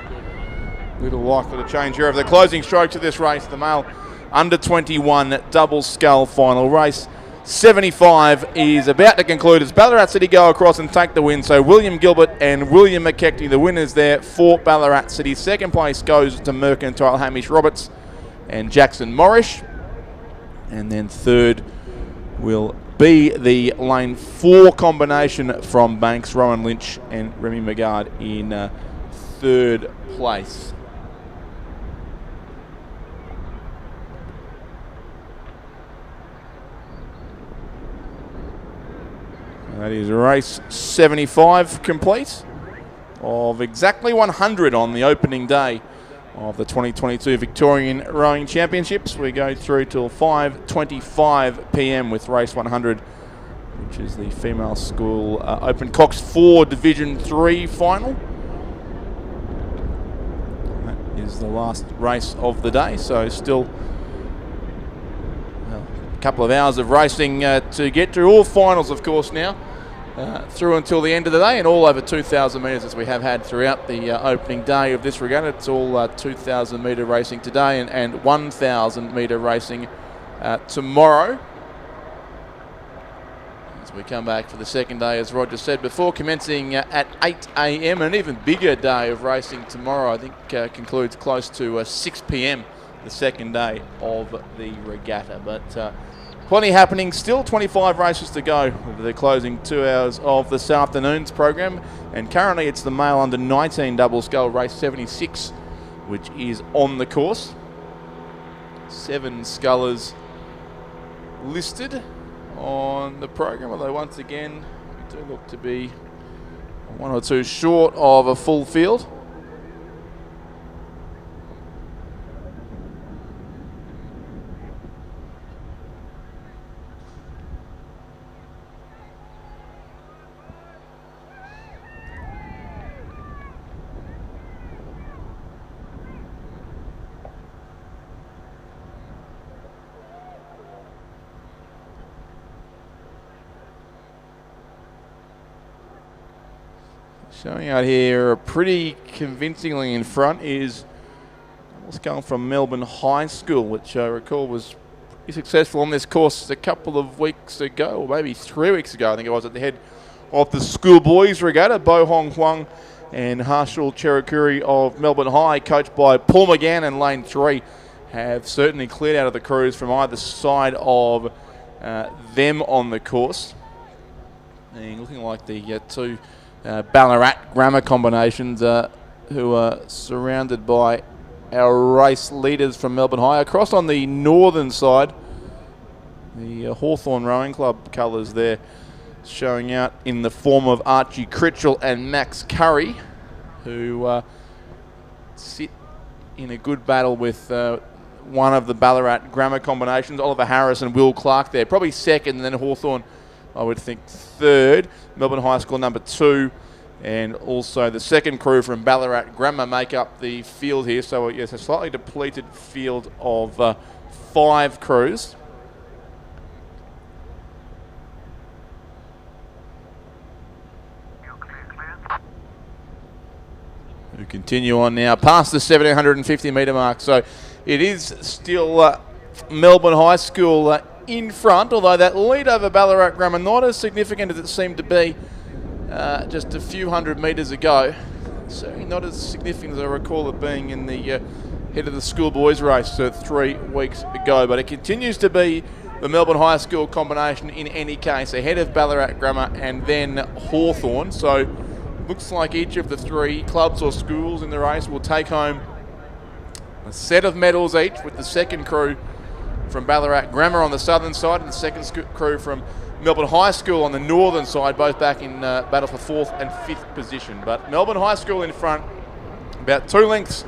Little likely to change here over the closing strokes of this race, the male under 21 double scull final. Race 75 is about to conclude as Ballarat City go across and take the win. So William Gilbert and William McKechnie, the winners there for Ballarat City. 2nd place goes to Mercantile, Hamish Roberts and Jackson Morris. And then 3rd will be the lane 4 combination from Banks, Rowan Lynch and Remy Megard in 3rd place. That is race 75 complete of exactly 100 on the opening day of the 2022 Victorian Rowing Championships. We go through till 5:25 p.m. with race 100, which is the female school Open Cox 4 Division 3 final. That is the last race of the day, so still a couple of hours of racing to get through. All finals, of course, now. Through until the end of the day, and all over 2,000 metres as we have had throughout the opening day of this regatta. It's all 2,000 metre racing today and 1,000 metre racing tomorrow. As we come back for the second day, as Roger said before, commencing at 8 a.m. An even bigger day of racing tomorrow. I think concludes close to 6 p.m. the second day of the regatta. But plenty happening still, 25 races to go over the closing 2 hours of this afternoon's program. And currently it's the male under 19 double scull race 76, which is on the course. 7 scullers listed on the program, although once again we do look to be 1 or 2 short of a full field. Showing out here pretty convincingly in front is what's going from Melbourne High School, which I recall was pretty successful on this course a couple of weeks ago, or maybe 3 weeks ago. I think it was at the head of the Schoolboys regatta. Bo Hong Huang and Harshal Cherukuri of Melbourne High, coached by Paul McGann and Lane 3, have certainly cleared out of the crews from either side of them on the course. And looking like the two Ballarat Grammar combinations who are surrounded by our race leaders from Melbourne High. Across on the northern side, the Hawthorn Rowing Club colours there showing out in the form of Archie Critchell and Max Curry, who sit in a good battle with one of the Ballarat Grammar combinations, Oliver Harris and Will Clark there. Probably second, and then Hawthorn, I would think, third. Melbourne High School number 2, and also the second crew from Ballarat Grammar make up the field here. So yes, a slightly depleted field of 5 crews. Continue on now past the 1750 metre mark. So it is still Melbourne High School in front, although that lead over Ballarat Grammar not as significant as it seemed to be just a few hundred metres ago. Certainly not as significant as I recall it being in the head of the Schoolboys race 3 weeks ago. But it continues to be the Melbourne High School combination in any case, ahead of Ballarat Grammar and then Hawthorn. So looks like each of the 3 clubs or schools in the race will take home a set of medals each, with the second crew from Ballarat Grammar on the southern side and the second crew from Melbourne High School on the northern side, both back in battle for 4th and 5th position. But Melbourne High School in front, about 2 lengths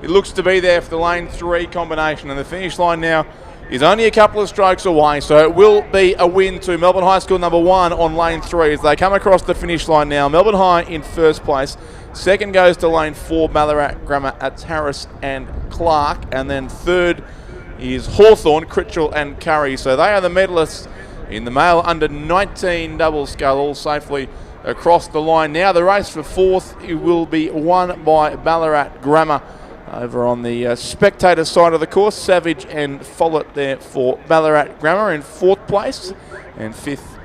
it looks to be there for the lane 3 combination, and the finish line now is only a couple of strokes away, so it will be a win to Melbourne High School number 1 on lane 3 as they come across the finish line now. Melbourne High in first place. Second goes to lane 4, Ballarat Grammar at Harris and Clark, and then third is Hawthorn, Critchell and Curry. So they are the medalists in the male under 19 double scull, all safely across the line. Now the race for 4th, it will be won by Ballarat Grammar. Over on the spectator side of the course, Savage and Follett there for Ballarat Grammar in 4th place. And 5th,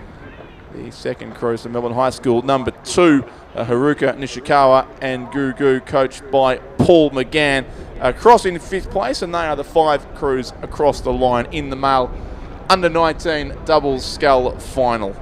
the second cruise of Melbourne High School, number 2, Haruka Nishikawa and Gugu, coached by Paul McGann, across in 5th place. And they are the 5 crews across the line in the male under 19 double scull final.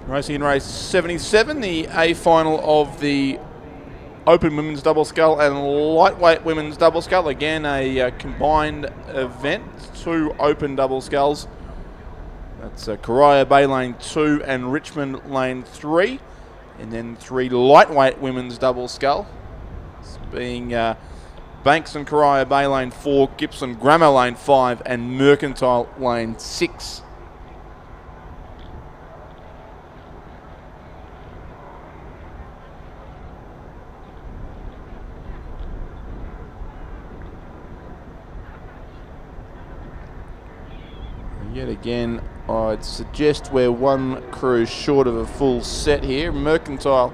Racing in race 77, the A final of the Open Women's Double Scull and Lightweight Women's Double Scull. Again, a combined event, 2 Open Double Sculls. That's Corio Bay Lane 2 and Richmond Lane 3. And then 3 Lightweight Women's Double Scull. It's being Banks and Corio Bay Lane 4, Gibson Grammar Lane 5 and Mercantile Lane 6. Yet again, I'd suggest we're 1 crew short of a full set here. Mercantile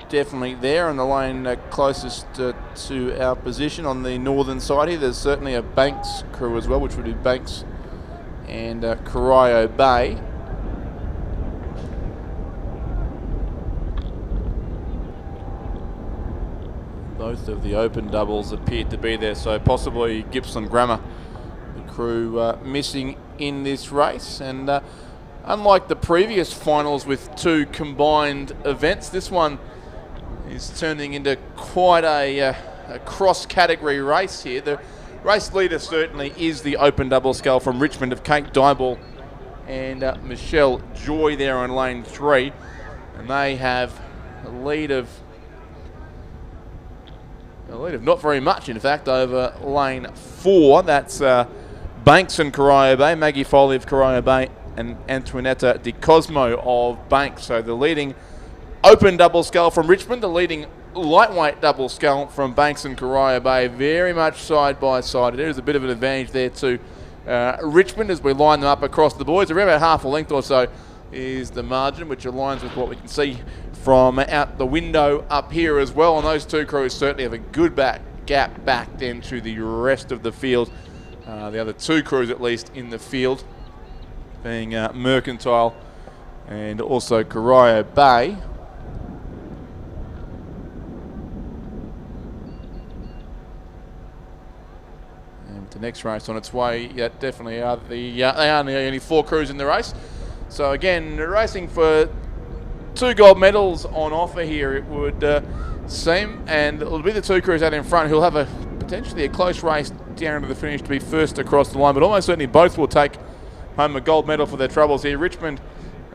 definitely there in the lane closest to our position on the northern side here. There's certainly a Banks crew as well, which would be Banks and Corio Bay. Both of the open doubles appeared to be there, so possibly Gibson Grammar, the crew missing in this race. And unlike the previous finals with 2 combined events, this one is turning into quite a cross-category race here. The race leader certainly is the open double scull from Richmond of Kate Dyball and Michelle Joy there on lane 3, and they have a lead of not very much, in fact, over lane 4. That's Banks and Corio Bay, Maggie Foley of Corio Bay and Antoinetta Di Cosmo of Banks. So the leading open double scull from Richmond, the leading lightweight double scull from Banks and Corio Bay, very much side by side. There is a bit of an advantage there to Richmond as we line them up across the boards. Around about half a length or so is the margin, which aligns with what we can see from out the window up here as well. And those 2 crews certainly have a good gap back then to the rest of the field. The other 2 crews at least in the field being Mercantile and also Corio Bay. And the next race on its way, yeah, definitely are they are the only 4 crews in the race. So again, racing for 2 gold medals on offer here, it would seem, and it'll be the 2 crews out in front who'll have potentially a close race down to the finish to be first across the line, but almost certainly both will take home a gold medal for their troubles here. Richmond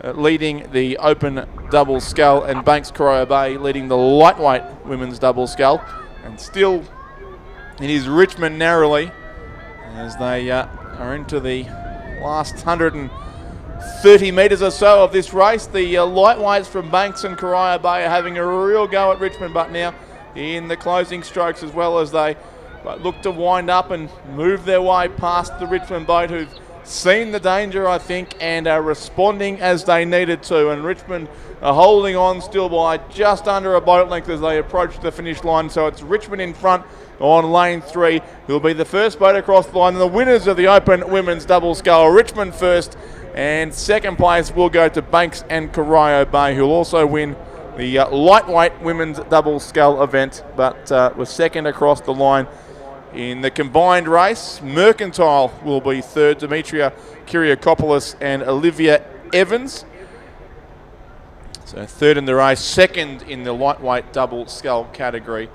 leading the open double scull, and Banks Corio Bay leading the lightweight women's double scull. And still it is Richmond narrowly as they are into the last 130 metres or so of this race. The lightweights from Banks and Corio Bay are having a real go at Richmond, but now in the closing strokes, as well as they look to wind up and move their way past the Richmond boat, who've seen the danger, I think, and are responding as they needed to. And Richmond are holding on still by just under a boat length as they approach the finish line. So it's Richmond in front on lane 3, who will be the first boat across the line. And the winners of the Open Women's Double Scull, Richmond first, and second place will go to Banks and Corio Bay, who will also win the lightweight women's double scull event, but was second across the line. In the combined race, Mercantile will be third, Demetria Kyriakopoulos and Olivia Evans. So third in the race, second in the lightweight double scull category.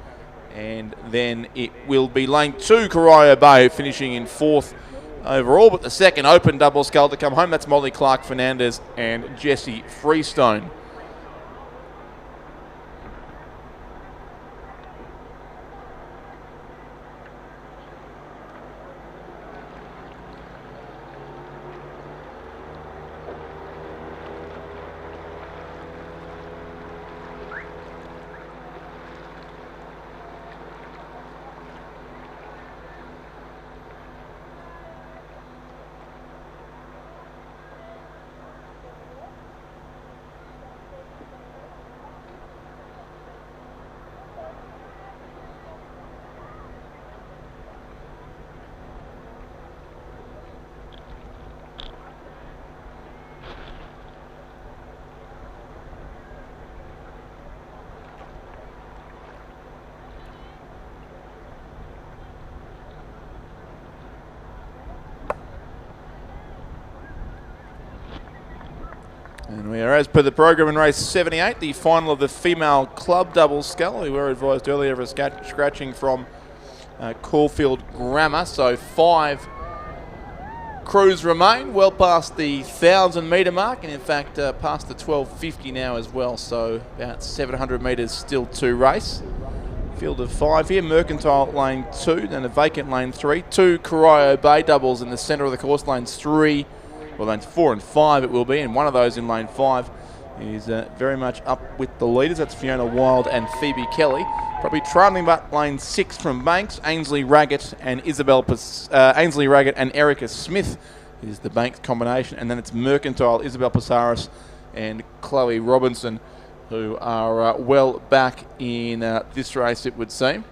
And then it will be lane 2, Corio Bay, finishing in fourth overall, but the second open double scull to come home. That's Molly Clark-Fernandez and Jessie Freestone. And we are, as per the program, in race 78, the final of the female club double scull. We were advised earlier of a scratching from Caulfield Grammar. So 5 crews remain, well past the 1,000 metre mark, and in fact past the 1250 now as well. So about 700 metres still to race. Field of 5 here, Mercantile lane 2, then a vacant lane 3. 2 Corio Bay doubles in the centre of the course, lanes 3. Well, lanes 4 and 5 it will be, and one of those in lane 5 is very much up with the leaders. That's Fiona Wild and Phoebe Kelly. Probably trailing back lane 6 from Banks. Ainsley Raggett and Ainsley Raggett and Erica Smith is the Banks combination, and then it's Mercantile, Isabel Pasaris and Chloe Robinson, who are well back in this race, it would seem.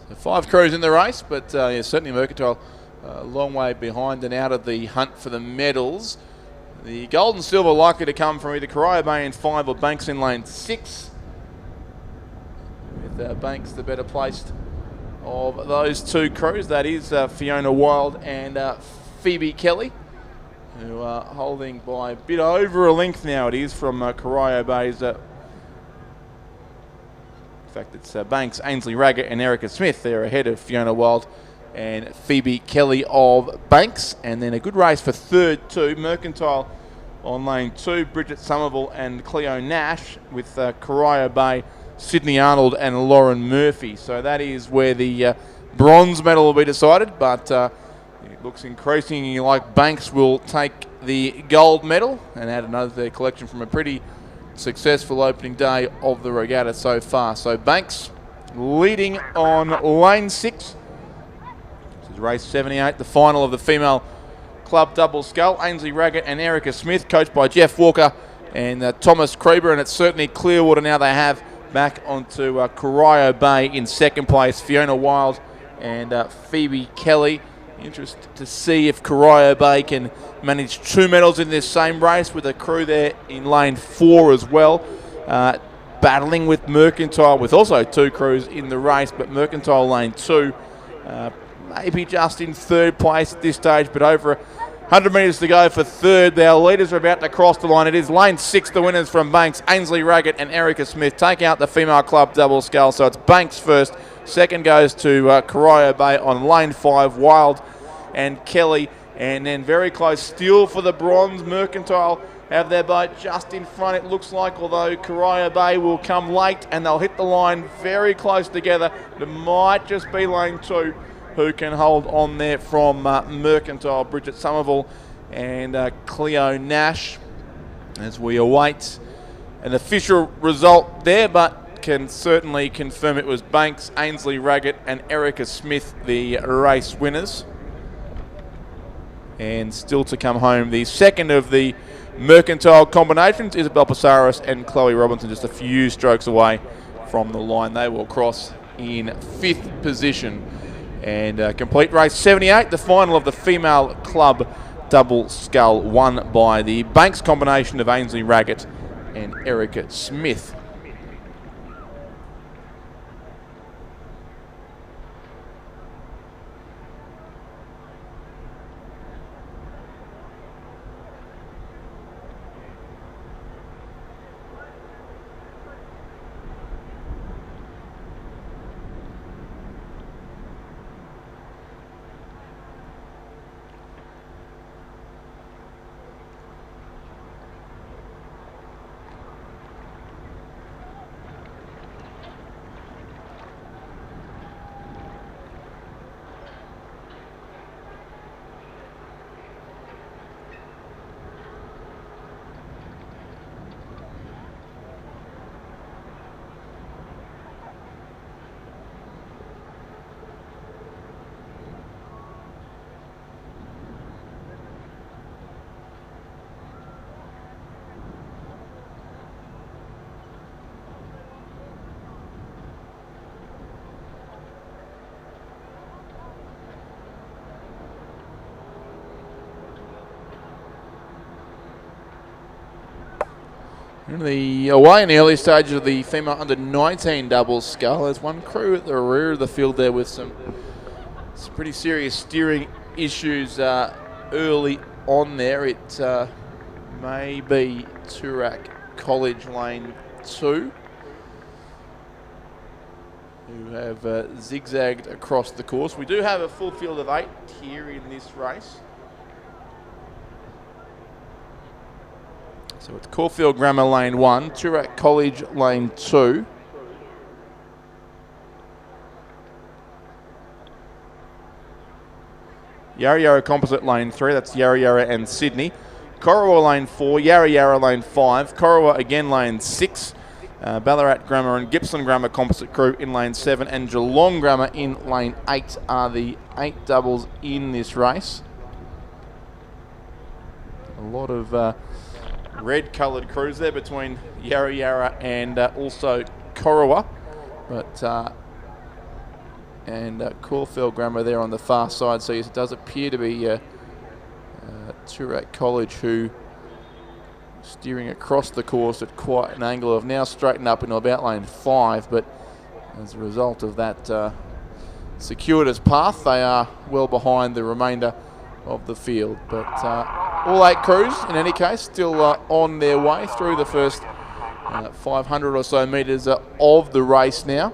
So 5 crews in the race, but yeah, certainly Mercantile a long way behind and out of the hunt for the medals. The gold and silver likely to come from either Corio Bay in 5 or Banks in lane 6. With Banks the better placed of those 2 crews. That is Fiona Wild and Phoebe Kelly, who are holding by a bit over a length now. It is from Corio Bay's. In fact, it's Banks, Ainsley Raggett and Erica Smith. They're ahead of Fiona Wild and Phoebe Kelly of Banks. And then a good race for third too. Mercantile on lane 2, Bridget Somerville and Cleo Nash, with Corio Bay, Sydney Arnold and Lauren Murphy. So that is where the bronze medal will be decided, but it looks increasingly like Banks will take the gold medal and add another to their collection from a pretty successful opening day of the regatta so far. So Banks leading on lane 6. This is race 78, the final of the female club double scull. Ainsley Raggett and Erica Smith, coached by Jeff Walker and Thomas Kreber, and it's certainly Clearwater now they have back onto Corio Bay in second place. Fiona Wild and Phoebe Kelly. Interested to see if Corio Bay can manage 2 medals in this same race, with a crew there in lane 4 as well. Battling with Mercantile, with also 2 crews in the race, but Mercantile lane 2 maybe just in third place at this stage, but over 100 metres to go for third. Our leaders are about to cross the line. It is lane 6, the winners from Banks, Ainsley Raggett and Erica Smith. Take out the female club double scull. So it's Banks first. Second goes to Corio Bay on lane 5, Wild and Kelly. And then very close, still for the bronze. Mercantile have their boat just in front, it looks like, although Corio Bay will come late and they'll hit the line very close together. It might just be lane 2 who can hold on there from Mercantile, Bridget Somerville and Cleo Nash, as we await an official result there, but can certainly confirm it was Banks, Ainsley Raggett and Erica Smith, the race winners. And still to come home, the second of the Mercantile combinations, Isabel Pasaris and Chloe Robinson, just a few strokes away from the line. They will cross in 5th position. And complete race 78, the final of the female club double scull, won by the Banks combination of Ainsley Raggett and Erica Smith. Away in the early stages of the female under-19 double scull. There's one crew at the rear of the field there with some pretty serious steering issues early on there. It may be Toorak College lane 2, who have zigzagged across the course. We do have a full field of 8 here in this race. So it's Caulfield Grammar lane 1, Toorak College lane 2. Yarra Yarra Composite lane 3, that's Yarra Yarra and Sydney. Corowa lane 4, Yarra Yarra lane 5, Corowa again lane 6. Ballarat Grammar and Gippsland Grammar Composite crew in lane 7, and Geelong Grammar in lane 8 are the 8 doubles in this race. A lot of red coloured crews there between Yarra Yarra and also Corowa, but Caulfield Grammar there on the far side. So yes, it does appear to be Toorak College who steering across the course at quite an angle, have now straightened up into about lane 5, but as a result of that circuitous path, they are well behind the remainder of the field. But all 8 crews, in any case, still on their way through the first 500 or so metres of the race now.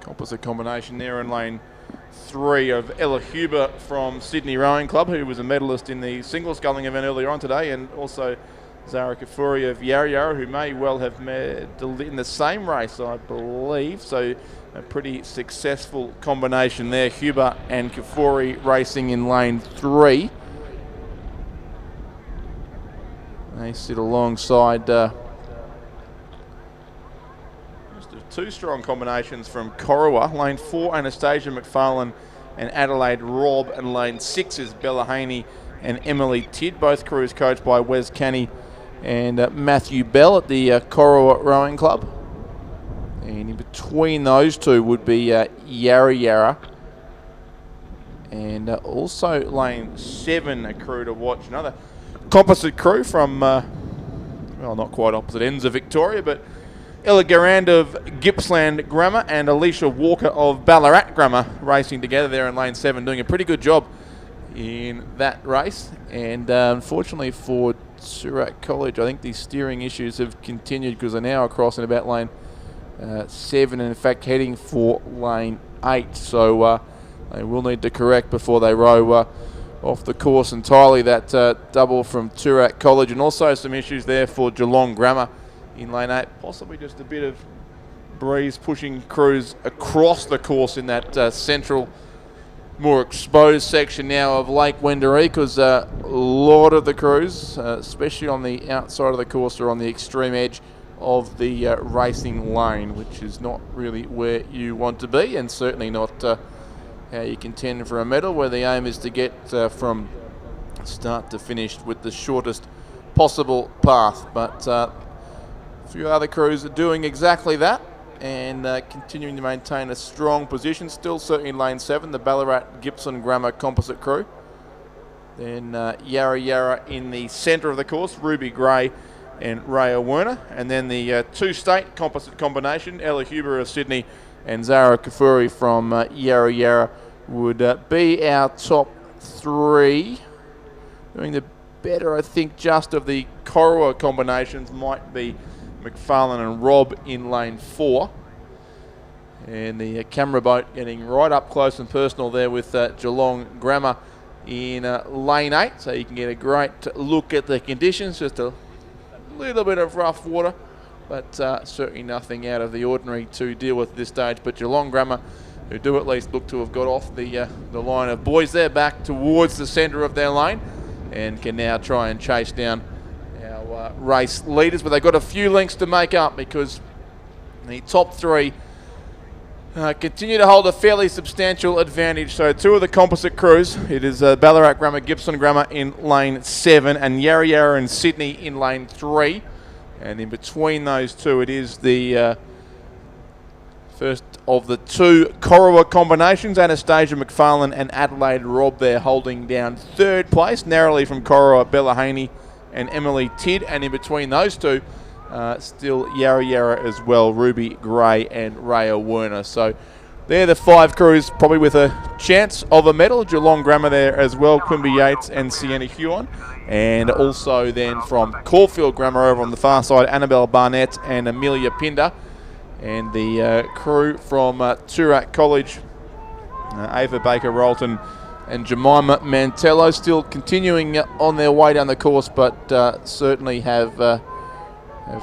Composite combination there in lane 3 of Ella Huber from Sydney Rowing Club, who was a medalist in the single sculling event earlier on today, and also Zara Kafuri of Yarra Yarra, who may well have medalled in the same race, I believe. So a pretty successful combination there. Huber and Kafuri racing in lane 3. They sit alongside just 2 strong combinations from Corowa. Lane 4, Anastasia McFarlane and Adelaide Robb, and lane 6 is Bella Haney and Emily Tidd, both crews coached by Wes Canny and Matthew Bell at the Corowa Rowing Club. And in between those two would be Yarra Yarra. And also lane 7, a crew to watch. Another composite crew from, well, not quite opposite ends of Victoria, but Ella Garand of Gippsland Grammar and Alicia Walker of Ballarat Grammar racing together there in lane 7, doing a pretty good job in that race. And unfortunately for Surat College, I think these steering issues have continued because they're now across in about lane 7 and in fact heading for lane 8. So they will need to correct before they row off the course entirely. That double from Surat College, and also some issues there for Geelong Grammar in lane 8. Possibly just a bit of breeze pushing crews across the course in that central, more exposed section now of Lake Wendouree, because a lot of the crews, especially on the outside of the course, are on the extreme edge of the racing lane, which is not really where you want to be, and certainly not how you contend for a medal, where the aim is to get from start to finish with the shortest possible path. But a few other crews are doing exactly that and continuing to maintain a strong position. Still certainly in lane 7, the Ballarat Gibson Grammar composite crew. Then Yarra Yarra in the centre of the course, Ruby Gray and Raya Werner. And then the two-state composite combination, Ella Huber of Sydney and Zara Kafuri from Yarra Yarra would be our top 3. Doing the better, I think, just of the Corowa combinations might be McFarlane and Rob in lane 4. And the camera boat getting right up close and personal there with Geelong Grammar in lane 8. So you can get a great look at the conditions. Just a little bit of rough water, but certainly nothing out of the ordinary to deal with at this stage. But Geelong Grammar, who do at least look to have got off the line of boys there, back towards the centre of their lane, and can now try and chase down our race leaders. But they've got a few lengths to make up, because the top 3 continue to hold a fairly substantial advantage. So 2 of the composite crews, it is Ballarat Grammar, Gibson Grammar in lane 7, and Yarra Yarra and Sydney in lane 3. And in between those 2, it is the first of the 2 Corowa combinations, Anastasia McFarlane and Adelaide Robb there holding down 3rd place, narrowly from Corowa, Bella Haney and Emily Tidd. And in between those 2, still Yarra Yarra as well, Ruby Gray and Raya Werner. So they're the 5 crews probably with a chance of a medal. Geelong Grammar there as well, Quimby Yates and Sienna Huon. And also then from Caulfield Grammar over on the far side, Annabelle Barnett and Amelia Pinder. And the crew from Turak College, Ava Baker-Rolton and Jemima Mantello, still continuing on their way down the course, but certainly have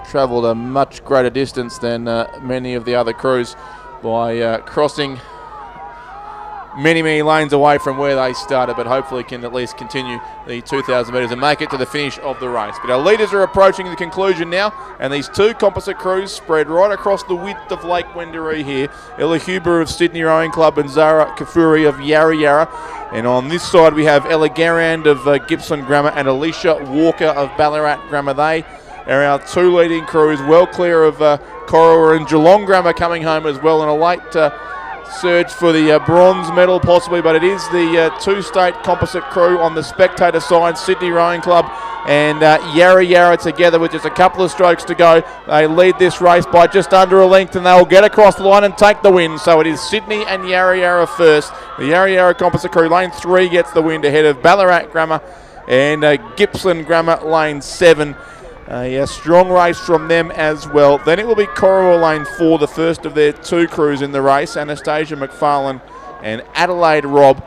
travelled a much greater distance than many of the other crews by crossing many lanes away from where they started, but hopefully can at least continue the 2,000 metres and make it to the finish of the race. But our leaders are approaching the conclusion now, and these 2 composite crews spread right across the width of Lake Wendouree here. Ella Huber of Sydney Rowing Club and Zara Kafuri of Yarra Yarra. And on this side we have Ella Garand of Gibson Grammar and Alicia Walker of Ballarat Grammar. They are our 2 leading crews, well clear of Corowa and Geelong Grammar coming home as well in a late search for the bronze medal possibly. But it is the 2-state composite crew on the spectator side, Sydney Rowing Club and Yarra Yarra together with just a couple of strokes to go. They lead this race by just under a length, and they'll get across the line and take the win. So it is Sydney and Yarra Yarra first. The Yarra Yarra composite crew, lane 3, gets the win ahead of Ballarat Grammar and Gippsland Grammar, lane 7. A strong race from them as well. Then it will be Corowa lane 4, the first of their 2 crews in the race, Anastasia McFarlane and Adelaide Robb.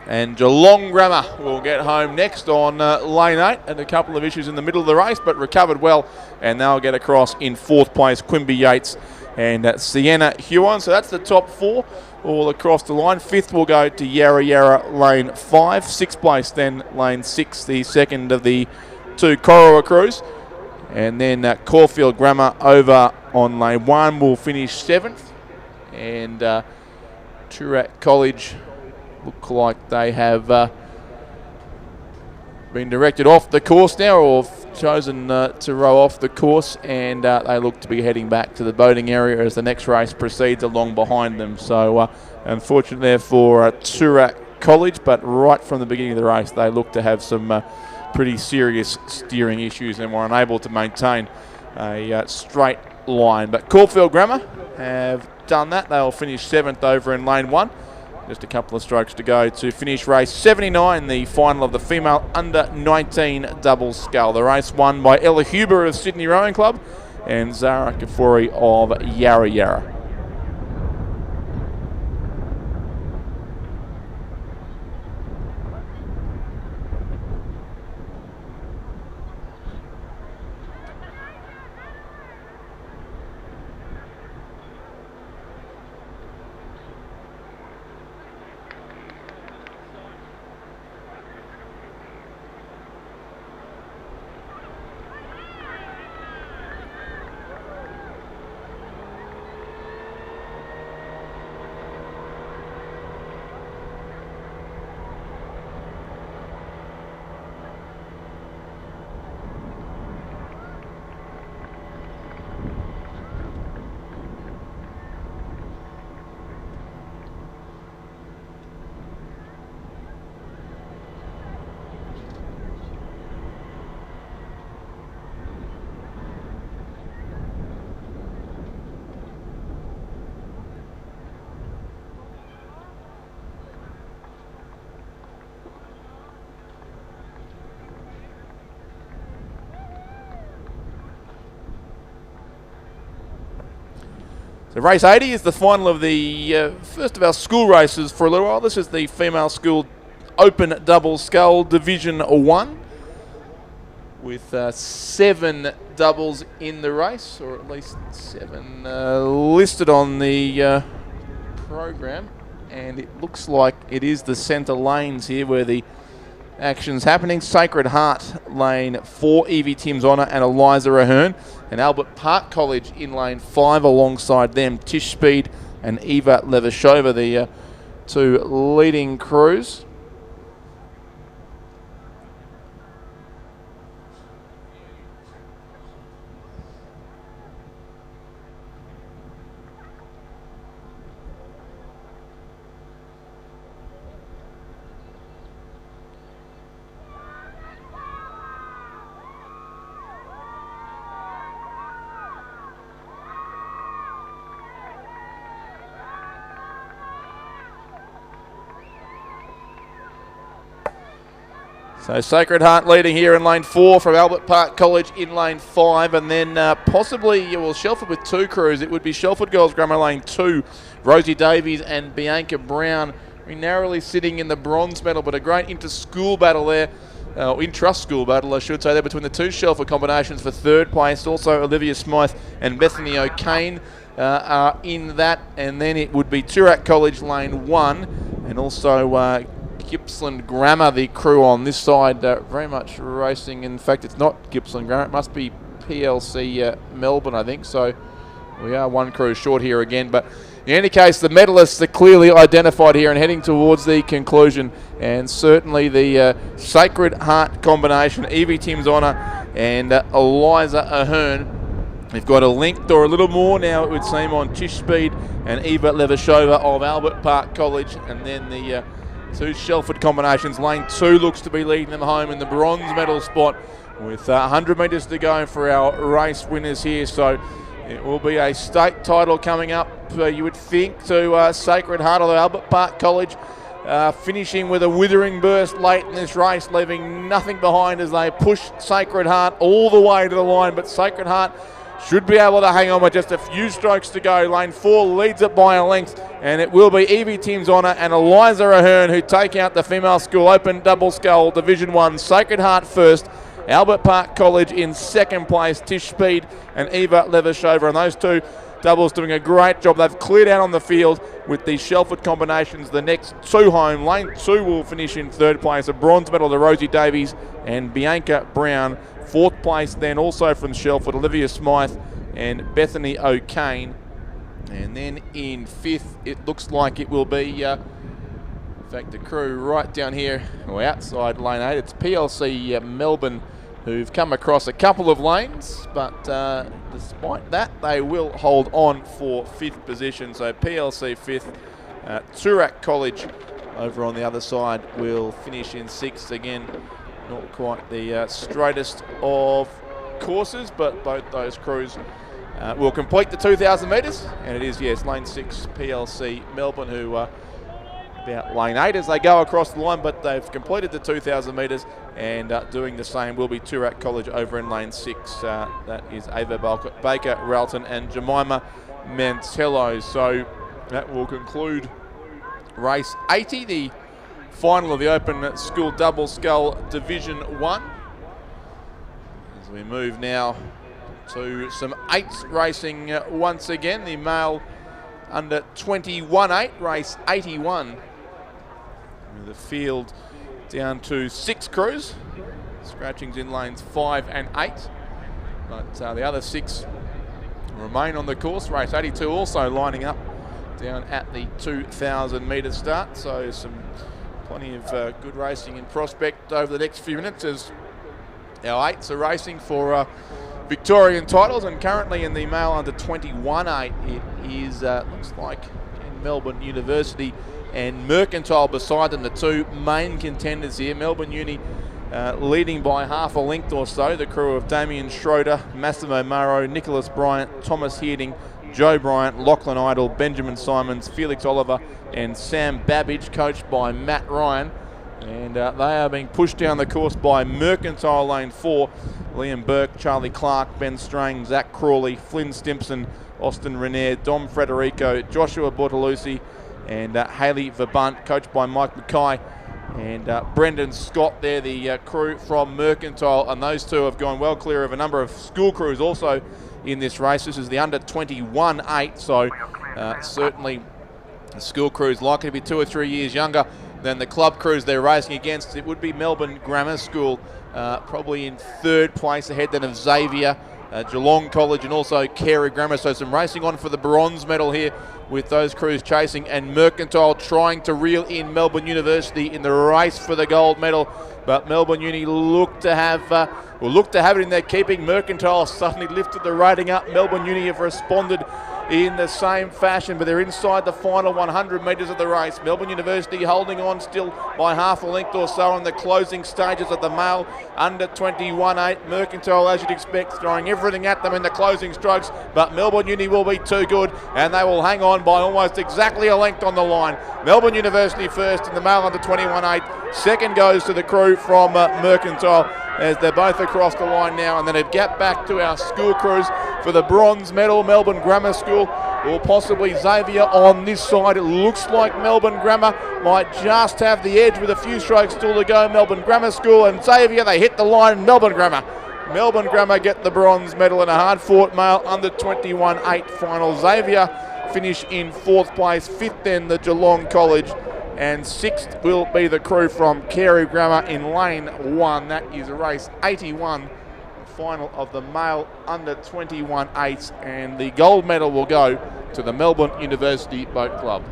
And Geelong Grammar will get home next on lane 8, and a couple of issues in the middle of the race, but recovered well, and they'll get across in 4th place, Quimby Yates and Sienna Huon. So that's the top 4 all across the line. 5th will go to Yarra Yarra lane 5. 6th place then lane 6, the second of the 2 Corowa crews. And then Caulfield Grammar over on lane 1 will finish 7th. And Turak College look like they have been directed off the course now, or chosen to row off the course, and they look to be heading back to the boating area as the next race proceeds along behind them. So unfortunately there for Turak College, but right from the beginning of the race they look to have some pretty serious steering issues and were unable to maintain a straight line. But Caulfield Grammar have done that. They'll finish 7th over in lane 1. Just a couple of strokes to go to finish race 79, the final of the female under 19 double scull. The race won by Ella Huber of Sydney Rowing Club and Zara Kafuri of Yarra Yarra. So race 80 is the final of the first of our school races for a little while. This is the female school open double scull Division 1 with 7 doubles in the race, or at least 7 listed on the program. And it looks like it is the centre lanes here where the action's happening. Sacred Heart lane 4, Evie Tim's Honour and Eliza Ahern. And Albert Park College in lane 5 alongside them, Tish Speed and Eva Levashova, the 2 leading crews. So Sacred Heart leading here in lane 4 from Albert Park College in lane 5, and then possibly, well, Shelford with 2 crews. It would be Shelford Girls Grammar lane 2, Rosie Davies and Bianca Brown, very narrowly sitting in the bronze medal, but a great inter-school battle there, intra-school battle, I should say, there between the 2 Shelford combinations for 3rd place. Also Olivia Smythe and Bethany O'Kane are in that, and then it would be Toorak College lane 1, and also Gippsland Grammar, the crew on this side, very much racing. In fact, it's not Gippsland Grammar, it must be PLC Melbourne, I think. So we are 1 crew short here again. But in any case, the medalists are clearly identified here and heading towards the conclusion. And certainly the Sacred Heart combination, Evie Tim's Honour and Eliza Ahern, they've got a length or a little more now, it would seem, on Tish Speed and Eva Levashova of Albert Park College. And then the 2 Shelford combinations. Lane 2 looks to be leading them home in the bronze medal spot with 100 metres to go for our race winners here. So it will be a state title coming up, you would think, to Sacred Heart, although Albert Park College finishing with a withering burst late in this race, leaving nothing behind as they push Sacred Heart all the way to the line. But Sacred Heart should be able to hang on with just a few strokes to go. Lane 4 leads it by a length, and it will be Evie Tim's Honour and Eliza Ahern who take out the female school open double scull Division 1. Sacred Heart first, Albert Park College in 2nd place, Tish Speed and Eva Levashova, and those 2 doubles doing a great job. They've cleared out on the field with the Shelford combinations. The next 2 home. Lane 2 will finish in 3rd place, a bronze medal to Rosie Davies and Bianca Brown. 4th place then also from Shelford, Olivia Smythe and Bethany O'Kane. And then in 5th, it looks like it will be, in fact, the crew right down here, or outside lane 8. It's PLC Melbourne, who've come across a couple of lanes, but despite that, they will hold on for 5th position. So PLC 5th, Toorak College over on the other side will finish in 6th. Again, not quite the straightest of courses, but both those crews will complete the 2,000 metres, and it is, yes, lane 6 PLC Melbourne who are about lane 8 as they go across the line, but they've completed the 2,000 metres, and doing the same will be Toorak College over in lane 6. That is Ava Baker, Ralton and Jemima Mantello. So that will conclude race 80, the final of the Open School Double Scull Division 1. As we move now to some 8s racing once again, the male under 21-8, race 81. The field down to 6 crews, scratchings in lanes 5 and 8, but the other 6 remain on the course. Race 82 also lining up down at the 2,000 metre start, so plenty of good racing in prospect over the next few minutes as our 8s are racing for Victorian titles, and currently in the male under 21-8 it is looks like in Melbourne University and Mercantile beside them, the two main contenders here. Melbourne Uni leading by half a length or so, the crew of Damien Schroeder, Massimo Maro, Nicholas Bryant, Thomas Hearding, Joe Bryant, Lachlan Idle, Benjamin Simons, Felix Oliver and Sam Babbage, coached by Matt Ryan. And they are being pushed down the course by Mercantile lane 4, Liam Burke, Charlie Clark, Ben Strang, Zach Crawley, Flynn Stimpson, Austin Renier, Dom Frederico, Joshua Bortolucci and Hayley Verbunt, coached by Mike Mackay, and Brendan Scott there, the crew from Mercantile, and those two have gone well clear of a number of school crews also in this race. This is the under 21-8, so certainly the school crew is likely to be 2 or 3 years younger than the club crews they're racing against. It would be Melbourne Grammar School, probably in 3rd place ahead then of Xavier, Geelong College and also Carey Grammar. So some racing on for the bronze medal here with those crews chasing, and Mercantile trying to reel in Melbourne University in the race for the gold medal. But Melbourne Uni look to have it in their keeping. Mercantile suddenly lifted the rating up. Melbourne Uni have responded in the same fashion, but they're inside the final 100 metres of the race. Melbourne University holding on still by half a length or so in the closing stages of the male under 21-8. Mercantile, as you'd expect, throwing everything at them in the closing strokes, but Melbourne Uni will be too good, and they will hang on by almost exactly a length on the line. Melbourne University first in the male under 21-8. Second goes to the crew from Mercantile, as they're both across the line now, and then a gap back to our school crews for the bronze medal. Melbourne Grammar School, or possibly Xavier on this side. It looks like Melbourne Grammar might just have the edge with a few strokes still to go. Melbourne Grammar School and Xavier, they hit the line. Melbourne Grammar get the bronze medal in a hard-fought male under 21-8 final. Xavier finish in 4th place, 5th then the Geelong College, and 6th will be the crew from Carey Grammar in lane 1. That is race 81, final of the male under 21-8s, and the gold medal will go to the Melbourne University Boat Club.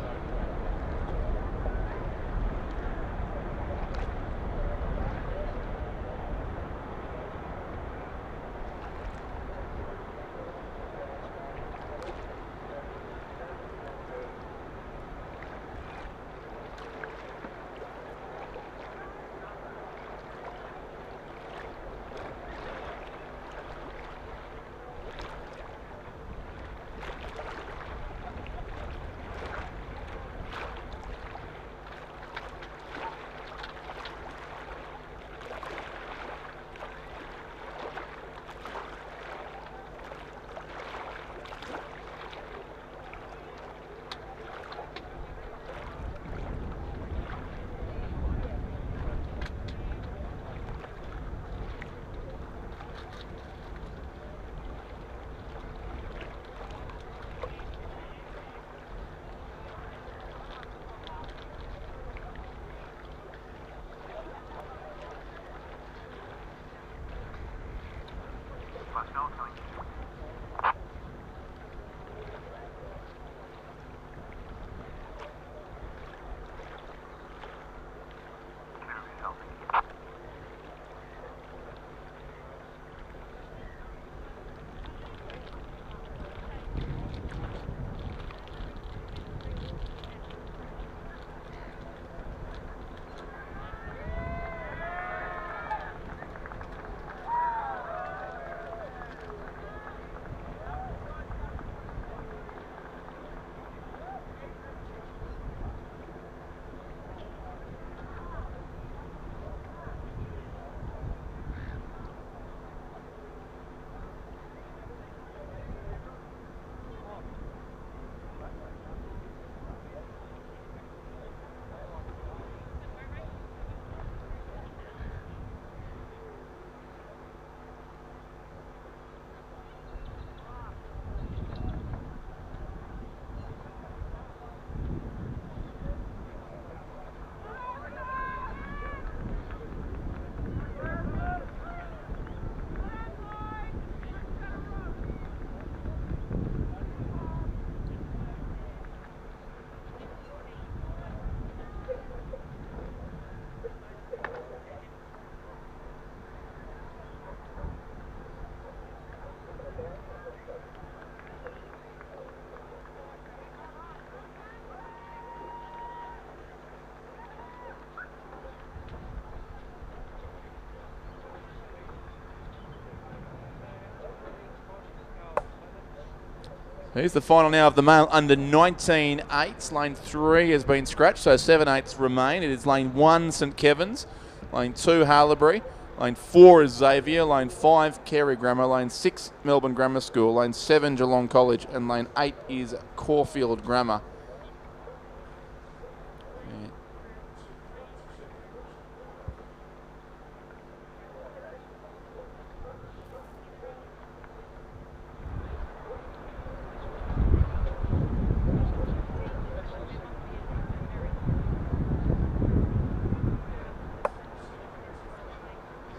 Here's the final now of the male under 19-8s. Lane 3 has been scratched, so 7-8s remain. It is lane 1, St Kevin's, lane 2, Harlebury, lane 4 is Xavier, lane 5, Carey Grammar, lane 6, Melbourne Grammar School, lane 7, Geelong College, and lane 8 is Caulfield Grammar.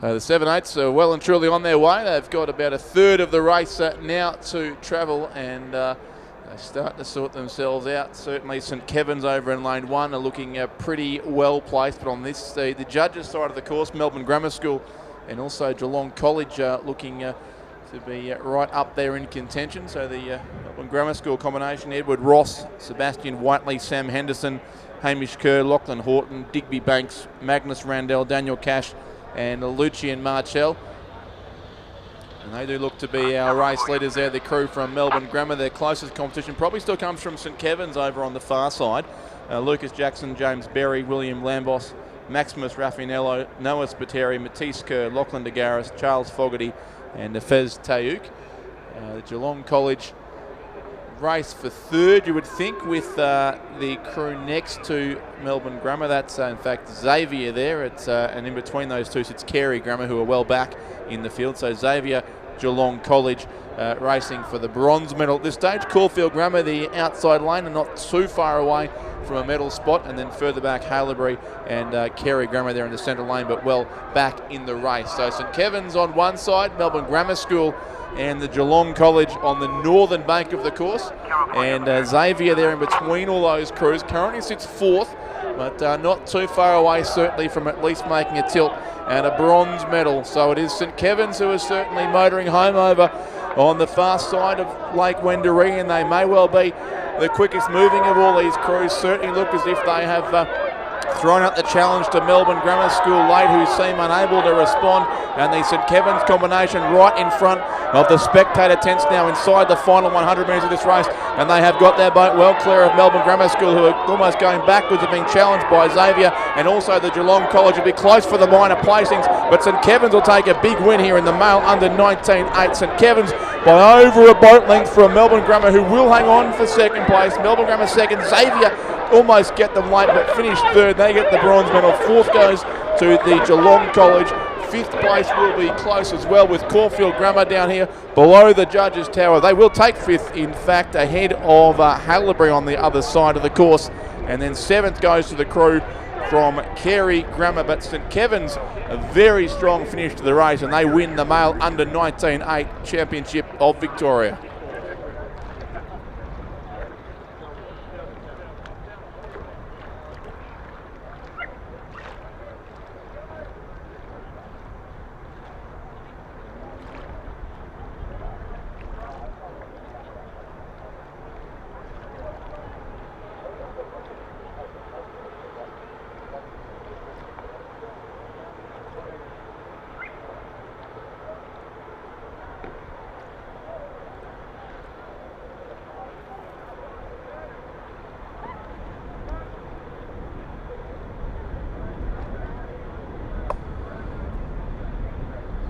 The 7-8s are well and truly on their way. They've got about a third of the race now to travel, and they start to sort themselves out. Certainly St Kevin's over in lane 1 are looking pretty well placed, but on this the judges' side of the course, Melbourne Grammar School and also Geelong College looking to be right up there in contention. So the Melbourne Grammar School combination: Edward Ross, Sebastian Whiteley, Sam Henderson, Hamish Kerr, Lachlan Horton, Digby Banks, Magnus Randell, Daniel Cash, and Lucian Marchell. And they do look to be our race leaders there, the crew from Melbourne Grammar. Their closest competition probably still comes from St Kevin's over on the far side. Lucas Jackson, James Berry, William Lambos, Maximus Raffinello, Noah Spiteri, Matisse Kerr, Lachlan de Garis, Charles Fogarty, and Fez Tayuk. The Geelong College race for third, you would think, with the crew next to Melbourne Grammar. That's in fact Xavier there. And in between those two sits Carey Grammar, who are well back in the field. So Xavier, Geelong College racing for the bronze medal at this stage. Caulfield Grammar, the outside lane, and not too far away from a medal spot. And then further back, Harlebury and Carey Grammar there in the centre lane, but well back in the race. So St Kevin's on one side, Melbourne Grammar School and the Geelong College on the northern bank of the course. And Xavier there in between all those crews. Currently sits fourth, but not too far away certainly from at least making a tilt and a bronze medal. So it is St Kevin's who is certainly motoring home over on the far side of Lake Wendouree, and they may well be the quickest moving of all these crews. Certainly look as if they have thrown out the challenge to Melbourne Grammar School late, who seem unable to respond. And the St Kevin's combination right in front of the spectator tents now inside the final 100 metres of this race. And they have got their boat well clear of Melbourne Grammar School, who are almost going backwards and being challenged by Xavier. And also the Geelong College will be close for the minor placings. But St Kevin's will take a big win here in the male under 19-8. St Kevin's by over a boat length from Melbourne Grammar, who will hang on for second place. Melbourne Grammar second. Xavier almost get them late, but finished third. They get the bronze medal. Fourth goes to the Geelong College. Fifth place will be close as well, with Caulfield Grammar down here below the judges' tower. They will take fifth, in fact, ahead of Harlebury on the other side of the course. And then seventh goes to the crew from Carey Grammar. But St Kevin's a very strong finish to the race, and they win the male under 19-8 championship of Victoria.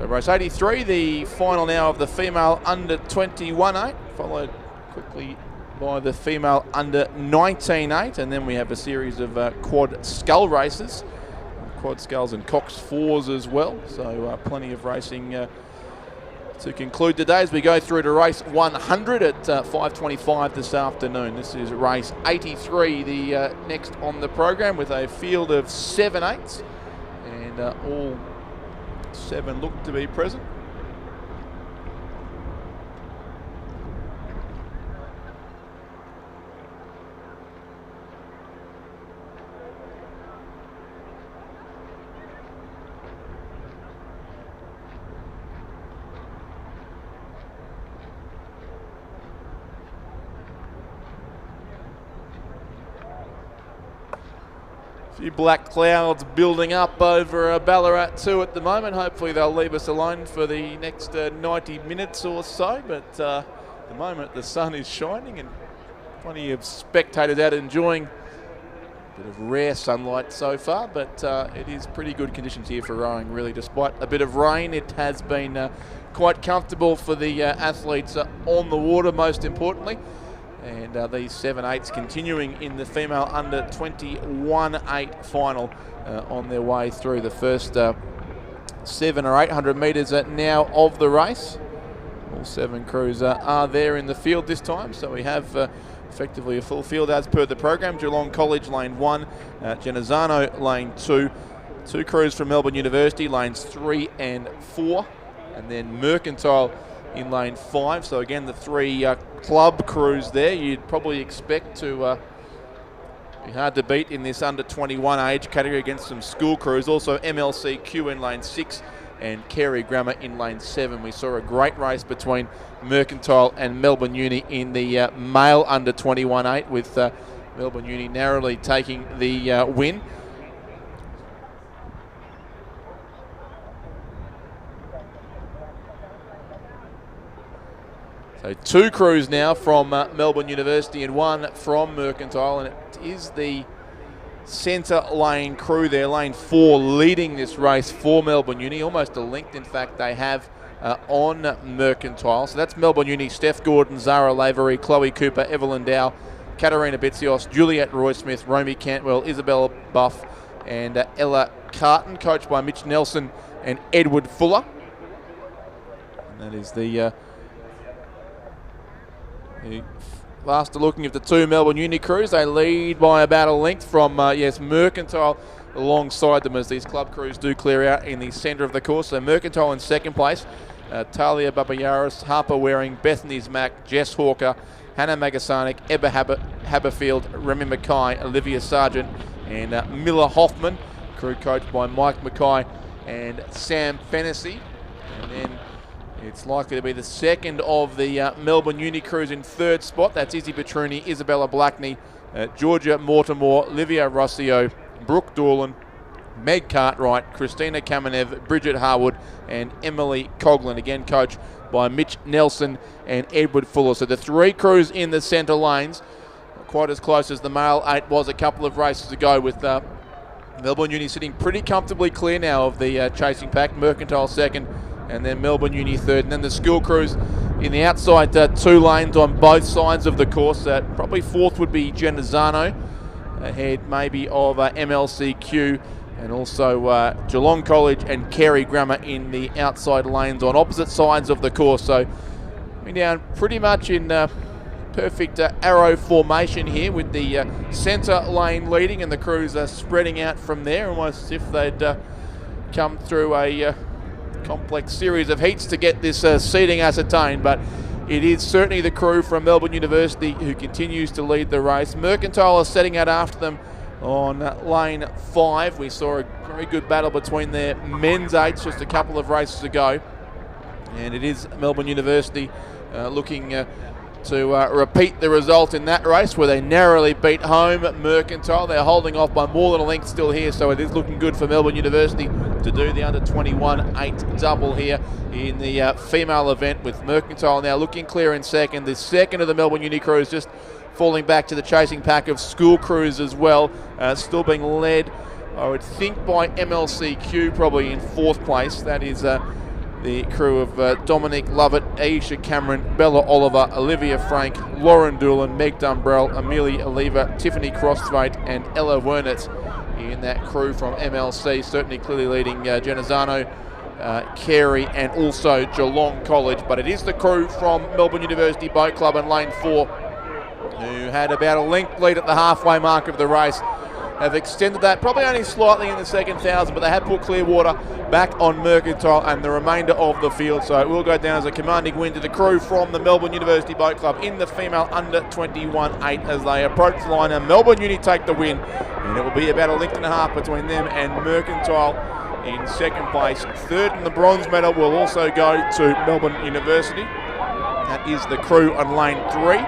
Race 83, the final now of the female under 21-8, followed quickly by the female under 19-8, and then we have a series of quad scull races, quad sculls and coxed fours as well. So plenty of racing to conclude today as we go through to race 100 at 5:25 this afternoon. This is race 83, the next on the program, with a field of 7-8s, and all 7 look to be present. A few black clouds building up over Ballarat too at the moment. Hopefully they'll leave us alone for the next 90 minutes or so, but At the moment, the sun is shining and plenty of spectators out enjoying a bit of rare sunlight so far, but it is pretty good conditions here for rowing, really. Despite a bit of rain, it has been quite comfortable for the athletes on the water, most importantly. And these 7/8s continuing in the female under 21/8 final on their way through the first 700 or 800 metres now of the race. All 7 crews are there in the field this time, so we have effectively a full field as per the program. Geelong College lane 1, Genazzano lane 2, 2 crews from Melbourne University lanes 3 and 4, and then Mercantile in lane 5. So again, the 3 club crews there you'd probably expect to be hard to beat in this under 21 age category against some school crews. Also MLCQ in lane 6 and Carey Grammar in lane 7. We saw a great race between Mercantile and Melbourne Uni in the male under 21/8, with Melbourne Uni narrowly taking the win. So 2 crews now from Melbourne University and 1 from Mercantile, and it is the centre lane crew there, lane 4, leading this race for Melbourne Uni. Almost a length, in fact, they have on Mercantile. So that's Melbourne Uni: Steph Gordon, Zara Lavery, Chloe Cooper, Evelyn Dow, Katarina Bitsios, Juliet Roy-Smith, Romy Cantwell, Isabella Buff, and Ella Carton, coached by Mitch Nelson and Edward Fuller. And that is the faster looking of the 2 Melbourne Uni crews. They lead by about a length from Mercantile alongside them, as these club crews do clear out in the centre of the course. So Mercantile in second place, Talia Babayaris, Harper Waring, Bethany Mack, Jess Hawker, Hannah Magasanik, Ebba Haberfield, Remy Mackay, Olivia Sargent, and Miller Hoffman, crew coached by Mike Mackay and Sam Fennessy. And then it's likely to be the second of the Melbourne Uni crews in third spot. That's Izzy Petruni, Isabella Blackney, Georgia Mortimore, Livia Rossio, Brooke Dorlan, Meg Cartwright, Christina Kamenev, Bridget Harwood, and Emily Coughlin, again coached by Mitch Nelson and Edward Fuller. So the 3 crews in the centre lanes, quite as close as the male 8 was a couple of races ago, with Melbourne Uni sitting pretty comfortably clear now of the chasing pack. Mercantile second, and then Melbourne Uni third, and then the school crews in the outside 2 lanes on both sides of the course. Probably fourth would be Genazzano, ahead maybe of MLCQ, and also Geelong College and Carey Grammar in the outside lanes on opposite sides of the course. So coming down pretty much in perfect arrow formation here, with the centre lane leading and the crews spreading out from there, almost as if they'd come through a complex series of heats to get this seating ascertained. But it is certainly the crew from Melbourne University who continues to lead the race. Mercantile are setting out after them on lane 5. We saw a very good battle between their men's 8s just a couple of races ago, and it is Melbourne University looking to repeat the result in that race, where they narrowly beat home Mercantile. They're holding off by more than a length still here, so it is looking good for Melbourne University to do the under 21/8 double here in the female event, with Mercantile now looking clear in second. The second of the Melbourne Uni crews just falling back to the chasing pack of school crews as well, still being led, I would think, by MLCQ, probably in fourth place. That is the crew of Dominic Lovett, Aisha Cameron, Bella Oliver, Olivia Frank, Lauren Doolan, Meg Dumbrell, Amelia Oliva, Tiffany Crossthwaite, and Ella Wernitz in that crew from MLC, certainly clearly leading Genazzano, Carey, and also Geelong College. But it is the crew from Melbourne University Boat Club in lane 4, who had about a length lead at the halfway mark of the race, have extended that probably only slightly in the second 1,000, but they have put Clearwater back on Mercantile and the remainder of the field. So it will go down as a commanding win to the crew from the Melbourne University Boat Club in the female under 21/8 as they approach the line. And Melbourne Uni take the win, and it will be about a length and a half between them and Mercantile in second place. Third in the bronze medal will also go to Melbourne University. That is the crew on lane 3.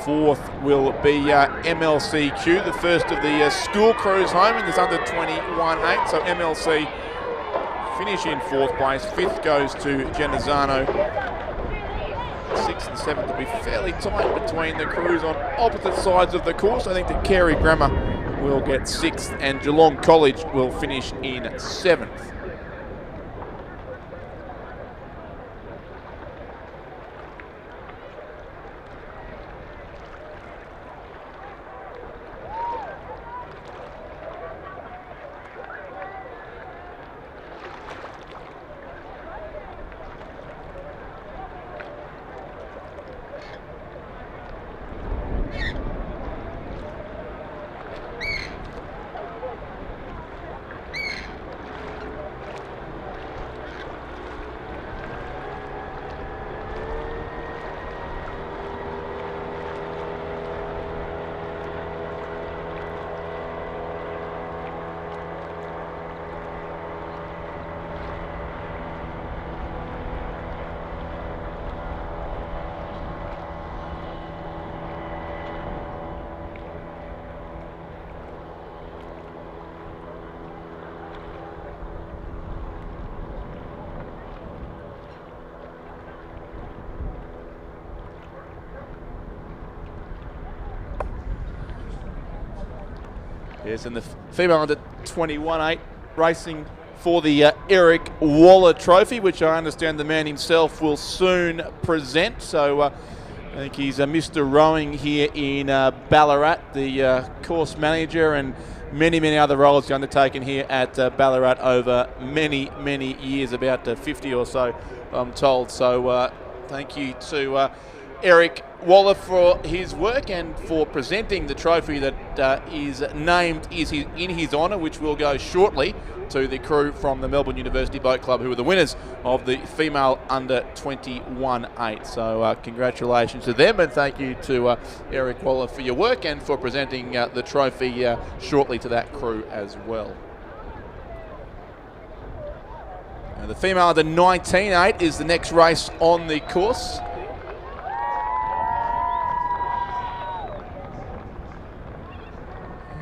Fourth will be MLCQ, the first of the school crews home in this under 21/8. So MLC finish in fourth place. Fifth goes to Genazzano. 6th and 7th will be fairly tight between the crews on opposite sides of the course. I think that Carey Grammar will get 6th and Geelong College will finish in 7th. Yes, and the female under 21-8 racing for the Eric Waller Trophy, which I understand the man himself will soon present. So I think he's Mr. Rowing here in Ballarat, the course manager, and many, many other roles he's undertaken here at Ballarat over many, many years, about 50 or so, I'm told. So thank you to Eric Waller for his work and for presenting the trophy that is named in his honour, which will go shortly to the crew from the Melbourne University Boat Club, who are the winners of the female under 21-8. So congratulations to them, and thank you to Eric Waller for your work and for presenting the trophy shortly to that crew as well. The female under 19-8 is the next race on the course.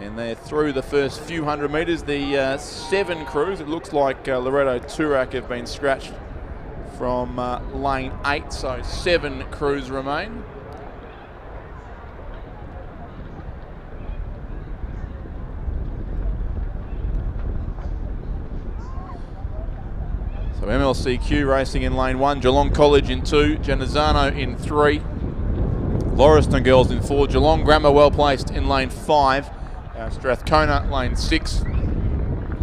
And they're through the first few hundred metres. The 7 crews, it looks like Loretto Turak have been scratched from lane 8, so 7 crews remain. So MLCQ racing in lane 1, Geelong College in 2, Genazzano in 3, Lauriston Girls in 4, Geelong Grammar well placed in lane 5, Strathcona lane 6,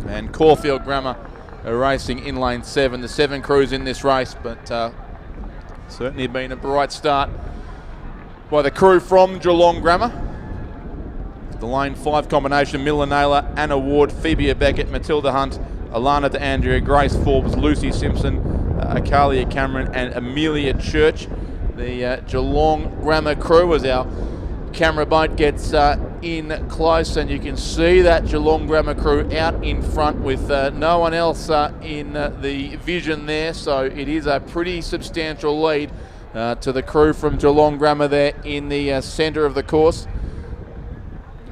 and Caulfield Grammar are racing in lane 7. The 7 crews in this race, but certainly been a bright start by the crew from Geelong Grammar. The lane 5 combination: Miller Naylor, Anna Ward, Phoebe Beckett, Matilda Hunt, Alana DeAndrea, Grace Forbes, Lucy Simpson, Akalia Cameron and Amelia Church. The Geelong Grammar crew, as our camera boat gets in close, and you can see that Geelong Grammar crew out in front with no one else in the vision there, so it is a pretty substantial lead to the crew from Geelong Grammar there in the centre of the course,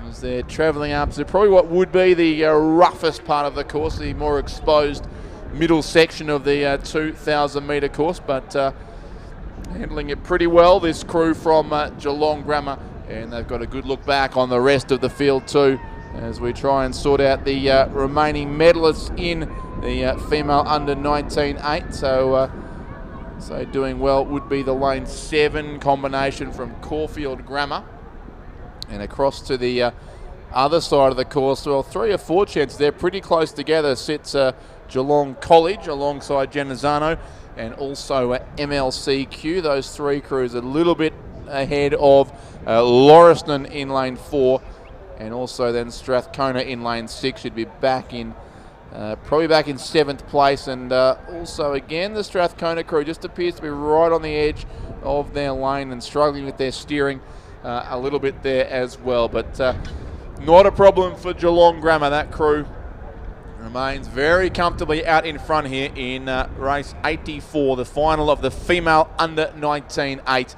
as they're travelling up to probably what would be the roughest part of the course, the more exposed middle section of the 2,000 metre course, but handling it pretty well, this crew from Geelong Grammar. And they've got a good look back on the rest of the field too, as we try and sort out the remaining medalists in the female under 19-8. So doing well would be the lane 7 combination from Caulfield Grammar. And across to the other side of the course, well, 3 or 4 chances there, pretty close together, sits Geelong College alongside Genazzano and also MLCQ. Those 3 crews a little bit ahead of Lauriston in lane 4, and also then Strathcona in lane 6 should be back in, probably back in 7th place, and also again the Strathcona crew just appears to be right on the edge of their lane and struggling with their steering a little bit there as well, but not a problem for Geelong Grammar. That crew remains very comfortably out in front here in race 84, the final of the female under 19-8.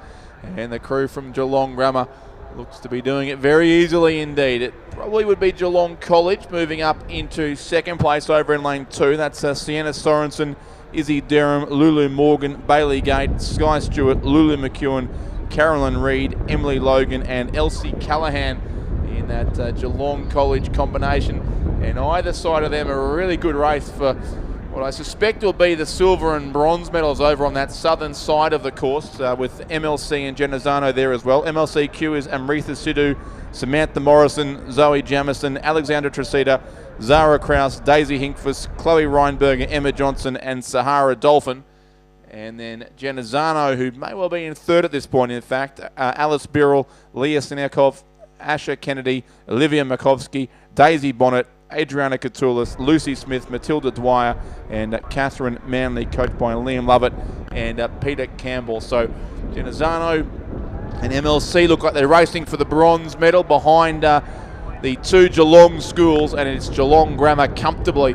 And the crew from Geelong Grammar looks to be doing it very easily indeed. It probably would be Geelong College moving up into 2nd place over in lane 2. That's Sienna Sorensen, Izzy Durham, Lulu Morgan, Bailey Gate, Sky Stewart, Lulu McEwen, Carolyn Reid, Emily Logan and Elsie Callahan in that Geelong College combination. And either side of them a really good race for what I suspect will be the silver and bronze medals over on that southern side of the course, with MLC and Genazzano there as well. MLCQ is Amritha Sidhu, Samantha Morrison, Zoe Jamison, Alexandra Tresita, Zara Kraus, Daisy Hinkfuss, Chloe Reinberger, Emma Johnson and Sahara Dolphin. And then Genazzano, who may well be in third at this point, in fact, Alice Birrell, Leah Sinekov, Asha Kennedy, Olivia Makovsky, Daisy Bonnet, Adriana Catoulis, Lucy Smith, Matilda Dwyer, and Catherine Manley, coached by Liam Lovett and Peter Campbell. So Genazzano and MLC look like they're racing for the bronze medal behind the two Geelong schools, and it's Geelong Grammar comfortably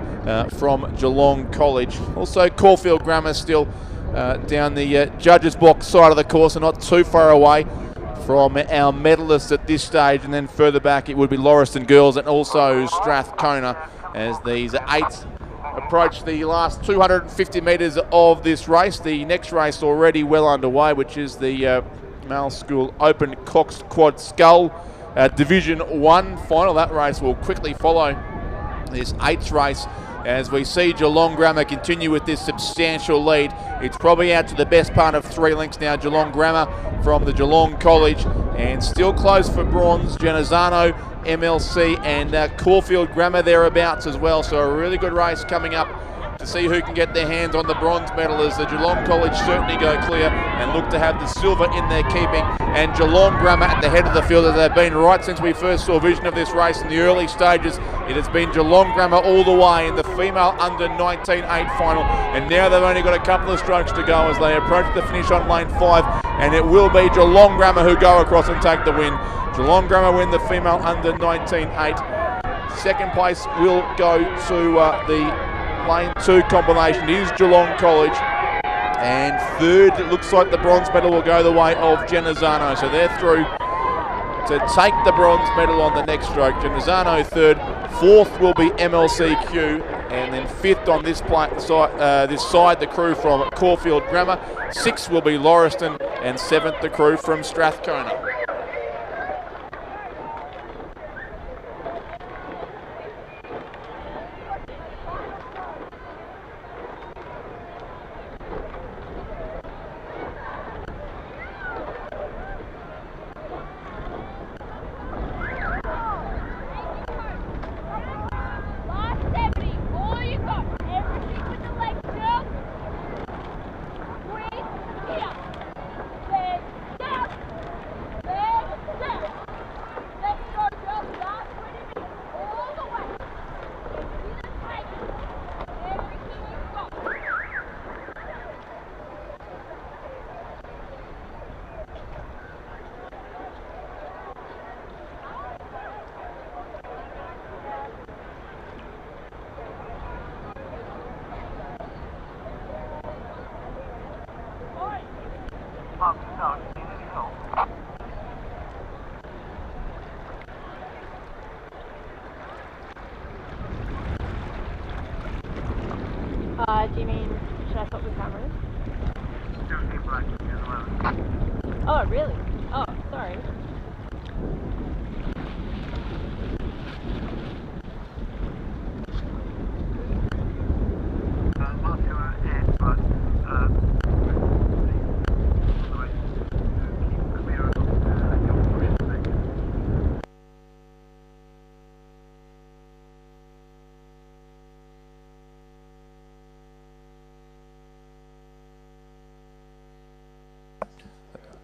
from Geelong College. Also Caulfield Grammar still down the judges box side of the course and not too far away from our medalists at this stage. And then further back it would be Lauriston Girls and also Strathcona as these eights approach the last 250 metres of this race. The next race already well underway, which is the Male School Open Coxed Quad Scull Division 1 final. That race will quickly follow this eights race as we see Geelong Grammar continue with this substantial lead. It's probably out to the best part of 3 lengths now, Geelong Grammar from the Geelong College, and still close for bronze, Genazzano, MLC and Caulfield Grammar thereabouts as well. So a really good race coming up to see who can get their hands on the bronze medal as the Geelong College certainly go clear and look to have the silver in their keeping. And Geelong Grammar at the head of the field, as they've been right since we first saw vision of this race in the early stages. It has been Geelong Grammar all the way in the female under 19 8 final, and now they've only got a couple of strokes to go as they approach the finish on lane 5, and it will be Geelong Grammar who go across and take the win. Geelong Grammar win the female under 19 8. Second place will go to the lane 2 combination. It is Geelong College. And third, it looks like the bronze medal will go the way of Genazzano. So they're through to take the bronze medal on the next stroke. Genazzano third. Fourth will be MLCQ. And then fifth on this side, the crew from Caulfield Grammar. Sixth will be Lauriston. And seventh, the crew from Strathcona.
Do you mean, should I stop the cameras? Oh, really? Oh, sorry.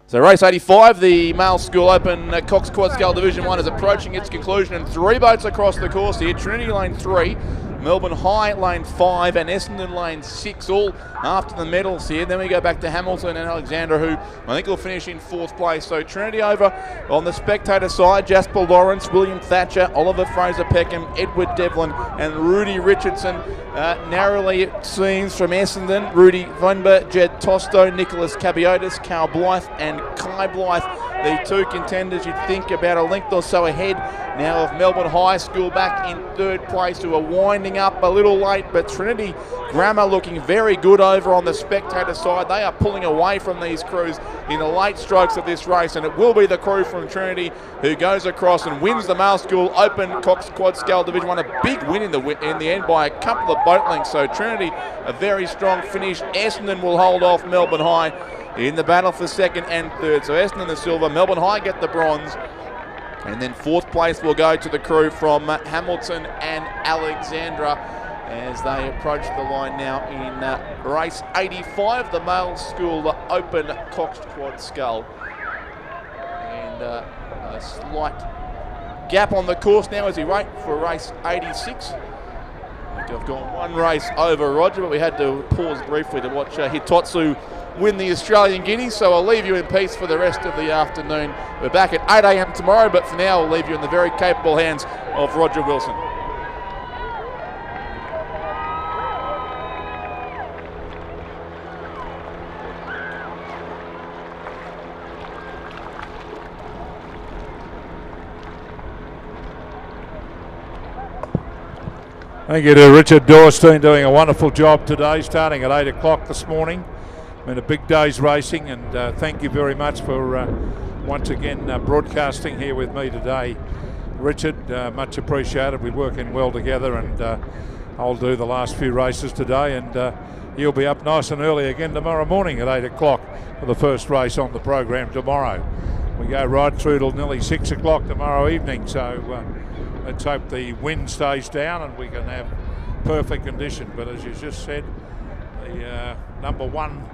So race 85, the Male School Open Cox Quad Scull Division 1 is approaching its conclusion, and 3 boats across the course here. Trinity Lane 3, Melbourne High Lane 5 and Essendon Lane 6, all after the medals here. Then we go back to Hamilton and Alexandra, who I think will finish in 4th place. So Trinity over on the spectator side, Jasper Lawrence, William Thatcher, Oliver Fraser Peckham, Edward Devlin and Rudy Richardson. Narrowly it seems from Essendon, Rudy Weinberg, Jed Tosto, Nicholas Cabiotis, Carl Blythe and Kai Blythe The two contenders, you'd think, about a length or so ahead now of Melbourne High School back in third place, who are winding up a little late, but Trinity Grammar looking very good over on the spectator side. They are pulling away from these crews in the late strokes of this race, and it will be the crew from Trinity who goes across and wins the Male School Open Coxed Quad Scull Division 1. A big win in the end by a couple of boat lengths. So Trinity, a very strong finish. Essendon will hold off Melbourne High in the battle for second and third. So Essendon the silver, Melbourne High get the bronze. And then fourth place will go to the crew from Hamilton and Alexandra as they approach the line now in race 85, the Male School Open Coxed Quad Scull. And a slight gap on the course now as we wait for race 86. I've gone one race over Roger, but we had to pause briefly to watch Hitotsu win the Australian Guineas, so I'll leave you in peace for the rest of the afternoon. We're back at 8 a.m. tomorrow, but for now I'll leave you in the very capable hands of Roger Wilson.
Thank you to Richard Dorstein, doing a wonderful job today, starting at 8 o'clock this morning. Been a big day's racing, and thank you very much for once again broadcasting here with me today. Richard, much appreciated. We're working well together, and I'll do the last few races today, and you'll be up nice and early again tomorrow morning at 8 o'clock for the first race on the program tomorrow. We go right through till nearly 6 o'clock tomorrow evening, so let's hope the wind stays down and we can have perfect condition. But as you just said, the number one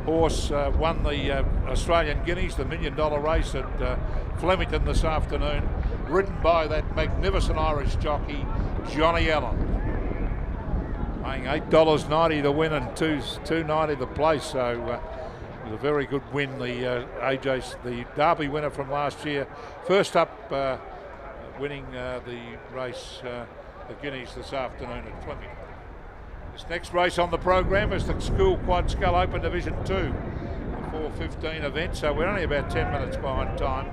horse won the Australian Guineas, the $1 million race at Flemington this afternoon, ridden by that magnificent Irish jockey, Johnny Allen. Paying $8.90 to win and $2.90 the place, so it was a very good win. The the Derby winner from last year, first up winning the race, the Guineas this afternoon at Flemington. This next race on the program is the School Quad Scull Open Division 2, a 4:15 event, so we're only about 10 minutes behind time.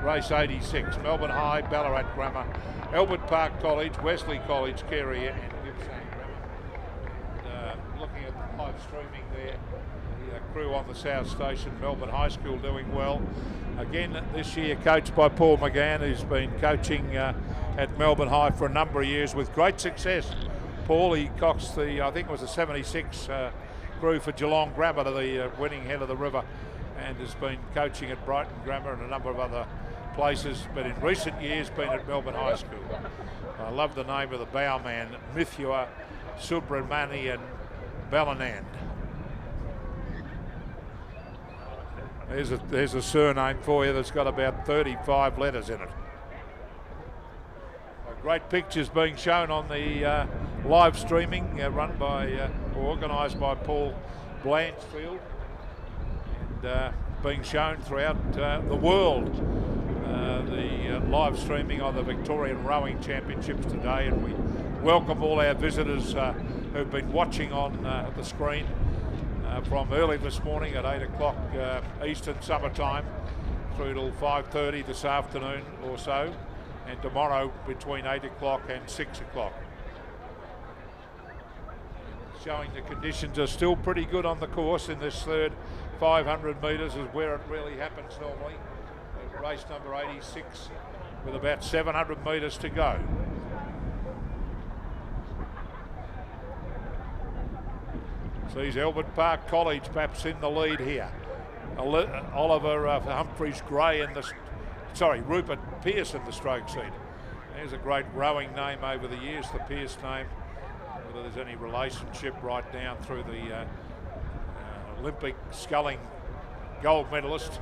Race 86, Melbourne High, Ballarat Grammar, Albert Park College, Wesley College, Carey and Gippsland Grammar. And, looking at the live streaming there, the crew on the South Station, Melbourne High School doing well. Again this year coached by Paul McGann, who's been coaching at Melbourne High for a number of years with great success. Paul, he coxed the, I think it was the 76 crew for Geelong Grammar to the winning head of the river, and has been coaching at Brighton Grammar and a number of other places, but in recent years been at Melbourne High School. I love the name of the bowman, Mithua Subramani and Ballanand. There's a surname for you that's got about 35 letters in it. Great pictures being shown on the live streaming run by or organised by Paul Blanchfield, and being shown throughout the world. The live streaming on the Victorian Rowing Championships today, and we welcome all our visitors who've been watching on the screen from early this morning at 8 o'clock Eastern Summertime through till 5:30 this afternoon or so, and tomorrow between 8 o'clock and 6 o'clock. Showing the conditions are still pretty good on the course in this third 500 metres is where it really happens normally. Race number 86 with about 700 metres to go. Sees Albert Park College perhaps in the lead here. Oliver Humphreys Gray in the, Rupert Pearce in the stroke seat. There's a great rowing name over the years, the Pearce name. Whether there's any relationship right down through the Olympic sculling gold medalist,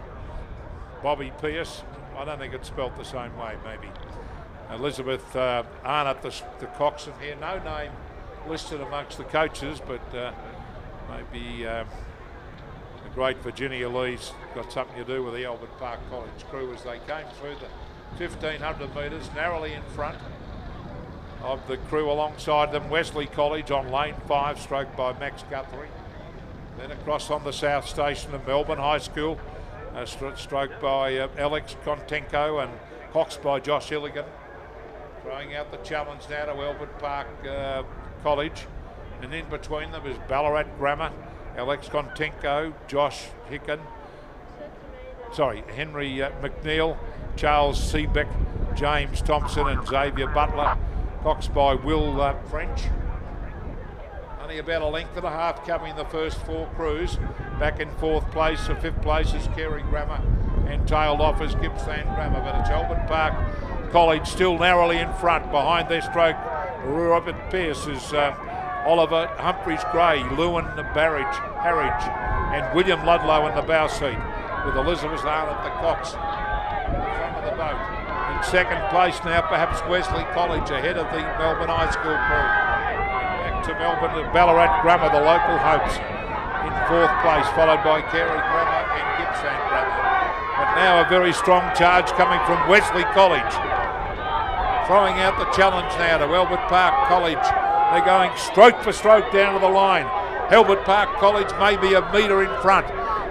Bobby Pearce. I don't think it's spelt the same way, maybe. Elizabeth Arnott, the coxswain here. No name listed amongst the coaches, but maybe the great Virginia Lee's got something to do with the Albert Park College crew as they came through the 1,500 metres, narrowly in front of the crew alongside them. Wesley College on lane 5, stroked by Max Guthrie. Then across on the South Station of Melbourne High School, Stroke by Alex Kontenko and coxed by Josh Illigan. Throwing out the challenge now to Albert Park College. And in between them is Ballarat Grammar, Alex Kontenko, Josh Hicken, Henry McNeil, Charles Seebeck, James Thompson and Xavier Butler, coxed by Will French. Only about a length and a half covering the first 4 crews. Back in 4th place, or 5th place is Carey Grammar, and tailed off is Gippsland Grammar, but it's Albert Park College still narrowly in front. Behind their stroke, Robert Pearce is Oliver Humphreys Gray, Lewin Harridge and William Ludlow in the bow seat, with Elizabeth Arnott the cox in the front of the boat. In 2nd place now perhaps Wesley College ahead of the Melbourne High School crew. Back to Melbourne to Ballarat Grammar, the local hopes, in 4th place, followed by Carey Grammar and Gippsland Grammar. But now a very strong charge coming from Wesley College. Throwing out the challenge now to Albert Park College. They're going stroke for stroke down to the line. Albert Park College may be a metre in front,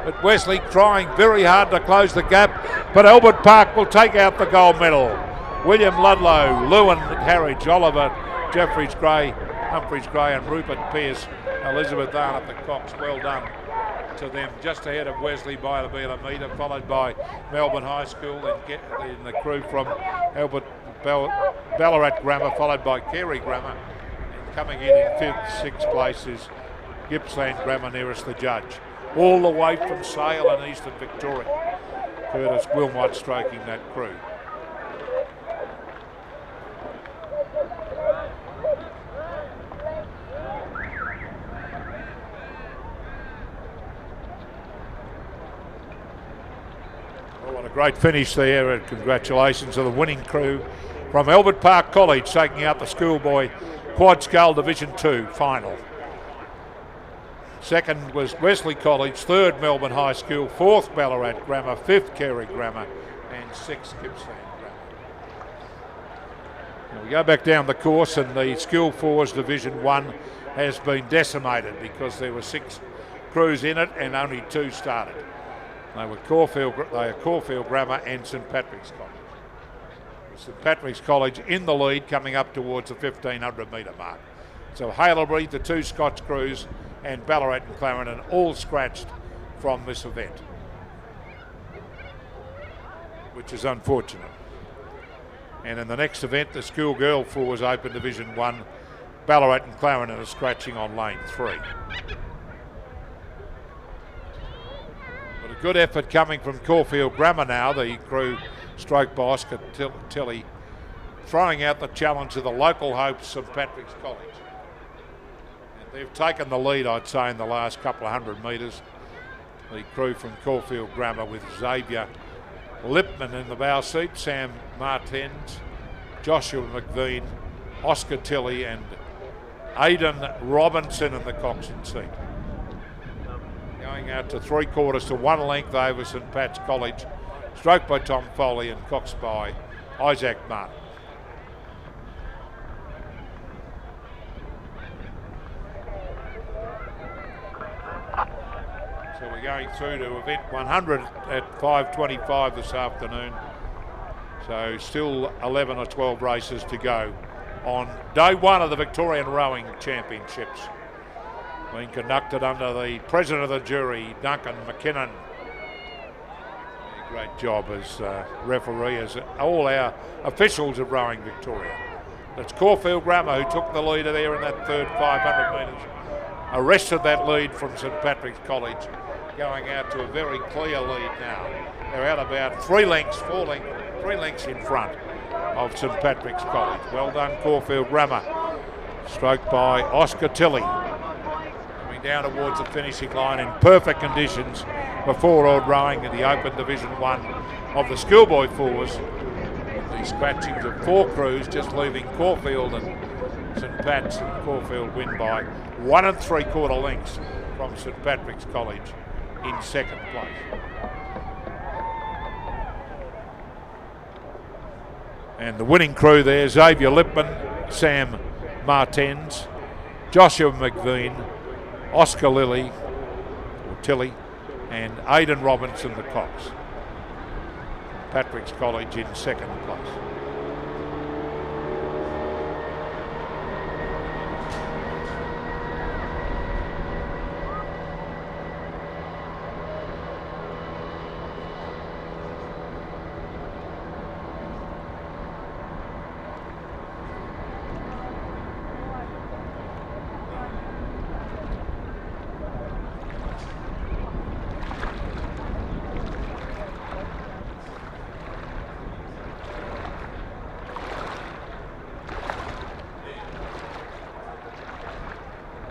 but Wesley trying very hard to close the gap. But Albert Park will take out the gold medal. William Ludlow, Lewin Harridge, Oliver Humphreys Gray and Rupert Pearce, Elizabeth Arnott the cox. Well done to them. Just ahead of Wesley by about a metre, followed by Melbourne High School and the crew from Ballarat Grammar, followed by Carey Grammar. Coming in 5th, 6th place is Gippsland Grammar, nearest the judge. All the way from Sale and eastern Victoria. Curtis Wilmot stroking that crew. Oh, what a great finish there, and congratulations to the winning crew from Albert Park College, taking out the Schoolboy Quad Scull Division 2 final. 2nd was Wesley College, 3rd Melbourne High School, 4th Ballarat Grammar, 5th Carey Grammar and 6th Gippsland Grammar. Now we go back down the course, and the Skill 4's Division 1 has been decimated because there were 6 crews in it and only 2 started. They were Caulfield Grammar and St Patrick's College. St Patrick's College in the lead, coming up towards the 1,500 metre mark. So Haileybury, the 2 Scotch crews, and Ballarat and Clarendon all scratched from this event, which is unfortunate. And in the next event, the Schoolgirl 4's Open Division 1, Ballarat and Clarendon are scratching on lane 3. But a good effort coming from Caulfield Grammar now, the crew stroke by Oscar Tilley, throwing out the challenge to the local hopes, St Patrick's College. And they've taken the lead, I'd say, in the last couple of 100 metres. The crew from Caulfield Grammar with Xavier Lipman in the bow seat, Sam Martens, Joshua McVean, Oscar Tilley and Aidan Robinson in the coxswain seat. Going out to 3/4 to 1 length over St Pat's College. Stroked by Tom Foley and coxed by Isaac Martin. So we're going through to event 100 at 5:25 this afternoon. So still 11 or 12 races to go on day 1 of the Victorian Rowing Championships, being conducted under the president of the jury, Duncan McKinnon. Great job as referee, as all our officials of Rowing Victoria. It's Caulfield Grammar who took the leader there in that third 500 metres. Arrested that lead from St Patrick's College, going out to a very clear lead now. They're out about 3 lengths in front of St Patrick's College. Well done, Caulfield Grammar. Stroked by Oscar Tilley. Coming down towards the finishing line in perfect conditions before old rowing in the Open Division 1 of the Schoolboy 4s. The scratchings of 4 crews just leaving Caulfield and St Pat's, and Caulfield win by 1 3/4 lengths from St Patrick's College in 2nd place. And the winning crew there, Xavier Lipman, Sam Martens, Joshua McVean, Oscar Tilley, and Aidan Robinson the cox. Patrick's College in second place.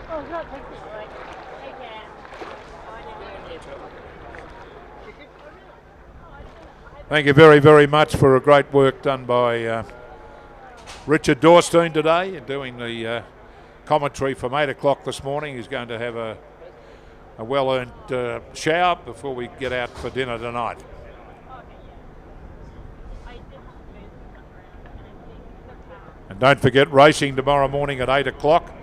Oh, it's not texting, like, hey, Cat.
Thank you very, very much for a great work done by Richard Dorstein today, doing the commentary from 8 o'clock this morning. He's going to have a well-earned shower before we get out for dinner tonight. And don't forget racing tomorrow morning at 8 o'clock.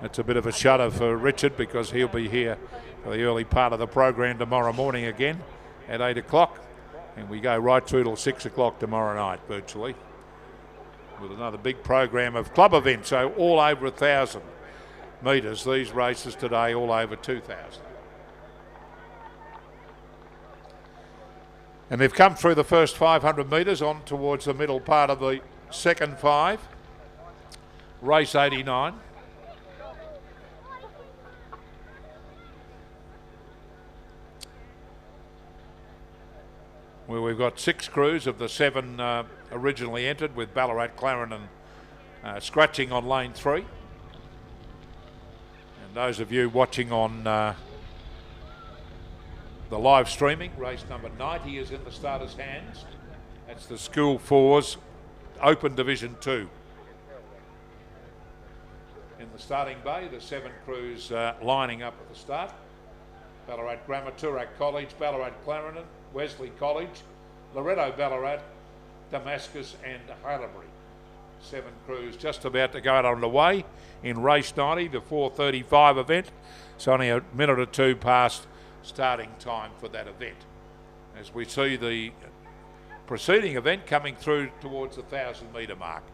It's a bit of a shudder for Richard because he'll be here for the early part of the program tomorrow morning again at 8 o'clock. And we go right through till 6 o'clock tomorrow night virtually with another big program of club events. So all over 1,000 metres. These races today all over 2,000. And they've come through the first 500 metres on towards the middle part of the second 5. Race 89. Where we've got 6 crews of the 7 originally entered, with Ballarat, Clarendon scratching on lane 3. And those of you watching on the live streaming, race number 90 is in the starters' hands. That's the School 4's Open Division 2. In the starting bay, the 7 crews lining up at the start. Ballarat Grammar, Toorak College, Ballarat Clarendon, Wesley College, Loretto Ballarat, Damascus and Haileybury. 7 crews just about to go underway in race 90, the 4:35 event. It's only a minute or two past starting time for that event. As we see the preceding event coming through towards the 1,000 metre mark.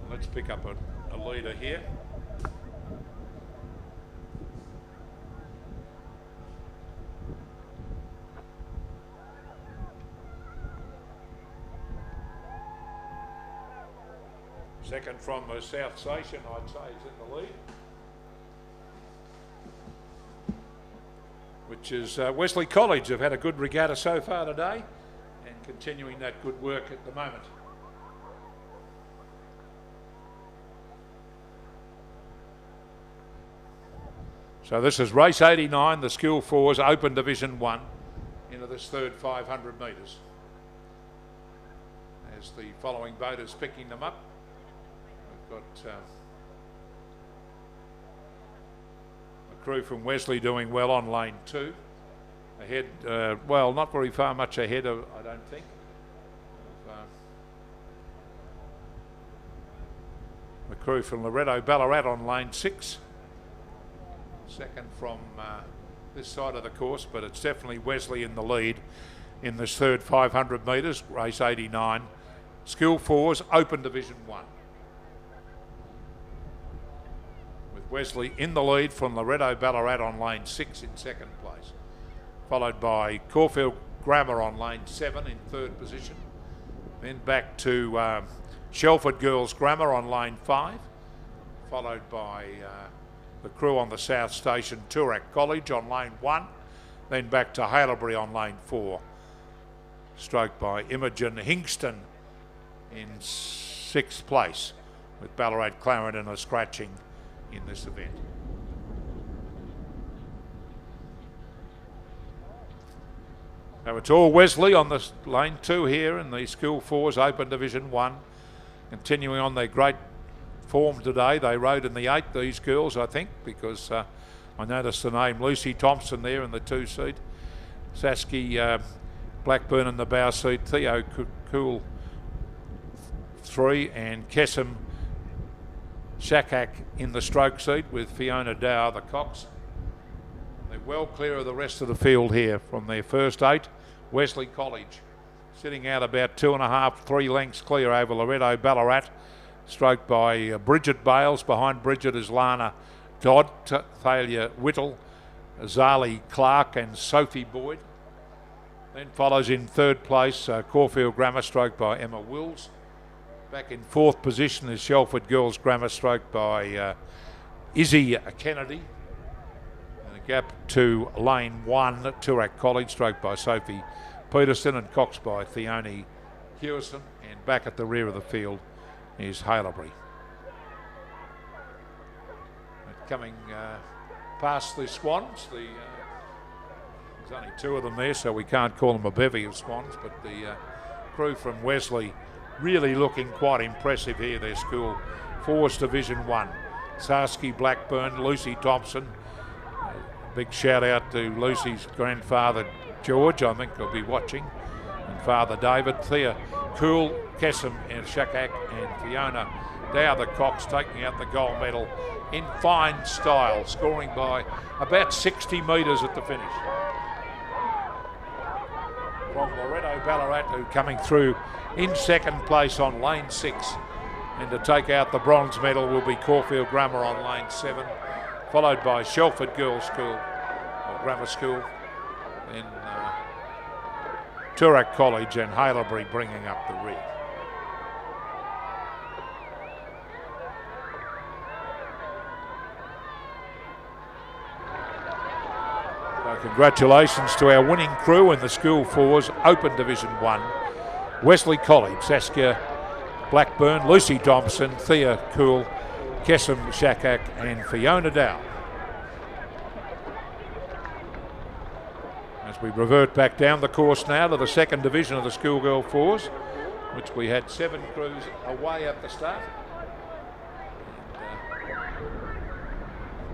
Let's pick up a leader here. Second from the South Station, I'd say, is in the lead. Which is Wesley College. Have had a good regatta so far today and continuing that good work at the moment. So this is race 89, the School 4's Open Division 1 into this third 500 metres. As the following boat is picking them up. We've got a crew from Wesley doing well on lane 2. Ahead, well, not very far much ahead of, I don't think. The crew from Loretto Ballarat on lane 6. Second from this side of the course, but it's definitely Wesley in the lead in this third 500 metres, race 89. School 4's Open Division 1. Wesley in the lead from Loretto Ballarat on lane 6 in second place, followed by Caulfield Grammar on lane 7 in third position. Then back to Shelford Girls Grammar on lane 5, followed by the crew on the South Station, Toorak College on lane 1, then back to Haileybury on lane 4, stroked by Imogen Hingston in 6th place, with Ballarat Clarendon a scratching in this event. So it's all Wesley on this lane 2 here in the School 4's Open Division 1, continuing on their great form today. They rode in the 8, these girls, I think, because I noticed the name Lucy Thompson there in the 2 seat, Saskia Blackburn in the bow seat, Theo Cool 3, and Kesem Shakak in the stroke seat, with Fiona Dow the cox They're well clear of the rest of the field here from their first 8. Wesley College sitting out about 2.5, 3 lengths clear over Loretto Ballarat, stroked by Bridget Bales. Behind Bridget is Lana Dodd, Thalia Whittle, Zali Clark and Sophie Boyd. Then follows in 3rd place Caulfield Grammar, stroked by Emma Wills. Back in 4th position is Shelford Girls Grammar, stroked by Izzy Kennedy. And a gap to lane 1, Toorak College, stroked by Sophie Peterson and coxed by Theone Hewison. And back at the rear of the field is Halebury. Coming past the Swans, there's only 2 of them there, so we can't call them a bevy of Swans, but the crew from Wesley really looking quite impressive here. Their school Force Division 1. Sarski Blackburn, Lucy Thompson. Big shout out to Lucy's grandfather George, I think he'll be watching, and Father David. Thea Cool, Kessam and Shakak and Fiona Dow, the Cox, taking out the gold medal in fine style, scoring by about 60 metres at the finish. From Loretto Ballarat, who coming through in 2nd place on lane 6. And to take out the bronze medal will be Caulfield Grammar on lane 7, followed by Shelford Girls School, or Grammar School, then Toorak College and Halebury bringing up the rear. So congratulations to our winning crew in the School 4's Open Division 1. Wesley College, Saskia Blackburn, Lucy Thompson, Thea Cool, Kessam Shakak and Fiona Dow. As we revert back down the course now to the 2nd division of the Schoolgirl 4s, which we had 7 crews away at the start.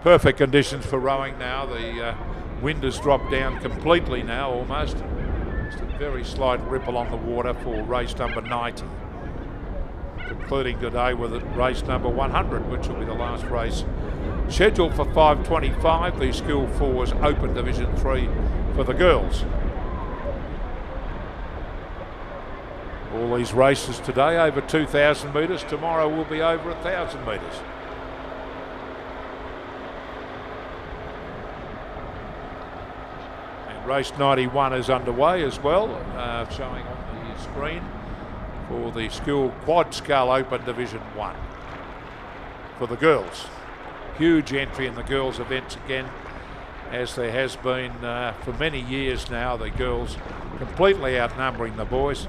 Perfect conditions for rowing now. The wind has dropped down completely now almost. Just a very slight ripple on the water for race number 90. Concluding today with race number 100, which will be the last race scheduled for 5:25, the School 4's Open Division 3 for the girls. All these races today over 2,000 metres. Tomorrow will be over 1,000 metres. And race 91 is underway as well, showing on the screen for the School Quad Scull Open Division 1 for the girls. Huge entry in the girls' events again, as there has been for many years now. The girls completely outnumbering the boys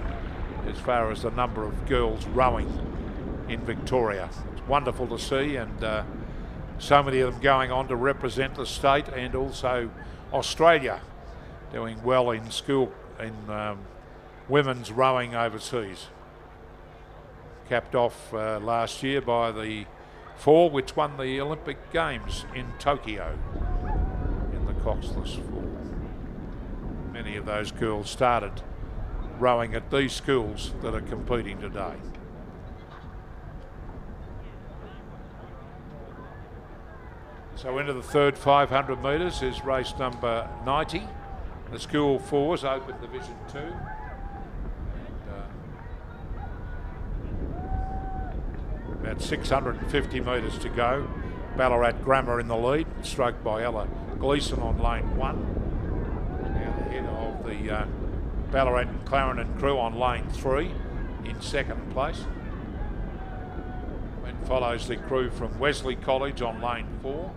as far as the number of girls rowing in Victoria. It's wonderful to see, and so many of them going on to represent the state and also Australia, doing well in school in women's rowing overseas. Capped off last year by the 4 which won the Olympic Games in Tokyo in the coxless 4. Many of those girls started rowing at these schools that are competing today. So into the 3rd 500 metres is race number 90, the School 4's Open Division 2. About 650 metres to go. Ballarat Grammar in the lead, stroked by Ella Gleeson on lane 1. Now ahead of the Ballarat and Clarendon crew on lane 3 in 2nd place. Then follows the crew from Wesley College on lane 4.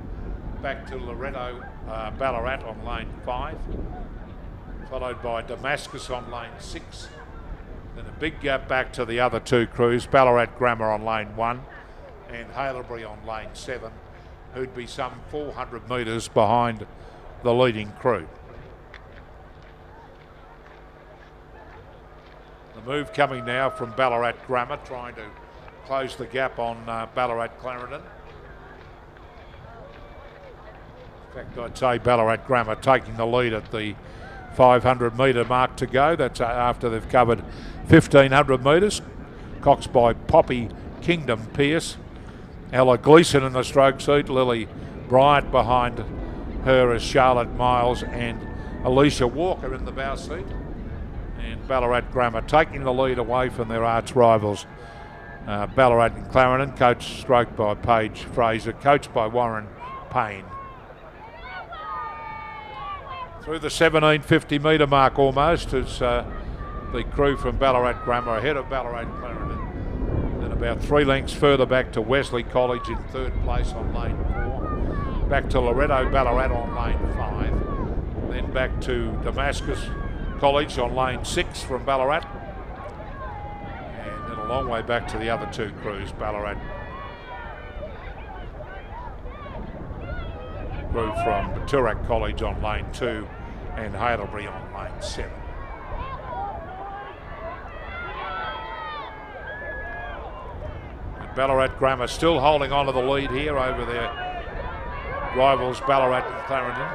Back to Loretto Ballarat on lane 5. Followed by Damascus on lane 6. Then a big gap back to the other 2 crews, Ballarat Grammar on lane 1 and Halebury on lane 7, who'd be some 400 metres behind the leading crew. The move coming now from Ballarat Grammar, trying to close the gap on Ballarat Clarendon. In fact, I'd say Ballarat Grammar taking the lead at the 500 metre mark to go. That's after they've covered 1,500 metres. Coxed by Poppy Kingdom Pierce. Ella Gleeson in the stroke seat. Lily Bryant behind her as Charlotte Miles and Alicia Walker in the bow seat. And Ballarat Grammar taking the lead away from their arch rivals. Ballarat and Clarendon, coached stroke by Paige Fraser, coached by Warren Payne. Through the 1750 metre mark almost as the crew from Ballarat Grammar ahead of Ballarat Clarendon. Then about 3 lengths further back to Wesley College in 3rd place on lane 4. Back to Loretto Ballarat on lane 5. Then back to Damascus College on lane 6 from Ballarat. And then a long way back to the other 2 crews, Ballarat crew from Baturak College on lane 2 and Heidelberg on lane 7. And Ballarat Grammar still holding on to the lead here over their rivals Ballarat and Clarendon.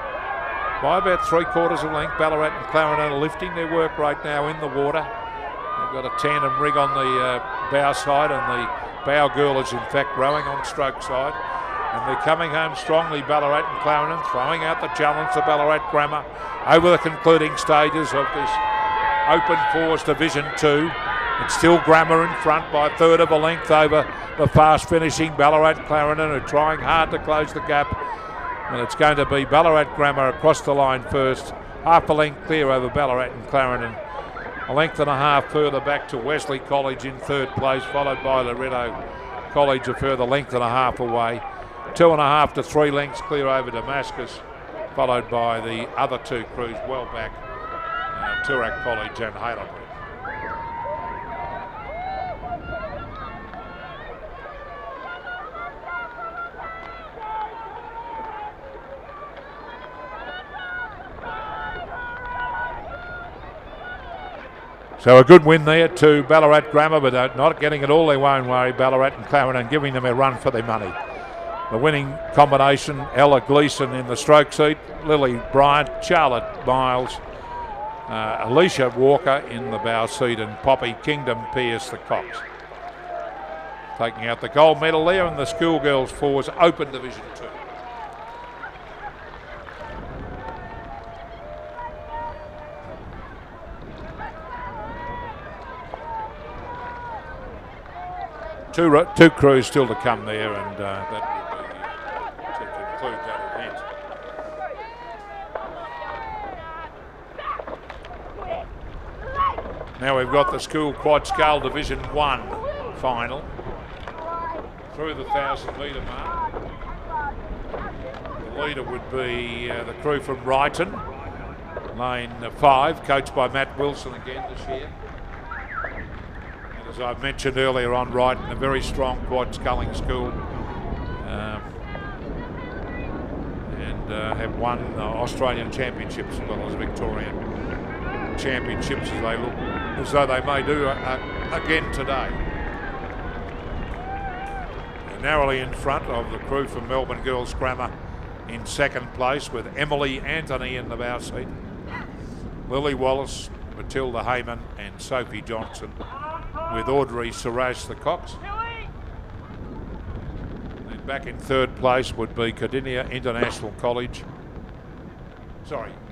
By about 3/4 of a length, Ballarat and Clarendon are lifting their work right now in the water. They've got a tandem rig on the bow side, and the bow girl is in fact rowing on stroke side. And they're coming home strongly, Ballarat and Clarendon, throwing out the challenge to Ballarat Grammar over the concluding stages of this Open Fours Division 2. It's still Grammar in front by 1/3 of a length over the fast finishing Ballarat Clarendon, who are trying hard to close the gap. And it's going to be Ballarat Grammar across the line first, half a length clear over Ballarat and Clarendon. A length and a half further back to Wesley College in 3rd place, followed by Loretto College a further length and a half away. 2.5 to 3 lengths clear over Damascus, followed by the other 2 crews well back, Turak College and Heidelberg. So a good win there to Ballarat Grammar, but not getting it all their own way, Ballarat and Clarendon, giving them a run for their money. The winning combination, Ella Gleeson in the stroke seat, Lily Bryant, Charlotte Miles, Alicia Walker in the bow seat, and Poppy Kingdom Pierce the cox. Taking out the gold medal there in the Schoolgirls Fours Open Division 2. Two crews still to come there, and that will be to conclude that event. Now we've got the School Quad Scull Division 1 final through the 1,000 metre mark. The leader would be the crew from Brighton, lane 5, coached by Matt Wilson again this year. As I've mentioned earlier on, Brighton, a very strong quad sculling school, and have won Australian championships as well as Victorian championships, as they look as though they may do again today. They're narrowly in front of the crew from Melbourne Girls Grammar in 2nd place, with Emily Anthony in the bow seat, Lily Wallace, Matilda Heyman and Sophie Johnson, with Audrey Siraj the cox. Then back in 3rd place would be Cardinia International College.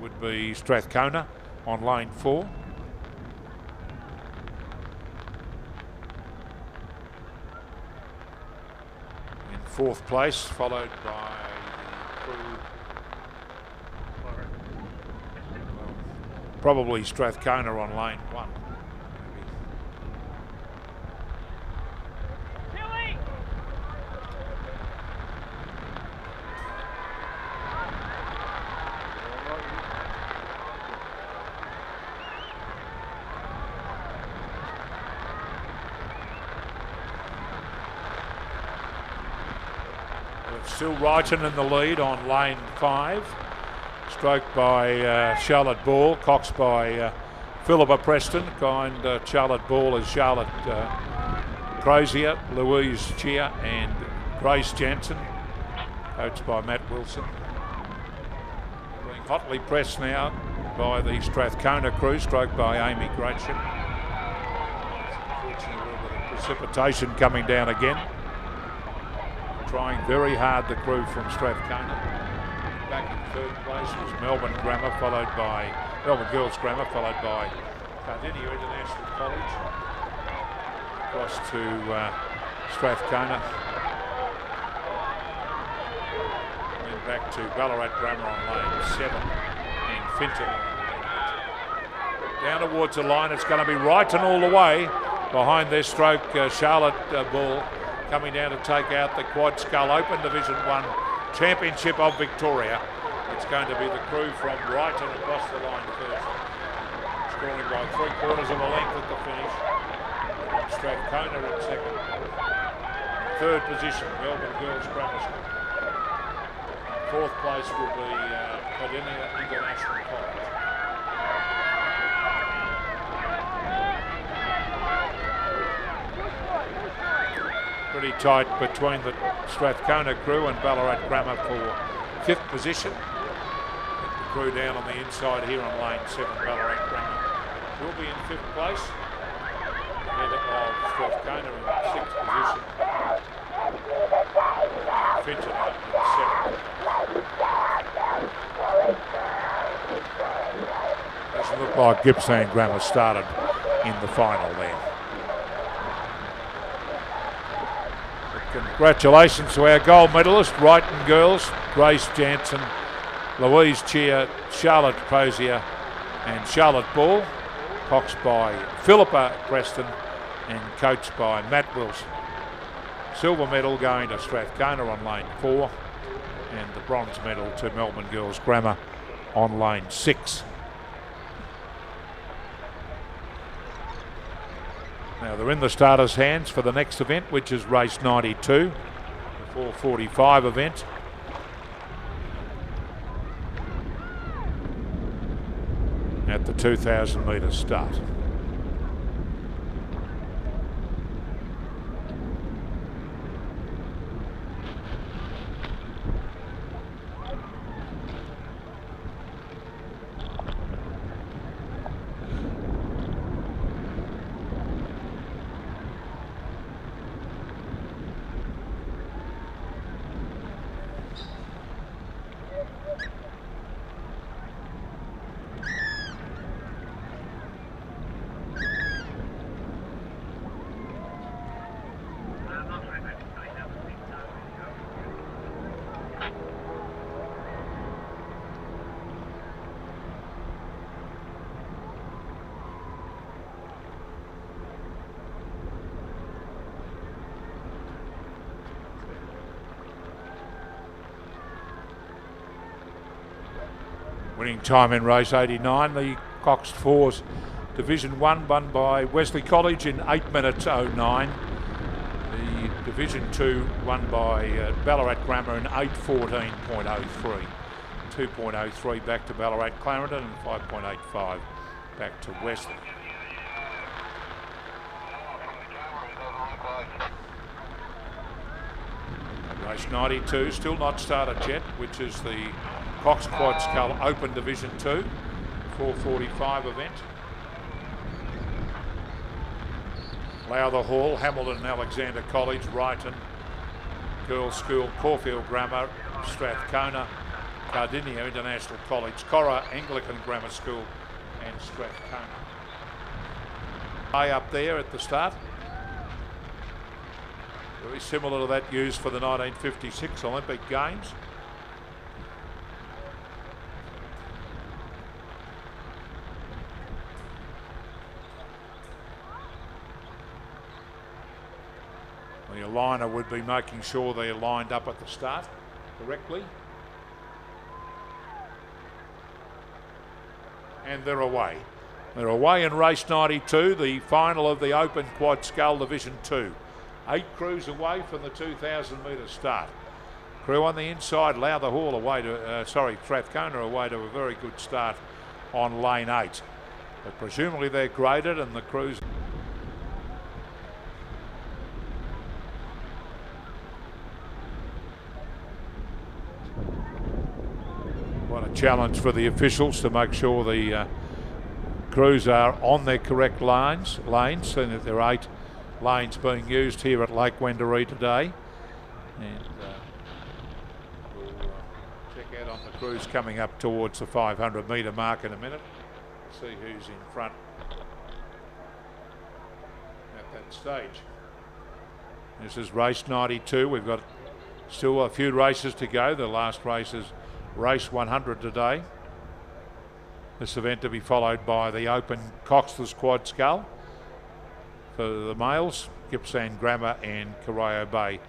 Would be Strathcona on lane 4. In 4th place, followed by the crew, probably Strathcona on lane 1. Still Wrighton in the lead on lane 5, stroked by Charlotte Ball, coxed by Philippa Preston, coined Charlotte Ball as Charlotte Crozier, Louise Chia and Grace Jansen, coached by Matt Wilson. Being hotly pressed now by the Strathcona crew, stroked by Amy Gratchen. Unfortunately, a little bit of precipitation coming down again. Trying very hard, the crew from Strathcona. back in third place was Melbourne Grammar, followed by Melbourne Girls Grammar, followed by Cardinia International College. Across to Strathcona. Then back to Ballarat Grammar on lane 7 and Finton on lane 8. Down towards the line, it's going to be Wrighton all the way. Behind their stroke, Charlotte Ball coming down to take out the Quad Scull Open Division 1 Championship of Victoria. It's going to be the crew from Wrighton across the line first. Scoring by 3/4 of a length at the finish. Strathcona in second. Third position, Melbourne Girls Grammar School. Fourth place will be Cardinia International College. Pretty tight between the Strathcona crew and Ballarat Grammar for fifth position. The crew down on the inside here on lane 7, Ballarat Grammar will be in fifth place. Ahead of Strathcona in sixth position. Finton in seventh. Doesn't look like Gippsland Grammar started in the final there. Congratulations to our gold medalist, Wrighton Girls, Grace Jansen, Louise Cheer, Charlotte Crozier and Charlotte Ball, coxed by Philippa Preston and coached by Matt Wilson. Silver medal going to Strathcona on lane 4 and the bronze medal to Melbourne Girls Grammar on lane 6. Now they're in the starters' hands for the next event, which is race 92, the 4:45 event. At the 2,000 metre start. Winning time in race 89, the Coxed Fours Division 1 won by Wesley College in 8 minutes 09. The Division 2 won by Ballarat Grammar in 8:14.03. 2.03 back to Ballarat Clarendon and 5.85 back to Wesley. Race 92 still not started yet, which is the Cox Quad Scull Open Division 2, 4:45 event. Lowther Hall, Hamilton and Alexander College, Wrighton Girls School, Caulfield Grammar, Strathcona, Cardinia International College, Cora Anglican Grammar School and Strathcona. Way up there at the start. Very similar to that used for the 1956 Olympic Games. The aligner would be making sure they're lined up at the start correctly. And they're away. They're away in race 92, the final of the Open Quad Scull Division 2. 8 crews away from the 2,000 metre start. Crew on the inside, Lowther Hall away to, Strathcona away to a very good start on lane 8. But presumably they're graded and the crews. What a challenge for the officials to make sure the crews are on their correct lanes, seeing that there are 8 lanes being used here at Lake Wendouree today. And we'll Check out on the cruise coming up towards the 500 metre mark in a minute. See who's in front at that stage. This is race 92. We've got still a few races to go. The last race is race 100 today. This event to be followed by the Open Coxed Quad Scull for the males, Gippsland Grammar and Corio Bay.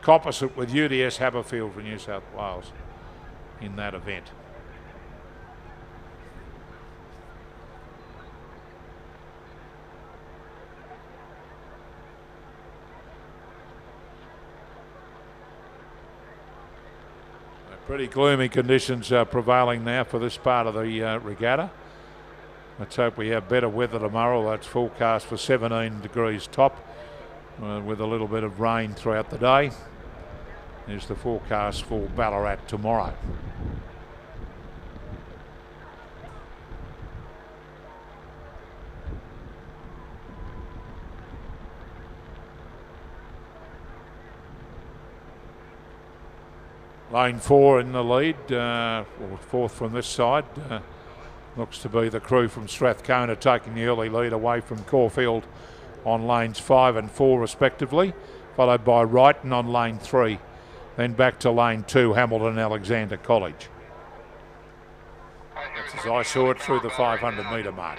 Composite with UDS Haberfield for New South Wales in that event. Pretty gloomy conditions prevailing now for this part of the regatta. Let's hope we have better weather tomorrow. That's forecast for 17 degrees top with a little bit of rain throughout the day. There's the forecast for Ballarat tomorrow. Lane 4 in the lead, or fourth from this side. Looks to be the crew from Strathcona taking the early lead away from Caulfield on lanes 5 and 4 respectively, followed by Wrighton on lane 3. Then back to lane 2, Hamilton Alexander College. That's as I saw it through the 500 metre mark.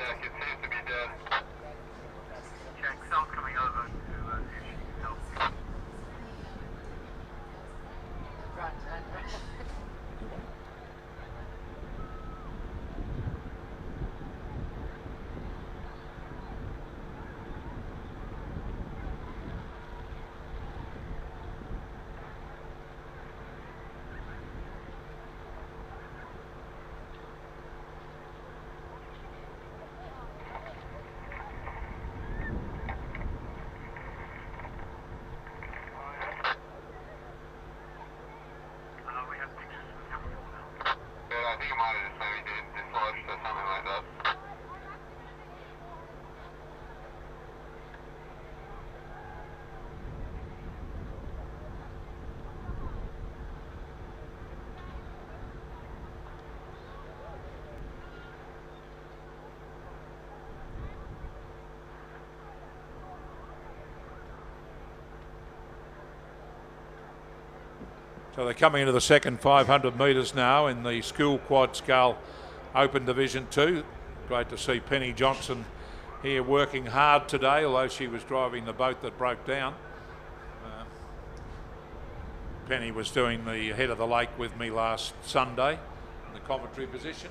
So they're coming into the second 500 metres now in the School Quad Scull Open Division 2. Great to see Penny Johnson here working hard today, although she was driving the boat that broke down. Penny was doing the head of the lake with me last Sunday in the commentary position.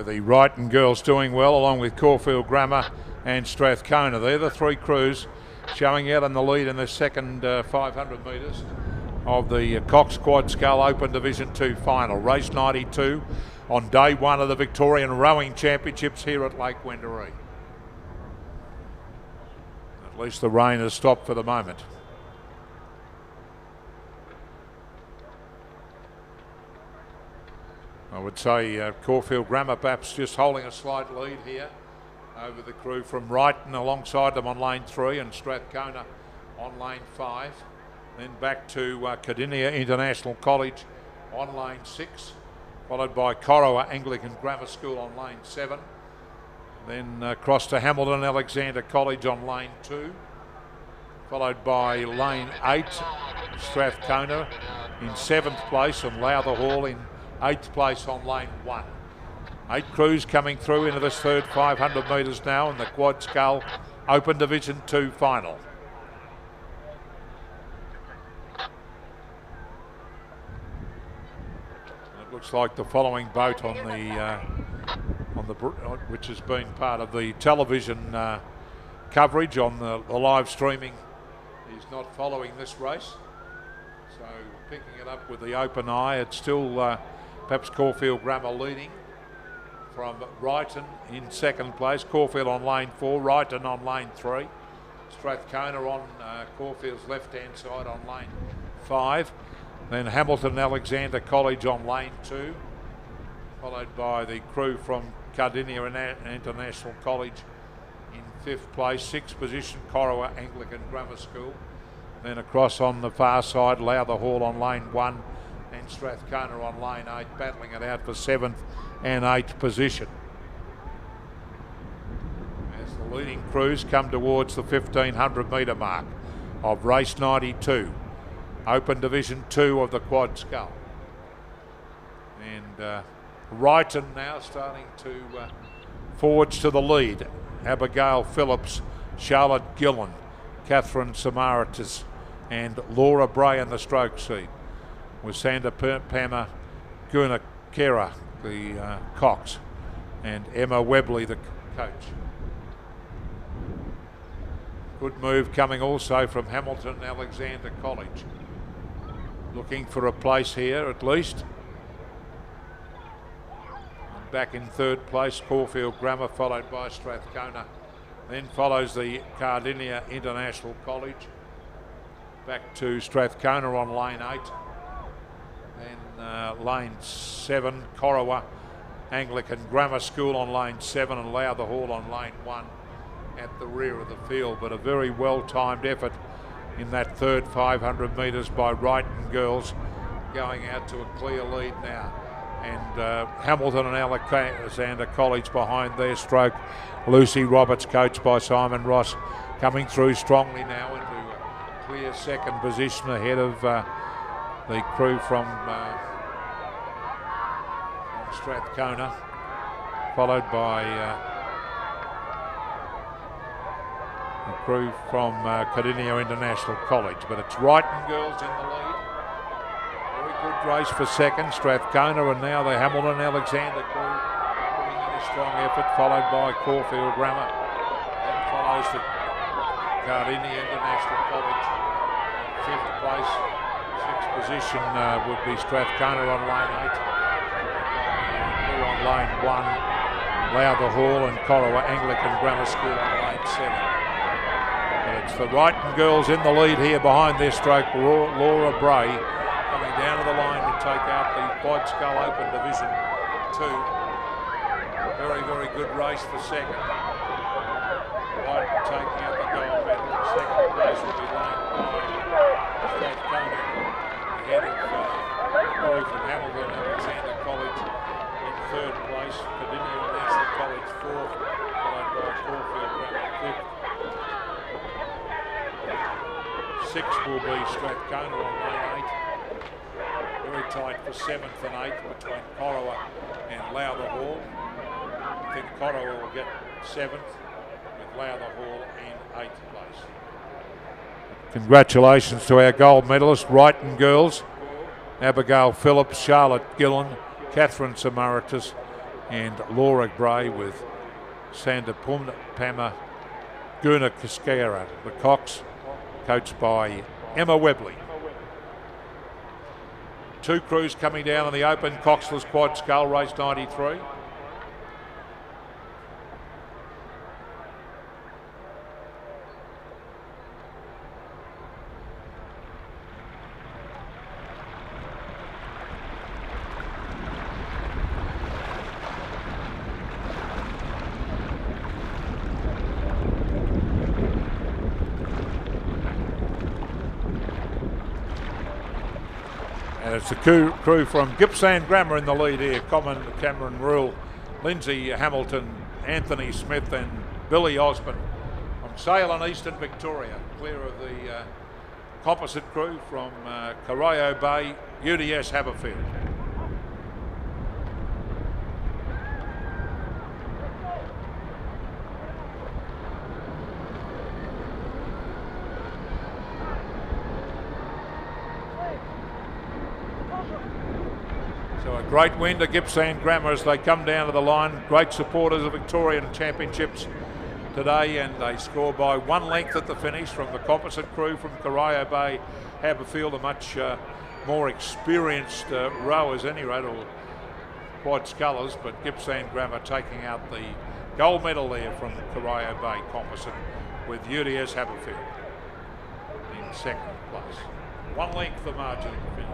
The Wrighton girls doing well, along with Caulfield Grammar and Strathcona. They're the three crews showing out in the lead in the second 500 metres of the Cox Quad Scull Open Division 2 final. Race 92 on day one of the Victorian Rowing Championships here at Lake Wendouree. At least the rain has stopped for the moment. I would say Caulfield Grammar perhaps just holding a slight lead here over the crew from Wrighton alongside them on lane 3 and Strathcona on lane 5. Then back to Cardinia International College on lane 6, followed by Corowa Anglican Grammar School on lane 7. Then across to Hamilton Alexander College on lane 2, followed by lane 8, Strathcona in 7th place and Lowther Hall in 8th place on lane 1. 8 crews coming through into this third 500 metres now in the Quad Scull Open Division 2 final. It looks like the following boat on the which has been part of the television coverage on the live streaming is not following this race. So picking it up with the open eye, it's still perhaps Caulfield Grammar leading from Wrighton in 2nd place. Caulfield on lane 4, Wrighton on lane 3. Strathcona on Caulfield's left-hand side on lane 5. Then Hamilton Alexander College on lane 2, followed by the crew from Cardinia International College in 5th place. 6th position, Corowa Anglican Grammar School. Then across on the far side, Lowther Hall on lane 1 and Strathcona on lane 8, battling it out for 7th and 8th position. As the leading crews come towards the 1500 metre mark of race 92, Open Division 2 of the Quad Scull. And Wrighton now starting to forge to the lead. Abigail Phillips, Charlotte Gillen, Catherine Samaritas and Laura Bray in the stroke seat, with Sandra Pama Gunakera, the cox, and Emma Webley, the coach. Good move coming also from Hamilton Alexander College. Looking for a place here at least. And back in 3rd place, Caulfield Grammar, followed by Strathcona. Then follows the Cardinia International College. Back to Strathcona on lane 8. Then lane 7, Corowa Anglican Grammar School on lane 7, and Lowther Hall on lane 1 at the rear of the field. But a very well-timed effort in that 3rd 500 metres by Wrighton girls, going out to a clear lead now. And Hamilton and Alexander College behind their stroke. Lucy Roberts, coached by Simon Ross, coming through strongly now into a clear 2nd position ahead of the crew from Strathcona, followed by the crew from Cardinia International College. But it's Wrighton girls in the lead. Very good race for 2nd, Strathcona, and now the Hamilton Alexander crew putting in a strong effort, followed by Caulfield Grammar. Then follows the Cardinia International College in 5th place. 6th position would be Strathcona on lane 8. Crew on lane 1, Lowther Hall and Corowa Anglican Grammar School on lane 7. But it's the Wrighton girls in the lead here behind their stroke. Laura Bray coming down to the line to take out the Quad Scull Open Division 2. Very, very good race for 2nd. Wrighton taking out the gold medal. 2nd place will be lane 5, Strathcona, ahead of crew from Hamilton Alexander College in 3rd place. Cardinia International College 4th, followed by Caulfield Grammar 5th. 6th will be Strathcona on lane 8. Very tight for 7th and 8th between Corowa and Lowther Hall. I think Corowa will get 7th with Lowther Hall in 8th place. Congratulations to our gold medalists, Wrighton girls, Abigail Phillips, Charlotte Gillen, Catherine Samaritas and Laura Bray, with Sandra Pama Gunakera, the cox, coached by Emma Webley. 2 crews coming down on the Open Coxless Quad Scull race 93. And it's the crew from Gippsland Grammar in the lead here. Cameron Rule, Lindsay Hamilton, Anthony Smith and Billy Osborne from Sale and Eastern Victoria. Clear of the composite crew from Corio Bay, UDS Haberfield. So a great win to Gippsland Grammar as they come down to the line. Great supporters of Victorian Championships today, and they score by 1 length at the finish from the composite crew from Corio Bay, Haberfield, a much more experienced rowers, any rate, or quad scullers, but Gippsland Grammar taking out the gold medal there from Corio Bay composite with UDS Haberfield in 2nd place. 1 length the margin at the finish.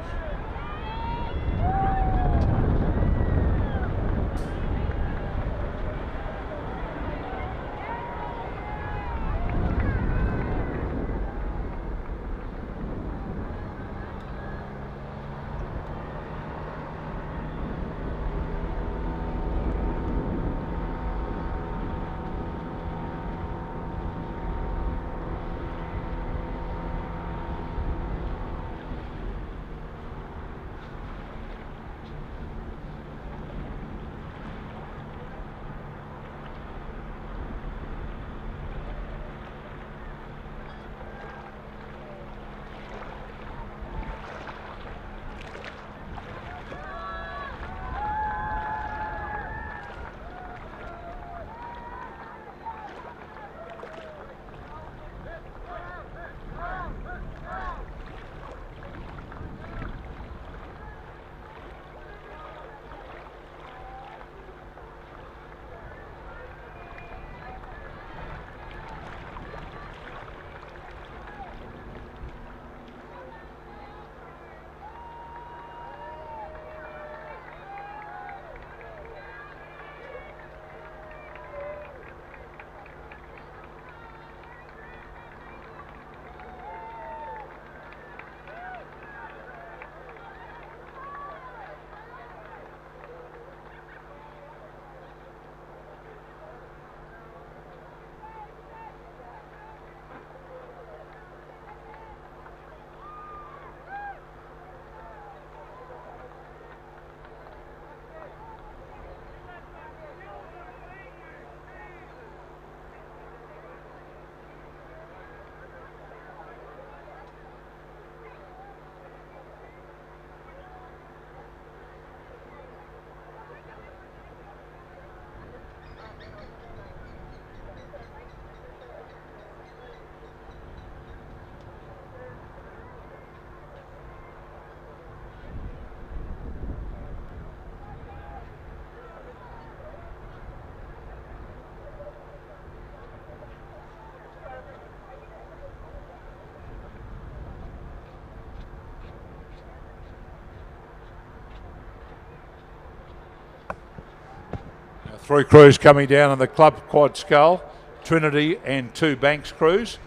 Three crews coming down on the club quad scull, Trinity and two Banks crews.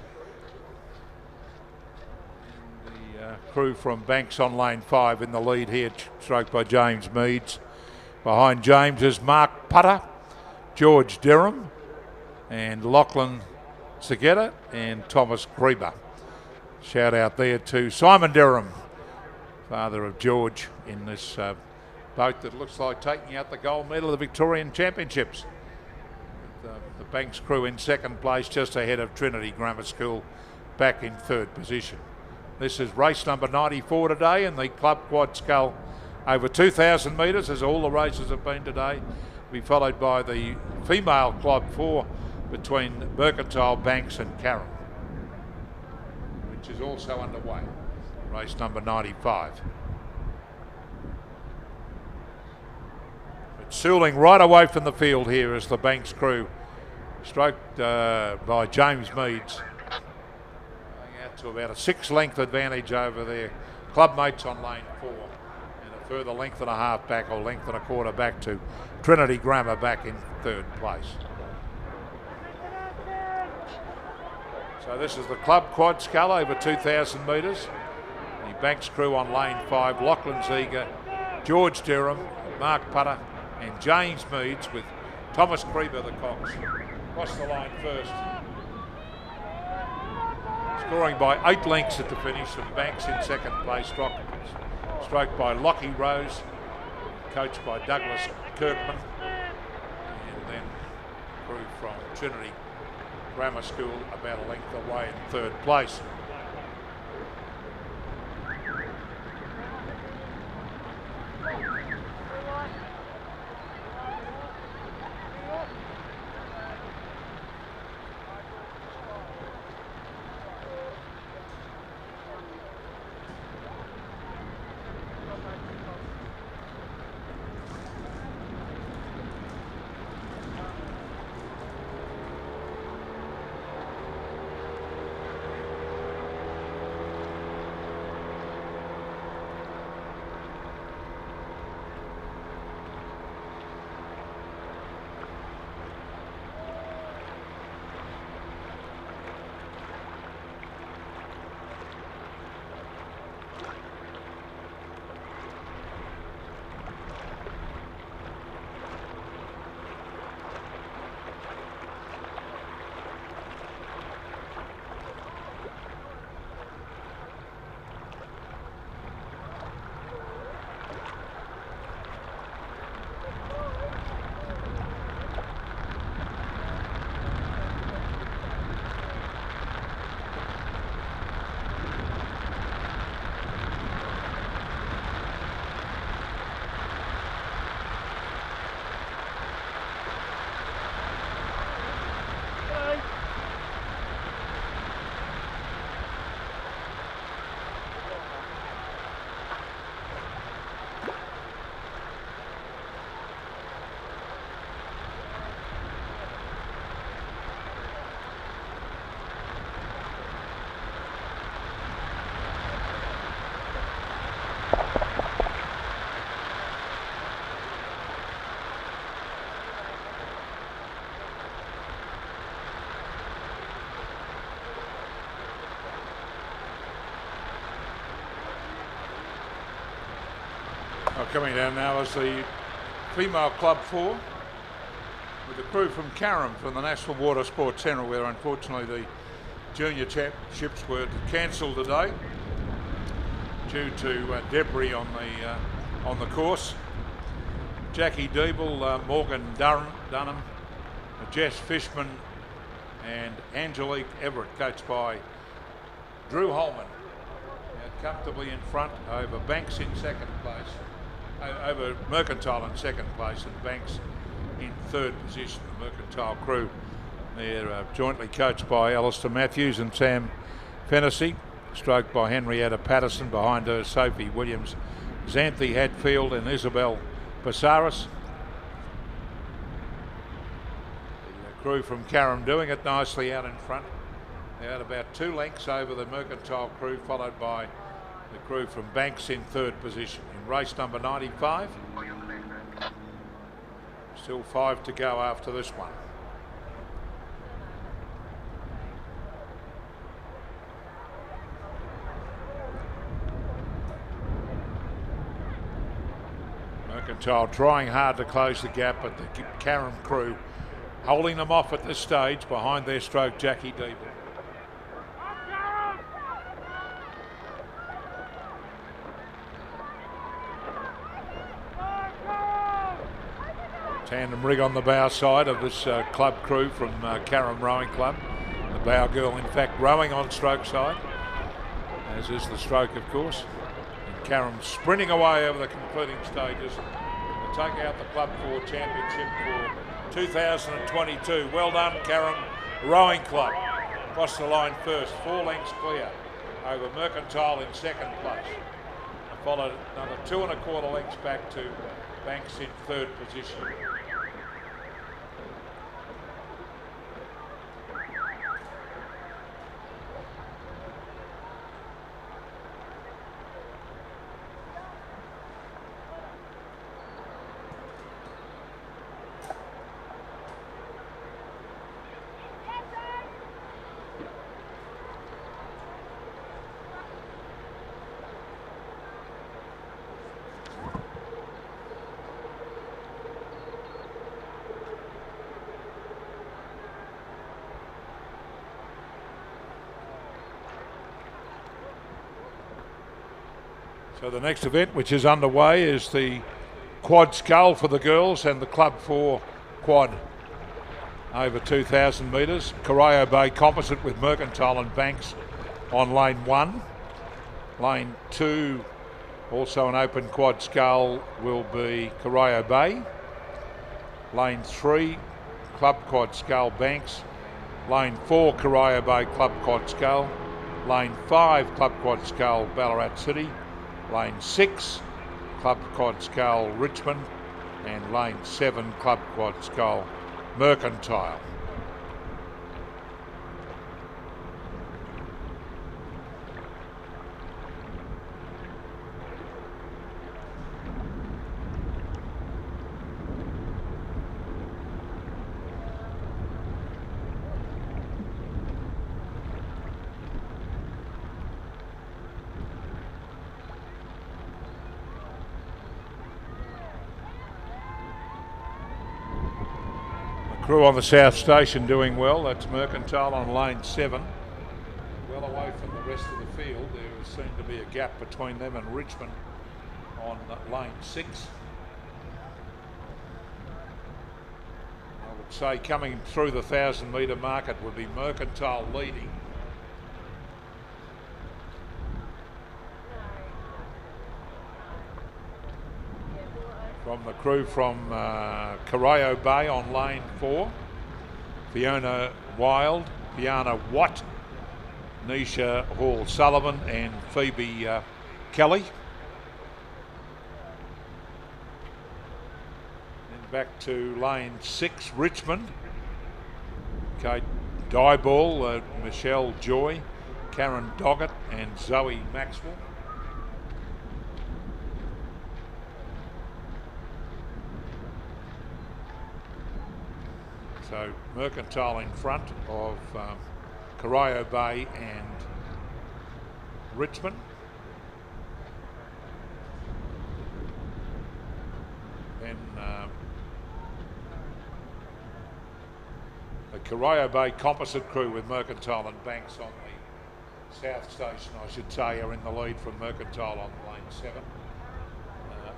The crew from Banks on lane 5 in the lead here, stroked by James Meads. Behind James is Mark Putter, George Derham, and Lachlan Segetta and Thomas Grieber. Shout out there to Simon Derham, father of George, in this boat that looks like taking out the gold medal of the Victorian Championships. The Banks crew in second place, just ahead of Trinity Grammar School, back in third position. This is race number 94 today in the Club Quad Scull over 2,000 metres, as all the races have been today. Will be followed by the female Club 4 between Mercantile, Banks and Carrum, which is also underway. Race number 95. Sooling right away from the field here as the Banks crew, stroked by James Meads, going out to about a 6-length advantage over their club mates on lane 4, and a further length and a half back, or length and a quarter back, to Trinity Grammar back in third place. So this is the club quad scull over 2,000 metres. The Banks crew on lane 5, Lachlan Ziega, George Derham, Mark Putter and James Meads, with Thomas Grieber, the cox, across the line first. Scoring by 8 lengths at the finish, and Banks in second place, stroked by Lockie Rose, coached by Douglas Kirkman, and then crew from Trinity Grammar School about a length away in third place. Coming down now is the female Club 4 with the crew from Carrum from the National Water Sports Centre, where unfortunately the junior championships were cancelled today due to debris on the course. Jackie Deeble, Morgan Dunham, Jess Fishman and Angelique Everett, coached by Drew Holman, comfortably in front over Banks in second place. Over Mercantile in second place, and Banks in third position. The Mercantile crew, they're jointly coached by Alistair Matthews and Sam Fennessy, stroked by Henrietta Patterson. Behind her, Sophie Williams, Xanthi Hadfield and Isabel Basaris. The crew from Carrum doing it nicely out in front. They're at about 2 lengths over the Mercantile crew, followed by the crew from Banks in third position. In race number 95, Still 5 to go after this one. Mercantile trying hard to close the gap, but the Carrum crew holding them off at this stage behind their stroke Jackie Deeble. Tandem rig on the bow side of this club crew from Carrum Rowing Club. The bow girl, in fact, rowing on stroke side, as is the stroke, of course. And Carrum sprinting away over the concluding stages to take out the Club 4 Championship for 2022. Well done, Carrum Rowing Club. Across the line first, 4 lengths clear over Mercantile in second place. Followed another 2 1/4 lengths back to Banks in third position. So the next event, which is underway, is the quad scull for the girls and the Club 4 quad over 2,000 metres. Corio Bay composite with Mercantile and Banks on lane 1. Lane 2, also an open quad scull, will be Corio Bay. Lane 3, Club quad scull Banks. Lane 4, Corio Bay Club quad scull. Lane 5, Club quad scull Ballarat City. Lane 6, Club quad scull Richmond, and lane 7, Club quad scull Mercantile. Crew on the south station doing well. That's Mercantile on lane 7. Well away from the rest of the field. There seemed to be a gap between them and Richmond on lane 6. I would say coming through the 1,000 metre market would be Mercantile leading. From the crew from Corio Bay on lane 4, Fiona Wild, Fiona Watt, Nisha Hall-Sullivan and Phoebe Kelly. Then back to lane 6, Richmond, Kate Dieball, Michelle Joy, Karen Doggett and Zoe Maxwell. So Mercantile in front of Corio Bay and Richmond. Then the Corio Bay composite crew with Mercantile and Banks on the south station, I should say, are in the lead from Mercantile on lane 7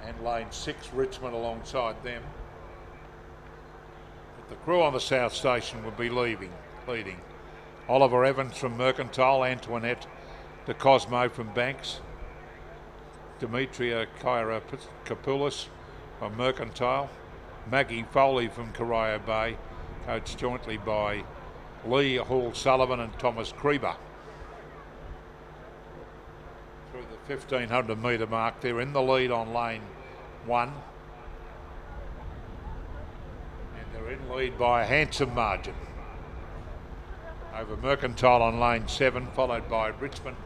and lane 6, Richmond alongside them. The crew on the south station would be leading. Oliver Evans from Mercantile, Antoinette de Cosmo from Banks, Demetria Kyra-Kapoulis from Mercantile, Maggie Foley from Corio Bay, coached jointly by Lee Hall-Sullivan and Thomas Krieber. Through the 1,500 metre mark, they're in the lead on lane 1. They're in lead by a handsome margin over Mercantile on lane 7, followed by Richmond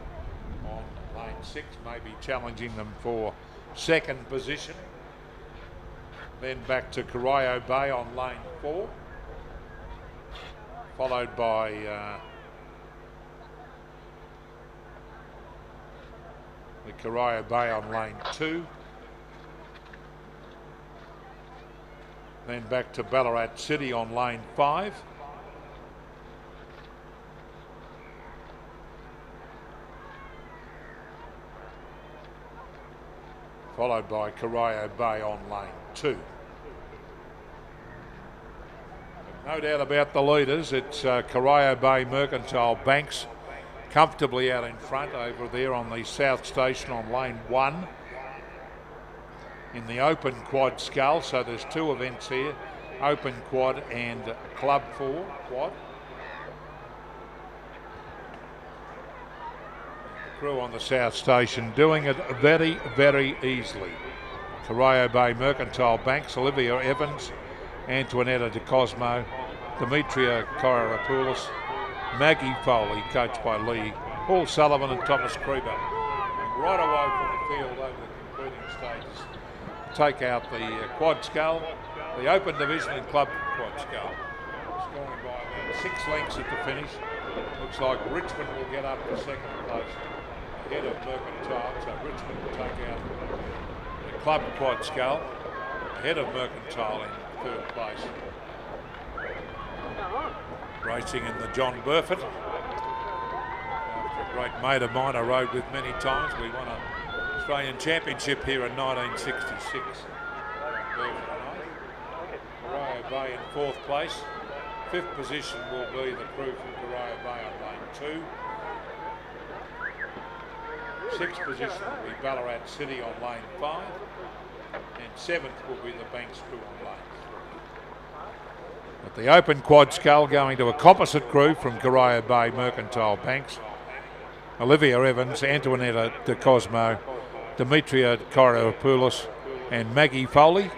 on lane 6, maybe challenging them for second position. Then back to Corio Bay on lane 4. Followed by the Corio Bay on lane 2. Then back to Ballarat City on lane 5. Followed by Corio Bay on lane 2. No doubt about the leaders. It's Corio Bay Mercantile Banks comfortably out in front over there on the South Station on lane 1 in the open quad scull. So there's 2 events here, open quad and club 4 quad. The crew on the South Station doing it very, very easily. Corio Bay Mercantile Banks, Olivia Evans, Antoinetta De Cosmo, Demetria Kairopoulos, Maggie Foley, coached by Lee, Paul Sullivan and Thomas Krieger. And right away from the field over the concluding stages, take out the quad scull, the open division and club quad scull. Scoring by about 6 lengths at the finish. Looks like Richmond will get up to second place ahead of Mercantile, so Richmond will take out the club quad scull ahead of Mercantile in third place. Racing in the John Burford. After a great mate of mine I rode with many times. We won an Australian Championship here in 1966. Corio Bay in 4th place. 5th position will be the crew from Corio Bay on lane 2. 6th position will be Ballarat City on lane 5. And 7th will be the Banks crew on lane 3. But the open quad scull going to a composite crew from Corio Bay Mercantile Banks. Olivia Evans, Antoinetta De Cosmo, Demetria Kairopoulos and Maggie Foley.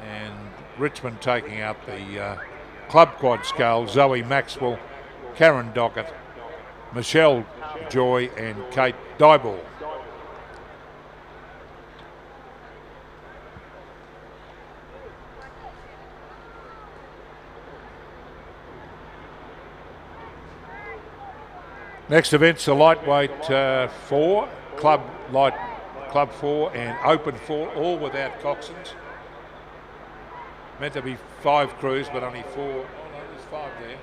And Richmond taking out the club quad scull, Zoe Maxwell, Karen Dockett, Michelle Joy and Kate Dyball. Next event's the lightweight 4, club 4 and open 4, all without coxswains. Meant to be 5 crews, but only 4. Oh no, there's 5 there.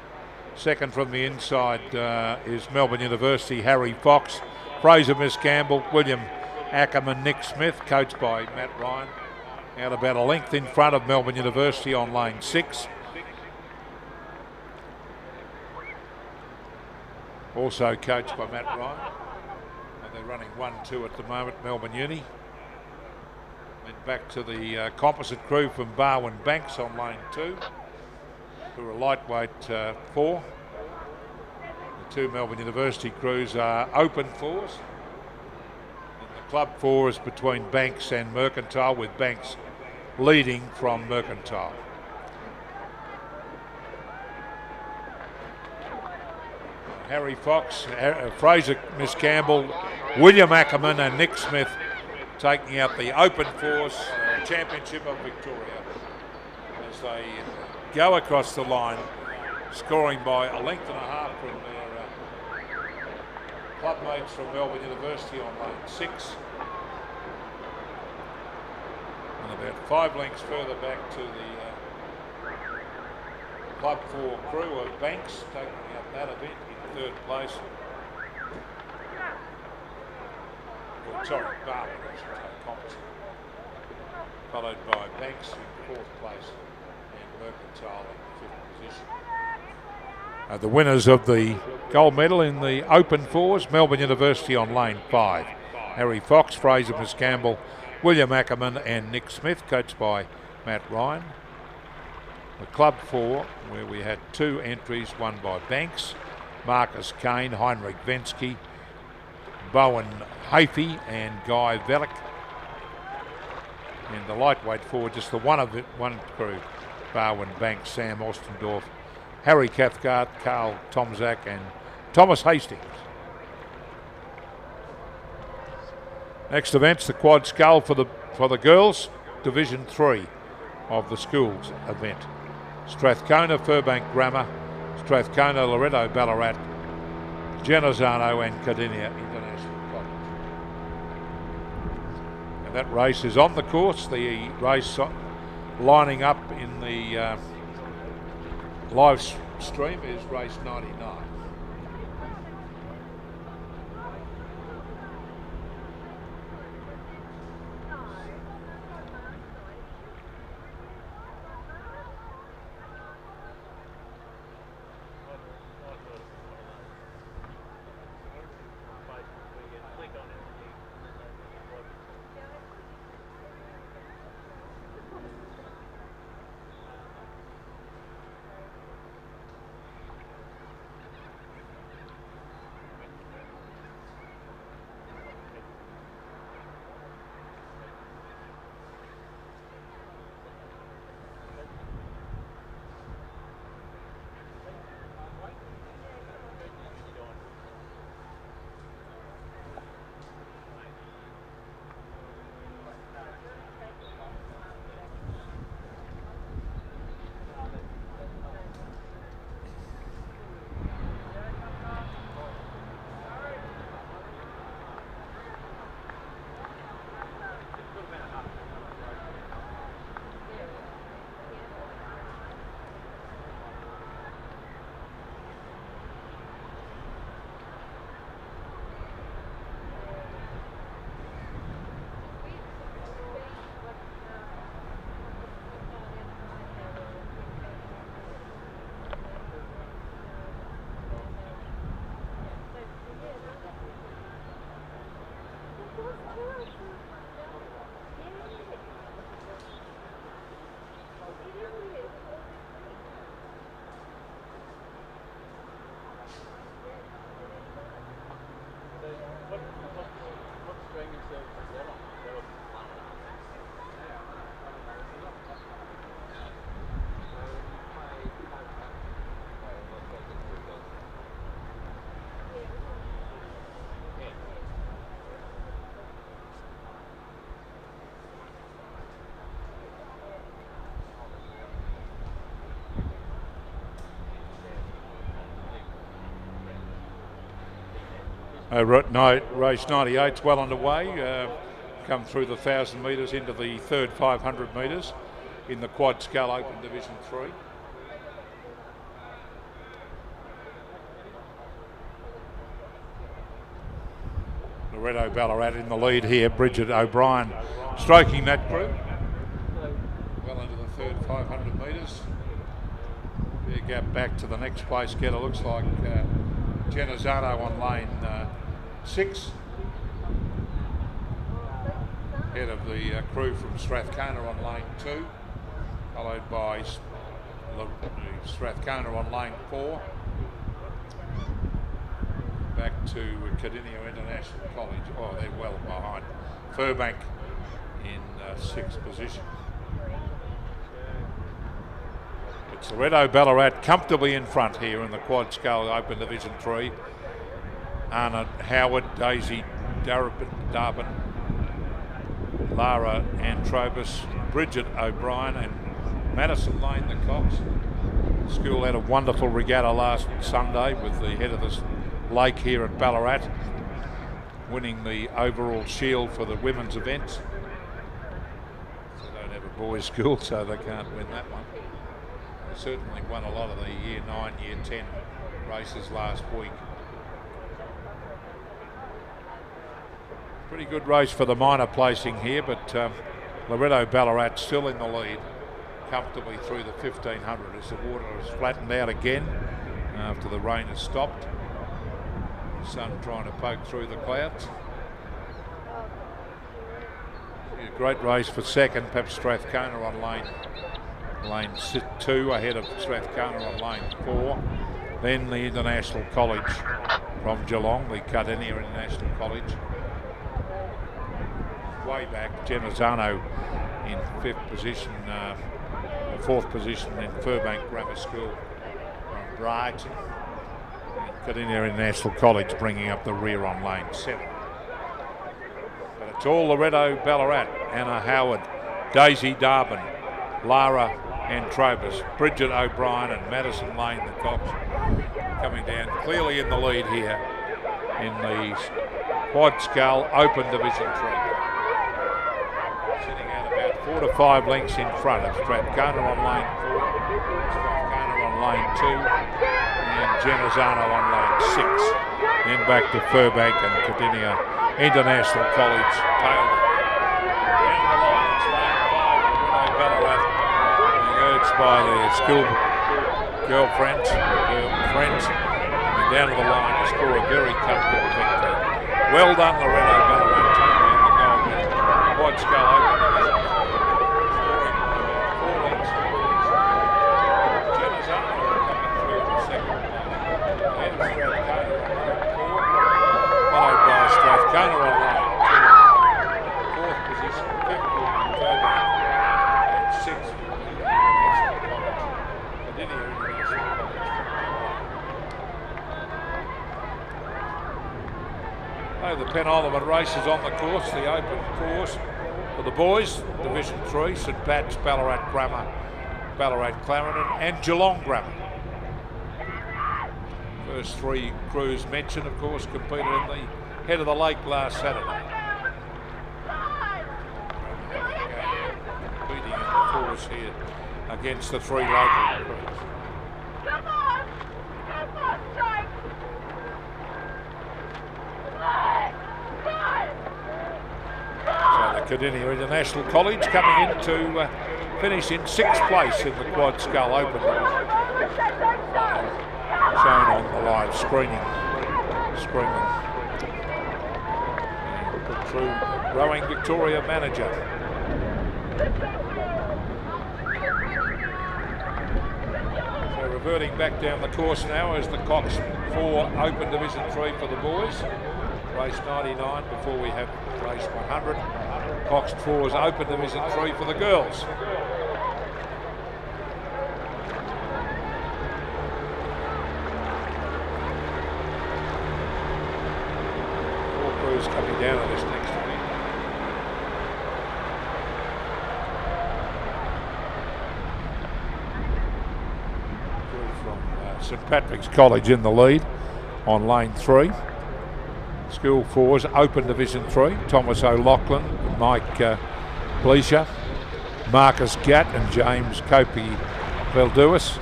Second from the inside is Melbourne University, Harry Fox, Fraser Miss Campbell, William Ackerman, Nick Smith, coached by Matt Ryan. Out about a length in front of Melbourne University on lane 6. Also coached by Matt Ryan. And they're running 1-2 at the moment, Melbourne Uni. Went back to the composite crew from Barwon Banks on lane 2. Who are lightweight 4. The 2 Melbourne University crews are open 4s. And the club 4 is between Banks and Mercantile, with Banks leading from Mercantile. Harry Fox, Fraser Miss Campbell, William Ackerman and Nick Smith taking out the Open Force Championship of Victoria as they go across the line, scoring by a length and a half from their club mates from Melbourne University on lane 6. And about 5 lengths further back to the Club 4 crew of Banks taking out that event in 3rd place. Well, sorry, Barwon, I should say, composite. Followed by Banks in 4th place and Mercantile in 5th position. The winners of the gold medal in the Open Fours, Melbourne University on lane 5. Harry Fox, Fraser Miss Campbell, William Ackerman and Nick Smith, coached by Matt Ryan. The Club 4, where we had 2 entries, one by Banks, Marcus Kane, Heinrich Vensky, Bowen Hafey and Guy Velick. And the lightweight 4, just the one crew, Barwon Banks, Sam Ostendorf, Harry Cathcart, Carl Tomzak and Thomas Hastings. Next event's the quad scull for the girls. Division 3 of the schools event. Strathcona, Furbank Grammar, Strathcona, Loretto, Ballarat, Genazzano and Cardinia International College. And that race is on the course. The race lining up in the live stream is race 99. Race 98's well underway. Come through the 1,000 metres into the third 500 metres in the Quad Scull Open Division 3. Loretto Ballarat in the lead here. Bridget O'Brien stroking that crew. Well into the third 500 metres. Big gap back to the next place getter. Looks like Genazzano on lane 6. Head of the crew from Strathcona on lane 2. Followed by Strathcona on lane 4. Back to Cardinia International College. Oh, they're well behind. Furbank in 6th position. It's Loretto Ballarat comfortably in front here in the Quad Scull Open Division 3. Anna Howard, Daisy Darbin, Lara Antrobus, Bridget O'Brien and Madison Lane, the Cox. School had a wonderful regatta last Sunday with the head of the lake here at Ballarat, winning the overall shield for the women's events. They don't have a boys' school, so they can't win that one. They certainly won a lot of the Year 9, Year 10 races last week. Pretty good race for the minor placing here, but Loretto Ballarat still in the lead, comfortably through the 1500 as the water has flattened out again after the rain has stopped. The sun trying to poke through the clouds. Yeah, great race for second, perhaps Strathcona on lane 2 ahead of Strathcona on lane 4. Then the International College from Geelong, the Cardinia International College. Way back, Genazzano in 5th position, 4th position in Furbank Grammar School from Brighton. And Cardinia International College bringing up the rear on lane 7. But it's all Loretto Ballarat. Anna Howard Daisy Darbin, Lara Antrobus, Bridget O'Brien and Madison Lane, the Cox, coming down clearly in the lead here in the quad scull open division 3. Sitting out about 4 to 5 lengths in front of Strathcona on lane 4, Strathcona on lane 2 and Genazzano on lane 6. Then back to Furbank and Cardinia International College tailed it. Down the line it's lane 5 for Renault Ballarat, being urged by their school girlfriends, friends, coming down to the line to score a very comfortable victory. Well done, Loretto Ballarat, taking out the goal with quad scull open division. Scoring about 4 lengths. Genazzano coming through in the second place. And Strathcona on lane 4, followed by Strathcona on lane 2. Fourth position, fifth will be Furbank, and sixth will be International College. Cardinia International College. The penultimate race is on the course, the open course for the boys, Division 3, St Pat's, Ballarat Grammar, Ballarat Clarendon and Geelong Grammar. First 3 crews mentioned, of course, competed in the head of the lake last Saturday. Competing in the course here against the 3 local crews.
Come on, strike.
So the Cardinia International College coming in to finish in 6th place in the quad scull open division. Shown on the live screening. And put through Rowing Victoria manager. So reverting back down the course now is the Cox 4 open division 3 for the boys. Race 99 before we have race 100. Cox 4's open division 3 for the girls. 4 crews coming down on this next week. Crew from St Patrick's College in the lead on lane 3. School 4's open division 3, Thomas O'Loughlin, Mike Bleacher, Marcus Gatt and James Copey Velduis,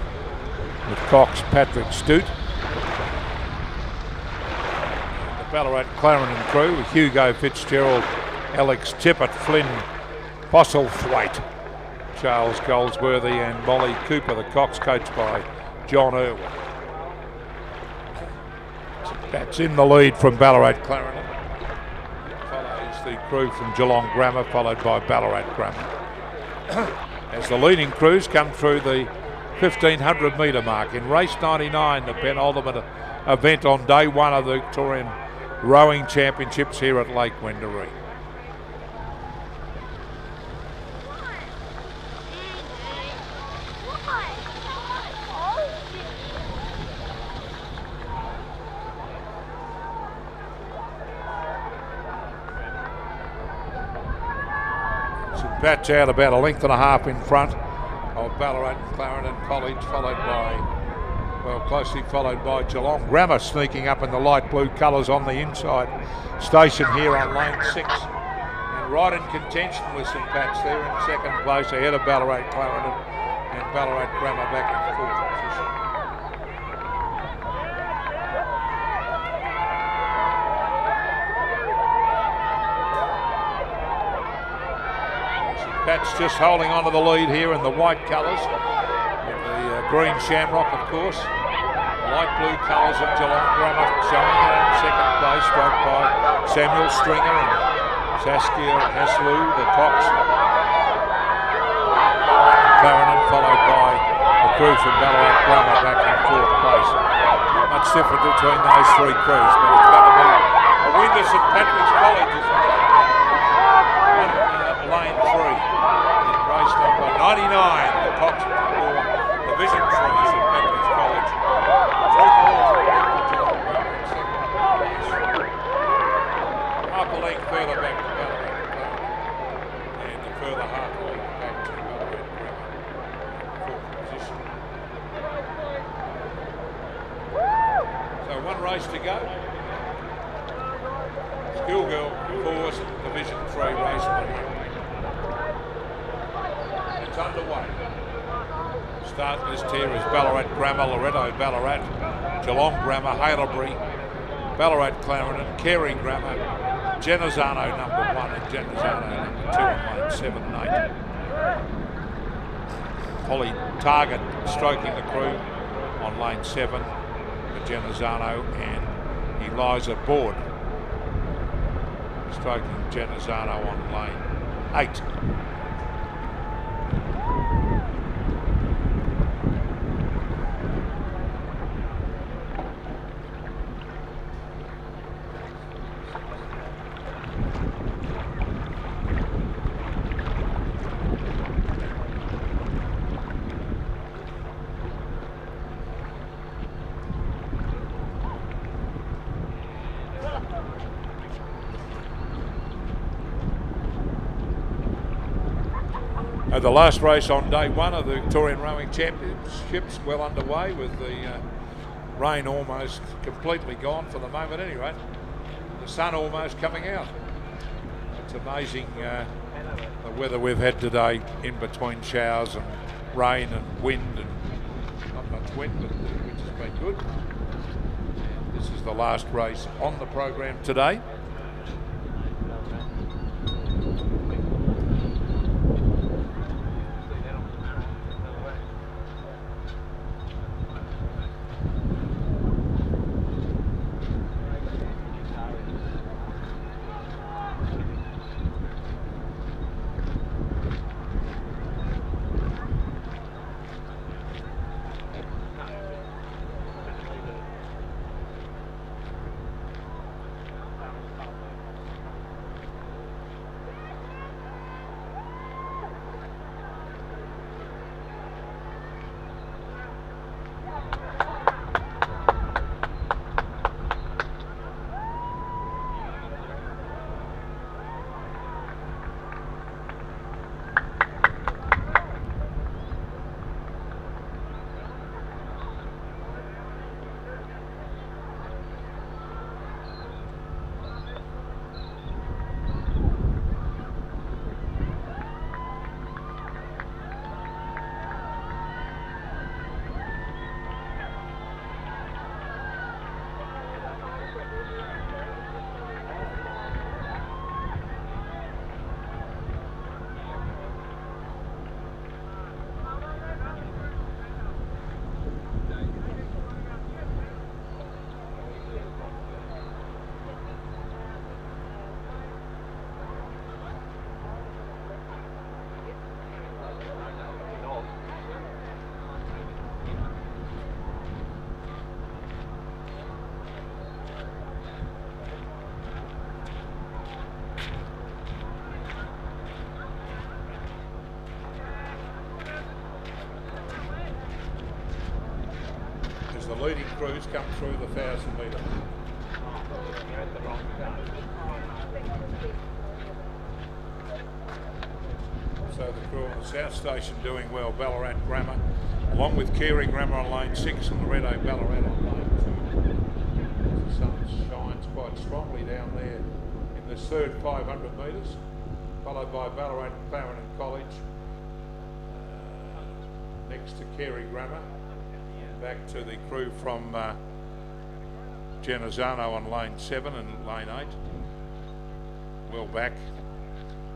with Cox Patrick Stute. The Ballarat Clarendon crew with Hugo Fitzgerald, Alex Tippett, Flynn Postlethwaite, Charles Goldsworthy and Molly Cooper, the Cox coached by John Irwin. That's in the lead from Ballarat Clarendon. Follows the crew from Geelong Grammar, followed by Ballarat Grammar. As the leading crews come through the 1500 metre mark in race 99, the penultimate event on day 1 of the Victorian Rowing Championships here at Lake Wendouree. Patch out about a length and a half in front of Ballarat and Clarendon College, closely followed by Geelong Grammar, sneaking up in the light blue colours on the inside station here on lane 6. And right in contention with St Pat's there in second place ahead of Ballarat Clarendon and Ballarat Grammar back in 4th position. Pat's just holding on to the lead here in the white colours, with the green shamrock, of course. The light blue colours of Geelong Grammar showing in second place, stroked by Samuel Stringer and Saskia Hasloo, the Cox. Clarendon followed by the crew from Ballarat Grammar back in 4th place. Not much different between those 3 crews, but it's going to be a win to St Patrick's College on lane 3. Race number 99, the Cox 4 Division 3, St Patrick's College. 3 calls half a length further back to Ballarat and a further half a length race to go. Schoolgirl 4's Division 3 race 1. It's underway. Starting this tier is Ballarat Grammar, Loretto Ballarat, Geelong Grammar, Haileybury, Ballarat Clarendon, Carey Grammar, Genazzano number 1 and Genazzano number 2 on lane 7 and 8. Holly Target stroking the crew on lane 7 for Genazzano, and Eliza Board stroking Genazzano on lane 8. The last race on day 1 of the Victorian Rowing Championships well underway, with the rain almost completely gone for the moment anyway. The sun almost coming out. It's amazing the weather we've had today, in between showers and rain and wind, and not much wind, but which has been good. And this is the last race on the program today. The leading crews come through the 1,000 metre. So the crew on the South Station doing well. Ballarat Grammar, along with Carey Grammar on lane 6 and Loretto Ballarat on lane 2. The sun shines quite strongly down there in this third 500 metres, followed by Ballarat Clarendon College, next to Carey Grammar. Back to the crew from Genazzano on lane 7 and lane 8. Well back.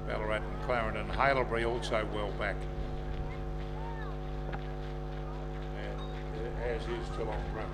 Ballarat and Clarendon. Haileybury also well back. And as is Geelong Grammar.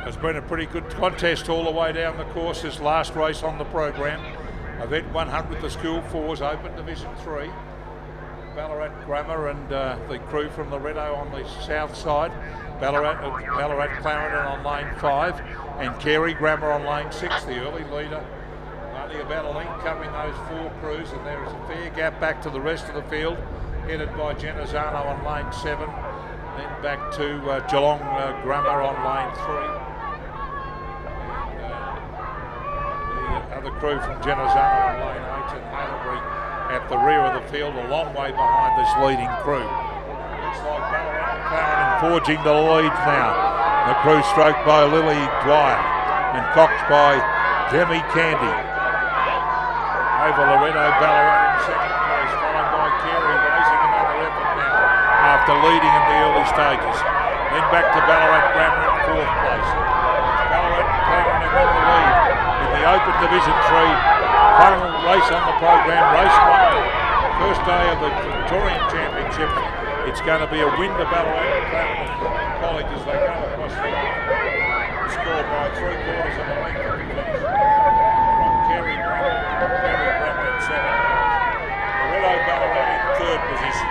It's been a pretty good contest all the way down the course. This last race on the program, event 100, the School 4s, Open Division 3. Ballarat Grammar and the crew from Loretto on the south side. Ballarat Clarendon on lane 5, and Carey Grammar on lane 6, the early leader. Only about a length covering those 4 crews, and there is a fair gap back to the rest of the field, headed by Genazzano on lane 7, then back to Geelong Grammar on lane 3. The other crew from Genazzano on lane 8, and Haileybury at the rear of the field, a long way behind this leading crew. Looks like Ballarat Clarendon forging the lead now. The crew stroked by Lily Dwyer and coxed by Demi Candy. Over Loretto, Ballarat in second place, followed by Carey, raising another effort now after leading in the early stages. Then back to Ballarat Grammar in fourth place. Ballarat Clarendon in the lead in the Open Division 3 final race on the program, race 1, first day of the Victorian Championship. It's going to be a win to Ballarat Clarendon College as they go across the line. Scored by 3/4 of a length of the finish from Carey Grammar in second place. Loretto Ballarat in third position.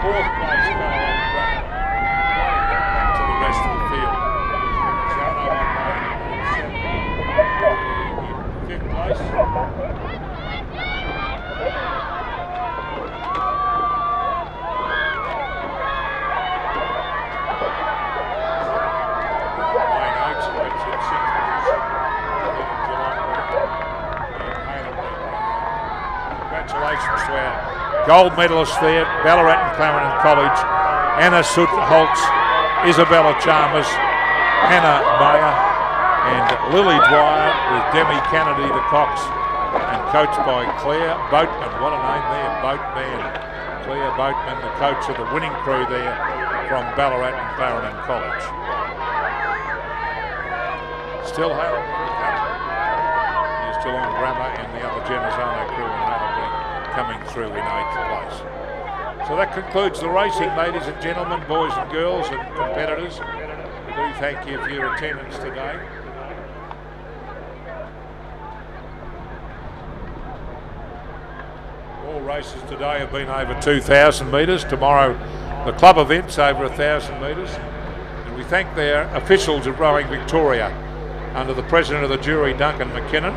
Fourth place Ballarat Grammar. Running back to the rest of the field. Zano on lane 7. In fifth place. Congratulations to our gold medalists there, Ballarat and Clarendon College, Anna Soot-Holtz, Isabella Chalmers, Hannah Mayer, and Lily Dwyer with Demi Kennedy, the cox, and coached by Claire Boatman. What a name there, Boatman. Claire Boatman, the coach of the winning crew there from Ballarat and Clarendon College. Still Haileybury still on Grammar, and the other Genazzano crew and Haileybury coming through in 8th place. So that concludes the racing, ladies and gentlemen, boys and girls and competitors. We do thank you for your attendance today. All races today have been over 2,000 metres. Tomorrow the club event's over 1,000 metres. And we thank their officials of Rowing Victoria under the President of the Jury, Duncan McKinnon.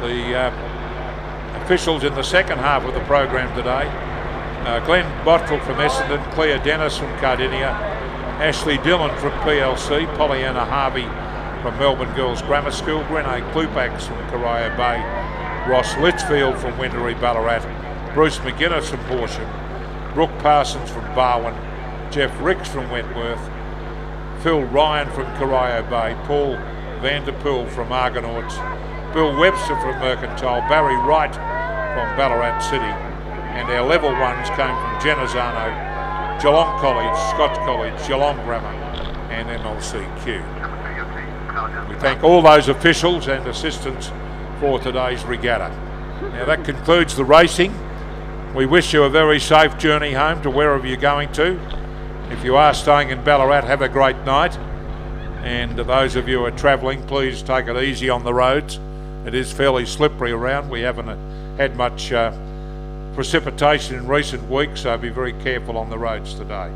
The officials in the second half of the program today, Glenn Bottrell from Essendon, Claire Dennis from Cardinia, Ashley Dillon from PLC, Pollyanna Harvey from Melbourne Girls Grammar School, Renee Klupax from Corio Bay, Ross Litchfield from Wendouree Ballarat, Bruce McGuinness from Horsham, Brooke Parsons from Barwon, Jeff Ricks from Wentworth, Phil Ryan from Corio Bay, Paul Vanderpool from Argonauts, Bill Webster from Mercantile, Barry Wright from Ballarat City, and our level ones came from Genazzano, Geelong College, Scotch College, Geelong Grammar and MLCQ. We thank all those officials and assistants for today's regatta. Now that concludes the racing. We wish you a very safe journey home to wherever you're going to. If you are staying in Ballarat, have a great night. And those of you who are travelling, please take it easy on the roads. It is fairly slippery around. We haven't had much precipitation in recent weeks, so be very careful on the roads today.